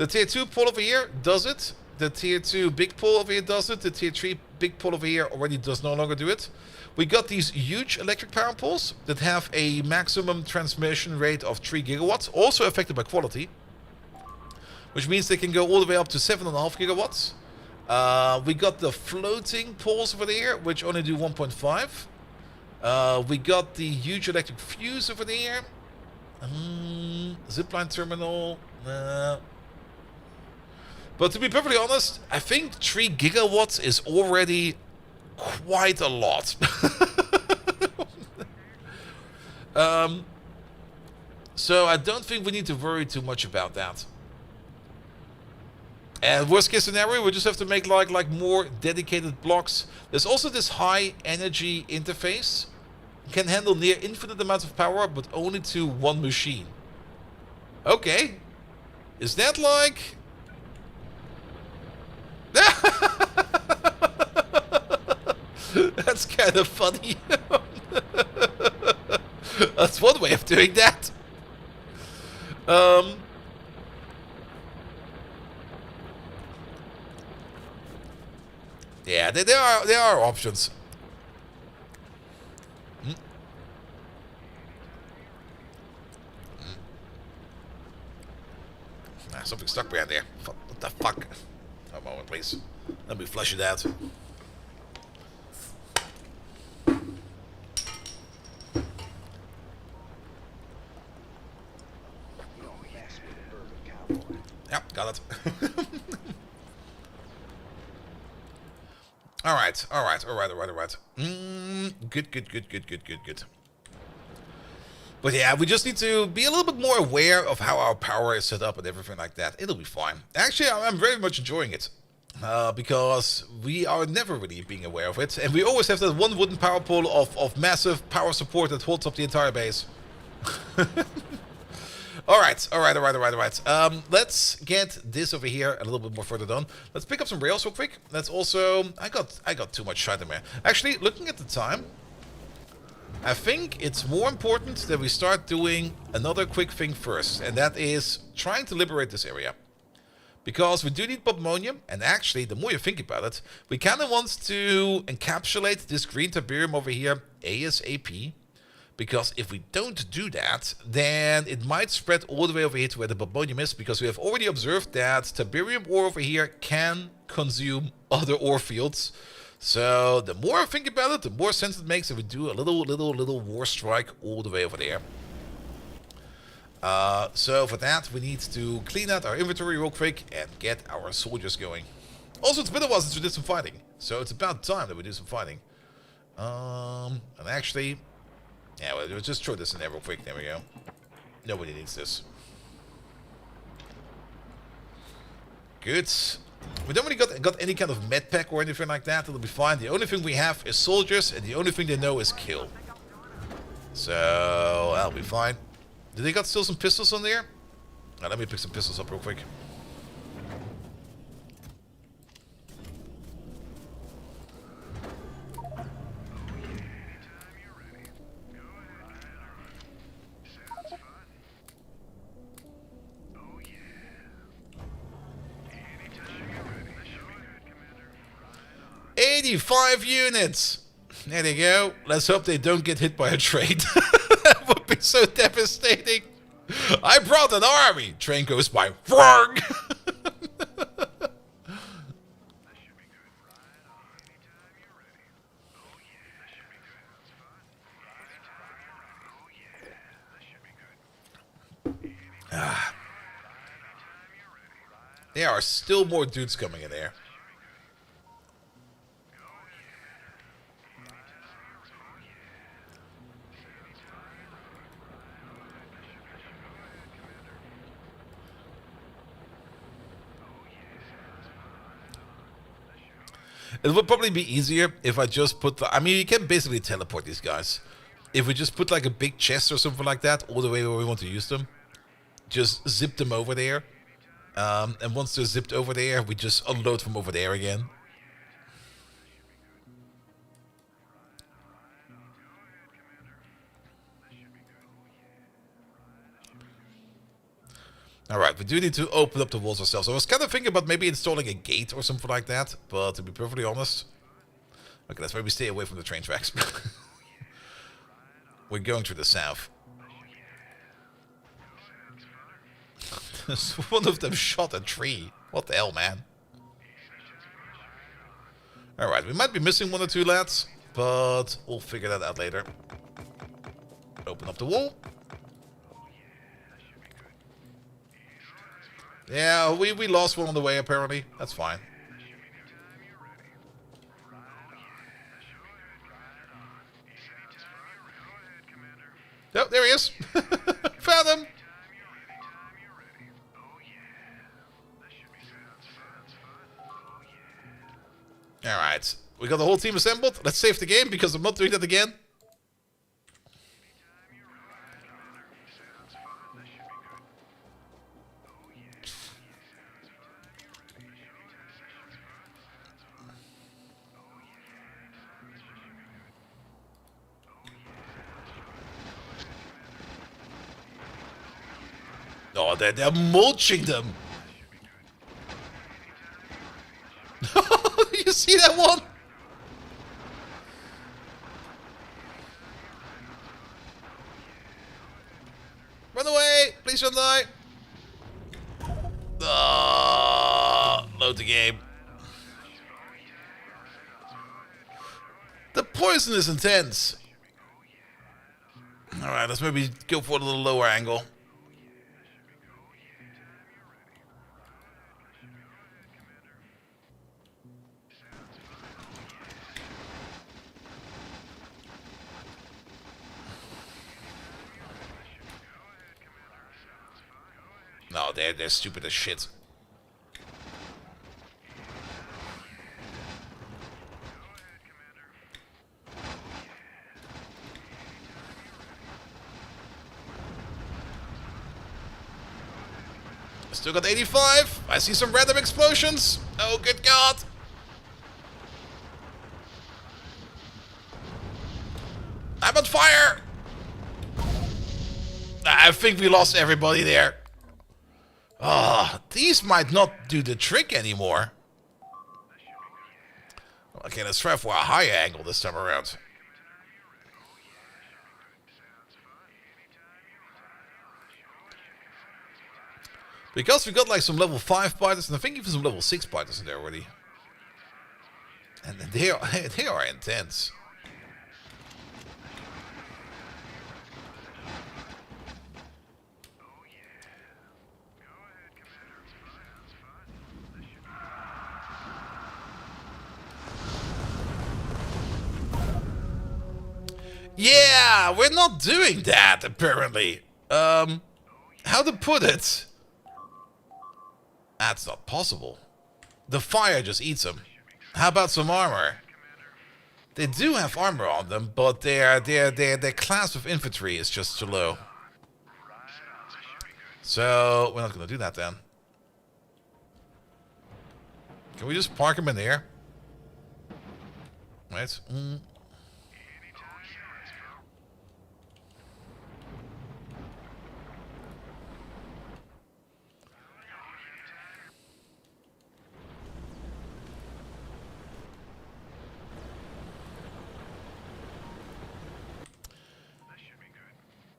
tier 2 pole over here does it. The tier 2 big pole over here does it. The tier 3 big pole over here already does no longer do it. We got these huge electric power poles that have a maximum transmission rate of 3 gigawatts, also affected by quality, which means they can go all the way up to 7.5 gigawatts. We got the floating poles over there, which only do 1.5. We got the huge electric fuse over there. Zipline terminal. But to be perfectly honest, I think 3 gigawatts is already quite a lot. So I don't think we need to worry too much about that. And worst case scenario, we just have to make like more dedicated blocks. There's also this high energy interface. Can handle near infinite amounts of power, but only to one machine. Okay. Is that like... That's kind of funny. That's one way of doing that. Yeah, there are options. Something stuck behind there. What the fuck? A moment, please. Let me flush it out. Yep, got it. Alright. Good. But yeah, we just need to be a little bit more aware of how our power is set up and everything like that. It'll be fine. Actually, I'm very much enjoying it. Because we are never really being aware of it. And we always have that one wooden power pole of massive power support that holds up the entire base. Alright. Let's get this over here a little bit more further down. Let's pick up some rails real quick. Let's also... I got too much shot in there. Actually, looking at the time, I think it's more important that we start doing another quick thing first. And that is trying to liberate this area. Because we do need Bodmonium, and actually, the more you think about it, we kind of want to encapsulate this green Tiberium over here ASAP. Because if we don't do that, then it might spread all the way over here to where the Bodmonium is, because we have already observed that Tiberium ore over here can consume other ore fields. So the more I think about it, the more sense it makes if we do a little war strike all the way over there. So for that, we need to clean out our inventory real quick and get our soldiers going. Also, it's been a while since we did some fighting, so it's about time that we do some fighting. And actually, yeah, we'll just throw this in there real quick. There we go. Nobody needs this. Good. We don't really got any kind of med pack or anything like that. It'll be fine. The only thing we have is soldiers, and the only thing they know is kill. So that'll be fine. Do they got still some pistols on there? Let me pick some pistols up real quick. "85 units! There they go. Let's hope they don't get hit by a train. That would be so devastating. I brought an army. Train goes by. Frog! There are still more dudes coming in there. It would probably be easier if I just put... I mean, you can basically teleport these guys. If we just put like a big chest or something like that all the way where we want to use them. Just zip them over there. And once they're zipped over there, we just unload from over there again. Alright, we do need to open up the walls ourselves. I was kind of thinking about maybe installing a gate or something like that. But to be perfectly honest... Okay, let's maybe stay away from the train tracks. We're going through the south. One of them shot a tree. What the hell, man? Alright, we might be missing one or two lads. But we'll figure that out later. Open up the wall. Yeah, we lost one on the way, apparently. That's fine. Oh, there he is. Found him. Alright. We got the whole team assembled. Let's save the game because I'm not doing that again. Oh, they're mulching them. You see that one? Run away! Please don't die. Load the game. The poison is intense. Alright, let's maybe go for a little lower angle. No, they're stupid as shit. Still got 85. I see some random explosions. Oh, good God. I'm on fire. I think we lost everybody there. Ah, these might not do the trick anymore. Okay, let's try for a higher angle this time around. Because we got like some level 5 biters, and I think even some level 6 biters in there already. And they are intense. Yeah, we're not doing that, apparently. How to put it? That's not possible. The fire just eats them. How about some armor? They do have armor on them, but their class of infantry is just too low. So, we're not going to do that then. Can we just park them in there? Right?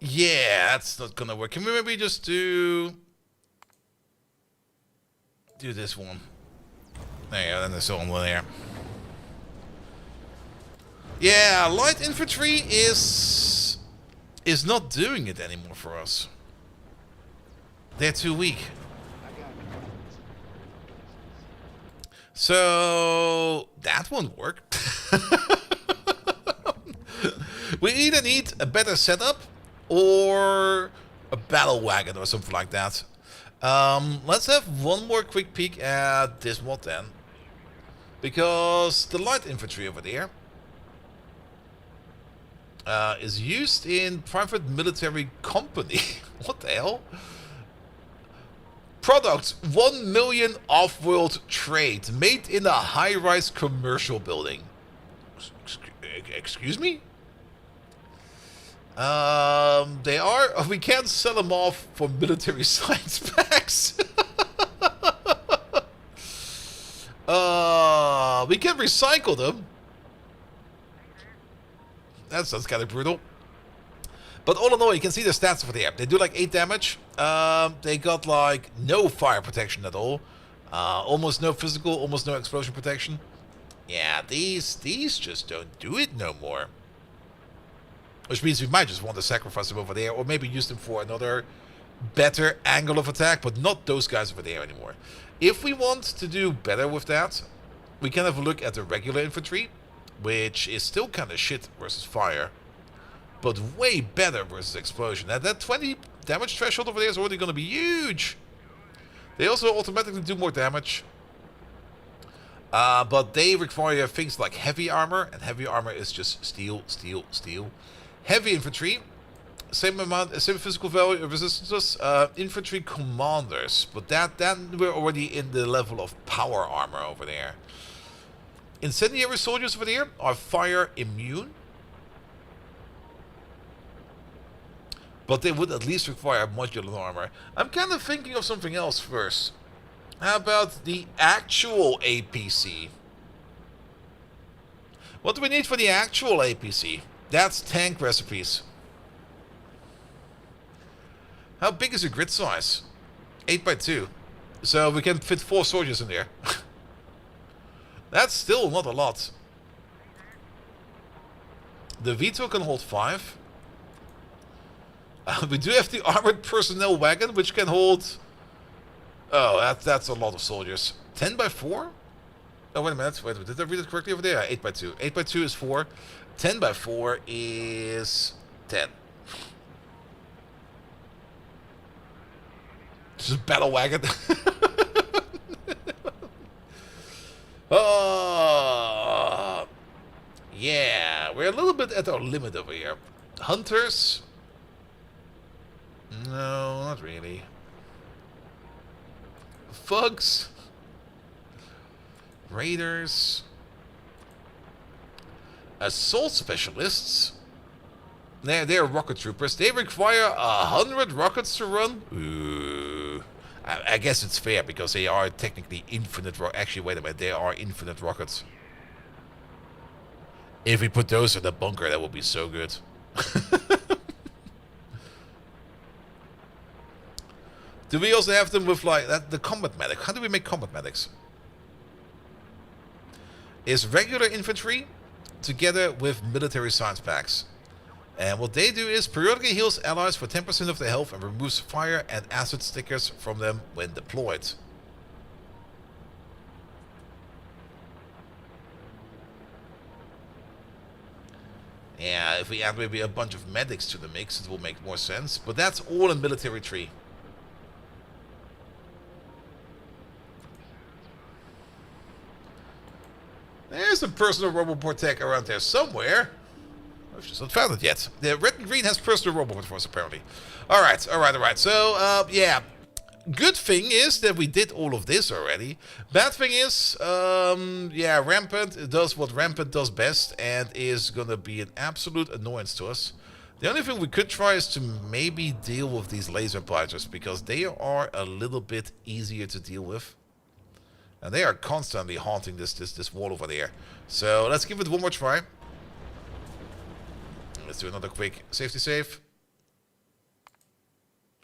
Yeah, that's not gonna work. Can we maybe just do this one? There you go, then there's one there. Yeah, light infantry is not doing it anymore for us. They're too weak. So that won't work. We either need a better setup or a battle wagon or something like that. Let's have one more quick peek at this mod then. Because the light infantry over there is used in private military company. What the hell? Product 1 million off-world trade made in a high-rise commercial building. Excuse me? They are. We can't sell them off for military science packs. We can recycle them. That sounds kind of brutal. But all in all, you can see the stats over there. They do like 8 damage. They got like no fire protection at all. Almost no physical, almost no explosion protection. Yeah, these just don't do it no more. Which means we might just want to sacrifice them over there, or maybe use them for another better angle of attack, but not those guys over there anymore. If we want to do better with that, we can have a look at the regular infantry, which is still kind of shit versus fire, but way better versus explosion. And that 20 damage threshold over there is already going to be huge. They also automatically do more damage. But they require things like heavy armor, and heavy armor is just steel, steel, steel. Heavy infantry, same amount, same physical value resistances. Infantry commanders, but then we're already in the level of power armor over there. Incendiary soldiers over there are fire immune, but they would at least require modular armor. I'm kind of thinking of something else first. How about the actual APC? What do we need for the actual APC? That's tank recipes. How big is the grid size? 8x2. So we can fit 4 soldiers in there. That's still not a lot. The Vito can hold 5. We do have the armored personnel wagon, which can hold... Oh, that's a lot of soldiers. 10x4? Oh, wait a minute. Wait, did I read it correctly over there? 8x2. 8x2 is 4. 10x4 is 10. Just a battle wagon. Oh, yeah. We're a little bit at our limit over here. Hunters? No, not really. Thugs? Raiders? Assault specialists? They're rocket troopers. They require 100 rockets to run. Ooh. I guess it's fair because they are technically infinite. Actually, wait a minute, they are infinite rockets. If we put those in the bunker, that would be so good. Do we also have them with like that? The combat medic. How do we make combat medics? Is regular infantry together with military science packs. And what they do is periodically heals allies for 10% of their health and removes fire and acid stickers from them when deployed. Yeah, if we add maybe a bunch of medics to the mix, it will make more sense. But that's all in military tree. There's a personal roboport tech around there somewhere. I've just not found it yet. The red and green has personal roboport force apparently. Alright. So, yeah. Good thing is that we did all of this already. Bad thing is, yeah, Rampant does what Rampant does best and is gonna be an absolute annoyance to us. The only thing we could try is to maybe deal with these laser biters because they are a little bit easier to deal with. And they are constantly haunting this wall over there. So let's give it one more try. Let's do another quick safety save.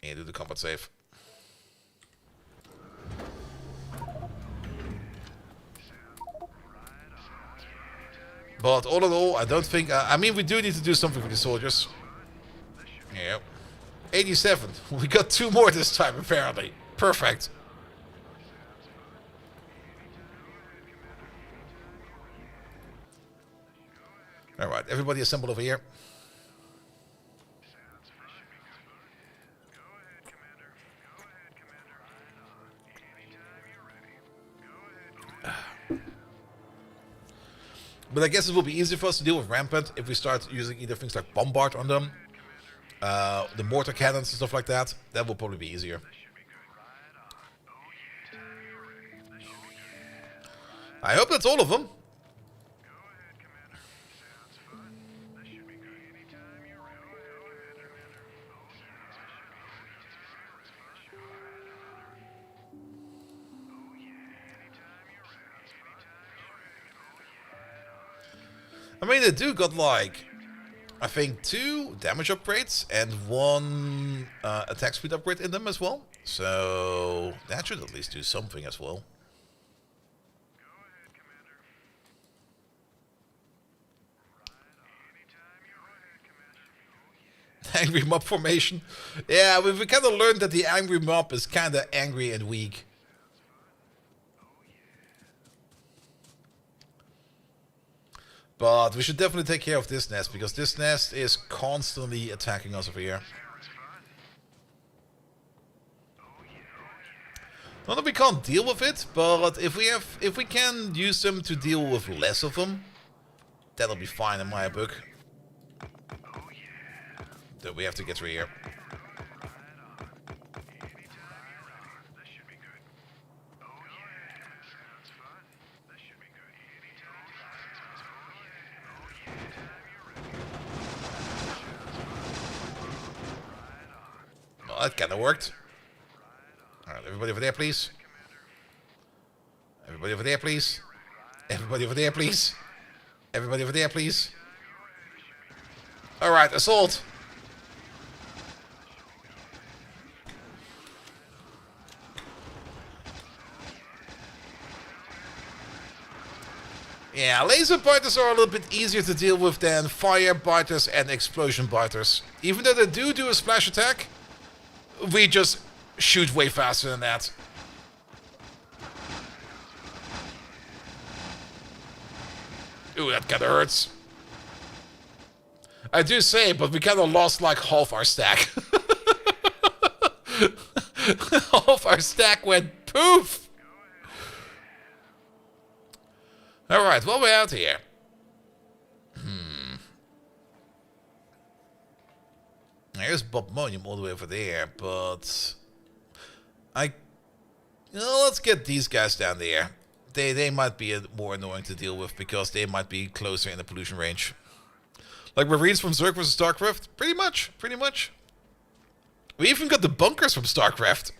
And do the combat save. But all in all, I don't think... I mean, we do need to do something for the soldiers. Yeah. 87. We got 2 more this time, apparently. Perfect. Alright, everybody assemble over here. But I guess it will be easier for us to deal with Rampant if we start using either things like Bombard on them. The mortar cannons and stuff like that. That will probably be easier. I hope that's all of them. I mean, they do got like, I think 2 damage upgrades and 1 attack speed upgrade in them as well. So that should at least do something as well. Angry mob formation. Yeah, we kind of learned that the angry mob is kind of angry and weak. But we should definitely take care of this nest, because this nest is constantly attacking us over here. Not that we can't deal with it, but if we can use them to deal with less of them, that'll be fine in my book. Then we have to get through here. Well, that kind of worked. Alright, everybody over there, please. Everybody over there, please. Everybody over there, please. Everybody over there, please. Alright, assault. Yeah, laser biters are a little bit easier to deal with than fire biters and explosion biters. Even though they do a splash attack, we just shoot way faster than that. Ooh, that kinda hurts. I do say, but we kinda lost like half our stack. Half our stack went poof! Alright, well, we're out here. There's Bob Monium all the way over there, but... let's get these guys down there. They might be more annoying to deal with, because they might be closer in the pollution range. Like Marines from Zerg vs. StarCraft? Pretty much. We even got the bunkers from StarCraft.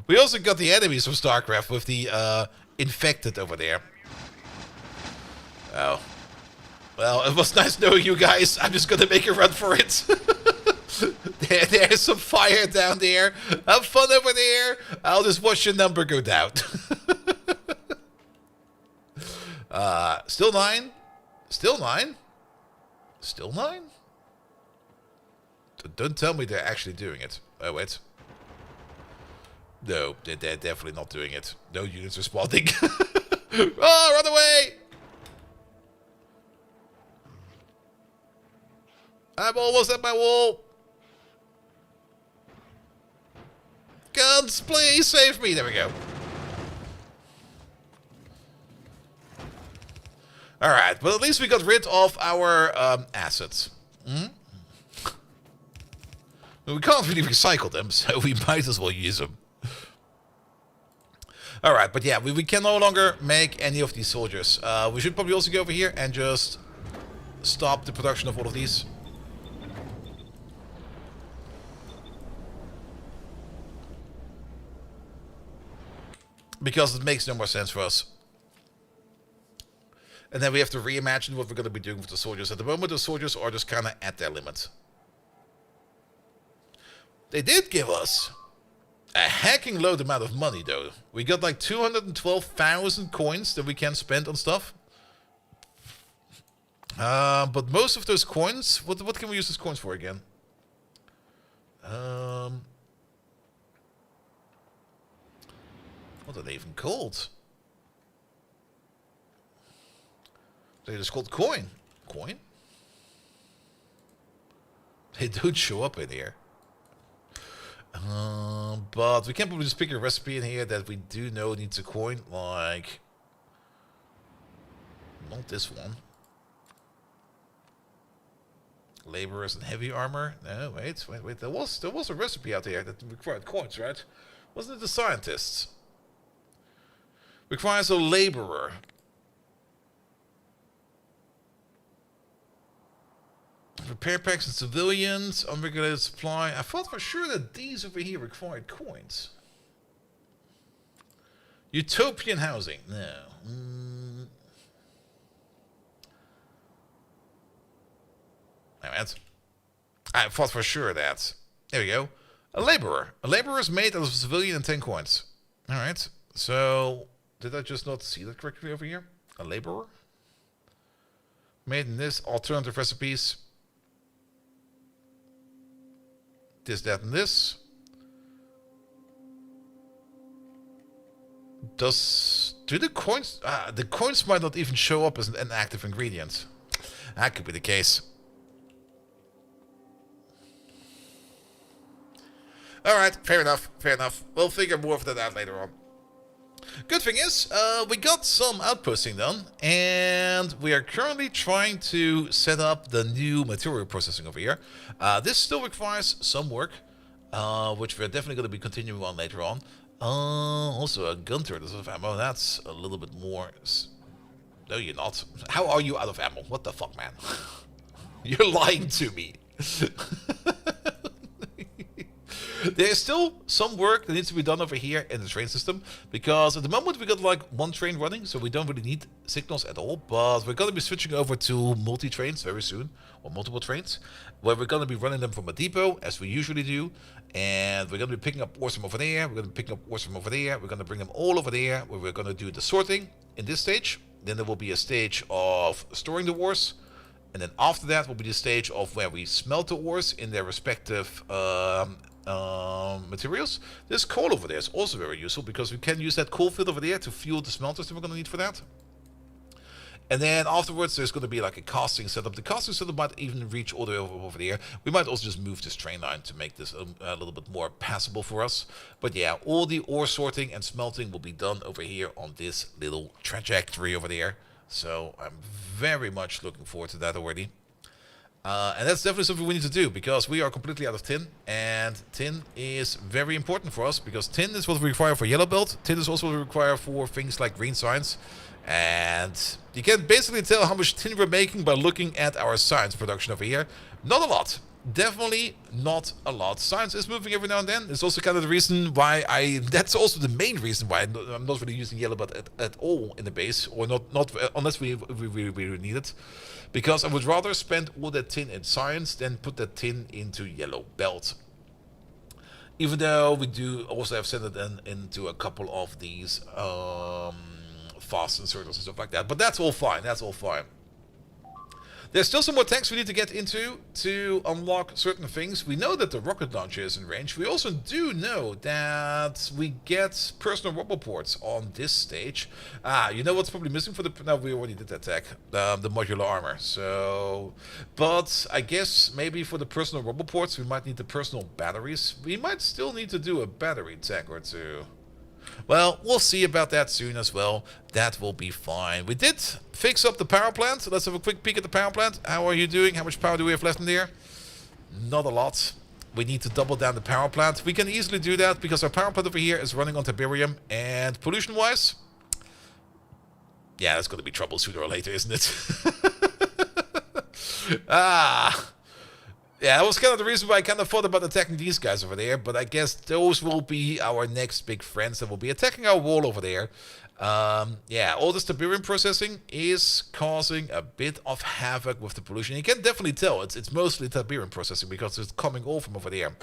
We also got the enemies from StarCraft with the infected over there. Oh. Well, it was nice knowing you guys. I'm just gonna make a run for it. There's some fire down there. Have fun over there. I'll just watch your number go down. Still 9. Still 9. Still 9. Don't tell me they're actually doing it. Oh, wait. No, they're definitely not doing it. No units responding. Oh, run away! I'm almost at my wall. Guns, please save me. There we go. Alright, but at least we got rid of our assets. We can't really recycle them, so we might as well use them. Alright, but yeah, we can no longer make any of these soldiers. We should probably also go over here and just stop the production of all of these. Because it makes no more sense for us. And then we have to reimagine what we're going to be doing with the soldiers. At the moment, the soldiers are just kind of at their limit. They did give us a hacking load amount of money, though. We got like 212,000 coins that we can spend on stuff. But most of those coins... What can we use those coins for again? What are they even called? They're just called coin. Coin? They don't show up in here. But we can probably just pick a recipe in here that we do know needs a coin. Like... Not this one. Laborers and heavy armor. No, wait. There was a recipe out there that required coins, right? Wasn't it the scientists? Requires a laborer. Repair packs and civilians, unregulated supply. I thought for sure that these over here required coins. Utopian housing. No. I thought for sure that. There we go. A laborer. A laborer is made out of a civilian and 10 coins. Alright. So, did I just not see that correctly over here? A laborer? Made in this. Alternative recipes. This, that, and this. Do the coins... the coins might not even show up as an active ingredient. That could be the case. Alright, fair enough, fair enough. We'll figure more of that out later on. Good thing is, we got some outposting done, and we are currently trying to set up the new material processing over here. This still requires some work, which we're definitely going to be continuing on later on. Also, a gun turret of ammo, that's a little bit more... No, you're not. How are you out of ammo? What the fuck, man? You're lying to me. There's still some work that needs to be done over here in the train system, because at the moment we got like one train running, so we don't really need signals at all, but we're going to be switching over to multi-trains very soon, or multiple trains, where we're going to be running them from a depot, as we usually do, and we're going to be picking up ores from over there, we're going to be picking up ores from over there, we're going to bring them all over there, where we're going to do the sorting in this stage. Then there will be a stage of storing the ores, and then after that will be the stage of where we smelt the ores in their respective materials. This coal over there is also very useful, because we can use that coal field over there to fuel the smelters that we're going to need for that. And then afterwards there's going to be like a casting setup. The casting setup might even reach all the way over there. We might also just move this train line to make this a little bit more passable for us. But yeah, all the ore sorting and smelting will be done over here on this little trajectory over there. So I'm very much looking forward to that already. And that's definitely something we need to do, because we are completely out of tin, and tin is very important for us, because tin is what we require for yellow belt. Tin is also what we require for things like green science, and you can basically tell how much tin we're making by looking at our science production over here. Not a lot, definitely not a lot. Science is moving every now and then. It's also kind of the reason why that's also the main reason why I'm not really using yellow but at all in the base, or not unless we really need it, because I would rather spend all that tin in science than put that tin into yellow belt. Even though we do also have sent it into a couple of these fast inserters and stuff like that, but that's all fine. That's all fine. There's still some more tanks we need to get into to unlock certain things. We know that the rocket launcher is in range. We also do know that we get personal rubber ports on this stage. You know what's probably missing for the... No, we already did that tech. The modular armor. So... But I guess maybe for the personal rubber ports we might need the personal batteries. We might still need to do a battery tech or two. Well, we'll see about that soon as well. That will be fine. We did fix up the power plant. So let's have a quick peek at the power plant. How are you doing? How much power do we have left in there? Not a lot. We need to double down the power plant. We can easily do that because our power plant over here is running on Tiberium. And pollution-wise, yeah, that's going to be trouble sooner or later, isn't it? Yeah, that was kind of the reason why I kind of thought about attacking these guys over there, but I guess those will be our next big friends that will be attacking our wall over there. Yeah, all this Tiberium processing is causing a bit of havoc with the pollution. You can definitely tell it's mostly Tiberium processing because it's coming all from over there.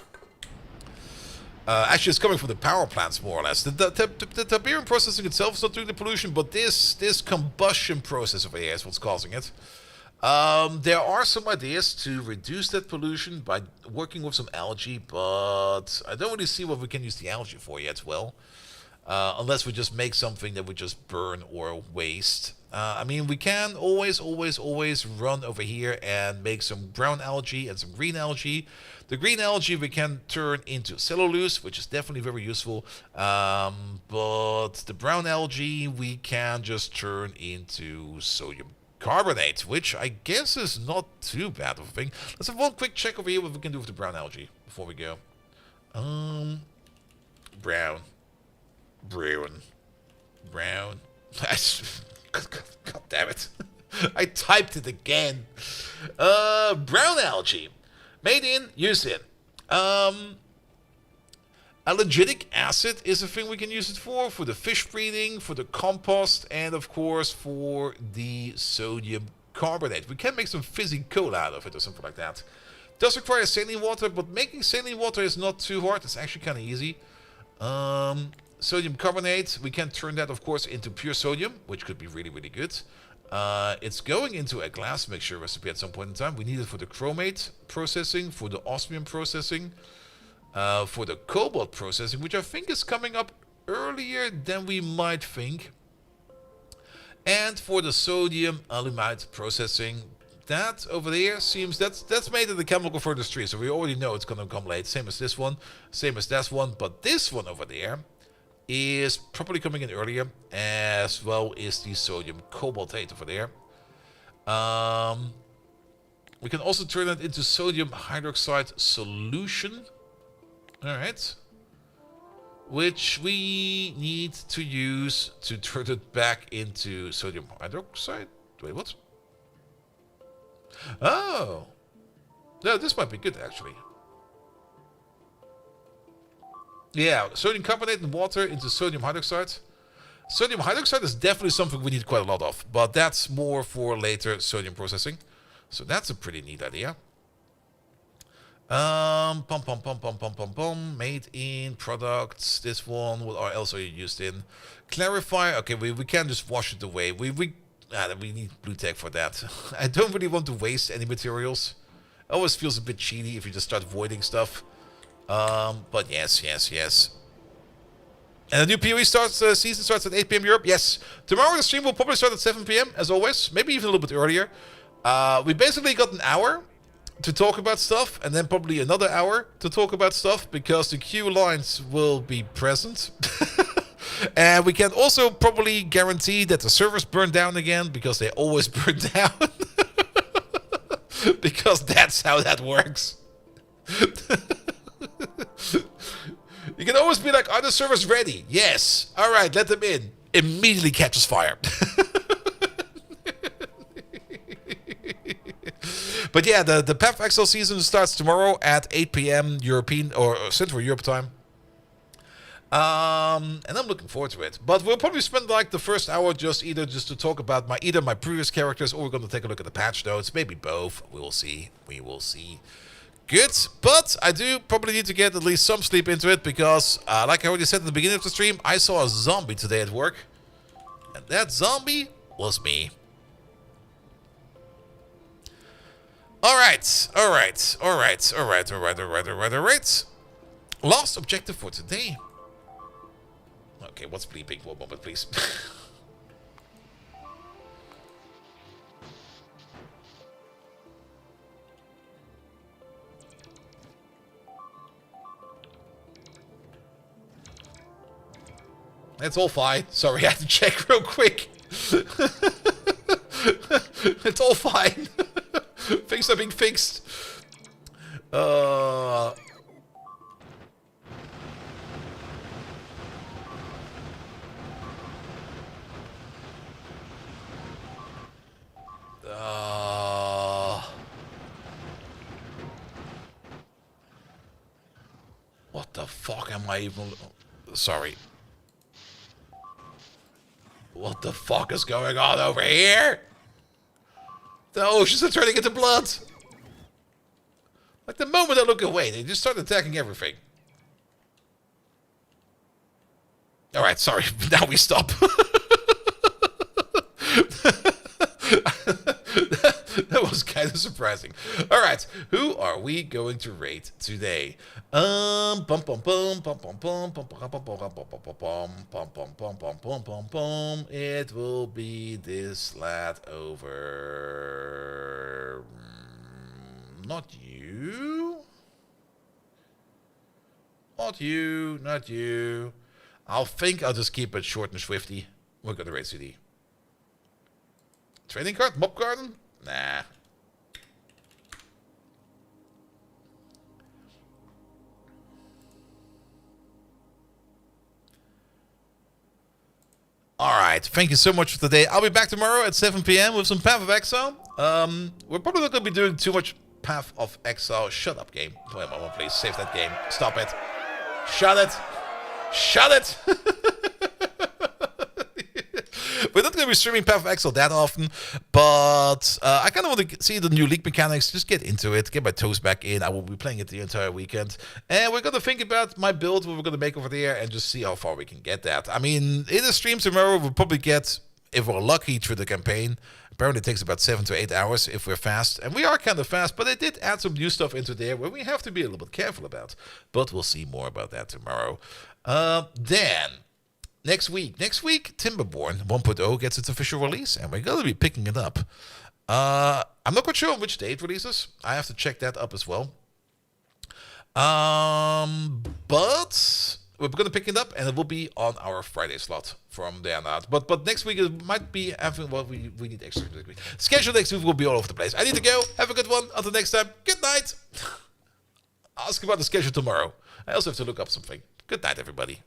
Actually, it's coming from the power plants, more or less. The Tiberium processing itself is not doing the pollution, but this combustion process over here is what's causing it. There are some ideas to reduce that pollution by working with some algae, but I don't really see what we can use the algae for yet, well. Unless we just make something that we just burn or waste. I mean, we can always run over here and make some brown algae and some green algae. The green algae we can turn into cellulose, which is definitely very useful. But the brown algae we can just turn into sodium carbonate, which I guess is not too bad of a thing. Let's have one quick check over here what we can do with the brown algae before we go. Brown. God damn it. I typed it again. Brown algae. Made in, used in. Allergic acid is a thing we can use it for the fish breeding, for the compost, and of course for the sodium carbonate. We can make some fizzy cola out of it or something like that. Does require saline water, but making saline water is not too hard. It's actually kind of easy. Sodium carbonate, we can turn that of course into pure sodium, which could be really, really good. It's going into a glass mixture recipe at some point in time. We need it for the chromate processing, for the osmium processing, for the cobalt processing, which I think is coming up earlier than we might think. And for the sodium alumite processing, that over there seems that's made in the chemical furnace 3, so we already know it's gonna come late. Same as this one, same as that one, but this one over there is probably coming in earlier, as well as the sodium cobaltate over there. We can also turn it into sodium hydroxide solution. Alright. Which we need to use to turn it back into sodium hydroxide. Wait, what? Oh! No, this might be good actually. Yeah, sodium carbonate and water into sodium hydroxide. Sodium hydroxide is definitely something we need quite a lot of, but that's more for later sodium processing. So that's a pretty neat idea. Made in products. This one, what else are you used in? Clarify. Okay, we can just wash it away. We need blue tech for that. I don't really want to waste any materials. It always feels a bit cheaty if you just start voiding stuff. But yes. And the new PoE season starts at 8 p.m. Europe. Yes. Tomorrow the stream will probably start at 7 p.m. as always. Maybe even a little bit earlier. We basically got an hour to talk about stuff, and then probably another hour to talk about stuff, because the queue lines will be present. And we can also probably guarantee that the servers burn down again, because they always burn down. Because that's how that works. You can always be like, are the servers ready? Yes. Alright, let them in. Immediately catches fire. But yeah, the Path of Exile season starts tomorrow at 8 p.m. European or Central Europe time. And I'm looking forward to it. But we'll probably spend like the first hour just to talk about either my previous characters, or we're going to take a look at the patch notes. Maybe both. We will see. We will see. Good. But I do probably need to get at least some sleep into it, because like I already said at the beginning of the stream, I saw a zombie today at work. And that zombie was me. Alright. Last objective for today. Okay, what's bleeping? 1 moment, please. It's all fine. Sorry, I had to check real quick. It's all fine. Things are being fixed. What the fuck am I even... Sorry. What the fuck is going on over here? The oceans are turning into blood. Like the moment I look away, they just start attacking everything. Alright, sorry. Now we stop. That was kind of surprising. All right, who are we going to rate today? It will be this lad over. Not you. Not you. Not you. I'll just keep it short and swifty. We're gonna rate CD. Trading card? Mob Garden? Nah. Alright, thank you so much for today. I'll be back tomorrow at 7 p.m. with some Path of Exile. We're probably not going to be doing too much Path of Exile. Shut up, game. Wait a moment, please. Save that game. Stop it. Shut it. Shut it. We're not going to be streaming Path of Exile that often, but I kind of want to see the new league mechanics, just get into it, get my toes back in. I will be playing it the entire weekend, and we're going to think about my build, what we're going to make over there, and just see how far we can get that. I mean, in the stream tomorrow, we'll probably get, if we're lucky, through the campaign. Apparently it takes about 7 to 8 hours if we're fast, and we are kind of fast, but they did add some new stuff into there where we have to be a little bit careful about, but we'll see more about that tomorrow. Then... Next week, Timberborn 1.0 gets its official release, and we're going to be picking it up. I'm not quite sure on which day it releases. I have to check that up as well. But we're going to pick it up, and it will be on our Friday slot from there on out. But next week it might be having... Well, we need extra next week. Schedule next week will be all over the place. I need to go. Have a good one. Until next time, good night. Ask about the schedule tomorrow. I also have to look up something. Good night, everybody.